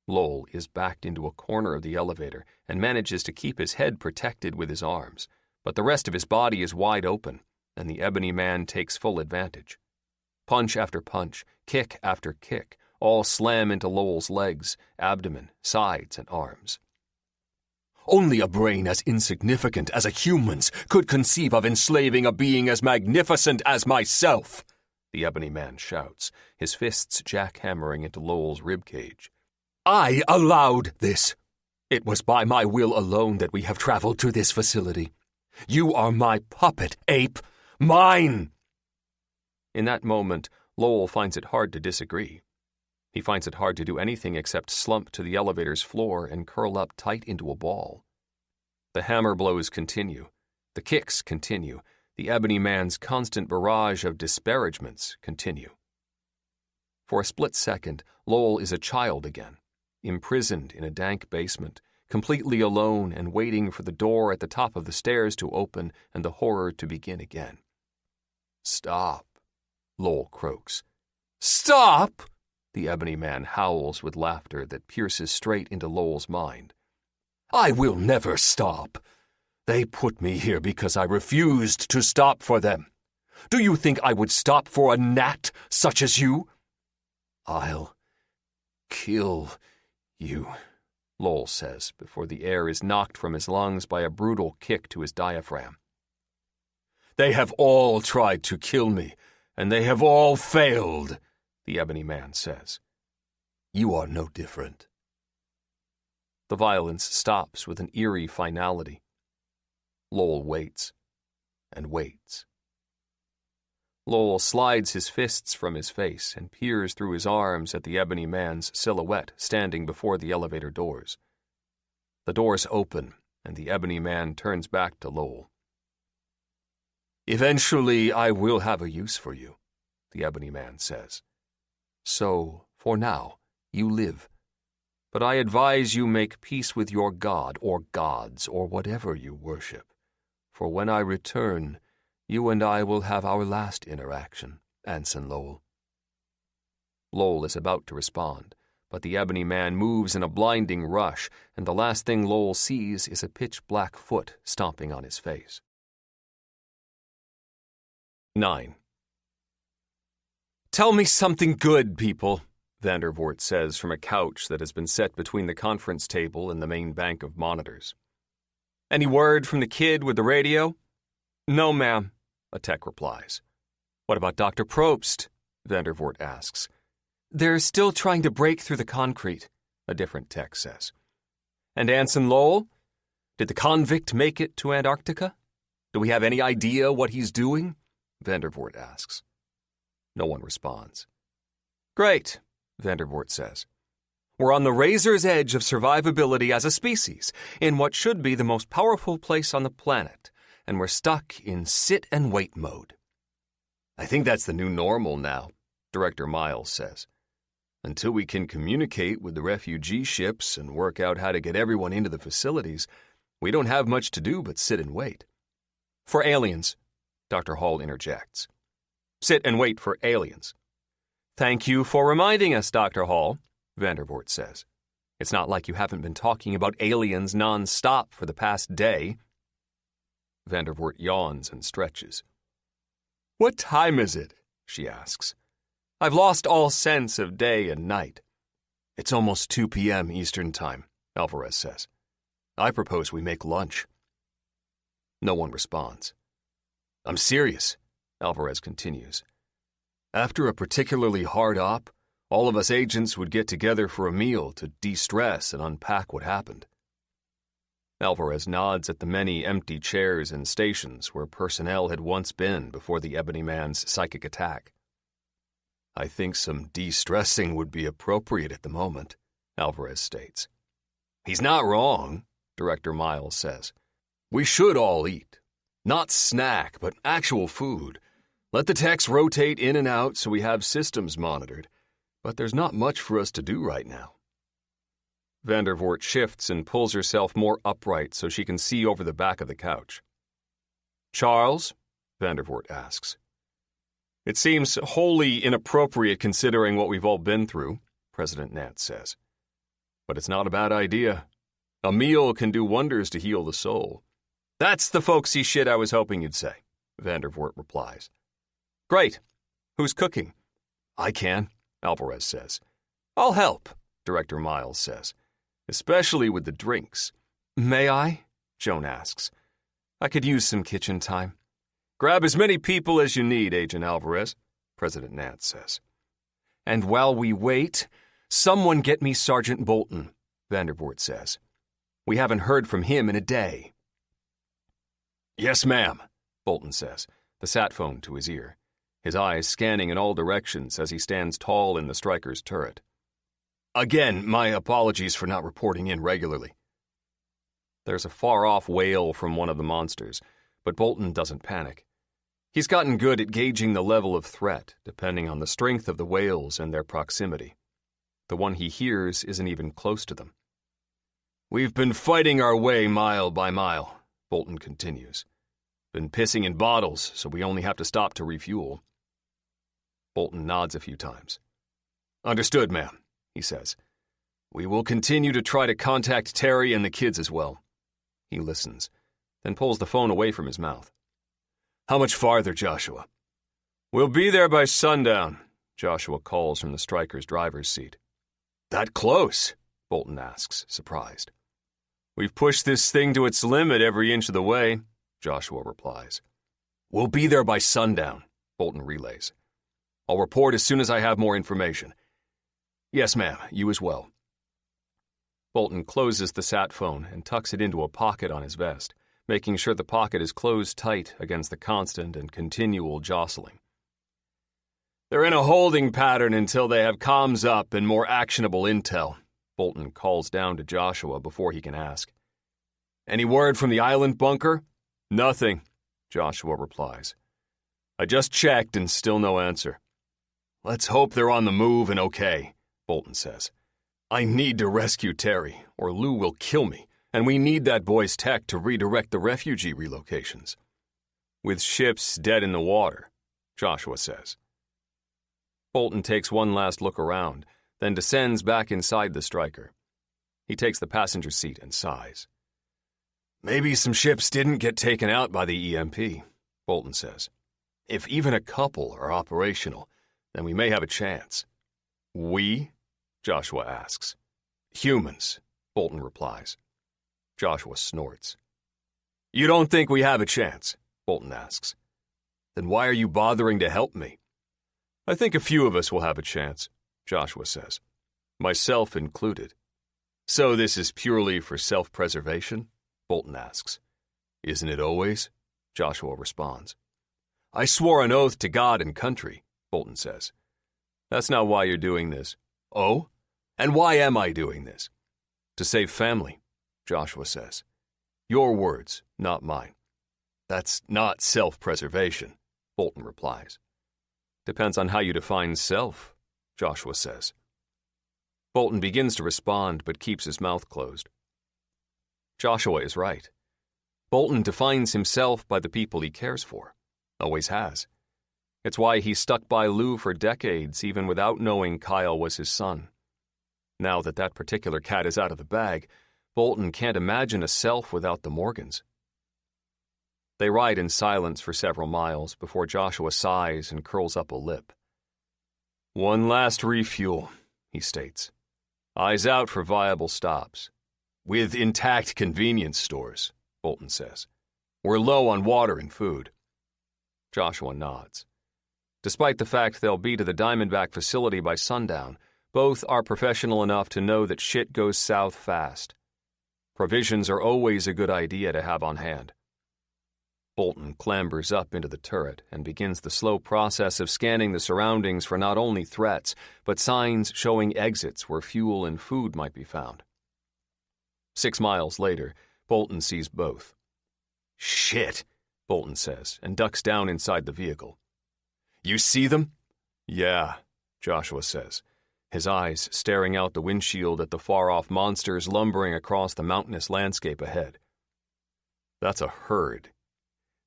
Lowell is backed into a corner of the elevator and manages to keep his head protected with his arms, but the rest of his body is wide open, and the Ebony Man takes full advantage. Punch after punch, kick after kick, all slam into Lowell's legs, abdomen, sides, and arms. Only a brain as insignificant as a human's could conceive of enslaving a being as magnificent as myself, the Ebony Man shouts, his fists jackhammering into Lowell's ribcage. I allowed this. It was by my will alone that we have traveled to this facility. You are my puppet, ape. Mine! In that moment, Lowell finds it hard to disagree. He finds it hard to do anything except slump to the elevator's floor and curl up tight into a ball. The hammer blows continue. The kicks continue. The Ebony Man's constant barrage of disparagements continue. For a split second, Lowell is a child again, imprisoned in a dank basement, completely alone and waiting for the door at the top of the stairs to open and the horror to begin again. Stop, Lowell croaks. Stop! The Ebony Man howls with laughter that pierces straight into Lowell's mind. I will never stop. They put me here because I refused to stop for them. Do you think I would stop for a gnat such as you? I'll kill you, Lowell says before the air is knocked from his lungs by a brutal kick to his diaphragm. They have all tried to kill me, and they have all failed, the Ebony Man says. You are no different. The violence stops with an eerie finality. Lowell waits and waits. Lowell slides his fists from his face and peers through his arms at the Ebony Man's silhouette standing before the elevator doors. The doors open, and the Ebony Man turns back to Lowell. Eventually, I will have a use for you, the Ebony Man says. So, for now, you live. But I advise you make peace with your god or gods or whatever you worship. For when I return, you and I will have our last interaction, Anson Lowell. Lowell is about to respond, but the Ebony Man moves in a blinding rush, and the last thing Lowell sees is a pitch-black foot stomping on his face. 9. Tell me something good, people, Vandervoort says from a couch that has been set between the conference table and the main bank of monitors. Any word from the kid with the radio? No, ma'am, a tech replies. What about Dr. Probst? Vandervoort asks. They're still trying to break through the concrete, a different tech says. And Anson Lowell? Did the convict make it to Antarctica? Do we have any idea what he's doing? Vandervoort asks. No one responds. Great, Vandervoort says. We're on the razor's edge of survivability as a species, in what should be the most powerful place on the planet, and we're stuck in sit-and-wait mode. I think that's the new normal now, Director Miles says. Until we can communicate with the refugee ships and work out how to get everyone into the facilities, we don't have much to do but sit and wait. For aliens, Dr. Hall interjects. Sit and wait for aliens. Thank you for reminding us, Dr. Hall, Vandervoort says. It's not like you haven't been talking about aliens non-stop for the past day. Vandervoort yawns and stretches. What time is it? She asks. I've lost all sense of day and night. It's almost 2 p.m. Eastern Time, Alvarez says. I propose we make lunch. No one responds. I'm serious, Alvarez continues. After a particularly hard op, all of us agents would get together for a meal to de-stress and unpack what happened. Alvarez nods at the many empty chairs and stations where personnel had once been before the Ebony Man's psychic attack. I think some de-stressing would be appropriate at the moment, Alvarez states. He's not wrong, Director Miles says. We should all eat. Not snack, but actual food. Let the techs rotate in and out so we have systems monitored. But there's not much for us to do right now. Vandervoort shifts and pulls herself more upright so she can see over the back of the couch. Charles? Vandervoort asks. It seems wholly inappropriate considering what we've all been through, President Nance says. But it's not a bad idea. A meal can do wonders to heal the soul. That's the folksy shit I was hoping you'd say, Vandervoort replies. Great. Who's cooking? I can, Alvarez says. I'll help, Director Miles says, especially with the drinks. May I? Joan asks. I could use some kitchen time. Grab as many people as you need, Agent Alvarez, President Nance says. And while we wait, someone get me Sergeant Bolton, Vandervoort says. We haven't heard from him in a day. Yes, ma'am, Bolton says, the sat phone to his ear, his eyes scanning in all directions as he stands tall in the striker's turret. Again, my apologies for not reporting in regularly. There's a far-off wail from one of the monsters, but Bolton doesn't panic. He's gotten good at gauging the level of threat, depending on the strength of the wails and their proximity. The one he hears isn't even close to them. We've been fighting our way mile by mile, Bolton continues. Been pissing in bottles, so we only have to stop to refuel. Bolton nods a few times. Understood, ma'am, he says. We will continue to try to contact Terry and the kids as well. He listens, then pulls the phone away from his mouth. How much farther, Joshua? We'll be there by sundown, Joshua calls from the striker's driver's seat. That close? Bolton asks, surprised. We've pushed this thing to its limit every inch of the way, Joshua replies. We'll be there by sundown, Bolton relays. I'll report as soon as I have more information. Yes, ma'am, you as well. Bolton closes the sat phone and tucks it into a pocket on his vest, making sure the pocket is closed tight against the constant and continual jostling. They're in a holding pattern until they have comms up and more actionable intel, Bolton calls down to Joshua before he can ask. Any word from the island bunker? Nothing, Joshua replies. I just checked and still no answer. Let's hope they're on the move and okay, Bolton says. I need to rescue Terry, or Lou will kill me, and we need that boy's tech to redirect the refugee relocations. With ships dead in the water, Joshua says. Bolton takes one last look around, then descends back inside the striker. He takes the passenger seat and sighs. Maybe some ships didn't get taken out by the EMP, Bolton says. If even a couple are operational, then we may have a chance. We? Joshua asks. Humans, Bolton replies. Joshua snorts. You don't think we have a chance? Bolton asks. Then why are you bothering to help me? I think a few of us will have a chance, Joshua says. Myself included. So this is purely for self-preservation? Bolton asks. Isn't it always? Joshua responds. I swore an oath to God and country, Bolton says. That's not why you're doing this. Oh? And why am I doing this? To save family, Joshua says. Your words, not mine. That's not self-preservation, Bolton replies. Depends on how you define self, Joshua says. Bolton begins to respond but keeps his mouth closed. Joshua is right. Bolton defines himself by the people he cares for. Always has. It's why he stuck by Lou for decades even without knowing Kyle was his son. Now that that particular cat is out of the bag, Bolton can't imagine a self without the Morgans. They ride in silence for several miles before Joshua sighs and curls up a lip. One last refuel, he states. Eyes out for viable stops. With intact convenience stores, Bolton says. We're low on water and food. Joshua nods. Despite the fact they'll be to the Diamondback facility by sundown, both are professional enough to know that shit goes south fast. Provisions are always a good idea to have on hand. Bolton clambers up into the turret and begins the slow process of scanning the surroundings for not only threats, but signs showing exits where fuel and food might be found. 6 miles later, Bolton sees both. Shit, Bolton says, and ducks down inside the vehicle. You see them? Yeah, Joshua says, his eyes staring out the windshield at the far-off monsters lumbering across the mountainous landscape ahead. That's a herd.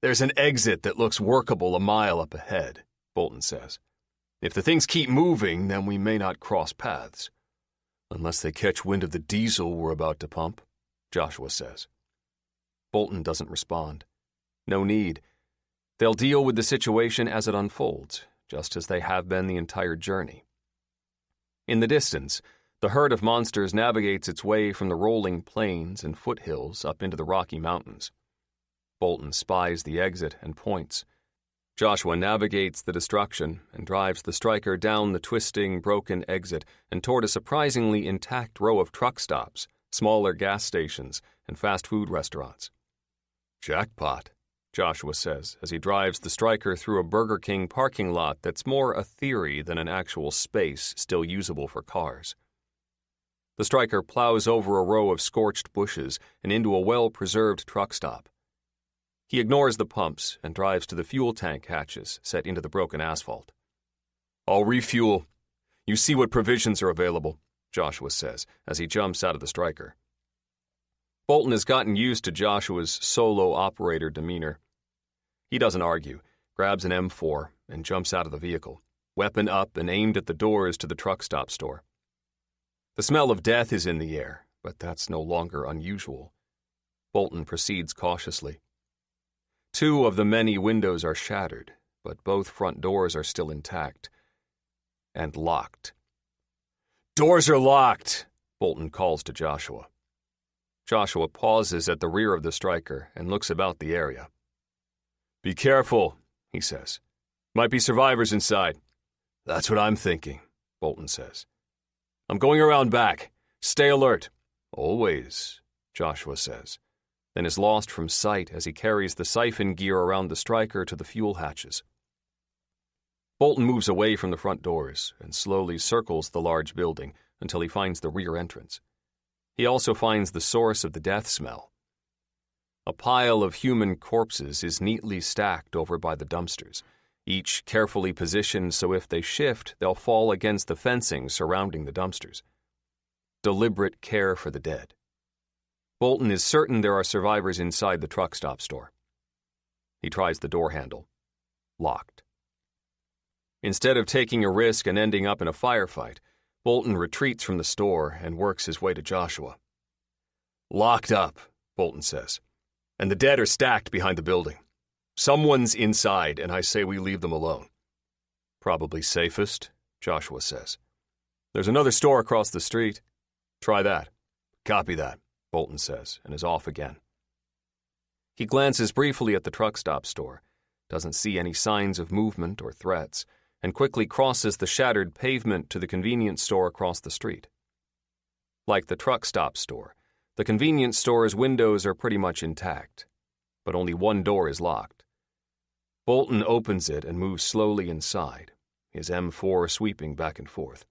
There's an exit that looks workable a mile up ahead, Bolton says. If the things keep moving, then we may not cross paths. Unless they catch wind of the diesel we're about to pump, Joshua says. Bolton doesn't respond. No need. They'll deal with the situation as it unfolds, just as they have been the entire journey. In the distance, the herd of monsters navigates its way from the rolling plains and foothills up into the Rocky Mountains. Bolton spies the exit and points. Joshua navigates the destruction and drives the striker down the twisting, broken exit and toward a surprisingly intact row of truck stops, smaller gas stations, and fast food restaurants. "Jackpot," Joshua says as he drives the striker through a Burger King parking lot that's more a theory than an actual space still usable for cars. The striker plows over a row of scorched bushes and into a well-preserved truck stop. He ignores the pumps and drives to the fuel tank hatches set into the broken asphalt. "I'll refuel. You see what provisions are available," Joshua says as he jumps out of the striker. Bolton has gotten used to Joshua's solo operator demeanor. He doesn't argue, grabs an M4, and jumps out of the vehicle, weapon up and aimed at the doors to the truck stop store. The smell of death is in the air, but that's no longer unusual. Bolton proceeds cautiously. 2 of the many windows are shattered, but both front doors are still intact. And locked. "Doors are locked," Bolton calls to Joshua. Joshua pauses at the rear of the striker and looks about the area. "Be careful," he says. "Might be survivors inside." "That's what I'm thinking," Bolton says. "I'm going around back. Stay alert." "Always," Joshua says, then is lost from sight as he carries the siphon gear around the striker to the fuel hatches. Bolton moves away from the front doors and slowly circles the large building until he finds the rear entrance. He also finds the source of the death smell. A pile of human corpses is neatly stacked over by the dumpsters, each carefully positioned so if they shift, they'll fall against the fencing surrounding the dumpsters. Deliberate care for the dead. Bolton is certain there are survivors inside the truck stop store. He tries the door handle. Locked. Instead of taking a risk and ending up in a firefight, Bolton retreats from the store and works his way to Joshua. "Locked up," Bolton says, "and the dead are stacked behind the building. Someone's inside, and I say we leave them alone." "Probably safest," Joshua says. "There's another store across the street. Try that." "Copy that," Bolton says, and is off again. He glances briefly at the truck stop store, doesn't see any signs of movement or threats, and quickly crosses the shattered pavement to the convenience store across the street. Like the truck stop store, the convenience store's windows are pretty much intact, but only one door is locked. Bolton opens it and moves slowly inside, his M4 sweeping back and forth.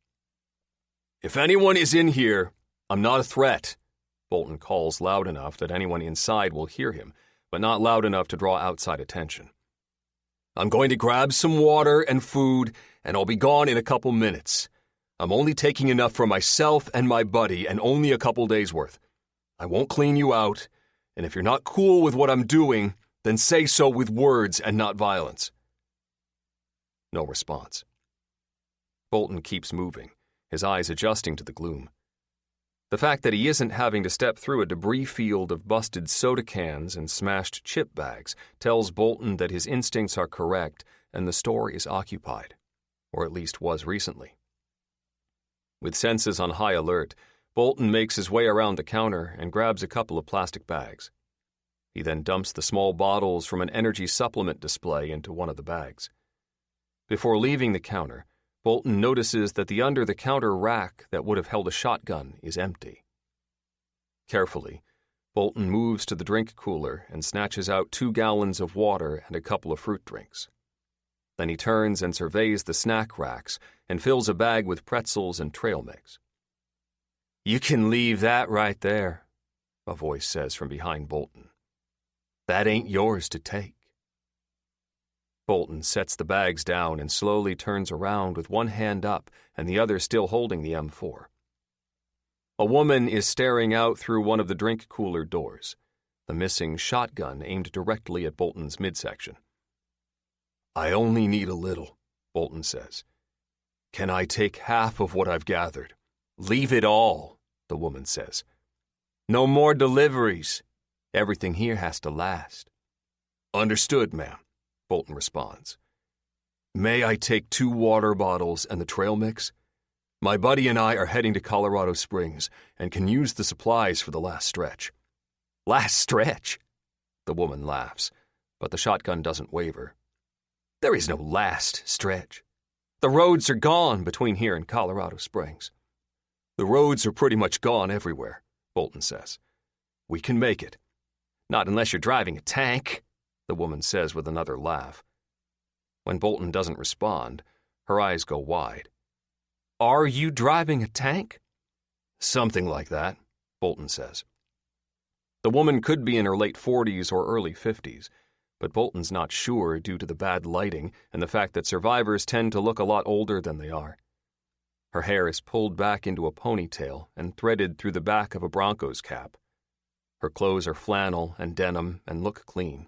"If anyone is in here, I'm not a threat," Bolton calls loud enough that anyone inside will hear him, but not loud enough to draw outside attention. "I'm going to grab some water and food, and I'll be gone in a couple minutes. I'm only taking enough for myself and my buddy, and only a couple days' worth. I won't clean you out, and if you're not cool with what I'm doing, then say so with words and not violence." No response. Bolton keeps moving, his eyes adjusting to the gloom. The fact that he isn't having to step through a debris field of busted soda cans and smashed chip bags tells Bolton that his instincts are correct and the store is occupied, or at least was recently. With senses on high alert, Bolton makes his way around the counter and grabs a couple of plastic bags. He then dumps the small bottles from an energy supplement display into one of the bags. Before leaving the counter, Bolton notices that the under-the-counter rack that would have held a shotgun is empty. Carefully, Bolton moves to the drink cooler and snatches out 2 gallons of water and a couple of fruit drinks. Then he turns and surveys the snack racks and fills a bag with pretzels and trail mix. "You can leave that right there," a voice says from behind Bolton. "That ain't yours to take." Bolton sets the bags down and slowly turns around with one hand up and the other still holding the M4. A woman is staring out through one of the drink cooler doors, the missing shotgun aimed directly at Bolton's midsection. "I only need a little," Bolton says. "Can I take half of what I've gathered?" "Leave it all," the woman says. "No more deliveries. Everything here has to last." "Understood, ma'am," Bolton responds. May I take 2 water bottles and the trail mix? My buddy and I are heading to Colorado Springs and can use the supplies for the last stretch. Last stretch? The woman laughs, but the shotgun doesn't waver. There is no last stretch. The roads are gone between here and Colorado Springs. The roads are pretty much gone everywhere, Bolton says. We can make it. Not unless you're driving a tank, the woman says with another laugh. When Bolton doesn't respond, her eyes go wide. Are you driving a tank? Something like that, Bolton says. The woman could be in her late 40s or early 50s, but Bolton's not sure due to the bad lighting and the fact that survivors tend to look a lot older than they are. Her hair is pulled back into a ponytail and threaded through the back of a Broncos cap. Her clothes are flannel and denim and look clean.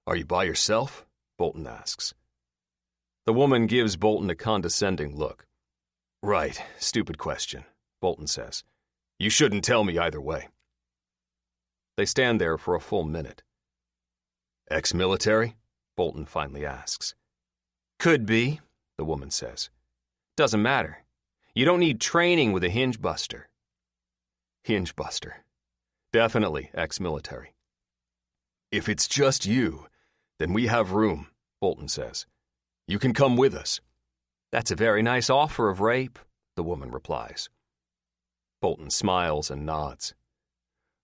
Are you by yourself? Bolton asks. The woman gives Bolton a condescending look. Right, stupid question, Bolton says. You shouldn't tell me either way. They stand there for a full minute. Ex-military? Bolton finally asks. Could be, the woman says. Doesn't matter. You don't need training with a hinge buster. Hinge buster. Definitely ex-military. If it's just you, then we have room, Bolton says. You can come with us. That's a very nice offer of rape, the woman replies. Bolton smiles and nods.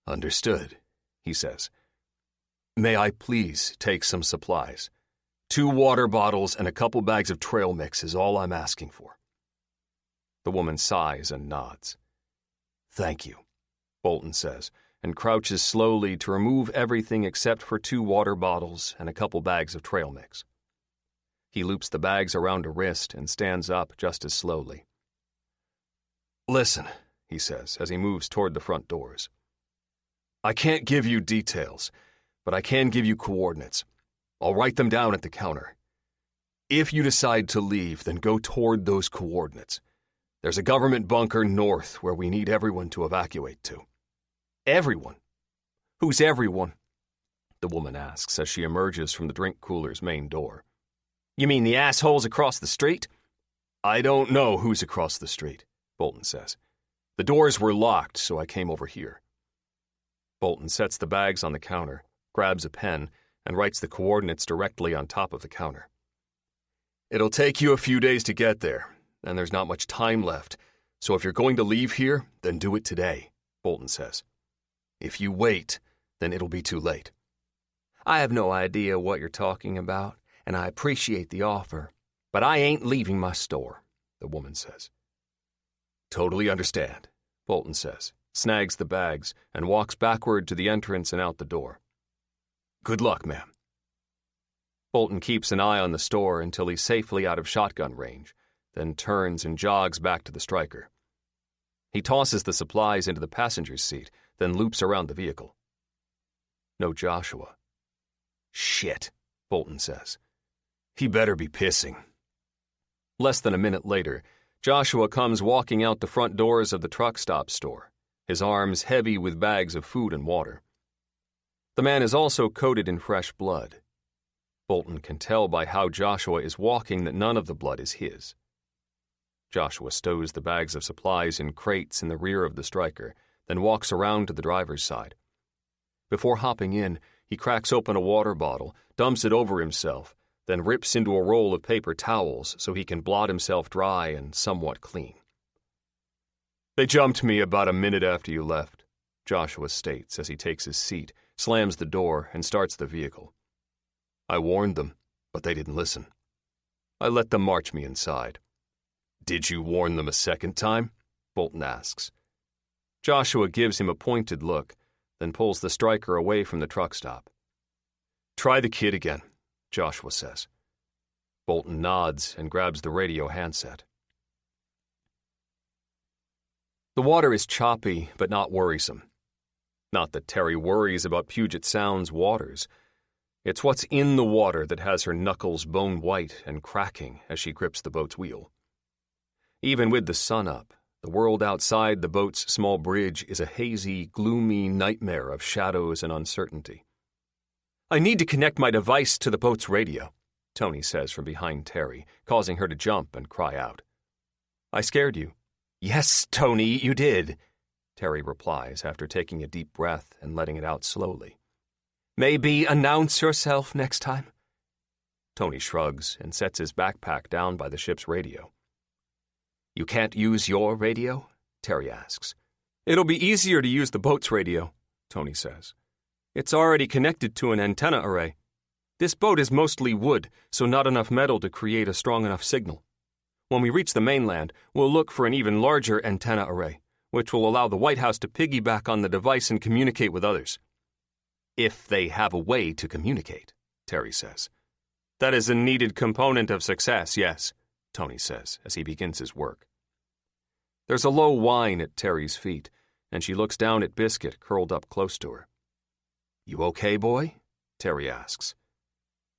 Understood, he says. May I please take some supplies? 2 water bottles and a couple bags of trail mix is all I'm asking for. The woman sighs and nods. Thank you, Bolton says, and crouches slowly to remove everything except for 2 water bottles and a couple bags of trail mix. He loops the bags around a wrist and stands up just as slowly. Listen, he says as he moves toward the front doors. I can't give you details, but I can give you coordinates. I'll write them down at the counter. If you decide to leave, then go toward those coordinates. There's a government bunker north where we need everyone to evacuate to. Everyone? Who's everyone? The woman asks as she emerges from the drink cooler's main door. You mean the assholes across the street? I don't know who's across the street, Bolton says. The doors were locked, so I came over here. Bolton sets the bags on the counter, grabs a pen, and writes the coordinates directly on top of the counter. It'll take you a few days to get there, and there's not much time left, so if you're going to leave here, then do it today, Bolton says. If you wait, then it'll be too late. I have no idea what you're talking about, and I appreciate the offer, but I ain't leaving my store, the woman says. Totally understand, Bolton says, snags the bags, and walks backward to the entrance and out the door. Good luck, ma'am. Bolton keeps an eye on the store until he's safely out of shotgun range, then turns and jogs back to the striker. He tosses the supplies into the passenger's seat, then loops around the vehicle. No Joshua. Shit, Bolton says. He better be pissing. Less than a minute later, Joshua comes walking out the front doors of the truck stop store, his arms heavy with bags of food and water. The man is also coated in fresh blood. Bolton can tell by how Joshua is walking that none of the blood is his. Joshua stows the bags of supplies in crates in the rear of the striker, then walks around to the driver's side. Before hopping in, he cracks open a water bottle, dumps it over himself, then rips into a roll of paper towels so he can blot himself dry and somewhat clean. They jumped me about a minute after you left, Joshua states as he takes his seat, slams the door, and starts the vehicle. I warned them, but they didn't listen. I let them march me inside. Did you warn them a second time? Bolton asks. Joshua gives him a pointed look, then pulls the striker away from the truck stop. Try the kid again, Joshua says. Bolton nods and grabs the radio handset. The water is choppy, but not worrisome. Not that Terry worries about Puget Sound's waters. It's what's in the water that has her knuckles bone white and cracking as she grips the boat's wheel. Even with the sun up, the world outside the boat's small bridge is a hazy, gloomy nightmare of shadows and uncertainty. I need to connect my device to the boat's radio, Tony says from behind Terry, causing her to jump and cry out. I scared you. Yes, Tony, you did, Terry replies after taking a deep breath and letting it out slowly. Maybe announce yourself next time? Tony shrugs and sets his backpack down by the ship's radio. You can't use your radio? Terry asks. It'll be easier to use the boat's radio, Tony says. It's already connected to an antenna array. This boat is mostly wood, so not enough metal to create a strong enough signal. When we reach the mainland, we'll look for an even larger antenna array, which will allow the White House to piggyback on the device and communicate with others. If they have a way to communicate, Terry says. That is a needed component of success, yes, Tony says as he begins his work. There's a low whine at Terry's feet, and she looks down at Biscuit curled up close to her. You okay, boy? Terry asks.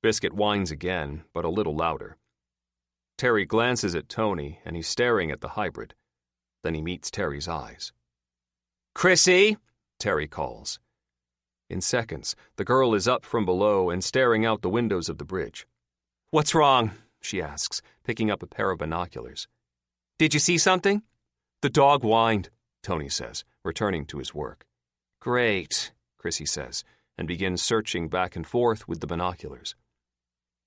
Biscuit whines again, but a little louder. Terry glances at Tony, and he's staring at the hybrid. Then he meets Terry's eyes. Chrissy, Terry calls. In seconds, the girl is up from below and staring out the windows of the bridge. What's wrong? She asks, picking up a pair of binoculars. Did you see something? The dog whined, Tony says, returning to his work. Great, Chrissy says, and begins searching back and forth with the binoculars.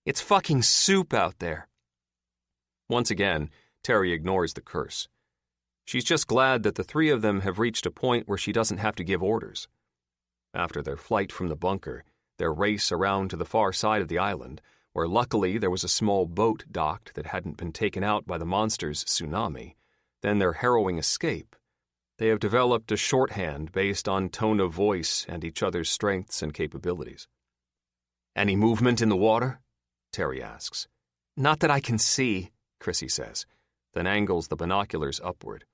It's fucking soup out there. Once again, Terry ignores the curse. She's just glad that the three of them have reached a point where she doesn't have to give orders. After their flight from the bunker, their race around to the far side of the island, where luckily there was a small boat docked that hadn't been taken out by the monster's tsunami, then their harrowing escape, they have developed a shorthand based on tone of voice and each other's strengths and capabilities. Any movement in the water? Terry asks. Not that I can see, Chrissy says, then angles the binoculars upward.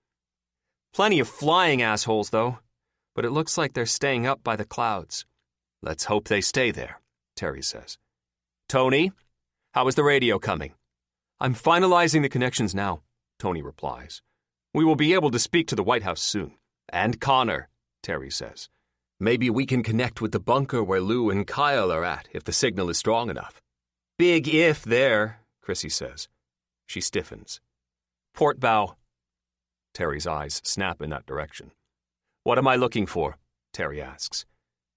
Plenty of flying assholes, though, but it looks like they're staying up by the clouds. Let's hope they stay there, Terry says. Tony, how is the radio coming? I'm finalizing the connections now, Tony replies. We will be able to speak to the White House soon. And Connor, Terry says. Maybe we can connect with the bunker where Lou and Kyle are at if the signal is strong enough. Big if there, Chrissy says. She stiffens. Port bow. Terry's eyes snap in that direction. What am I looking for? Terry asks.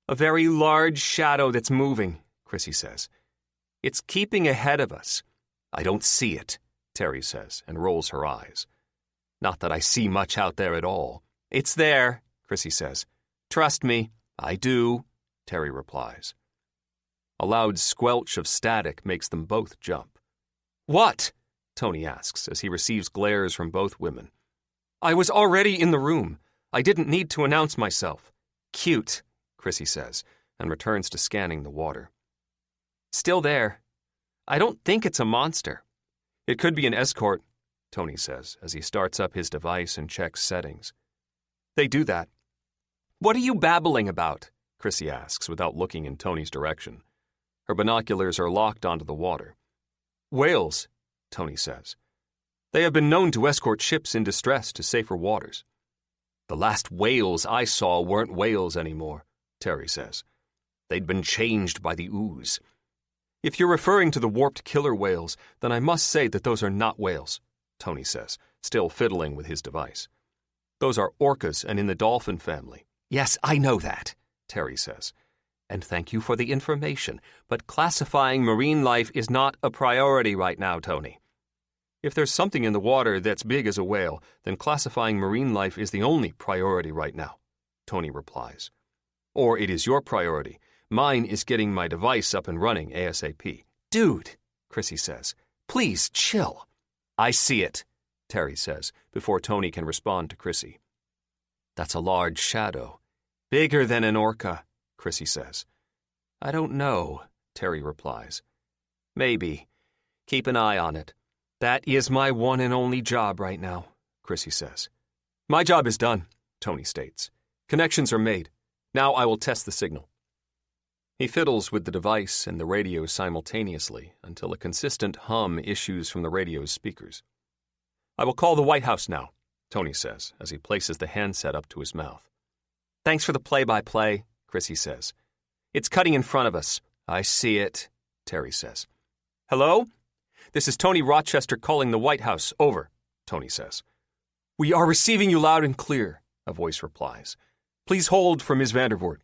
A very large shadow that's moving, Chrissy says. It's keeping ahead of us. I don't see it, Terry says, and rolls her eyes. Not that I see much out there at all. It's there, Chrissy says. Trust me, I do, Terry replies. A loud squelch of static makes them both jump. What? Tony asks as he receives glares from both women. I was already in the room. I didn't need to announce myself. Cute, Chrissy says, and returns to scanning the water. Still there. I don't think it's a monster. It could be an escort, Tony says as he starts up his device and checks settings. They do that. What are you babbling about? Chrissy asks without looking in Tony's direction. Her binoculars are locked onto the water. Whales, Tony says. They have been known to escort ships in distress to safer waters. The last whales I saw weren't whales anymore, Terry says. They'd been changed by the ooze. If you're referring to the warped killer whales, then I must say that those are not whales, Tony says, still fiddling with his device. Those are orcas and in the dolphin family. Yes, I know that, Terry says. And thank you for the information, but classifying marine life is not a priority right now, Tony. If there's something in the water that's big as a whale, then classifying marine life is the only priority right now, Tony replies. Or it is your priority. Mine is getting my device up and running ASAP. Dude, Chrissy says, please chill. I see it, Terry says, before Tony can respond to Chrissy. That's a large shadow. Bigger than an orca, Chrissy says. I don't know, Terry replies. Maybe. Keep an eye on it. That is my one and only job right now, Chrissy says. My job is done, Tony states. Connections are made. Now I will test the signal. He fiddles with the device and the radio simultaneously until a consistent hum issues from the radio's speakers. I will call the White House now, Tony says as he places the handset up to his mouth. Thanks for the play-by-play, Chrissy says. It's cutting in front of us. I see it, Terry says. Hello? This is Tony Rochester calling the White House. Over, Tony says. We are receiving you loud and clear, a voice replies. Please hold for Ms. Vandervoort.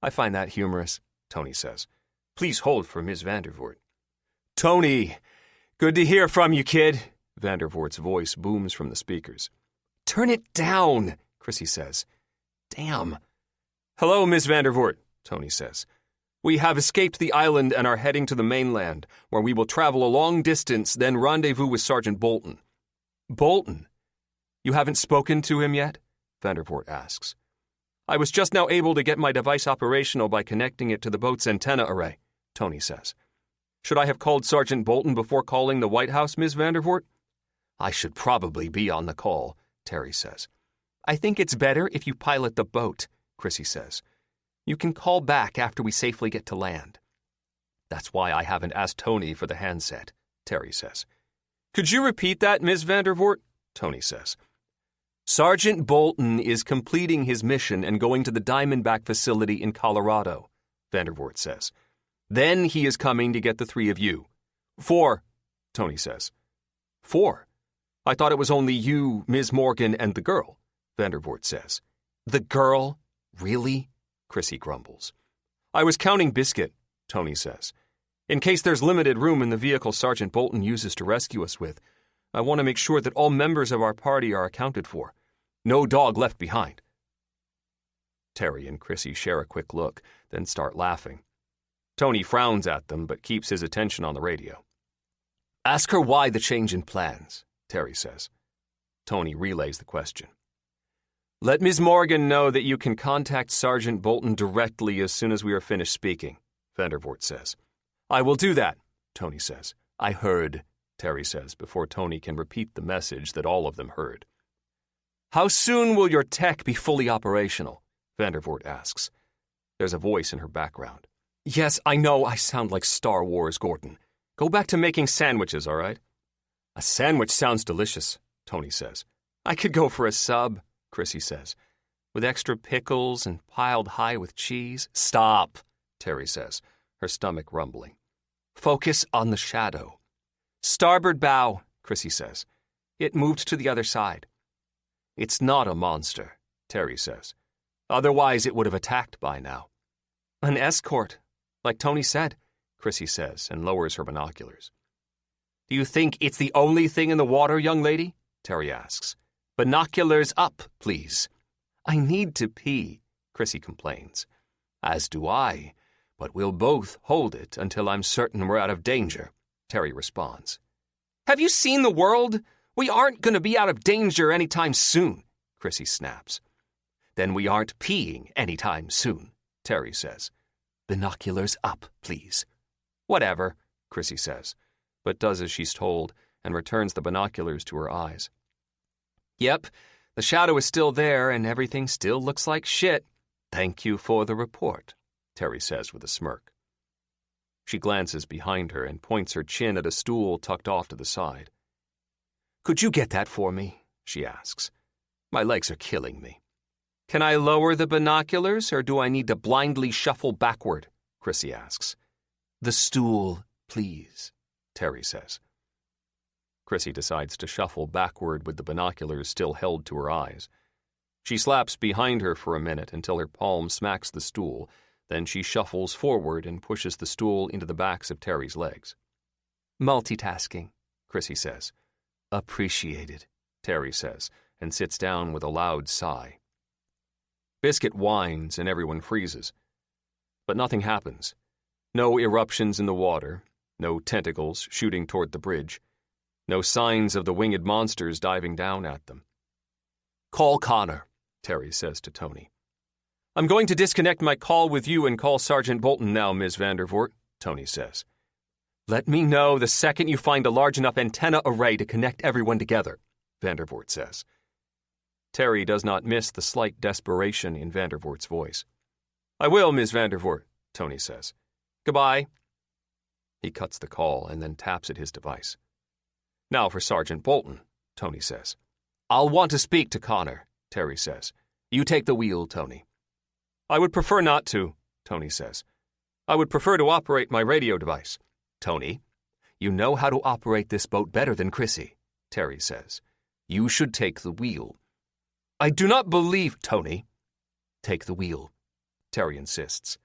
I find that humorous, Tony says. Please hold for Ms. Vandervoort. Tony, good to hear from you, kid. Vandervoort's voice booms from the speakers. Turn it down, Chrissy says. Damn. Hello, Ms. Vandervoort, Tony says. We have escaped the island and are heading to the mainland, where we will travel a long distance, then rendezvous with Sergeant Bolton. Bolton? You haven't spoken to him yet? Vandervoort asks. I was just now able to get my device operational by connecting it to the boat's antenna array, Tony says. Should I have called Sergeant Bolton before calling the White House, Ms. Vandervoort? I should probably be on the call, Terry says. I think it's better if you pilot the boat, Chrissy says. You can call back after we safely get to land. That's why I haven't asked Tony for the handset, Terry says. Could you repeat that, Ms. Vandervoort? Tony says. Sergeant Bolton is completing his mission and going to the Diamondback facility in Colorado, Vandervoort says. Then he is coming to get the three of you. 4, Tony says. 4? I thought it was only you, Ms. Morgan, and the girl, Vandervoort says. The girl? Really? Chrissy grumbles. I was counting Biscuit, Tony says. In case there's limited room in the vehicle Sergeant Bolton uses to rescue us with, I want to make sure that all members of our party are accounted for. No dog left behind. Terry and Chrissy share a quick look, then start laughing. Tony frowns at them, but keeps his attention on the radio. Ask her why the change in plans, Terry says. Tony relays the question. Let Ms. Morgan know that you can contact Sergeant Bolton directly as soon as we are finished speaking, Vandervoort says. I will do that, Tony says. I heard, Terry says, before Tony can repeat the message that all of them heard. How soon will your tech be fully operational? Vandervoort asks. There's a voice in her background. Yes, I know I sound like Star Wars, Gordon. Go back to making sandwiches, all right? A sandwich sounds delicious, Tony says. I could go for a sub, Chrissy says, with extra pickles and piled high with cheese. Stop, Terry says, her stomach rumbling. Focus on the shadow. Starboard bow, Chrissy says. It moved to the other side. It's not a monster, Terry says. Otherwise it would have attacked by now. An escort, like Tony said, Chrissy says, and lowers her binoculars. Do you think it's the only thing in the water, young lady? Terry asks. Binoculars up, please. I need to pee, Chrissy complains. As do I, but we'll both hold it until I'm certain we're out of danger, Terry responds. Have you seen the world? We aren't going to be out of danger anytime soon, Chrissy snaps. Then we aren't peeing anytime soon, Terry says. Binoculars up, please. Whatever, Chrissy says, but does as she's told and returns the binoculars to her eyes. Yep, the shadow is still there and everything still looks like shit. Thank you for the report, Terry says with a smirk. She glances behind her and points her chin at a stool tucked off to the side. Could you get that for me? She asks. My legs are killing me. Can I lower the binoculars or do I need to blindly shuffle backward? Chrissy asks. The stool, please, Terry says. Chrissy decides to shuffle backward with the binoculars still held to her eyes. She slaps behind her for a minute until her palm smacks the stool, then she shuffles forward and pushes the stool into the backs of Terry's legs. Multitasking, Chrissy says. Appreciated, Terry says, and sits down with a loud sigh. Biscuit whines and everyone freezes. But nothing happens. No eruptions in the water, no tentacles shooting toward the bridge, no signs of the winged monsters diving down at them. Call Connor, Terry says to Tony. I'm going to disconnect my call with you and call Sergeant Bolton now, Ms. Vandervoort, Tony says. Let me know the second you find a large enough antenna array to connect everyone together, Vandervoort says. Terry does not miss the slight desperation in Vandervoort's voice. I will, Ms. Vandervoort, Tony says. Goodbye. He cuts the call and then taps at his device. Now for Sergeant Bolton, Tony says. I'll want to speak to Connor, Terry says. You take the wheel, Tony. I would prefer not to, Tony says. I would prefer to operate my radio device. Tony, you know how to operate this boat better than Chrissy, Terry says. You should take the wheel. I do not believe, Tony. Take the wheel, Terry insists.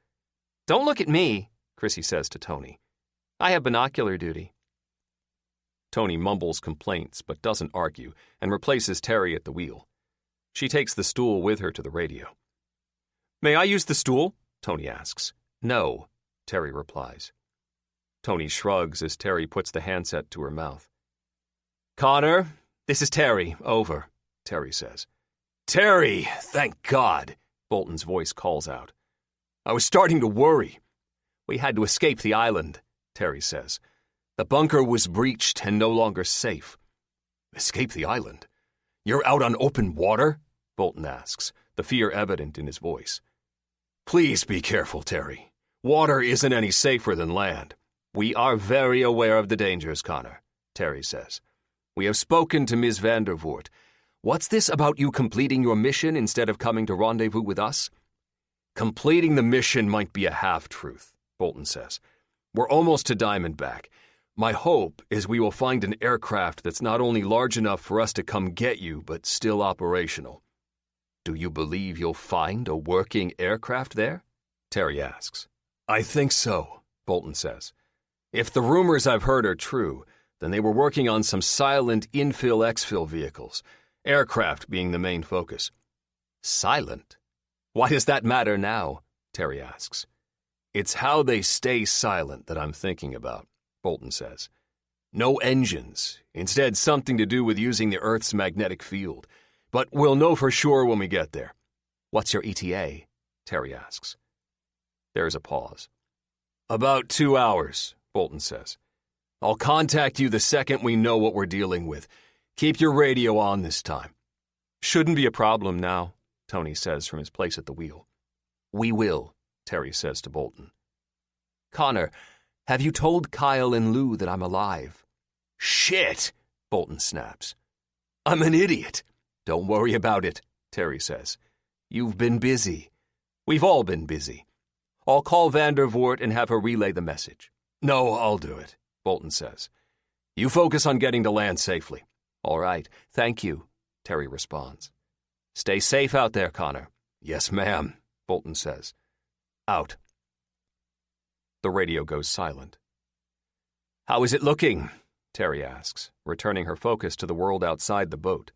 Don't look at me, Chrissy says to Tony. I have binocular duty. Tony mumbles complaints but doesn't argue and replaces Terry at the wheel. She takes the stool with her to the radio. May I use the stool? Tony asks. No, Terry replies. Tony shrugs as Terry puts the handset to her mouth. Connor, this is Terry. Over, Terry says. Terry, thank God, Bolton's voice calls out. I was starting to worry. We had to escape the island, Terry says. The bunker was breached and no longer safe. Escape the island? You're out on open water? Bolton asks, the fear evident in his voice. Please be careful, Terry. Water isn't any safer than land. We are very aware of the dangers, Connor, Terry says. We have spoken to Ms. Vandervoort. What's this about you completing your mission instead of coming to rendezvous with us? Completing the mission might be a half-truth, Bolton says. We're almost to Diamondback. My hope is we will find an aircraft that's not only large enough for us to come get you, but still operational. Do you believe you'll find a working aircraft there? Terry asks. I think so, Bolton says. If the rumors I've heard are true, then they were working on some silent infill-exfil vehicles, aircraft being the main focus. Silent? Why does that matter now? Terry asks. It's how they stay silent that I'm thinking about, Bolton says. No engines, instead something to do with using the Earth's magnetic field. But we'll know for sure when we get there. What's your ETA? Terry asks. There's a pause. About 2 hours, Bolton says. I'll contact you the second we know what we're dealing with. Keep your radio on this time. Shouldn't be a problem now, Tony says from his place at the wheel. We will, Terry says to Bolton. Connor, have you told Kyle and Lou that I'm alive? Shit, Bolton snaps. I'm an idiot. Don't worry about it, Terry says. You've been busy. We've all been busy. I'll call Vandervoort and have her relay the message. No, I'll do it, Bolton says. You focus on getting to land safely. All right, thank you, Terry responds. Stay safe out there, Connor. Yes, ma'am, Bolton says. Out. The radio goes silent. How is it looking? Terry asks, returning her focus to the world outside the boat.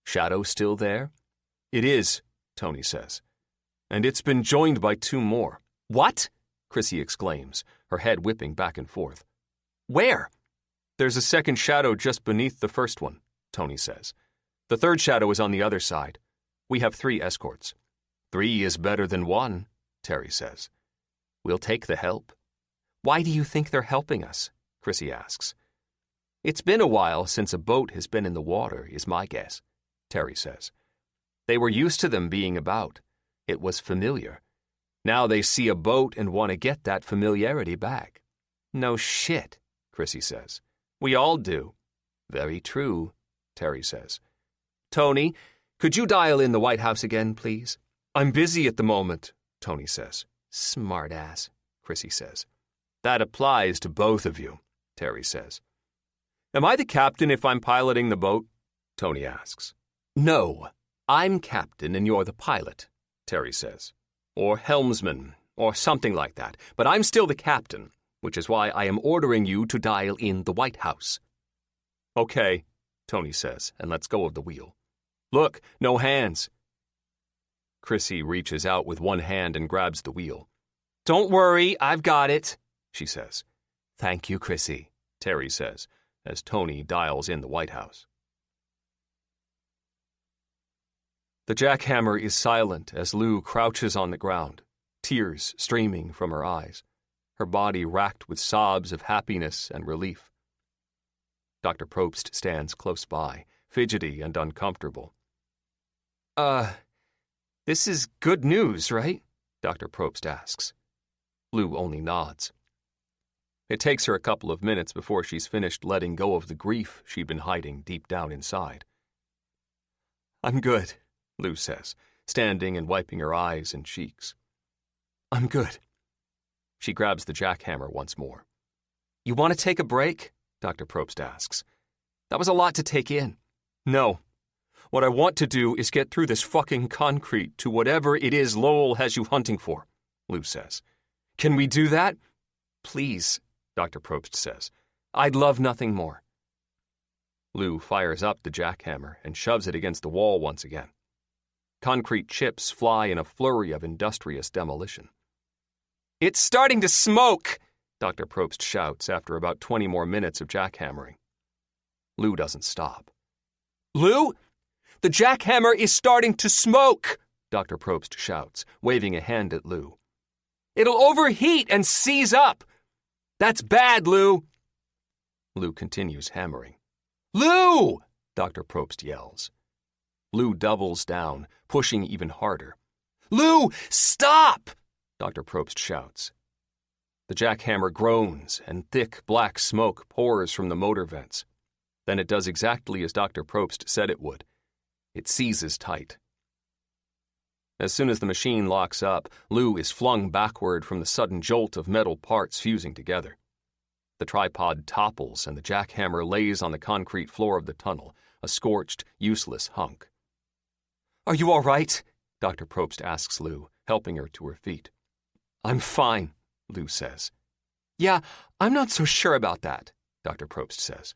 Shadow still there? It is, Tony says. And it's been joined by 2 more. What? Chrissy exclaims, her head whipping back and forth. Where? There's a second shadow just beneath the first one, Tony says. The third shadow is on the other side. We have 3 escorts. 3 is better than 1, Terry says. We'll take the help. Why do you think they're helping us? Chrissy asks. It's been a while since a boat has been in the water, is my guess, Terry says. They were used to them being about. It was familiar. Now they see a boat and want to get that familiarity back. No shit, Chrissy says. We all do. Very true, Terry says. Tony, could you dial in the White House again, please? I'm busy at the moment, Tony says. Smart ass, Chrissy says. That applies to both of you, Terry says. Am I the captain if I'm piloting the boat? Tony asks. No, I'm captain and you're the pilot, Terry says. Or helmsman, or something like that. But I'm still the captain, which is why I am ordering you to dial in the White House. Okay, Tony says, and lets go of the wheel. Look, no hands. Chrissy reaches out with one hand and grabs the wheel. Don't worry, I've got it, she says. Thank you, Chrissy, Terry says, as Tony dials in the White House. The jackhammer is silent as Lou crouches on the ground, tears streaming from her eyes, her body racked with sobs of happiness and relief. Dr. Probst stands close by, fidgety and uncomfortable. This is good news, right? Dr. Probst asks. Lou only nods. It takes her a couple of minutes before she's finished letting go of the grief she'd been hiding deep down inside. I'm good, Lou says, standing and wiping her eyes and cheeks. I'm good. She grabs the jackhammer once more. You want to take a break? Dr. Probst asks. That was a lot to take in. No. What I want to do is get through this fucking concrete to whatever it is Lowell has you hunting for, Lou says. Can we do that? Please, Dr. Probst says. I'd love nothing more. Lou fires up the jackhammer and shoves it against the wall once again. Concrete chips fly in a flurry of industrious demolition. It's starting to smoke, Dr. Probst shouts after about 20 more minutes of jackhammering. Lou doesn't stop. Lou, the jackhammer is starting to smoke, Dr. Probst shouts, waving a hand at Lou. It'll overheat and seize up. That's bad, Lou. Lou continues hammering. Lou! Dr. Probst yells. Lou doubles down, pushing even harder. Lou, stop! Dr. Probst shouts. The jackhammer groans, and thick black smoke pours from the motor vents. Then it does exactly as Dr. Probst said it would. It seizes tight. As soon as the machine locks up, Lou is flung backward from the sudden jolt of metal parts fusing together. The tripod topples and the jackhammer lays on the concrete floor of the tunnel, a scorched, useless hunk. Are you all right? Dr. Probst asks Lou, helping her to her feet. I'm fine, Lou says. Yeah, I'm not so sure about that, Dr. Probst says.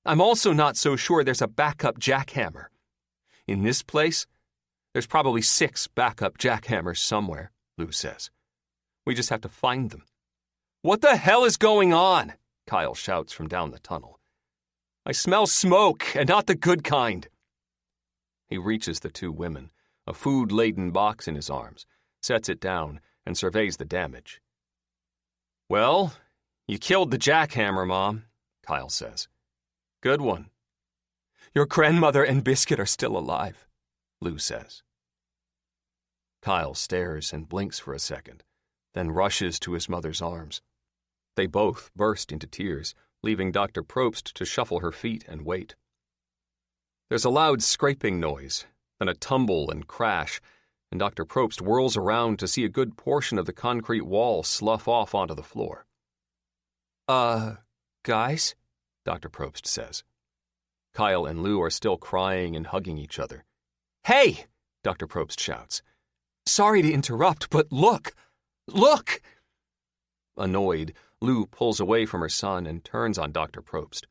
I'm also not so sure there's a backup jackhammer. In this place, there's probably 6 backup jackhammers somewhere, Lou says. We just have to find them. What the hell is going on? Kyle shouts from down the tunnel. I smell smoke, and not the good kind. He reaches the 2 women, a food-laden box in his arms, sets it down, and surveys the damage. Well, you killed the jackhammer, Mom, Kyle says. Good one. Your grandmother and Biscuit are still alive, Lou says. Kyle stares and blinks for a second, then rushes to his mother's arms. They both burst into tears, leaving Dr. Probst to shuffle her feet and wait. There's a loud scraping noise, then a tumble and crash, and Dr. Probst whirls around to see a good portion of the concrete wall slough off onto the floor. Guys? Dr. Probst says. Kyle and Lou are still crying and hugging each other. Hey! Dr. Probst shouts. Sorry to interrupt, but look! Look! Annoyed, Lou pulls away from her son and turns on Dr. Probst.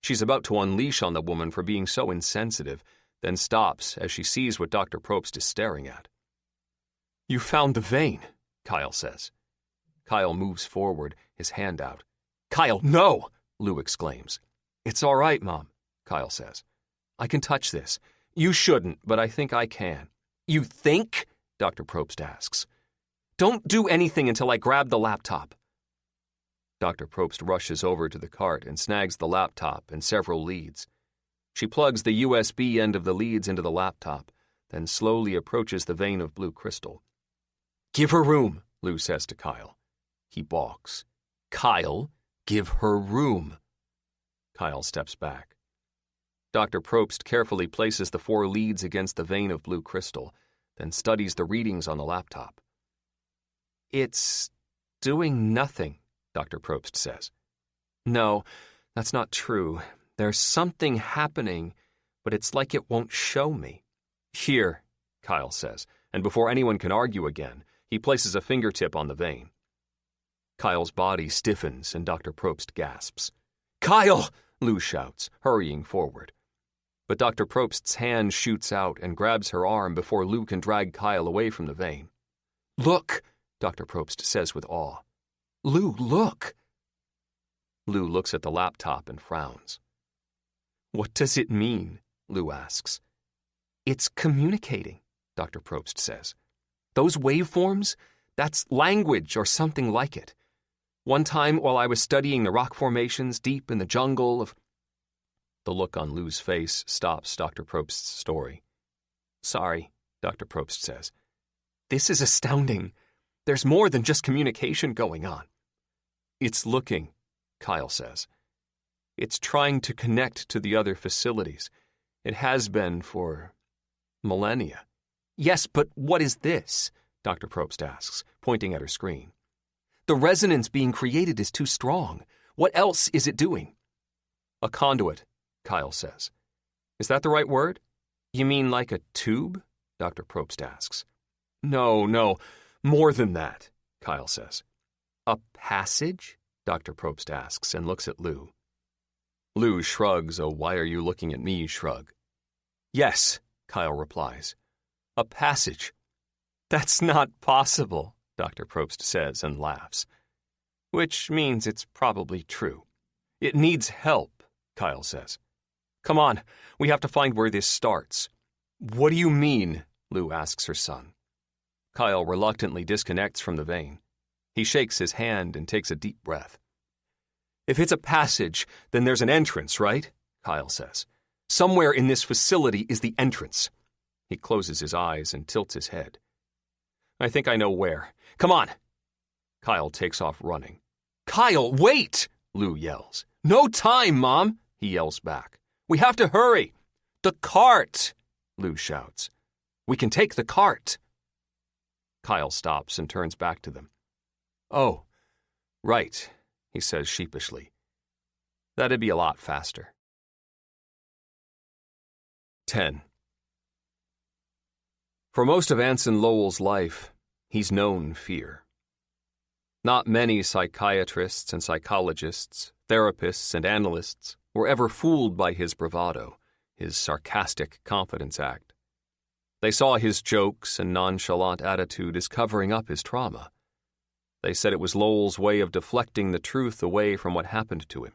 She's about to unleash on the woman for being so insensitive, then stops as she sees what Dr. Probst is staring at. You found the vein, Kyle says. Kyle moves forward, his hand out. Kyle, no! Lou exclaims. It's all right, Mom, Kyle says. I can touch this. You shouldn't, but I think I can. You think? Dr. Probst asks. Don't do anything until I grab the laptop. Dr. Probst rushes over to the cart and snags the laptop and several leads. She plugs the USB end of the leads into the laptop, then slowly approaches the vein of blue crystal. Give her room, Lou says to Kyle. He balks. Kyle, give her room. Kyle steps back. Dr. Probst carefully places the 4 leads against the vein of blue crystal, then studies the readings on the laptop. It's doing nothing, Dr. Probst says. No, that's not true. There's something happening, but it's like it won't show me. Here, Kyle says, and before anyone can argue again, he places a fingertip on the vein. Kyle's body stiffens and Dr. Probst gasps. Kyle! Lou shouts, hurrying forward. But Dr. Probst's hand shoots out and grabs her arm before Lou can drag Kyle away from the vein. Look, Dr. Probst says with awe. Lou, look! Lou looks at the laptop and frowns. What does it mean? Lou asks. It's communicating, Dr. Probst says. Those waveforms, that's language or something like it. One time while I was studying the rock formations deep in the jungle of... The look on Lou's face stops Dr. Probst's story. Sorry, Dr. Probst says. This is astounding. There's more than just communication going on. It's looking, Kyle says. It's trying to connect to the other facilities. It has been for millennia. Yes, but what is this? Dr. Probst asks, pointing at her screen. The resonance being created is too strong. What else is it doing? A conduit, Kyle says. Is that the right word? You mean like a tube? Dr. Probst asks. No, more than that, Kyle says. A passage? Dr. Probst asks and looks at Lou. Lou shrugs a why-are-you-looking-at-me shrug. Yes, Kyle replies. A passage. That's not possible, Dr. Probst says and laughs. Which means it's probably true. It needs help, Kyle says. Come on, we have to find where this starts. What do you mean? Lou asks her son. Kyle reluctantly disconnects from the vein. He shakes his hand and takes a deep breath. If it's a passage, then there's an entrance, right? Kyle says. Somewhere in this facility is the entrance. He closes his eyes and tilts his head. I think I know where. Come on! Kyle takes off running. Kyle, wait! Lou yells. No time, Mom! He yells back. We have to hurry! The cart! Lou shouts. We can take the cart! Kyle stops and turns back to them. Oh, right, he says sheepishly. That'd be a lot faster. 10. For most of Anson Lowell's life, he's known fear. Not many psychiatrists and psychologists, therapists and analysts were ever fooled by his bravado, his sarcastic confidence act. They saw his jokes and nonchalant attitude as covering up his trauma. They said it was Lowell's way of deflecting the truth away from what happened to him.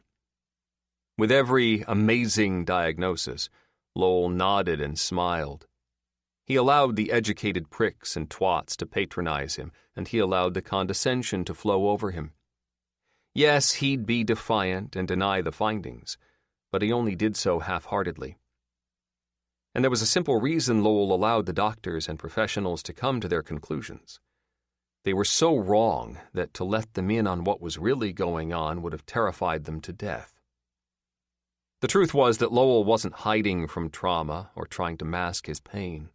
With every amazing diagnosis, Lowell nodded and smiled. He allowed the educated pricks and twats to patronize him, and he allowed the condescension to flow over him. Yes, he'd be defiant and deny the findings, but he only did so half-heartedly. And there was a simple reason Lowell allowed the doctors and professionals to come to their conclusions. They were so wrong that to let them in on what was really going on would have terrified them to death. The truth was that Lowell wasn't hiding from trauma or trying to mask his pain.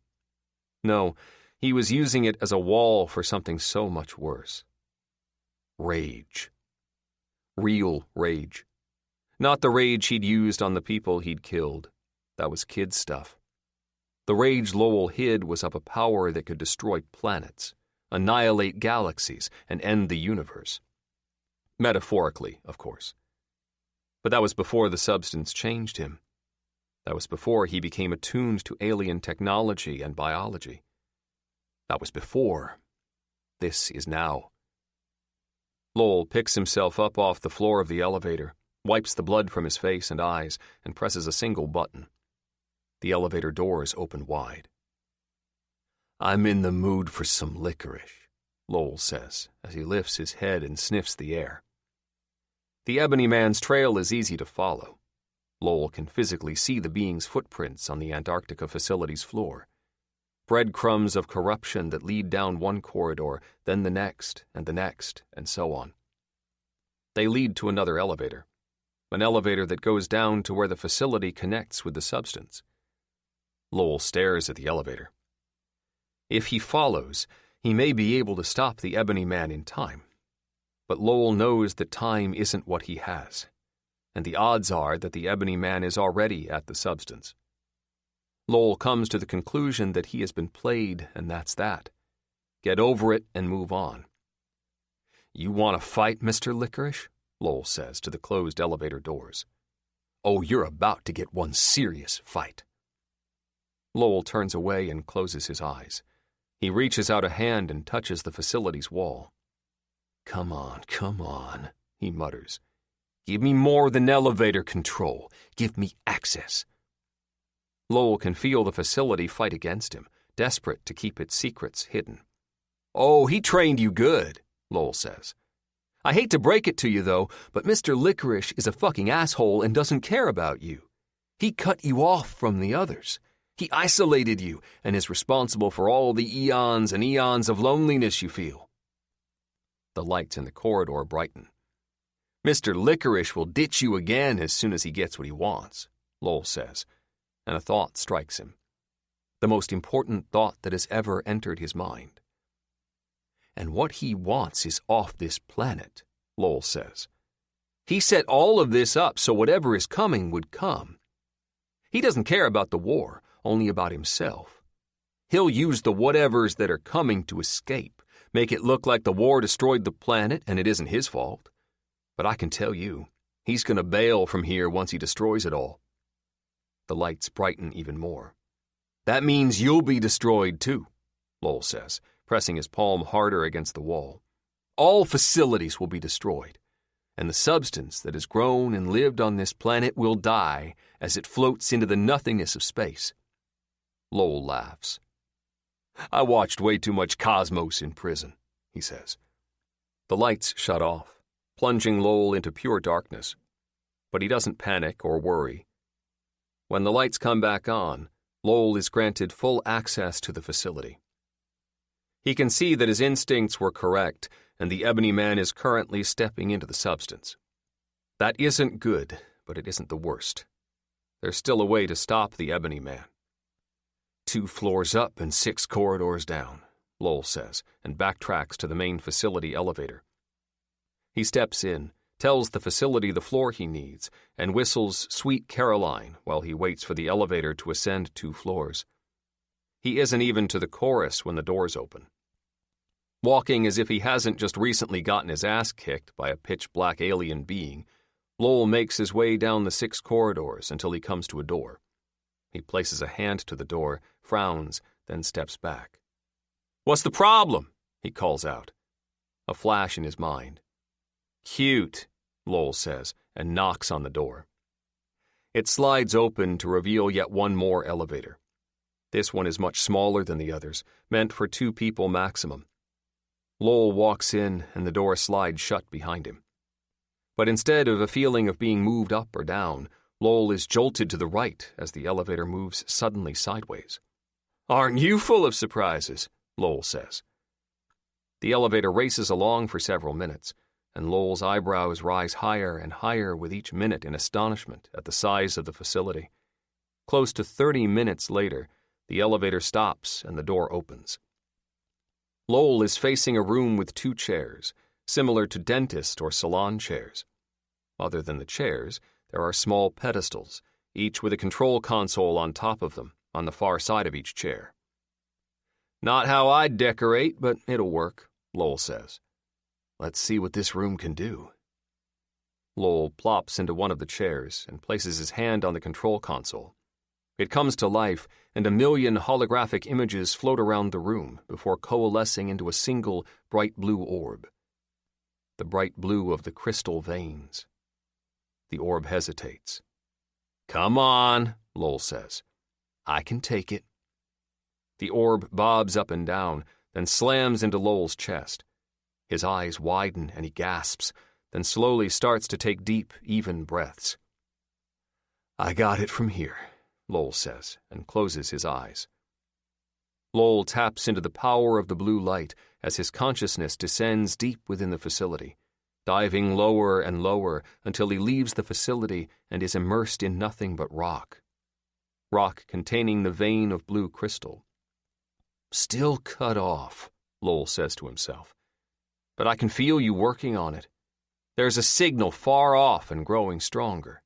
No, he was using it as a wall for something so much worse. Rage. Real rage. Not the rage he'd used on the people he'd killed. That was kid stuff. The rage Lowell hid was of a power that could destroy planets, annihilate galaxies, and end the universe. Metaphorically, of course. But that was before the substance changed him. That was before he became attuned to alien technology and biology. That was before. This is now. Lowell picks himself up off the floor of the elevator, wipes the blood from his face and eyes, and presses a single button. The elevator doors open wide. I'm in the mood for some licorice, Lowell says, as he lifts his head and sniffs the air. The Ebony Man's trail is easy to follow. Lowell can physically see the being's footprints on the Antarctica facility's floor. Breadcrumbs of corruption that lead down one corridor, then the next, and so on. They lead to another elevator. An elevator that goes down to where the facility connects with the substance. Lowell stares at the elevator. If he follows, he may be able to stop the Ebony Man in time. But Lowell knows that time isn't what he has, and the odds are that the Ebony Man is already at the substance. Lowell comes to the conclusion that he has been played, and that's that. Get over it and move on. You want to fight, Mr. Licorice? Lowell says to the closed elevator doors. Oh, you're about to get one serious fight. Lowell turns away and closes his eyes. He reaches out a hand and touches the facility's wall. Come on, he mutters. Give me more than elevator control. Give me access. Lowell can feel the facility fight against him, desperate to keep its secrets hidden. Oh, he trained you good, Lowell says. I hate to break it to you, though, but Mr. Licorice is a fucking asshole and doesn't care about you. He cut you off from the others. He isolated you and is responsible for all the eons and eons of loneliness you feel. The lights in the corridor brighten. Mr. Licorice will ditch you again as soon as he gets what he wants, Lowell says, and a thought strikes him. The most important thought that has ever entered his mind. And what he wants is off this planet, Lowell says. He set all of this up so whatever is coming would come. He doesn't care about the war, only about himself. He'll use the whatevers that are coming to escape, make it look like the war destroyed the planet and it isn't his fault. But I can tell you, he's going to bail from here once he destroys it all. The lights brighten even more. That means you'll be destroyed too, Lowell says, pressing his palm harder against the wall. All facilities will be destroyed, and the substance that has grown and lived on this planet will die as it floats into the nothingness of space. Lowell laughs. I watched way too much Cosmos in prison, he says. The lights shut off, plunging Lowell into pure darkness. But he doesn't panic or worry. When the lights come back on, Lowell is granted full access to the facility. He can see that his instincts were correct, and the Ebony Man is currently stepping into the substance. That isn't good, but it isn't the worst. There's still a way to stop the Ebony Man. 2 floors up and 6 corridors down, Lowell says, and backtracks to the main facility elevator. He steps in, tells the facility the floor he needs, and whistles Sweet Caroline while he waits for the elevator to ascend 2 floors. He isn't even to the chorus when the doors open. Walking as if he hasn't just recently gotten his ass kicked by a pitch-black alien being, Lowell makes his way down the 6 corridors until he comes to a door. He places a hand to the door, frowns, then steps back. "What's the problem?" he calls out. A flash in his mind. "Cute," Lowell says, and knocks on the door. It slides open to reveal yet one more elevator. This one is much smaller than the others, meant for 2 people maximum. Lowell walks in, and the door slides shut behind him. But instead of a feeling of being moved up or down, Lowell is jolted to the right as the elevator moves suddenly sideways. "Aren't you full of surprises?" Lowell says. The elevator races along for several minutes, and Lowell's eyebrows rise higher and higher with each minute in astonishment at the size of the facility. Close to 30 minutes later, the elevator stops and the door opens. Lowell is facing a room with 2 chairs, similar to dentist or salon chairs. Other than the chairs, there are small pedestals, each with a control console on top of them, on the far side of each chair. "Not how I'd decorate, but it'll work," Lowell says. "Let's see what this room can do." Lowell plops into one of the chairs and places his hand on the control console. It comes to life, and a million holographic images float around the room before coalescing into a single bright blue orb. The bright blue of the crystal veins. The orb hesitates. "Come on," Lowell says. "I can take it." The orb bobs up and down, then slams into Lowell's chest. His eyes widen and he gasps, then slowly starts to take deep, even breaths. "I got it from here," Lowell says, and closes his eyes. Lowell taps into the power of the blue light as his consciousness descends deep within the facility, diving lower and lower until he leaves the facility and is immersed in nothing but rock. Rock containing the vein of blue crystal. "Still cut off," Lowell says to himself. "But I can feel you working on it. There's a signal far off and growing stronger.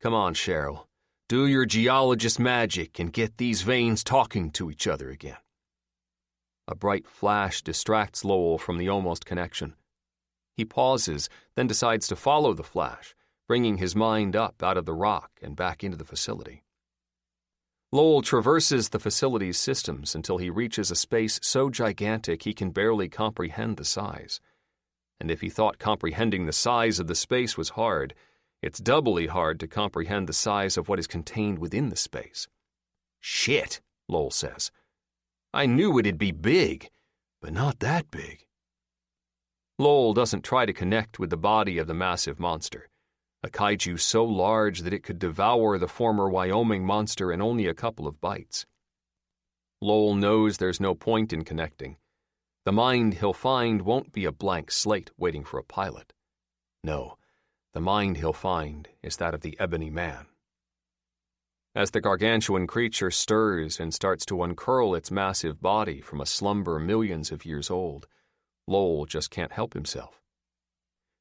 Come on, Cheryl. Do your geologist magic and get these veins talking to each other again." A bright flash distracts Lowell from the almost connection. He pauses, then decides to follow the flash, bringing his mind up out of the rock and back into the facility. Lowell traverses the facility's systems until he reaches a space so gigantic he can barely comprehend the size. And if he thought comprehending the size of the space was hard, it's doubly hard to comprehend the size of what is contained within the space. "Shit," Lowell says. "I knew it'd be big, but not that big." Lowell doesn't try to connect with the body of the massive monster, a kaiju so large that it could devour the former Wyoming monster in only a couple of bites. Lowell knows there's no point in connecting. The mind he'll find won't be a blank slate waiting for a pilot. No. The mind he'll find is that of the Ebony Man. As the gargantuan creature stirs and starts to uncurl its massive body from a slumber millions of years old, Lowell just can't help himself.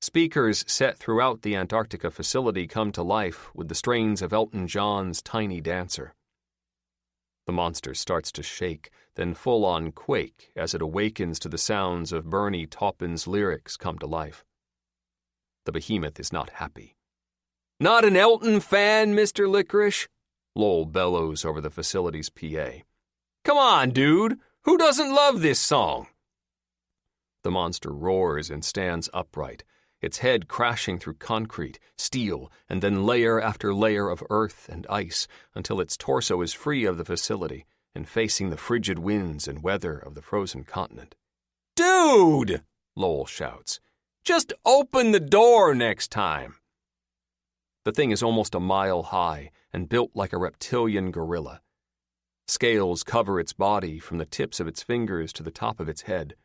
Speakers set throughout the Antarctica facility come to life with the strains of Elton John's Tiny Dancer. The monster starts to shake, then full-on quake as it awakens to the sounds of Bernie Taupin's lyrics come to life. The behemoth is not happy. "Not an Elton fan, Mr. Licorice?" Lowell bellows over the facility's PA. "Come on, dude! Who doesn't love this song?" The monster roars and stands upright, its head crashing through concrete, steel, and then layer after layer of earth and ice until its torso is free of the facility and facing the frigid winds and weather of the frozen continent. "Dude!" Lowell shouts. "Just open the door next time." The thing is almost a mile high and built like a reptilian gorilla. Scales cover its body from the tips of its fingers to the top of its head.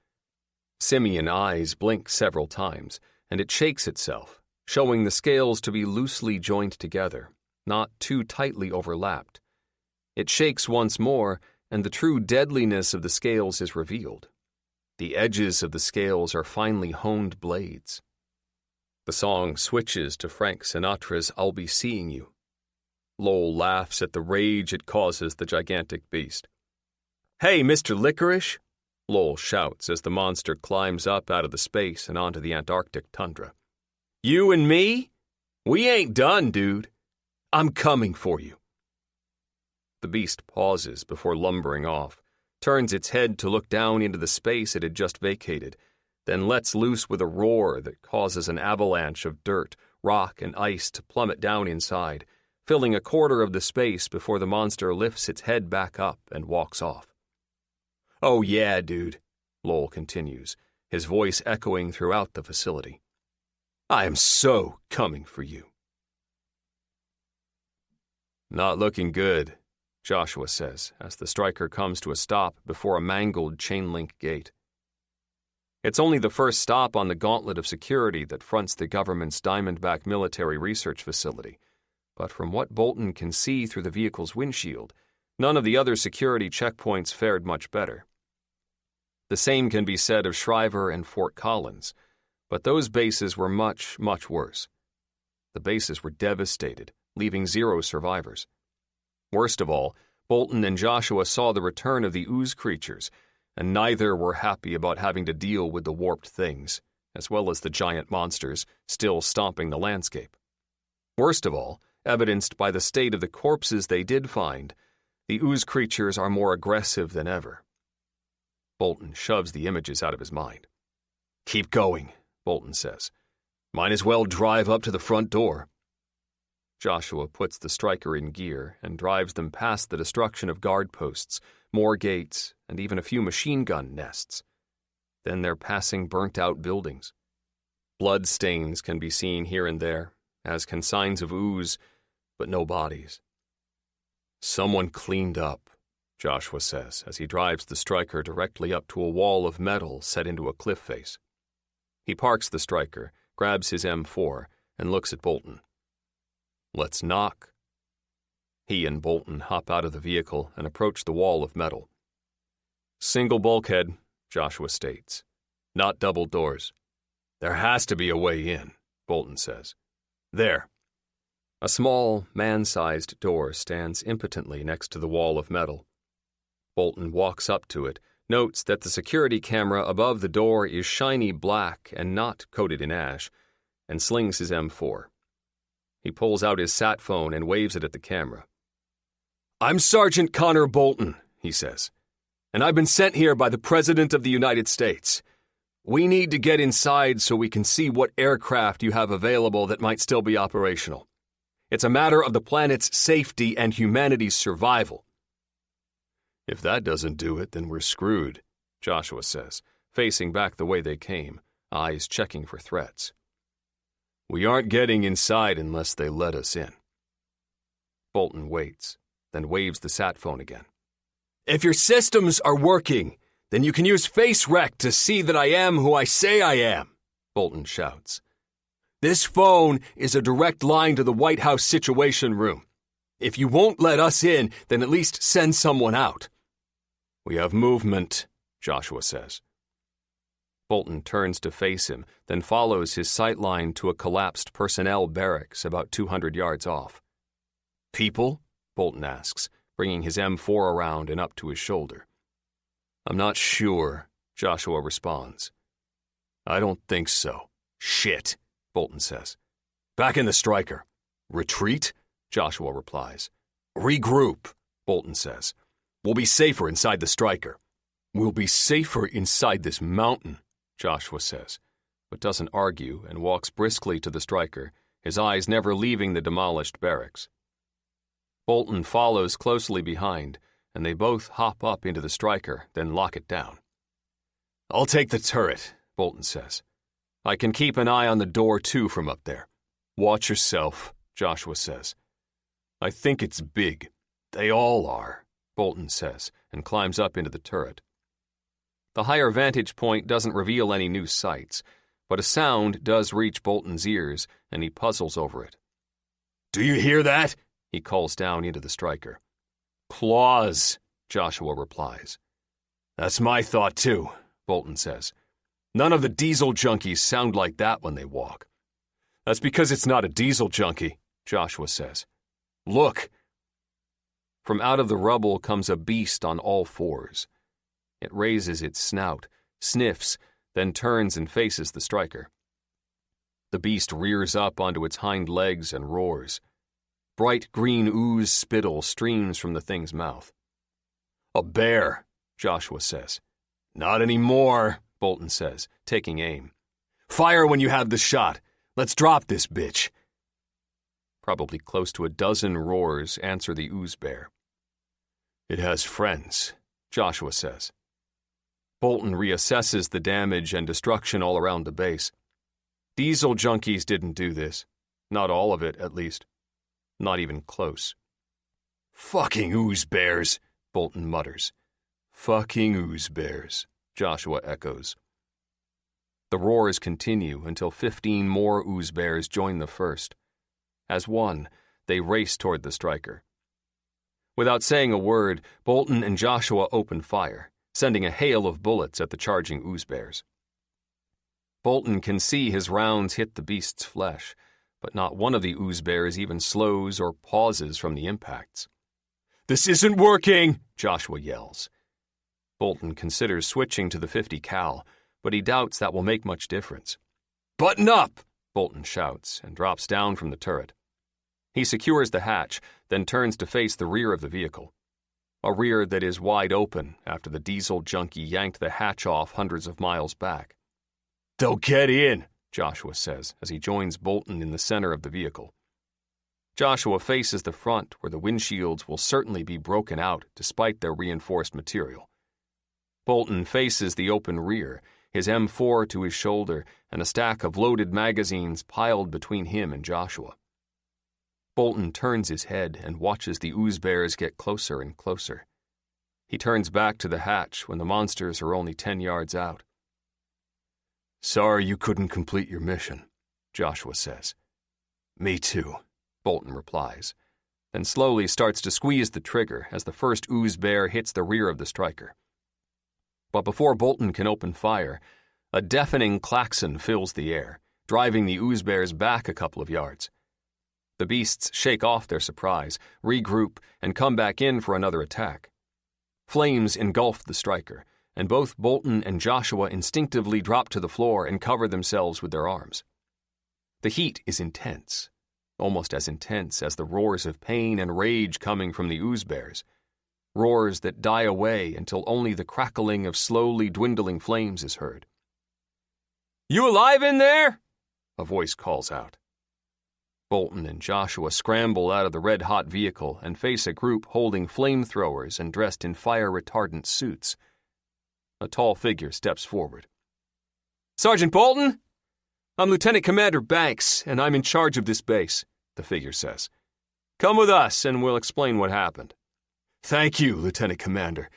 Simian eyes blink several times, and it shakes itself, showing the scales to be loosely joined together, not too tightly overlapped. It shakes once more, and the true deadliness of the scales is revealed. The edges of the scales are finely honed blades. The song switches to Frank Sinatra's "I'll Be Seeing You." Lowell laughs at the rage it causes the gigantic beast. "Hey, Mr. Licorice!" Lowell shouts as the monster climbs up out of the space and onto the Antarctic tundra. "You and me? We ain't done, dude. I'm coming for you." The beast pauses before lumbering off, turns its head to look down into the space it had just vacated, then lets loose with a roar that causes an avalanche of dirt, rock, and ice to plummet down inside, filling a quarter of the space before the monster lifts its head back up and walks off. "Oh yeah, dude," Lowell continues, his voice echoing throughout the facility. "I am so coming for you." "Not looking good," Joshua says as the striker comes to a stop before a mangled chain-link gate. It's only the first stop on the gauntlet of security that fronts the government's Diamondback military research facility, but from what Bolton can see through the vehicle's windshield, none of the other security checkpoints fared much better. The same can be said of Shriver and Fort Collins, but those bases were much, much worse. The bases were devastated, leaving 0 survivors. Worst of all, Bolton and Joshua saw the return of the ooze creatures, and neither were happy about having to deal with the warped things, as well as the giant monsters still stomping the landscape. Worst of all, evidenced by the state of the corpses they did find, the ooze creatures are more aggressive than ever. Bolton shoves the images out of his mind. "Keep going," Bolton says. "Might as well drive up to the front door." Joshua puts the striker in gear and drives them past the destruction of guard posts, more gates, and even a few machine gun nests. Then they're passing burnt-out buildings. Blood stains can be seen here and there, as can signs of ooze, but no bodies. "Someone cleaned up," Joshua says as he drives the striker directly up to a wall of metal set into a cliff face. He parks the striker, grabs his M4, and looks at Bolton. "Let's knock." He and Bolton hop out of the vehicle and approach the wall of metal. "Single bulkhead," Joshua states. "Not double doors." "There has to be a way in," Bolton says. "There." A small, man-sized door stands impotently next to the wall of metal. Bolton walks up to it, notes that the security camera above the door is shiny black and not coated in ash, and slings his M4. He pulls out his sat phone and waves it at the camera. "I'm Sergeant Connor Bolton," he says, "and I've been sent here by the President of the United States. We need to get inside so we can see what aircraft you have available that might still be operational. It's a matter of the planet's safety and humanity's survival." "If that doesn't do it, then we're screwed," Joshua says, facing back the way they came, eyes checking for threats. "We aren't getting inside unless they let us in." Bolton waits, then waves the sat phone again. "If your systems are working, then you can use face rec to see that I am who I say I am," Bolton shouts. "This phone is a direct line to the White House Situation Room. If you won't let us in, then at least send someone out." "We have movement," Joshua says. Bolton turns to face him, then follows his sightline to a collapsed personnel barracks about 200 yards off. "People?" Bolton asks, bringing his M4 around and up to his shoulder. "I'm not sure," Joshua responds. "I don't think so." "Shit," Bolton says. "Back in the Striker." "Retreat?" Joshua replies. "Regroup," Bolton says. "We'll be safer inside the Striker." "We'll be safer inside this mountain," Joshua says, but doesn't argue and walks briskly to the Striker, his eyes never leaving the demolished barracks. Bolton follows closely behind, and they both hop up into the Striker, then lock it down. "I'll take the turret," Bolton says. "I can keep an eye on the door, too, from up there." "Watch yourself," Joshua says. "I think it's big." "They all are," Bolton says, and climbs up into the turret. The higher vantage point doesn't reveal any new sights, but a sound does reach Bolton's ears, and he puzzles over it. "Do you hear that?" he calls down into the Striker. "Claws," Joshua replies. "That's my thought, too," Bolton says. "None of the diesel junkies sound like that when they walk." "That's because it's not a diesel junkie," Joshua says. "Look." From out of the rubble comes a beast on all fours. It raises its snout, sniffs, then turns and faces the Striker. The beast rears up onto its hind legs and roars. Bright green ooze spittle streams from the thing's mouth. "A bear," Joshua says. "Not anymore," Bolton says, taking aim. "Fire when you have the shot. Let's drop this bitch." Probably close to a dozen roars answer the ooze bear. "It has friends," Joshua says. Bolton reassesses the damage and destruction all around the base. Diesel junkies didn't do this. Not all of it, at least. Not even close. "Fucking ooze bears," Bolton mutters. "Fucking ooze bears," Joshua echoes. The roars continue until 15 more ooze bears join the first. As one, they race toward the Striker. Without saying a word, Bolton and Joshua open fire, sending a hail of bullets at the charging ooze bears. Bolton can see his rounds hit the beast's flesh, but not one of the ooze bears even slows or pauses from the impacts. "This isn't working," Joshua yells. Bolton considers switching to the 50 cal, but he doubts that will make much difference. "Button up," Bolton shouts and drops down from the turret. He secures the hatch, then turns to face the rear of the vehicle. A rear that is wide open after the diesel junkie yanked the hatch off hundreds of miles back. "They'll get in," Joshua says as he joins Bolton in the center of the vehicle. Joshua faces the front where the windshields will certainly be broken out despite their reinforced material. Bolton faces the open rear, his M4 to his shoulder and a stack of loaded magazines piled between him and Joshua. Bolton turns his head and watches the ooze bears get closer and closer. He turns back to the hatch when the monsters are only 10 yards out. "Sorry you couldn't complete your mission," Joshua says. "Me too," Bolton replies, then slowly starts to squeeze the trigger as the first ooze bear hits the rear of the Striker. But before Bolton can open fire, a deafening klaxon fills the air, driving the ooze bears back a couple of yards. The beasts shake off their surprise, regroup, and come back in for another attack. Flames engulf the Striker, and both Bolton and Joshua instinctively drop to the floor and cover themselves with their arms. The heat is intense, almost as intense as the roars of pain and rage coming from the ooze bears, roars that die away until only the crackling of slowly dwindling flames is heard. "You alive in there?" a voice calls out. Bolton and Joshua scramble out of the red-hot vehicle and face a group holding flamethrowers and dressed in fire-retardant suits. A tall figure steps forward. "Sergeant Bolton? I'm Lieutenant Commander Banks, and I'm in charge of this base," the figure says. "Come with us, and we'll explain what happened." "Thank you, Lieutenant Commander,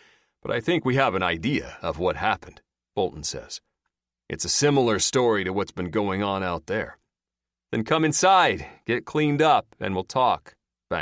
but I think we have an idea of what happened," Bolton says. "It's a similar story to what's been going on out there." "Then come inside, get cleaned up, and we'll talk,"